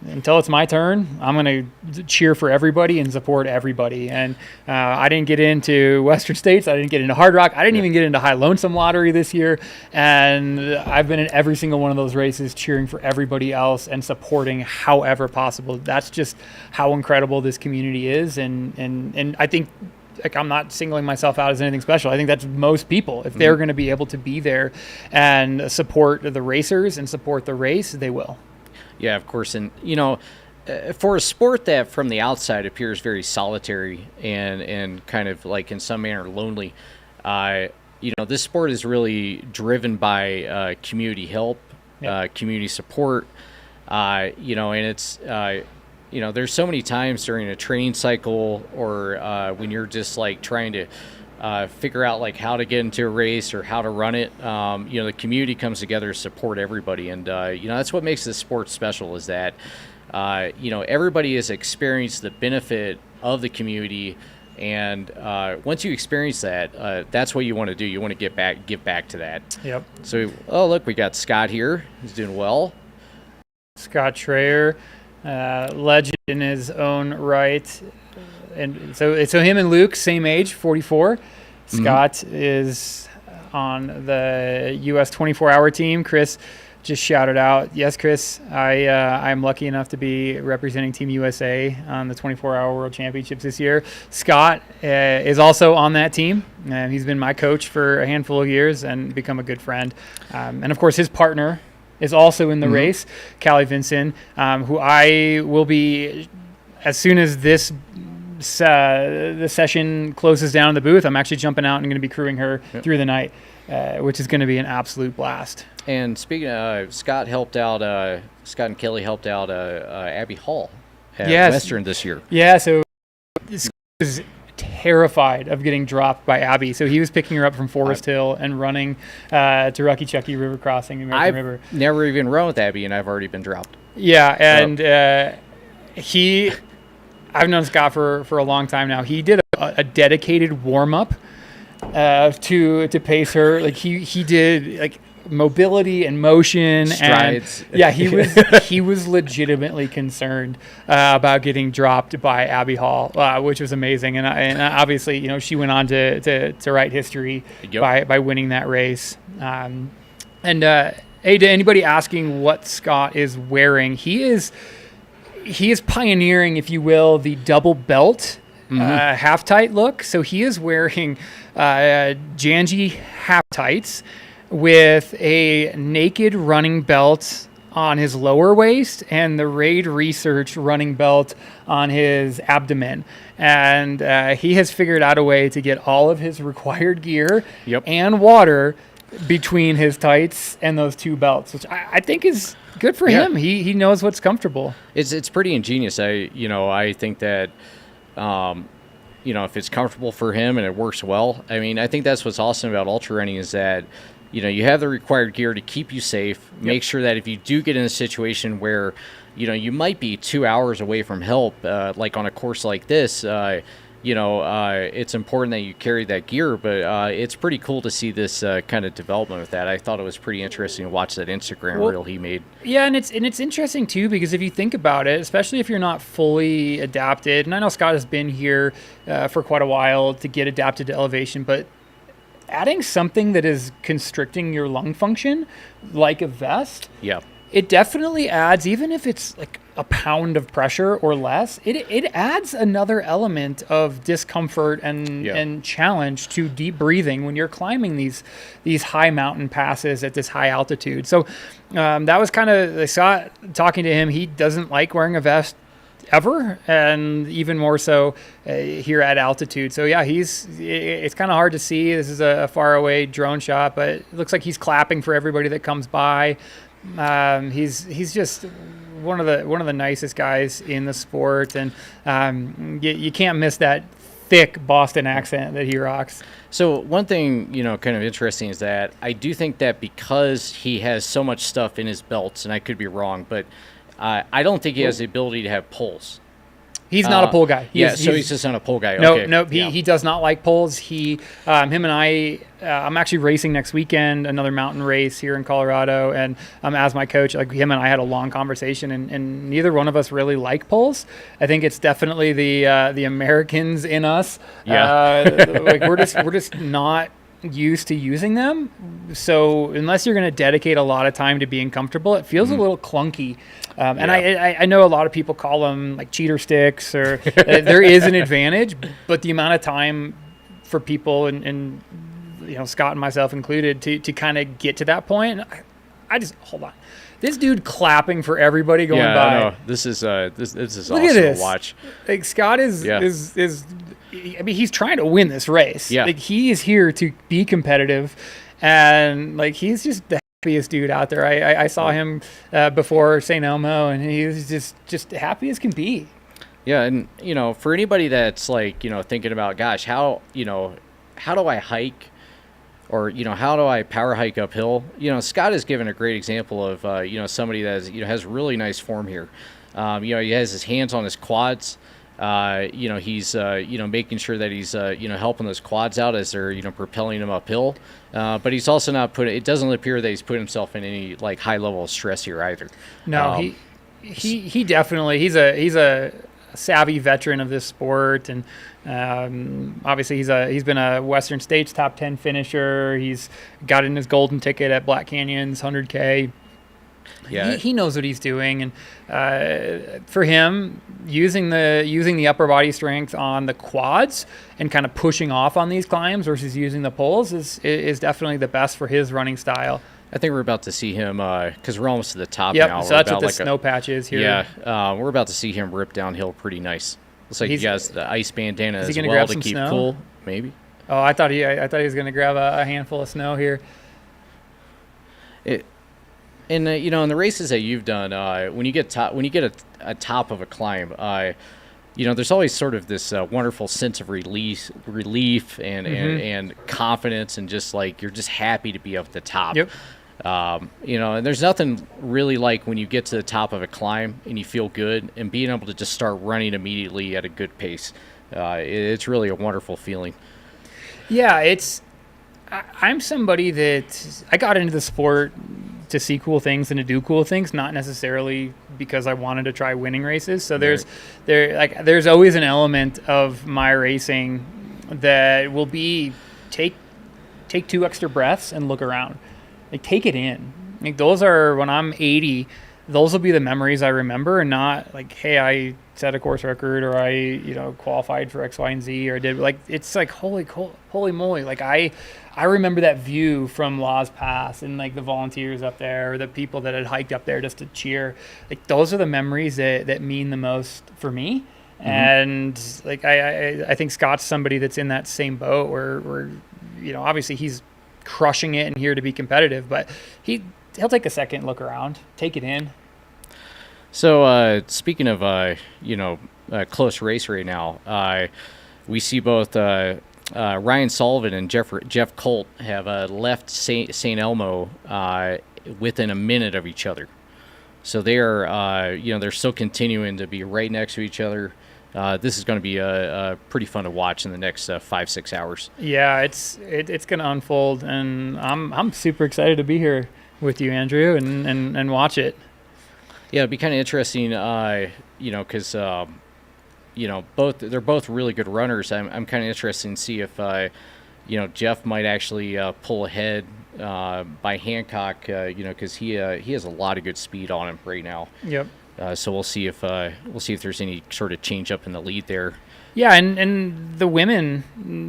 until it's my turn, I'm going to cheer for everybody and support everybody. And I didn't get into Western States. I didn't get into Hard Rock. I didn't even get into High Lonesome Lottery this year. And I've been in every single one of those races cheering for everybody else and supporting however possible. That's just how incredible this community is. And I think, like, I'm not singling myself out as anything special. I think that's most people. If they're going to be able to be there and support the racers and support the race, they will. Yeah, of course. And, for a sport that from the outside appears very solitary and kind of like in some manner lonely, this sport is really driven by community help, community support, and it's, there's so many times during a training cycle or when you're just like trying to figure out like how to get into a race or how to run it. The community comes together to support everybody. And, that's what makes this sport special is that, everybody has experienced the benefit of the community. And once you experience that, that's what you want to do. You want to give back to that. Yep. So, look, we got Scott here. He's doing well. Scott Schreier, legend in his own right. And so him and Luke, same age, 44. Scott is on the U.S. 24-hour team. Chris just shouted out, yes, Chris, I'm lucky enough to be representing Team USA on the 24-hour World Championships this year. Scott is also on that team, and he's been my coach for a handful of years and become a good friend. And, of course, his partner is also in the race, Callie Vinson, who I will be, as soon as the session closes down in the booth, I'm actually jumping out and going to be crewing her through the night, which is going to be an absolute blast. And speaking of, Scott and Kelly helped out Abby Hall at Western this year. Yeah, so Scott was terrified of getting dropped by Abby, so he was picking her up from Forest Hill and running to Rucky Chucky River Crossing, American River. Never even run with Abby, and I've already been dropped. Yeah, and I've known Scott for a long time now. He did a dedicated warm-up to pace her. Like he did like mobility and motion strides. And he was legitimately concerned about getting dropped by Abby Hall, which was amazing. And obviously, she went on to write history by winning that race. Hey, to anybody asking what Scott is wearing, he is pioneering, if you will, the double belt half tight look. So he is wearing Janji half tights with a naked running belt on his lower waist and the Raid Research running belt on his abdomen. And he has figured out a way to get all of his required gear and water between his tights and those two belts, which I think is good for him. He knows what's comfortable. It's pretty ingenious. I think that if it's comfortable for him and it works well. I mean, I think that's what's awesome about ultra running is that you have the required gear to keep you safe. Make sure that if you do get in a situation where you might be 2 hours away from help, like on a course like this, it's important that you carry that gear, but it's pretty cool to see this kind of development with that. I thought it was pretty interesting to watch that Instagram reel he made. Yeah, and it's interesting too, because if you think about it, especially if you're not fully adapted, and I know Scott has been here for quite a while to get adapted to elevation, but adding something that is constricting your lung function, like a vest, it definitely adds, even if it's like a pound of pressure or less, it adds another element of discomfort and challenge to deep breathing when you're climbing these high mountain passes at this high altitude. So that was kind of, I saw talking to him, he doesn't like wearing a vest ever, and even more so here at altitude. So yeah, it's kind of hard to see. This is a far away drone shot, but it looks like he's clapping for everybody that comes by. He's just one of the nicest guys in the sport, and you can't miss that thick Boston accent that he rocks. So one thing, kind of interesting is that I do think that because he has so much stuff in his belts, and I could be wrong, but I don't think he has the ability to have pulls. He's not a pull guy. He's just not a pull guy. No, Okay. he does not like pulls. Him and I'm actually racing next weekend, another mountain race here in Colorado, and as my coach, like him and I had a long conversation, and neither one of us really like pulls. I think it's definitely the Americans in us. Like we're just not used to using them. So unless you're going to dedicate a lot of time to being comfortable, it feels a little clunky. And I know a lot of people call them like cheater sticks, or there is an advantage, but the amount of time for people and Scott and myself included to kind of get to that point, I just hold on. This dude clapping for everybody going by. I know. This is this is Look awesome at this. to watch. Like Scott is I mean, he's trying to win this race. Yeah. Like he is here to be competitive, and like he's just the happiest dude out there. I saw him before St. Elmo, and he was just happy as can be. Yeah, and for anybody that's like thinking about, gosh, how do I hike, or how do I power hike uphill? Scott has given a great example of somebody that has really nice form here. He has his hands on his quads. He's making sure that he's helping those quads out as they're propelling him uphill. But he's also not it doesn't appear that he's put himself in any like high level of stress here either. No, he definitely he's a savvy veteran of this sport, and obviously he's been a Western States top 10 finisher. He's got in his golden ticket at Black Canyon's 100K. Yeah, he knows what he's doing, and for him, using the upper body strength on the quads and kind of pushing off on these climbs versus using the poles is definitely the best for his running style. I think we're about to see him because we're almost to the top now. now. So that's what the snow patch is here. Yeah, we're about to see him rip downhill pretty nice. Looks like he has the ice bandana as well to keep cool. Maybe. Oh, I thought he was going to grab a handful of snow here. In the races that you've done, when you get a top of a climb, there's always sort of this wonderful sense of relief and confidence, and just like you're just happy to be up at the top. Yep. And there's nothing really like when you get to the top of a climb and you feel good, and being able to just start running immediately at a good pace. It's really a wonderful feeling. Yeah, I'm somebody that I got into the sport to see cool things and to do cool things, not necessarily because I wanted to try winning races. So there's always an element of my racing that will be take 2 extra breaths and look around. Like take it in. Like those are, when I'm 80, those will be the memories I remember, and not like, hey, I set a course record, or I qualified for X, Y, and Z, or did like, it's like holy moly, like I remember that view from Laws Pass, and like the volunteers up there, or the people that had hiked up there just to cheer. Like those are the memories that mean the most for me. Mm-hmm. And like I think Scott's somebody that's in that same boat where obviously he's crushing it and here to be competitive, but he'll take a second, look around, take it in. So speaking of close race right now, we see both Ryan Sullivan and Jeff Colt have left St. Elmo within a minute of each other. So they are they're still continuing to be right next to each other. This is going to be pretty fun to watch in the next 5-6 hours. Yeah, it's going to unfold, and I'm super excited to be here with you, Andrew, and watch it. Yeah, it'd be kind of interesting, because they're both really good runners. I'm kind of interested to see if Jeff might actually pull ahead by Hancock, because he has a lot of good speed on him right now. Yep. So we'll see if there's any sort of change up in the lead there. Yeah, and the women,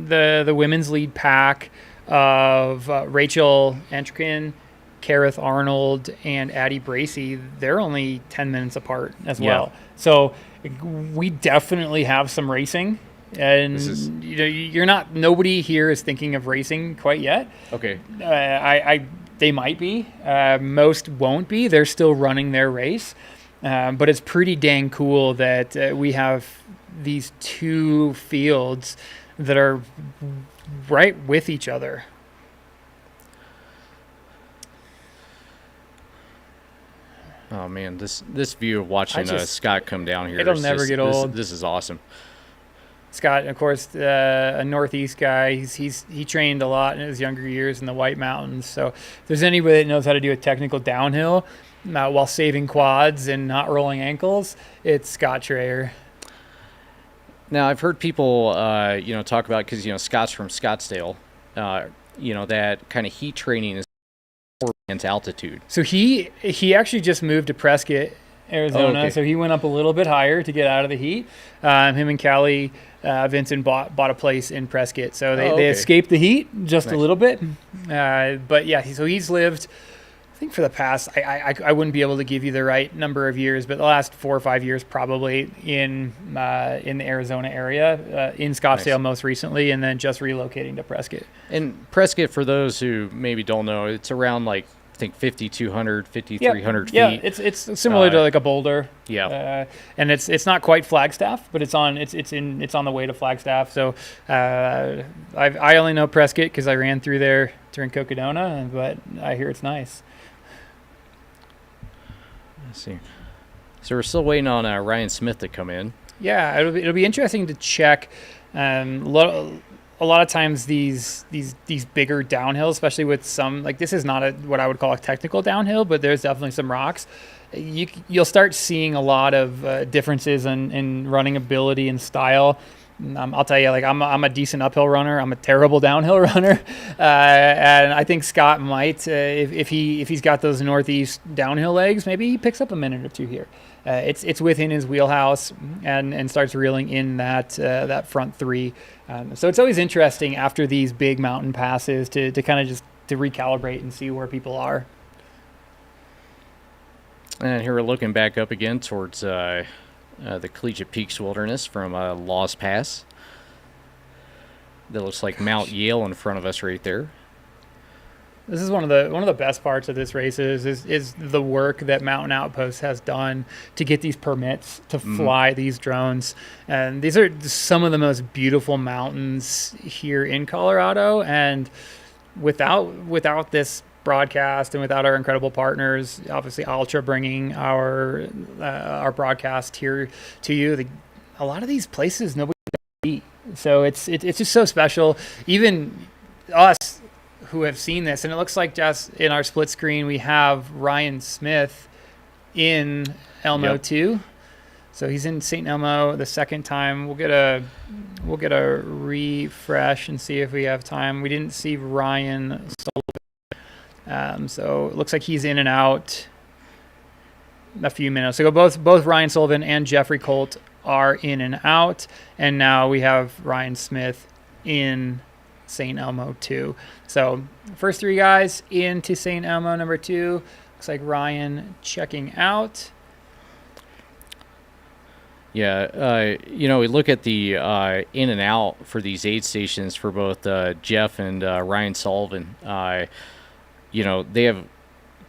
the women's lead pack of Rachel Entrekin, Kareth Arnold, and Addie Bracey, they're only 10 minutes apart as well. So we definitely have some racing. And nobody here is thinking of racing quite yet. Okay. They might be. Most won't be. They're still running their race. But it's pretty dang cool that we have these two fields that are right with each other. Oh man, this view of watching Scott come down here, it'll never get old. This is awesome. Scott, of course, a Northeast guy. He trained a lot in his younger years in the White Mountains. So if there's anybody that knows how to do a technical downhill while saving quads and not rolling ankles, it's Scott Trayer. Now, I've heard people, talk about, because, Scott's from Scottsdale, that kind of heat training is against altitude. So he actually just moved to Prescott, Arizona. Oh, okay. So he went up a little bit higher to get out of the heat. Him and Callie Vincent bought a place in Prescott. So they escaped the heat just a little bit. But yeah, so he's lived, I think for the past, I wouldn't be able to give you the right number of years, but the last 4 or 5 years probably in the Arizona area, in Scottsdale most recently, and then just relocating to Prescott. And Prescott, for those who maybe don't know, it's around I think 5,200, 5,300 feet. Yeah, it's similar to like a Boulder. Yeah. And it's not quite Flagstaff, but it's on the way to Flagstaff. So I only know Prescott because I ran through there during Cocodona, but I hear it's nice. Let's see. So we're still waiting on Ryan Smith to come in. Yeah, it'll be interesting to check. A lot of times these bigger downhills, especially with some, like this is not what I would call a technical downhill, but there's definitely some rocks. You'll start seeing a lot of differences in running ability and style. I'll tell you, I'm a decent uphill runner. I'm a terrible downhill runner, and I think Scott might, if he's got those Northeast downhill legs, maybe he picks up a minute or two here. It's within his wheelhouse and starts reeling in that front three. So it's always interesting after these big mountain passes to kind of just to recalibrate and see where people are. And here we're looking back up again towards the Collegiate Peaks Wilderness from Laws Pass. That looks like Mount Yale in front of us right there. This is one of the best parts of this race is the work that Mountain Outpost has done to get these permits to fly these drones. And these are some of the most beautiful mountains here in Colorado. And without this broadcast and without our incredible partners, obviously Altra bringing our broadcast here to you, a lot of these places nobody can eat. So it's just so special. Even us who have seen this, and it looks like just in our split screen we have Ryan Smith in Elmo too. So he's in St. Elmo the second time. We'll get a refresh and see if we have time. We didn't see Ryan Sullivan, so it looks like he's in and out a few minutes ago. Both Ryan Sullivan and Jeffrey Colt are in and out, and now we have Ryan Smith in St. Elmo 2. So first three guys into St. Elmo number 2. Looks like Ryan checking out. Yeah, we look at the in and out for these aid stations for both Jeff and Ryan Sullivan. They have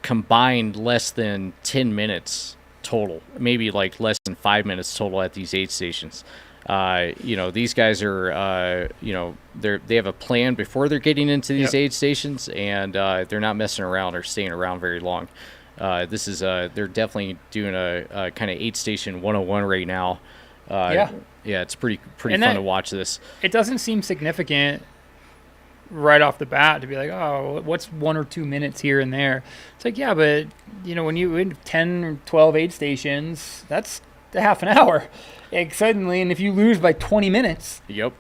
combined less than 10 minutes total, maybe like less than 5 minutes total at these aid stations. These guys are, they have a plan before they're getting into these aid stations, and they're not messing around or staying around very long. They're definitely doing a kind of aid station 101 right now. It's pretty fun to watch this. It doesn't seem significant right off the bat to be like, oh, what's 1 or 2 minutes here and there? It's like, yeah, but when you in 10 or 12 aid stations, that's a half an hour. like suddenly, and if you lose by 20 minutes, Yep.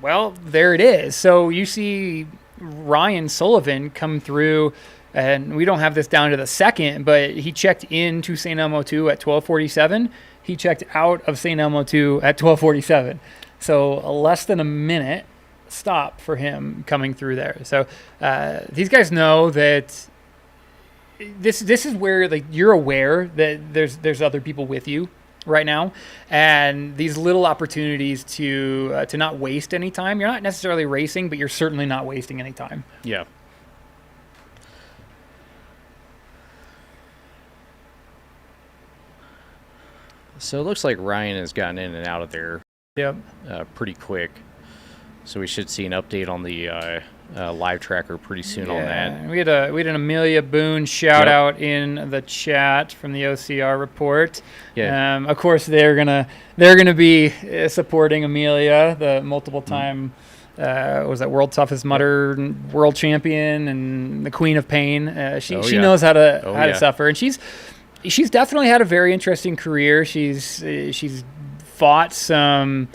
well, there it is. So you see Ryan Sullivan come through, and we don't have this down to the second, but he checked into St. Elmo 2 at 12:47. He checked out of St. Elmo 2 at 12:47. So a less than a minute stop for him coming through there. So these guys know that this is where like you're aware that there's other people with you right now, and these little opportunities to not waste any time. You're not necessarily racing, but you're certainly not wasting any time. Yeah. So it looks like Ryan has gotten in and out of there. Yep. Pretty quick. So we should see an update on the live tracker pretty soon on that. We had an Amelia Boone shout out in the chat from the OCR report. Yeah. Of course they're gonna be supporting Amelia, the multiple time was that world toughest mudder world champion and the queen of pain. She knows how to suffer, and she's definitely had a very interesting career. She's fought some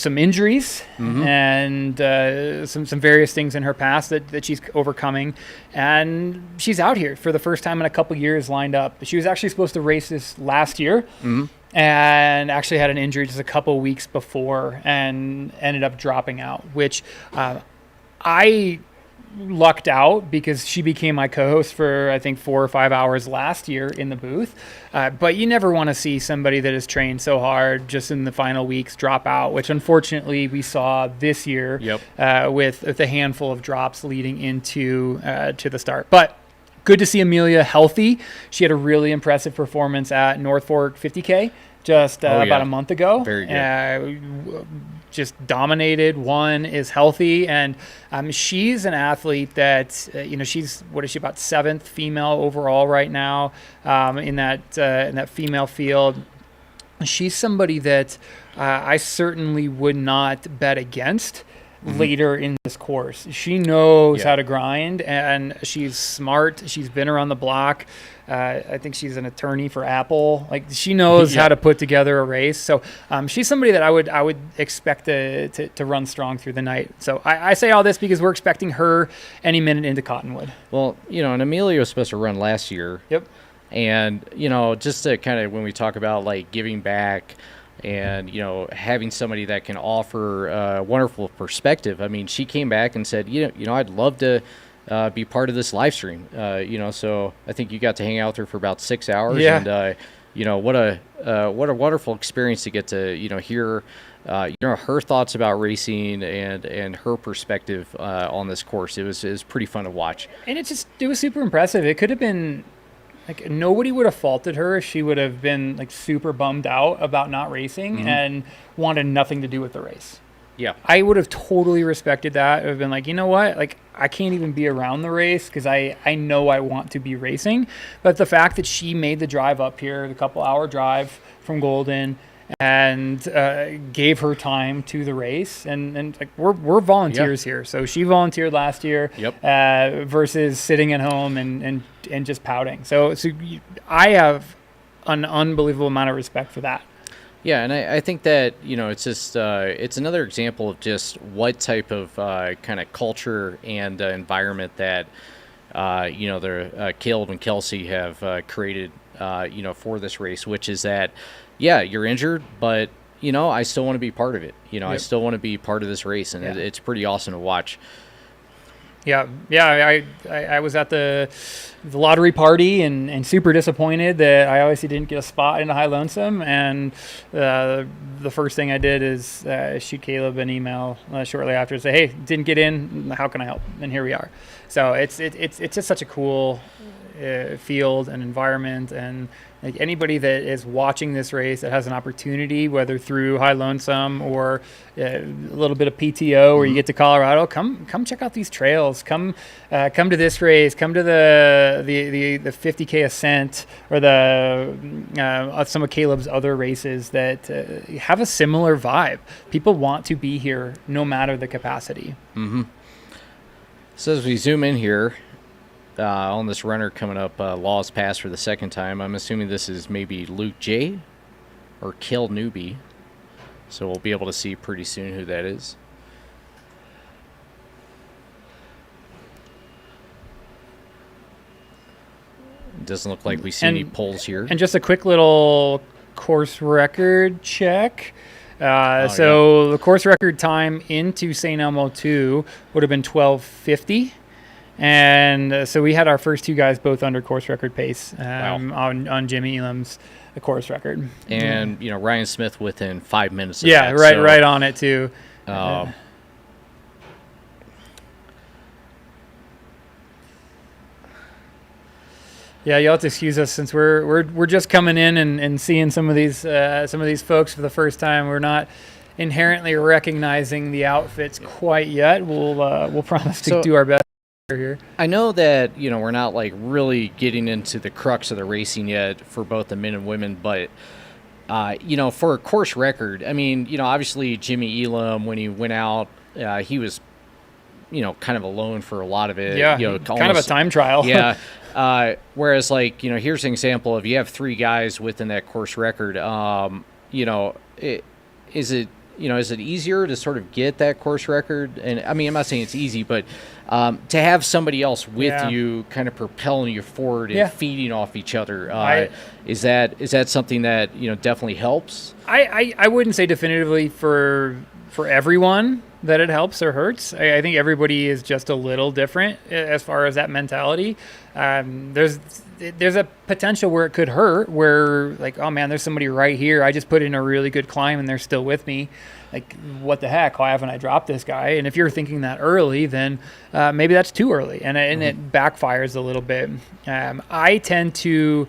injuries and some various things in her past that she's overcoming, and she's out here for the first time in a couple years lined up. She was actually supposed to race this last year and actually had an injury just a couple weeks before and ended up dropping out, which I lucked out because she became my co-host for I think 4 or 5 hours last year in the booth. But you never want to see somebody that has trained so hard just in the final weeks drop out, which unfortunately we saw this year with a handful of drops leading into to the start. But good to see Amelia healthy. She had a really impressive performance at North Fork 50K just about a month ago. Very good. Just dominated, is healthy, and she's an athlete that she's about 7th female overall right now in that female field. She's somebody that I certainly would not bet against later in this course. She knows how to grind, and she's smart. She's been around the block. I think she's an attorney for Apple. Like, she knows how to put together a race. So she's somebody that I would expect to run strong through the night. So I say all this because we're expecting her any minute into Cottonwood. Well, and Amelia was supposed to run last year. Yep. And, just to kind of, when we talk about like giving back and, having somebody that can offer a wonderful perspective. I mean, she came back and said, I'd love to be part of this live stream. So I think you got to hang out with her for about 6 hours. Yeah. And, what a wonderful experience to get to, hear, her thoughts about racing and her perspective on this course. It was pretty fun to watch. And it was super impressive. It could have been, like, nobody would have faulted her if she would have been like super bummed out about not racing and wanted nothing to do with the race. Yeah. I would have totally respected that. I would have been like, you know what? Like, I can't even be around the race because I know I want to be racing. But the fact that she made the drive up here, the couple-hour drive from Golden, and gave her time to the race, and like we're volunteers here. So she volunteered last year versus sitting at home and just pouting. So I have an unbelievable amount of respect for that. Yeah, and I think that, it's just it's another example of just what type of kind of culture and environment that Caleb and Kelsey have created for this race, which is that you're injured, but I still want to be part of it. I still want to be part of this race, and it's pretty awesome to watch. I was at the lottery party and super disappointed that I obviously didn't get a spot in the High Lonesome, and the first thing I did is shoot Caleb an email shortly after and say, hey, didn't get in, how can I help? And here we are. So it's just such a cool field and environment, and like anybody that is watching this race that has an opportunity, whether through High Lonesome or a little bit of PTO where you get to Colorado, come check out these trails. Come to this race. Come to the 50K Ascent or the some of Caleb's other races that have a similar vibe. People want to be here no matter the capacity. So as we zoom in here, on this runner coming up, Laws Pass for the second time. I'm assuming this is maybe Luke J. or Kill Newbie. So we'll be able to see pretty soon who that is. It doesn't look like we see any polls here. And just a quick little course record check. The course record time into St. Elmo 2 would have been 12:50. And so we had our first two guys both under course record pace on Jimmy Elam's course record. And, Ryan Smith within 5 minutes of that. Right on it, too. Yeah, you'll have to excuse us since we're just coming in and seeing some of these folks for the first time. We're not inherently recognizing the outfits quite yet. We'll promise to do our best here. I know that we're not like really getting into the crux of the racing yet for both the men and women, but for a course record, I mean, obviously Jimmy Elam, when he went out, he was kind of alone for a lot of it. Yeah, kind of a time trial. Yeah. Whereas, here's an example of you have three guys within that course record. Is it easier to sort of get that course record? And I mean, I'm not saying it's easy, but to have somebody else with you, kind of propelling you forward and feeding off each other, is that something that definitely helps? I wouldn't say definitively for everyone that it helps or hurts. I think everybody is just a little different as far as that mentality. There's a potential where it could hurt, where like, oh man, there's somebody right here. I just put in a really good climb and they're still with me. Like, what the heck? Why haven't I dropped this guy? And if you're thinking that early, then maybe that's too early, and it backfires a little bit. I tend to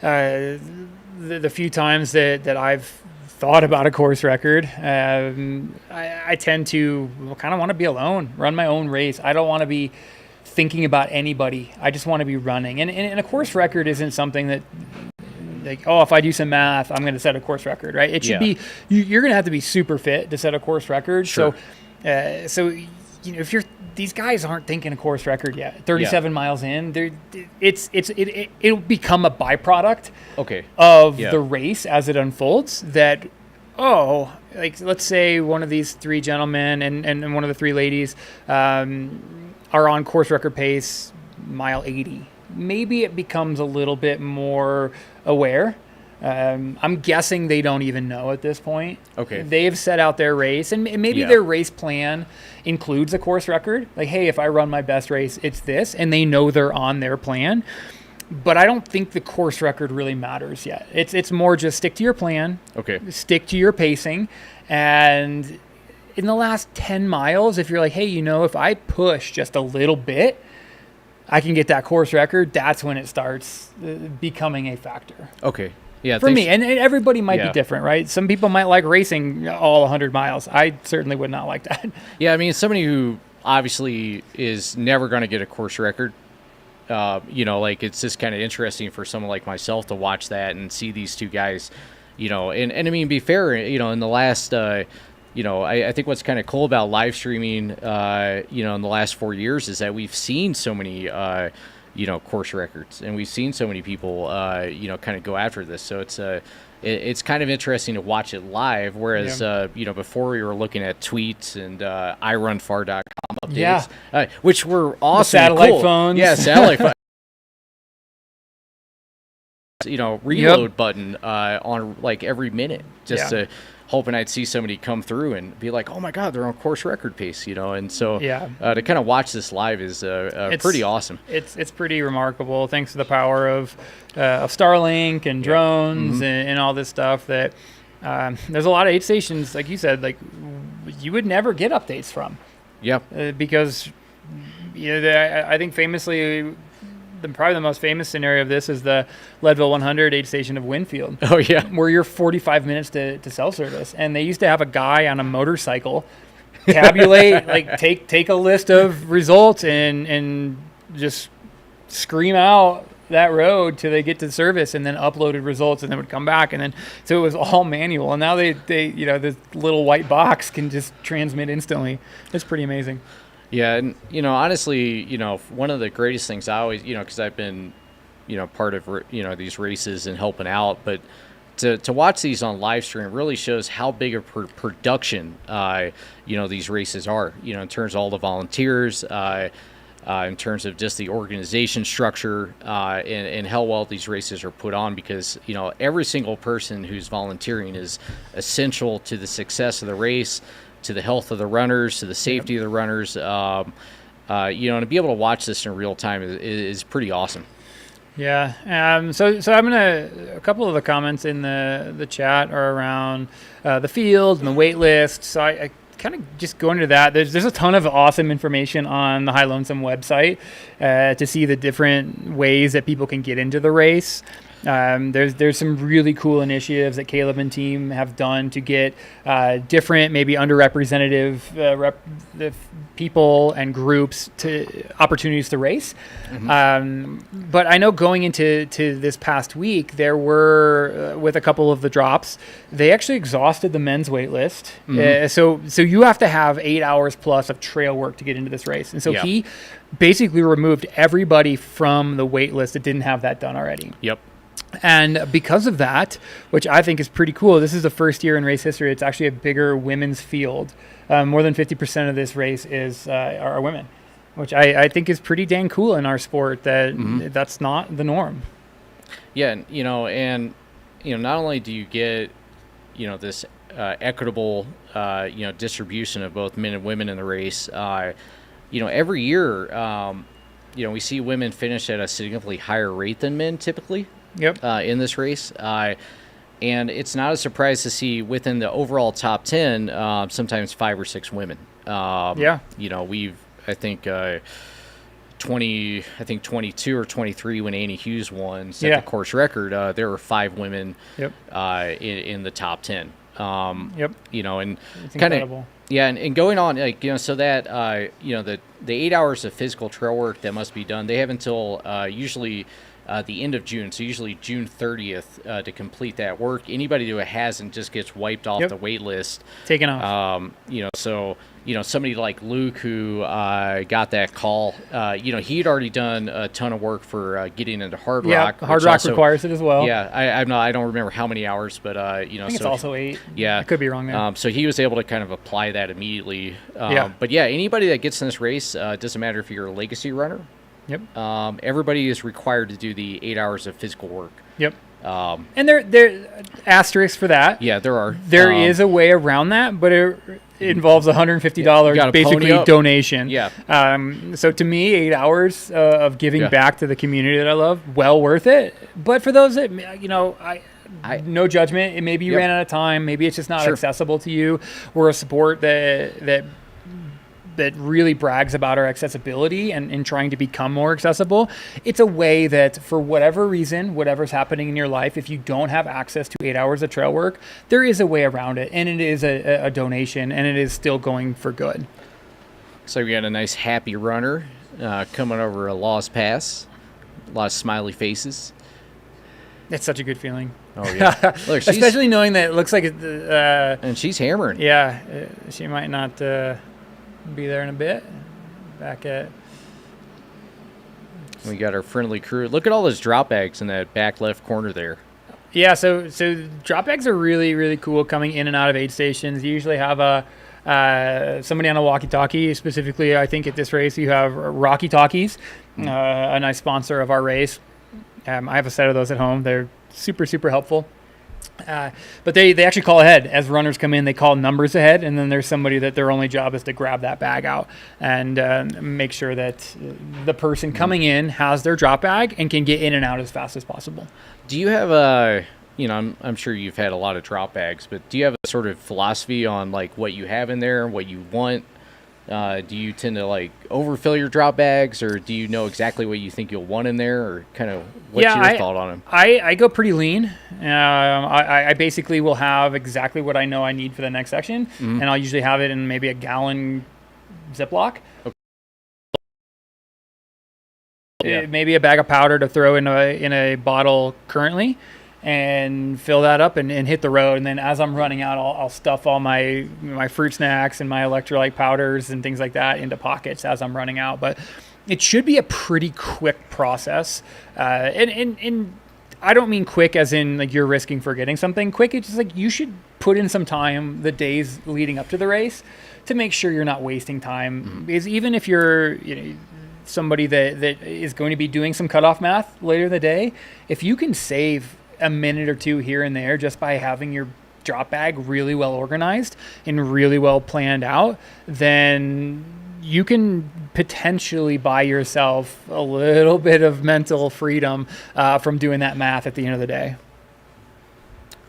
the few times that I've thought about a course record, I tend to kind of want to be alone, run my own race. I don't want to be thinking about anybody. I just want to be running. And a course record isn't something that, like, oh, if I do some math, I'm going to set a course record, right? It should be, you're going to have to be super fit to set a course record. Sure. So if these guys aren't thinking a course record yet, 37 miles in, it'll become a byproduct of the race as it unfolds. That, like, let's say one of these three gentlemen and one of the three ladies are on course record pace, mile 80. Maybe it becomes a little bit more aware. I'm guessing they don't even know at this point. Okay. They've set out their race, and maybe their race plan includes a course record. Like, hey, if I run my best race, it's this, and they know they're on their plan. But I don't think the course record really matters yet. It's more just stick to your plan. Okay. Stick to your pacing, and in the last 10 miles, if you're like, hey, if I push just a little bit, I can get that course record. That's when it starts becoming a factor. Okay. Yeah, for me, and everybody might be different, right? Some people might like racing all 100 miles. I certainly would not like that. Yeah, I mean, somebody who obviously is never going to get a course record, it's just kind of interesting for someone like myself to watch that and see these two guys, and I mean, be fair, in the last, I think what's kind of cool about live streaming, in the last 4 years is that we've seen so many, course records, and we've seen so many people, kind of go after this. So it's kind of interesting to watch it live. Whereas, before we were looking at tweets and irunfar.com updates, which were awesome. The satellite cool. phones. Yeah, satellite phones. Reload button on like every minute, just to hoping I'd see somebody come through and be like, oh my God, they're on course record pace, and so to kind of watch this live is pretty awesome. It's pretty remarkable, thanks to the power of Starlink and drones and all this stuff. That there's a lot of aid stations, like you said, like you would never get updates from. Because I think famously, probably the most famous scenario of this is the Leadville 100 aid station of Winfield. Oh yeah, where you're 45 minutes to cell service, and they used to have a guy on a motorcycle tabulate, like take a list of results and just scream out that road till they get to service, and then uploaded results, and then would come back, and then so it was all manual. And now they this little white box can just transmit instantly. It's pretty amazing. Yeah, and honestly, one of the greatest things I always, because I've been, part of these races and helping out, but to watch these on live stream really shows how big a production these races are. In terms of all the volunteers, in terms of just the organization structure, and how well these races are put on. Because every single person who's volunteering is essential to the success of the race, to the health of the runners, to the safety of the runners. And to be able to watch this in real time is pretty awesome. Yeah. So a couple of the comments in the chat are around the field and the wait list. So I kind of just go into that. There's a ton of awesome information on the High Lonesome website to see the different ways that people can get into the race. There's some really cool initiatives that Caleb and team have done to get different, maybe underrepresented people and groups to opportunities to race. But I know going into this past week, there were with a couple of the drops, they actually exhausted the men's wait list. So you have to have 8 hours plus of trail work to get into this race. And so he basically removed everybody from the wait list that didn't have that done already. Yep. And because of that, which I think is pretty cool, this is the first year in race history it's actually a bigger women's field. More than 50% of this race are women, which I think is pretty dang cool in our sport. That's not the norm. Yeah, and not only do you get this equitable distribution of both men and women in the race, every year we see women finish at a significantly higher rate than men typically. Yep. In this race. And it's not a surprise to see within the overall top 10, sometimes 5 or 6 women. We've, I think 22 or 23 when Annie Hughes won, set the course record. There were 5 women in the top 10. And it's incredible. And going on, so that, the 8 hours of physical trail work that must be done, they have until usually the end of June, so usually June 30th to complete that work. Anybody who hasn't just gets wiped off the wait list. Taken off. Somebody like Luke who got that call, he'd already done a ton of work for getting into Hard Rock. Hard Rock requires it as well. Yeah, I don't remember how many hours, but I think it's also 8. Yeah, I could be wrong there. So he was able to kind of apply that immediately. But anybody that gets in this race, doesn't matter if you're a legacy runner. Yep. Everybody is required to do the 8 hours of physical work. Yep. And there asterisks for that. Yeah, there are. There is a way around that, but it involves $150 basically donation. Yeah. So to me, 8 hours of giving back to the community that I love, well worth it. But for those that no judgment. Maybe you ran out of time. Maybe it's just not accessible to you. We're a sport that really brags about our accessibility and trying to become more accessible. It's a way that for whatever reason, whatever's happening in your life, if you don't have access to 8 hours of trail work, there is a way around it. And it is a donation, and it is still going for good. So we got a nice happy runner coming over a Lost Pass. A lot of smiley faces. It's such a good feeling. Oh, yeah. Look, especially knowing that it looks like and she's hammering. Yeah. She might not be there in a bit. We got our friendly crew. Look at all those drop bags in that back left corner there. Yeah, so drop bags are really, really cool coming in and out of aid stations. You usually have somebody on a walkie-talkie. Specifically, I think at this race you have Rocky Talkies, a nice sponsor of our race. I have a set of those at home. They're super, super helpful. But they actually call ahead. As runners come in, they call numbers ahead, and then there's somebody that their only job is to grab that bag out and make sure that the person coming in has their drop bag and can get in and out as fast as possible. Do you have I'm sure you've had a lot of drop bags, but do you have a sort of philosophy on like what you have in there, what you want? Do you tend to like overfill your drop bags, or do you know exactly what you think you'll want in there, or kind of what's your thought on them? I go pretty lean. I basically will have exactly what I know I need for the next section, and I'll usually have it in maybe a gallon Ziploc. Okay. Maybe a bag of powder to throw in a bottle currently, and fill that up and hit the road. And then as I'm running out, I'll stuff all my fruit snacks and my electrolyte powders and things like that into pockets as I'm running out. But it should be a pretty quick process. And I don't mean quick as in like you're risking forgetting something. Quick, it's just like you should put in some time the days leading up to the race to make sure you're not wasting time. Because even if you're somebody that is going to be doing some cutoff math later in the day, if you can save a minute or two here and there just by having your drop bag really well organized and really well planned out, then you can potentially buy yourself a little bit of mental freedom from doing that math at the end of the day.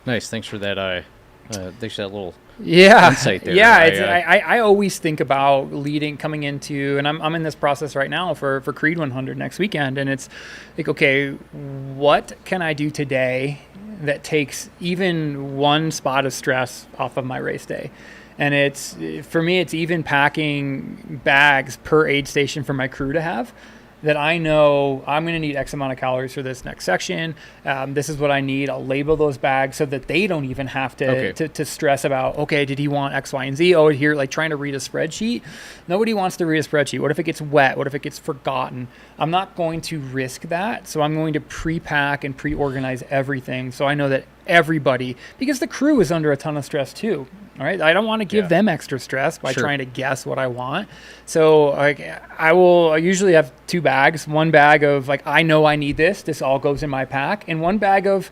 Nice. Thanks for that. Thanks for that little insight there. Yeah, I always think about coming into, and I'm in this process right now for Creed 100 next weekend, and it's like, okay, what can I do today that takes even one spot of stress off of my race day? And for me, it's even packing bags per aid station for my crew to have, that I know I'm going to need X amount of calories for this next section. This is what I need. I'll label those bags so that they don't even have to stress about, okay, did he want X, Y, and Z? Oh, here, like trying to read a spreadsheet. Nobody wants to read a spreadsheet. What if it gets wet? What if it gets forgotten? I'm not going to risk that. So I'm going to pre-pack and pre-organize everything. So I know that everybody, because the crew is under a ton of stress too. All right. I don't want to give them extra stress by trying to guess what I want. So I usually have two bags, one bag of like, I know I need this. This all goes in my pack. And one bag of,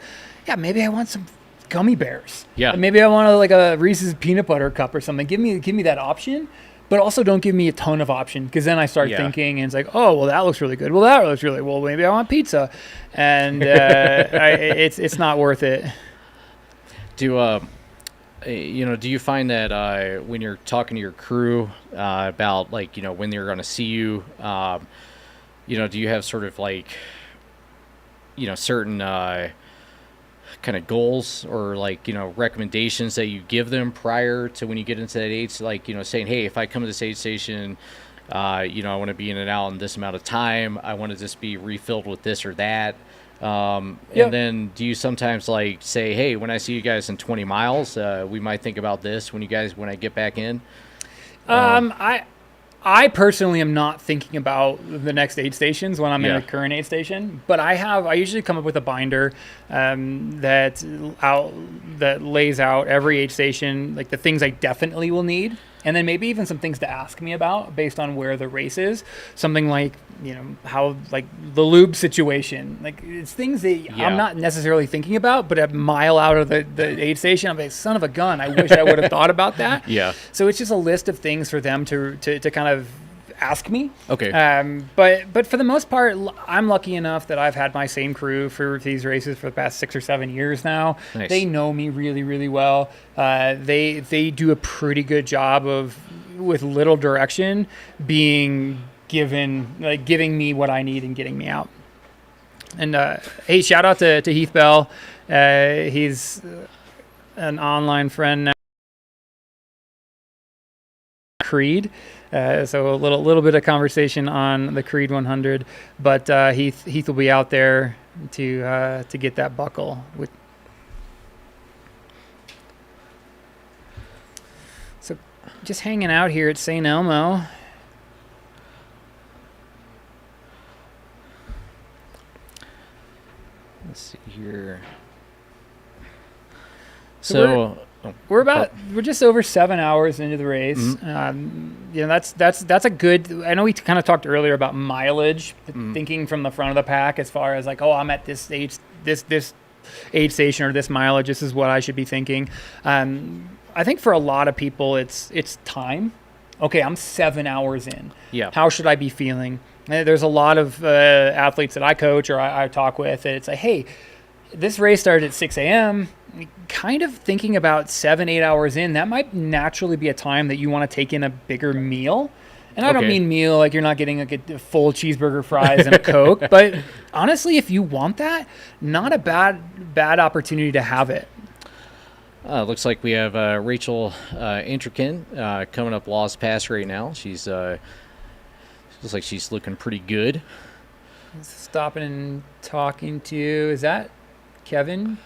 maybe I want some gummy bears. Yeah. Maybe I want a Reese's peanut butter cup or something. Give me that option. But also don't give me a ton of options, because then I start thinking, and it's like, oh, well, that looks really good. Well, that looks really well. Maybe I want pizza, and it's not worth it. Do you find that when you're talking to your crew about when they're going to see you, do you have sort of certain kind of goals or recommendations that you give them prior to when you get into that aid, saying, hey, if I come to this aid station, I want to be in and out in this amount of time, I want to just be refilled with this or that, and then do you sometimes say, hey, when I see you guys in 20 miles, we might think about this when I get back in? I personally am not thinking about the next aid stations when I'm in a current aid station, but I usually come up with a binder that lays out every aid station, like the things I definitely will need, and then maybe even some things to ask me about based on where the race is. Something like, how the lube situation, it's things that I'm not necessarily thinking about, but a mile out of the aid station, I'm like, son of a gun, I wish I would have thought about that. Yeah. So it's just a list of things for them to kind of ask me. Okay. But for the most part, I'm lucky enough that I've had my same crew for these races for the past 6 or 7 years now. Nice. They know me really, really well. They do a pretty good job of, with little direction, giving me what I need and getting me out. And hey, shout out to Heath Bell. He's an online friend now. Creed. So a little bit of conversation on the Creed 100, but Heath will be out there to get that buckle. So just hanging out here at St. Elmo. Let's see here. So we're just over 7 hours into the race. Mm-hmm. That's a good. I know we kind of talked earlier about mileage, thinking from the front of the pack as far as I'm at this aid station or this mileage. This is what I should be thinking. I think for a lot of people, it's time. Okay, I'm 7 hours in. Yeah. How should I be feeling? There's a lot of athletes that I coach or I talk with, and it's like, hey, this race started at 6 a.m. Kind of thinking about 7-8 hours in, that might naturally be a time that you want to take in a bigger meal. And I don't mean meal like you're not getting a full cheeseburger, fries, and a Coke. But honestly, if you want that, not a bad opportunity to have it. Looks like we have Rachel Intrikin coming up Laws Pass right now. She's looks like she's looking pretty good. Stopping and talking to, is that Kevin?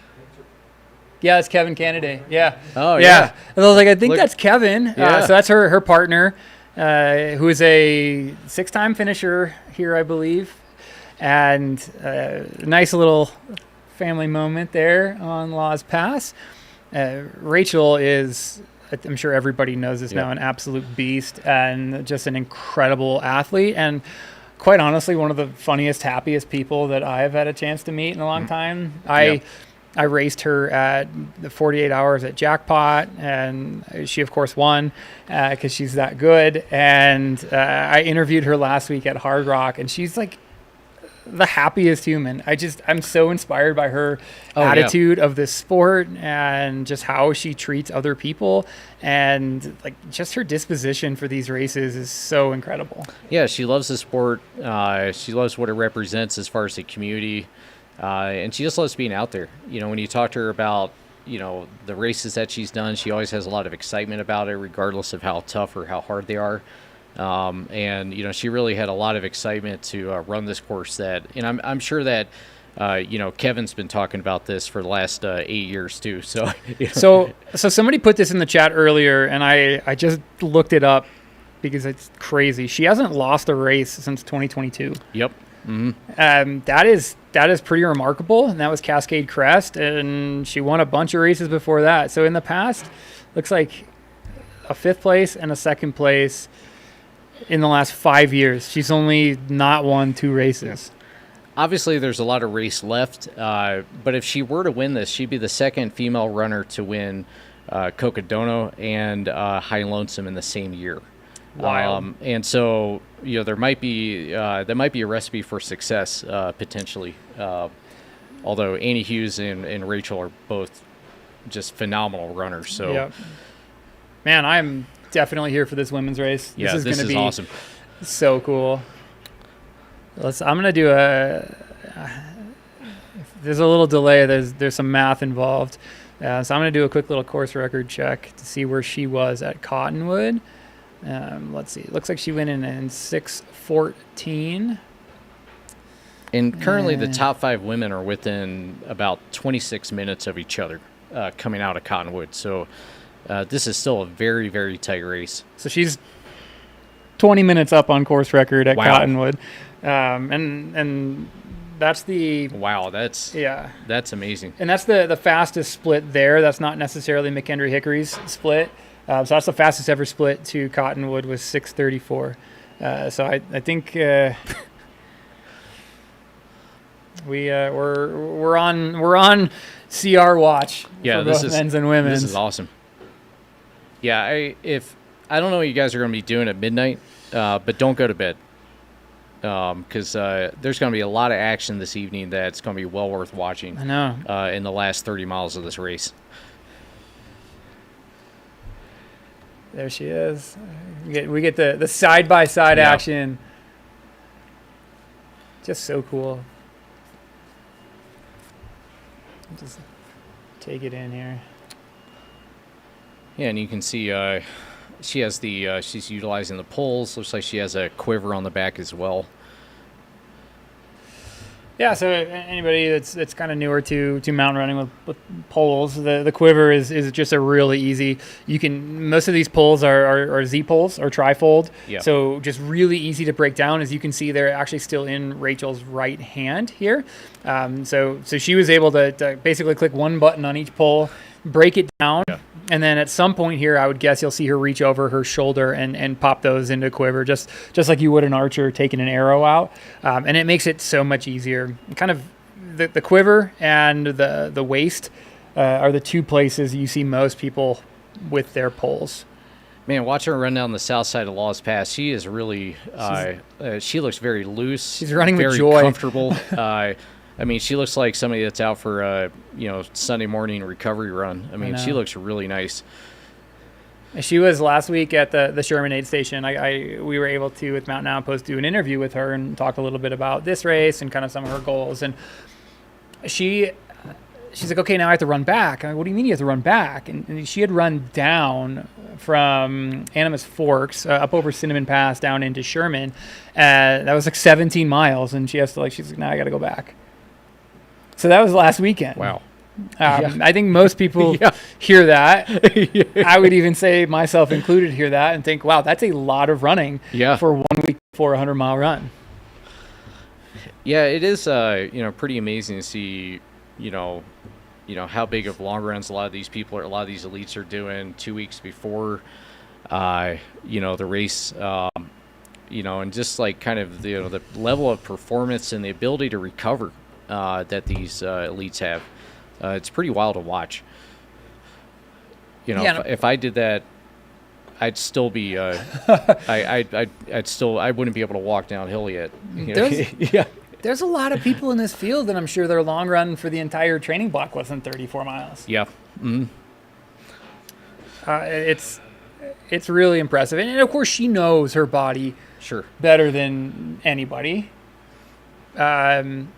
Yeah, it's Kevin Kennedy. Yeah. Oh, yeah. And I was like, I think that's Kevin. Yeah. So that's her partner, who is a 6-time finisher here, I believe. And nice little family moment there on Laws Pass. Rachel is, I'm sure everybody knows this now, an absolute beast and just an incredible athlete. And quite honestly, one of the funniest, happiest people that I have had a chance to meet in a long time. I raced her at the 48 hours at Jackpot, and she, of course, won because she's that good. And I interviewed her last week at Hard Rock, and she's like the happiest human. I'm so inspired by her attitude of this sport and just how she treats other people, and like just her disposition for these races is so incredible. Yeah, she loves the sport. She loves what it represents as far as the community. And she just loves being out there. You know, when you talk to her about, you know, the races that she's done, she always has a lot of excitement about it, regardless of how tough or how hard they are. And, you know, she really had a lot of excitement to run this course and I'm sure that, you know, Kevin's been talking about this for the last 8 years too. So, you know. so somebody put this in the chat earlier, and I just looked it up because it's crazy. She hasn't lost a race since 2022. Yep. Mm-hmm. That is pretty remarkable, and that was Cascade Crest, and she won a bunch of races before that. So in the past, looks like a 5th place and a 2nd place in the last 5 years. She's only not won 2 races. Obviously, there's a lot of race left, but if she were to win this, she'd be the 2nd female runner to win Cocodona and High Lonesome in the same year. Wow. And so, you know, there might be a recipe for success potentially. Although Annie Hughes and Rachel are both just phenomenal runners. So, yep. Man, I'm definitely here for this women's race. Yeah, this is going to be awesome. So cool. I'm going to do there's a little delay. There's some math involved. So I'm going to do a quick little course record check to see where she was at Cottonwood. Let's see. It looks like she went in 6:14. And currently the top 5 women are within about 26 minutes of each other coming out of Cottonwood. So this is still a very, very tight race. So she's 20 minutes up on course record at Wow. Cottonwood. And that's the... Wow, that's amazing. And that's the fastest split there. That's not necessarily McHenry Hickory's split. So that's the fastest ever split to Cottonwood was 6:34. So I think we're on CR watch. Yeah, for both men's and women's. This is awesome. Yeah, I don't know what you guys are going to be doing at midnight, but don't go to bed because there's going to be a lot of action this evening that's going to be well worth watching. I know. In the last 30 miles of this race. There she is. We get the side-by-side action. Just so cool. Just take it in here. Yeah, and you can see she has she's utilizing the poles. Looks like she has a quiver on the back as well. Yeah, so anybody that's kind of newer to mountain running with poles, the quiver is just a really easy. Most of these poles are Z poles or trifold, so just really easy to break down. As you can see, they're actually still in Rachel's right hand here. So she was able to basically click one button on each pole, break it down. Yeah. And then at some point here, I would guess you'll see her reach over her shoulder and pop those into a quiver, just like you would an archer taking an arrow out. And it makes it so much easier. Kind of the quiver and the waist are the 2 places you see most people with their poles. Man, watch her run down the south side of Laws Pass. She is really, she looks very loose. She's running very with joy. Comfortable. I mean, she looks like somebody that's out for a Sunday morning recovery run. I mean, she looks really nice. She was last week at the Sherman Aid Station. We were able to, with Mountain Outpost, do an interview with her and talk a little bit about this race and kind of some of her goals. And she's like, okay, now I have to run back. I'm like, what do you mean you have to run back? And she had run down from Animas Forks up over Cinnamon Pass down into Sherman. That was like 17 miles, and she's like, now I got to go back. So that was last weekend. Wow. I think most people hear that. I would even say myself included hear that and think, wow, that's a lot of running for 1 week for a 100-mile run. Yeah, it is pretty amazing to see how big of long runs a lot of these elites are doing 2 weeks before, the race, and just like kind of the level of performance and the ability to recover that these elites have. It's pretty wild to watch. If I did that, I'd still be, I wouldn't be able to walk downhill yet. There's a lot of people in this field, and I'm sure their long run for the entire training block wasn't 34 miles. Yeah. Mm-hmm. It's really impressive. And of course, she knows her body better than anybody. And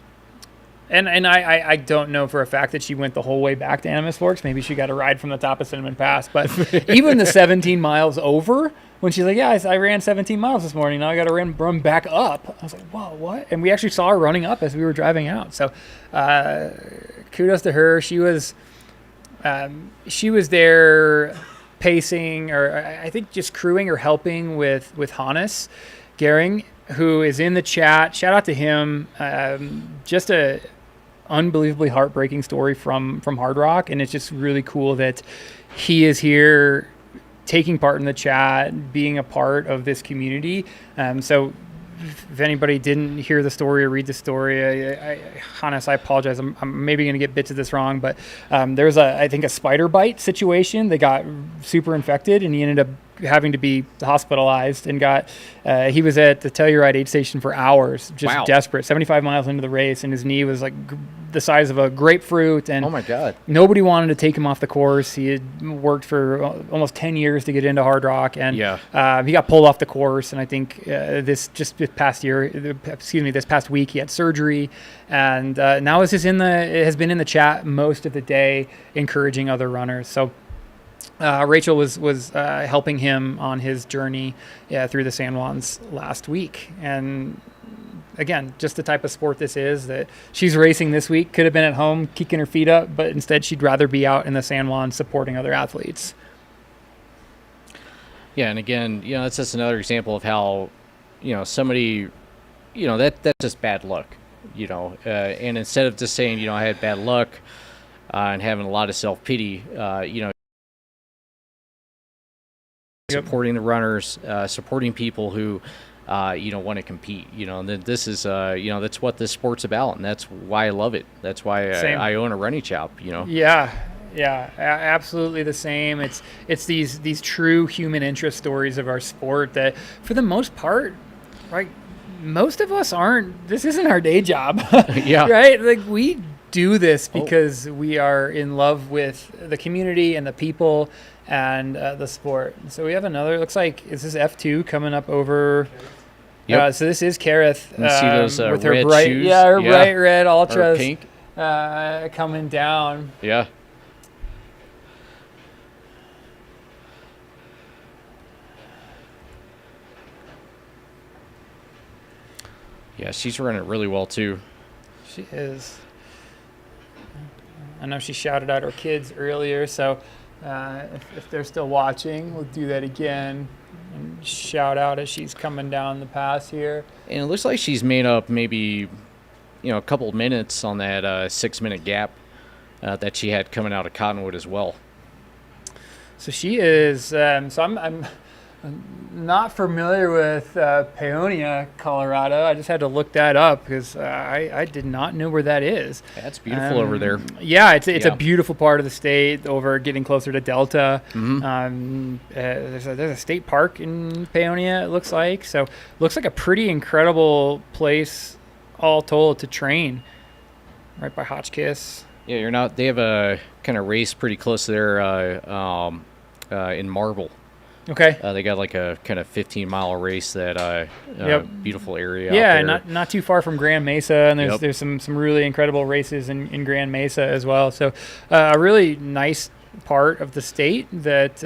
I don't know for a fact that she went the whole way back to Animas Forks. Maybe she got a ride from the top of Cinnamon Pass. But even the 17 miles over, when she's like, I ran 17 miles this morning. Now I got to run back up. I was like, whoa, what? And we actually saw her running up as we were driving out. So kudos to her. She was there pacing, or I think just crewing or helping with Hannes Gehring, who is in the chat. Shout out to him. Just a unbelievably heartbreaking story from Hard Rock, and it's just really cool that he is here taking part in the chat, being a part of this community. So if anybody didn't hear the story or read the story, Hannes, I apologize. I'm maybe going to get bits of this wrong, but there was I think a spider bite situation. They got super infected, and he ended up having to be hospitalized and he was at the Telluride aid station for hours, just desperate, 75 miles into the race, and his knee was like the size of a grapefruit, and oh my God, nobody wanted to take him off the course. He had worked for almost 10 years to get into Hard Rock, and he got pulled off the course. And I think this past week he had surgery, and now it has been in the chat most of the day, encouraging other runners. So Rachel was helping him on his journey through the San Juans last week. And again, just the type of sport this is, that she's racing this week, could have been at home kicking her feet up, but instead she'd rather be out in the San Juan supporting other athletes. Yeah, and again, that's just another example of how, somebody, that's just bad luck, and instead of just saying, I had bad luck and having a lot of self-pity, supporting the runners, supporting people who, want to compete, and then this is, that's what this sport's about, and that's why I love it. That's why I own a running shop, Yeah, absolutely the same. It's these true human interest stories of our sport that, for the most part, right, most of us this isn't our day job. Yeah. Right? Like, we do this because we are in love with the community and the people and the sport. So we have another, looks like, is this F2 coming up over? Yep. So this is Kareth see those with her red bright, shoes? bright red Ultras, or pink. Coming down. Yeah. Yeah, she's running it really well too. She is. I know she shouted out her kids earlier, so if they're still watching, we'll do that again and shout out as she's coming down the pass here. And it looks like she's made up maybe, a couple of minutes on that 6-minute gap that she had coming out of Cottonwood as well. So she is. I'm not familiar with Paonia, Colorado. I just had to look that up because I did not know where that is. That's beautiful over there. Yeah, it's a beautiful part of the state, over getting closer to Delta. Mm-hmm. There's a state park in Paonia, it looks like. So looks like a pretty incredible place, all told, to train, right by Hotchkiss. Yeah, they have a kind of race pretty close there in Marble. Okay. They got like a kind of 15-mile race that beautiful area. Yeah, out there. not too far from Grand Mesa, and there's some really incredible races in Grand Mesa as well. So a really nice part of the state that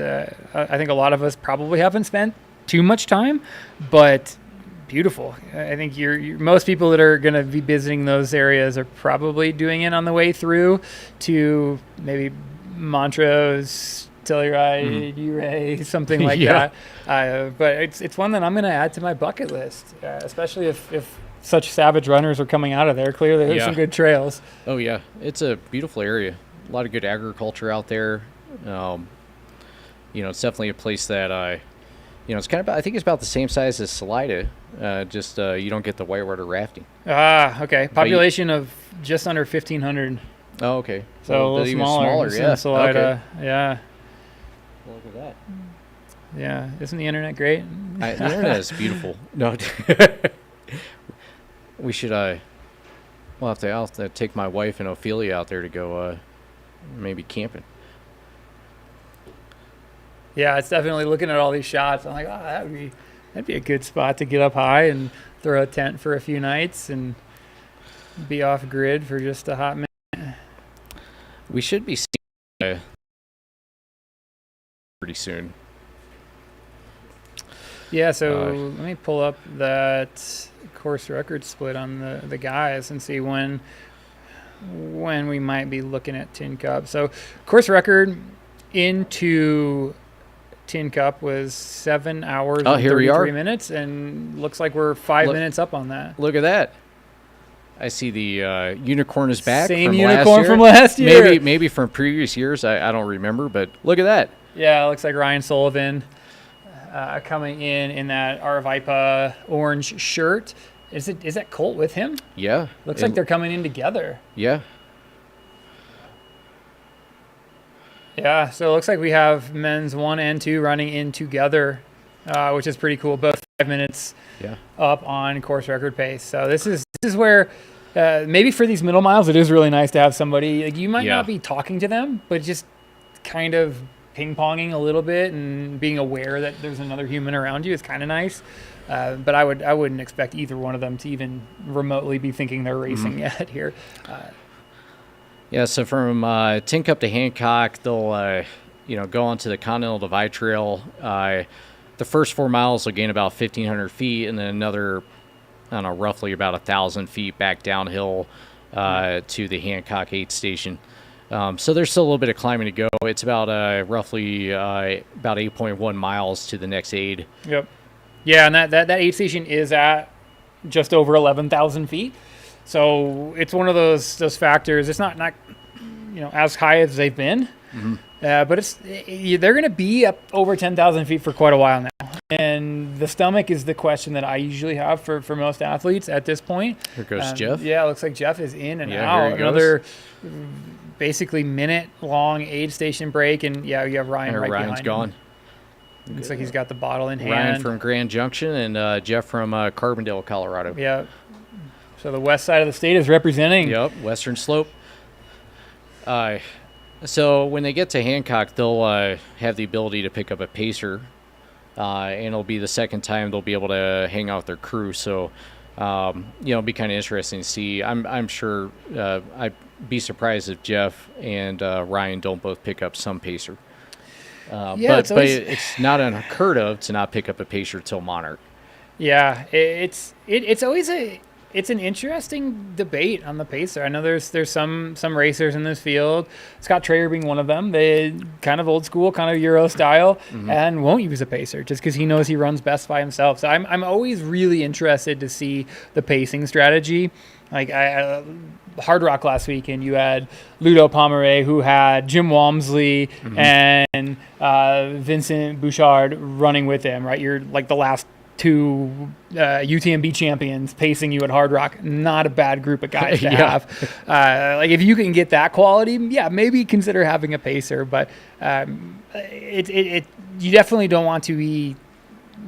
I think a lot of us probably haven't spent too much time, but beautiful. I think most people that are going to be visiting those areas are probably doing it on the way through to maybe Montrose, Telluride, Ouray, something like that. But it's one that I'm going to add to my bucket list, especially if such savage runners are coming out of there. Clearly, there's some good trails. Oh yeah, it's a beautiful area. A lot of good agriculture out there. It's definitely a place that it's kind of I think it's about the same size as Salida. Just you don't get the whitewater rafting. Okay. Population of just under 1,500. Oh, okay. So a little smaller than Salida. Okay. Yeah. Well, look at that. Yeah. Isn't the internet great? The internet is beautiful. No. We should. I'll have to take my wife and Ophelia out there to go maybe camping. Yeah, it's definitely looking at all these shots. I'm like, oh, that'd be a good spot to get up high and throw a tent for a few nights and be off grid for just a hot minute. We should be seeing pretty soon. Yeah, so let me pull up that course record split on the guys and see when we might be looking at Tin Cup. So course record into Tin Cup was 7 hours and 33 minutes, and looks like we're 5 minutes up on that. Look at that. I see the unicorn is back. Same from unicorn from last year. Maybe from previous years. I don't remember, but look at that. Yeah, it looks like Ryan Sullivan coming in that Arvipa orange shirt. Is that Colt with him? Yeah. Looks like they're coming in together. Yeah. Yeah, so it looks like we have men's 1 and 2 running in together, which is pretty cool. Both 5 minutes up on course record pace. So this is where maybe for these middle miles, it is really nice to have somebody. Like, you might not be talking to them, but just kind of ping-ponging a little bit and being aware that there's another human around you is kind of nice. But I wouldn't expect either one of them to even remotely be thinking they're racing yet here. Yeah, so from Tin Cup to Hancock, they'll go onto the Continental Divide Trail. The first 4 miles will gain about 1,500 feet, and then another, roughly about 1,000 feet back downhill to the Hancock 8 station. So there's still a little bit of climbing to go. It's about roughly about 8.1 miles to the next aid. Yep. Yeah, and that aid station is at just over 11,000 feet. So it's one of those factors. It's not as high as they've been, but they're going to be up over 10,000 feet for quite a while now. And the stomach is the question that I usually have for most athletes at this point. Here goes Jeff. Yeah, it looks like Jeff is in and out. Another basically minute-long aid station break, and you have Ryan right behind him. Ryan's gone. Looks like he's got the bottle in hand. Ryan from Grand Junction and Jeff from Carbondale, Colorado. Yeah. So the west side of the state is representing. Yep, western slope. So when they get to Hancock, they'll have the ability to pick up a pacer, and it'll be the second time they'll be able to hang out with their crew. So, it'll be kind of interesting to see. I'm sure I'd be surprised if Jeff and Ryan don't both pick up some pacer. But it's not unheard of to not pick up a pacer till Monarch. Yeah, it's always it's an interesting debate on the pacer. I know there's some racers in this field, Scott Trayer being one of them. They kind of old school, kind of Euro style, and won't use a pacer just because he knows he runs best by himself. So I'm always really interested to see the pacing strategy. Like Hard Rock last weekend, you had Ludo Pomeray, who had Jim Walmsley and Vincent Bouchard running with him. Right, you're like the last 2 UTMB champions pacing you at Hard Rock. Not a bad group of guys to have. Like, if you can get that quality, maybe consider having a pacer. But you definitely don't want to be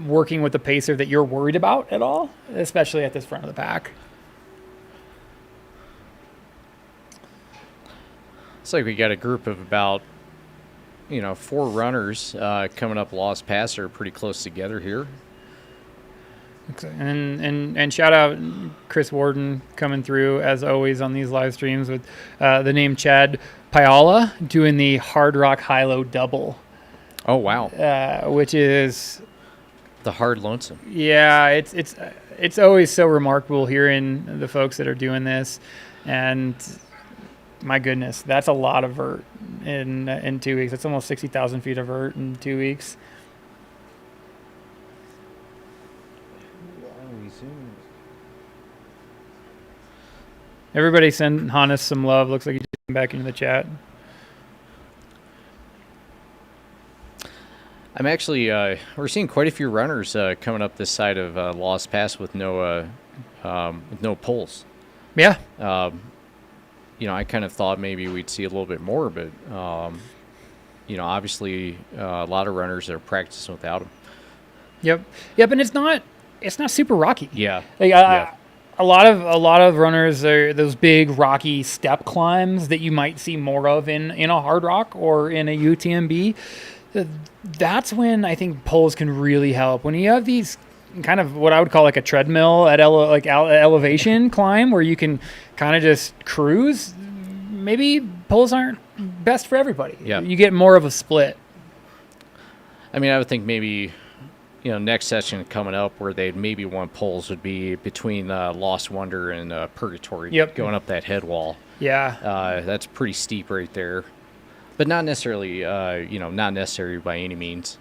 working with a pacer that you're worried about at all, especially at this front of the pack. It's like we got a group of about 4 runners coming up Lost Pass are pretty close together here. And shout out Chris Warden coming through as always on these live streams with the name Chad Piola doing the Hard Rock High-Low double. Oh wow! Which is the Hard Lonesome. Yeah, it's always so remarkable hearing the folks that are doing this, and my goodness, that's a lot of vert in 2 weeks. That's almost 60,000 feet of vert in 2 weeks. Everybody send Hannes some love. Looks like he just came back into the chat. I'm actually, we're seeing quite a few runners coming up this side of Lost Pass with no poles. Yeah. I kind of thought maybe we'd see a little bit more, but, obviously a lot of runners are practicing without them. Yep, and it's not super rocky. Yeah. A lot of runners are those big rocky step climbs that you might see more of in a hard rock or in a UTMB. That's when I think poles can really help. When you have these kind of what I would call like a treadmill at elevation climb where you can kind of just cruise, maybe poles aren't best for everybody. Yeah. You get more of a split. I mean, I would think maybe, next session coming up where they'd maybe want poles would be between Lost Wonder and Purgatory. Yep. Going up that head wall. Yeah. That's pretty steep right there. But not necessarily, not necessary by any means.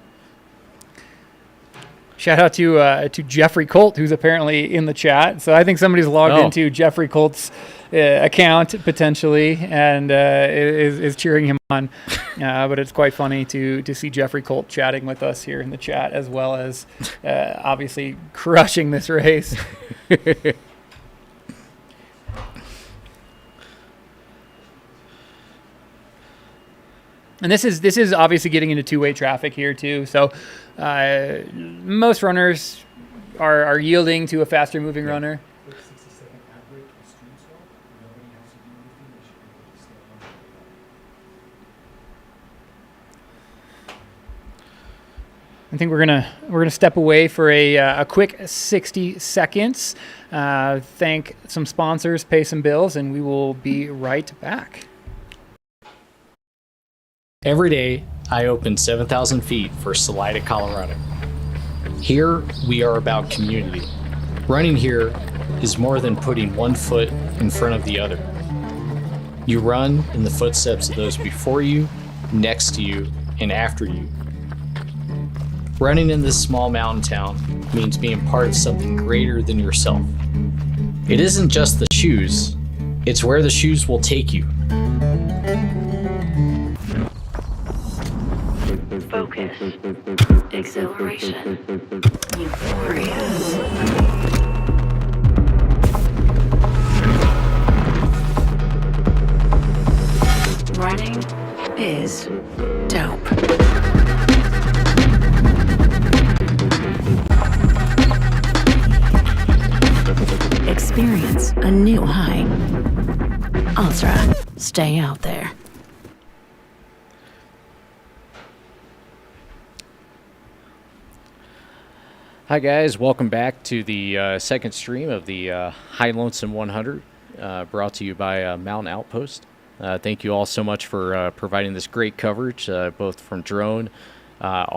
Shout out to Jeffrey Colt, who's apparently in the chat. So I think somebody's logged into Jeffrey Colt's account potentially and is cheering him on. But it's quite funny to see Jeffrey Colt chatting with us here in the chat, as well as obviously crushing this race. And this is obviously getting into two-way traffic here too. So most runners are yielding to a faster moving runner. I think we're gonna step away for a quick 60 seconds. Thank some sponsors, pay some bills, and we will be right back. Every day, I open 7,000 feet for Salida, Colorado. Here, we are about community. Running here is more than putting one foot in front of the other. You run in the footsteps of those before you, next to you, and after you. Running in this small mountain town means being part of something greater than yourself. It isn't just the shoes, it's where the shoes will take you. Focus, exhilaration, euphoria. Running is dope. Experience a new high. Ultra, stay out there. Hi guys, welcome back to the second stream of the High Lonesome 100, brought to you by Mountain Outpost. Thank you all so much for providing this great coverage, both from drone, on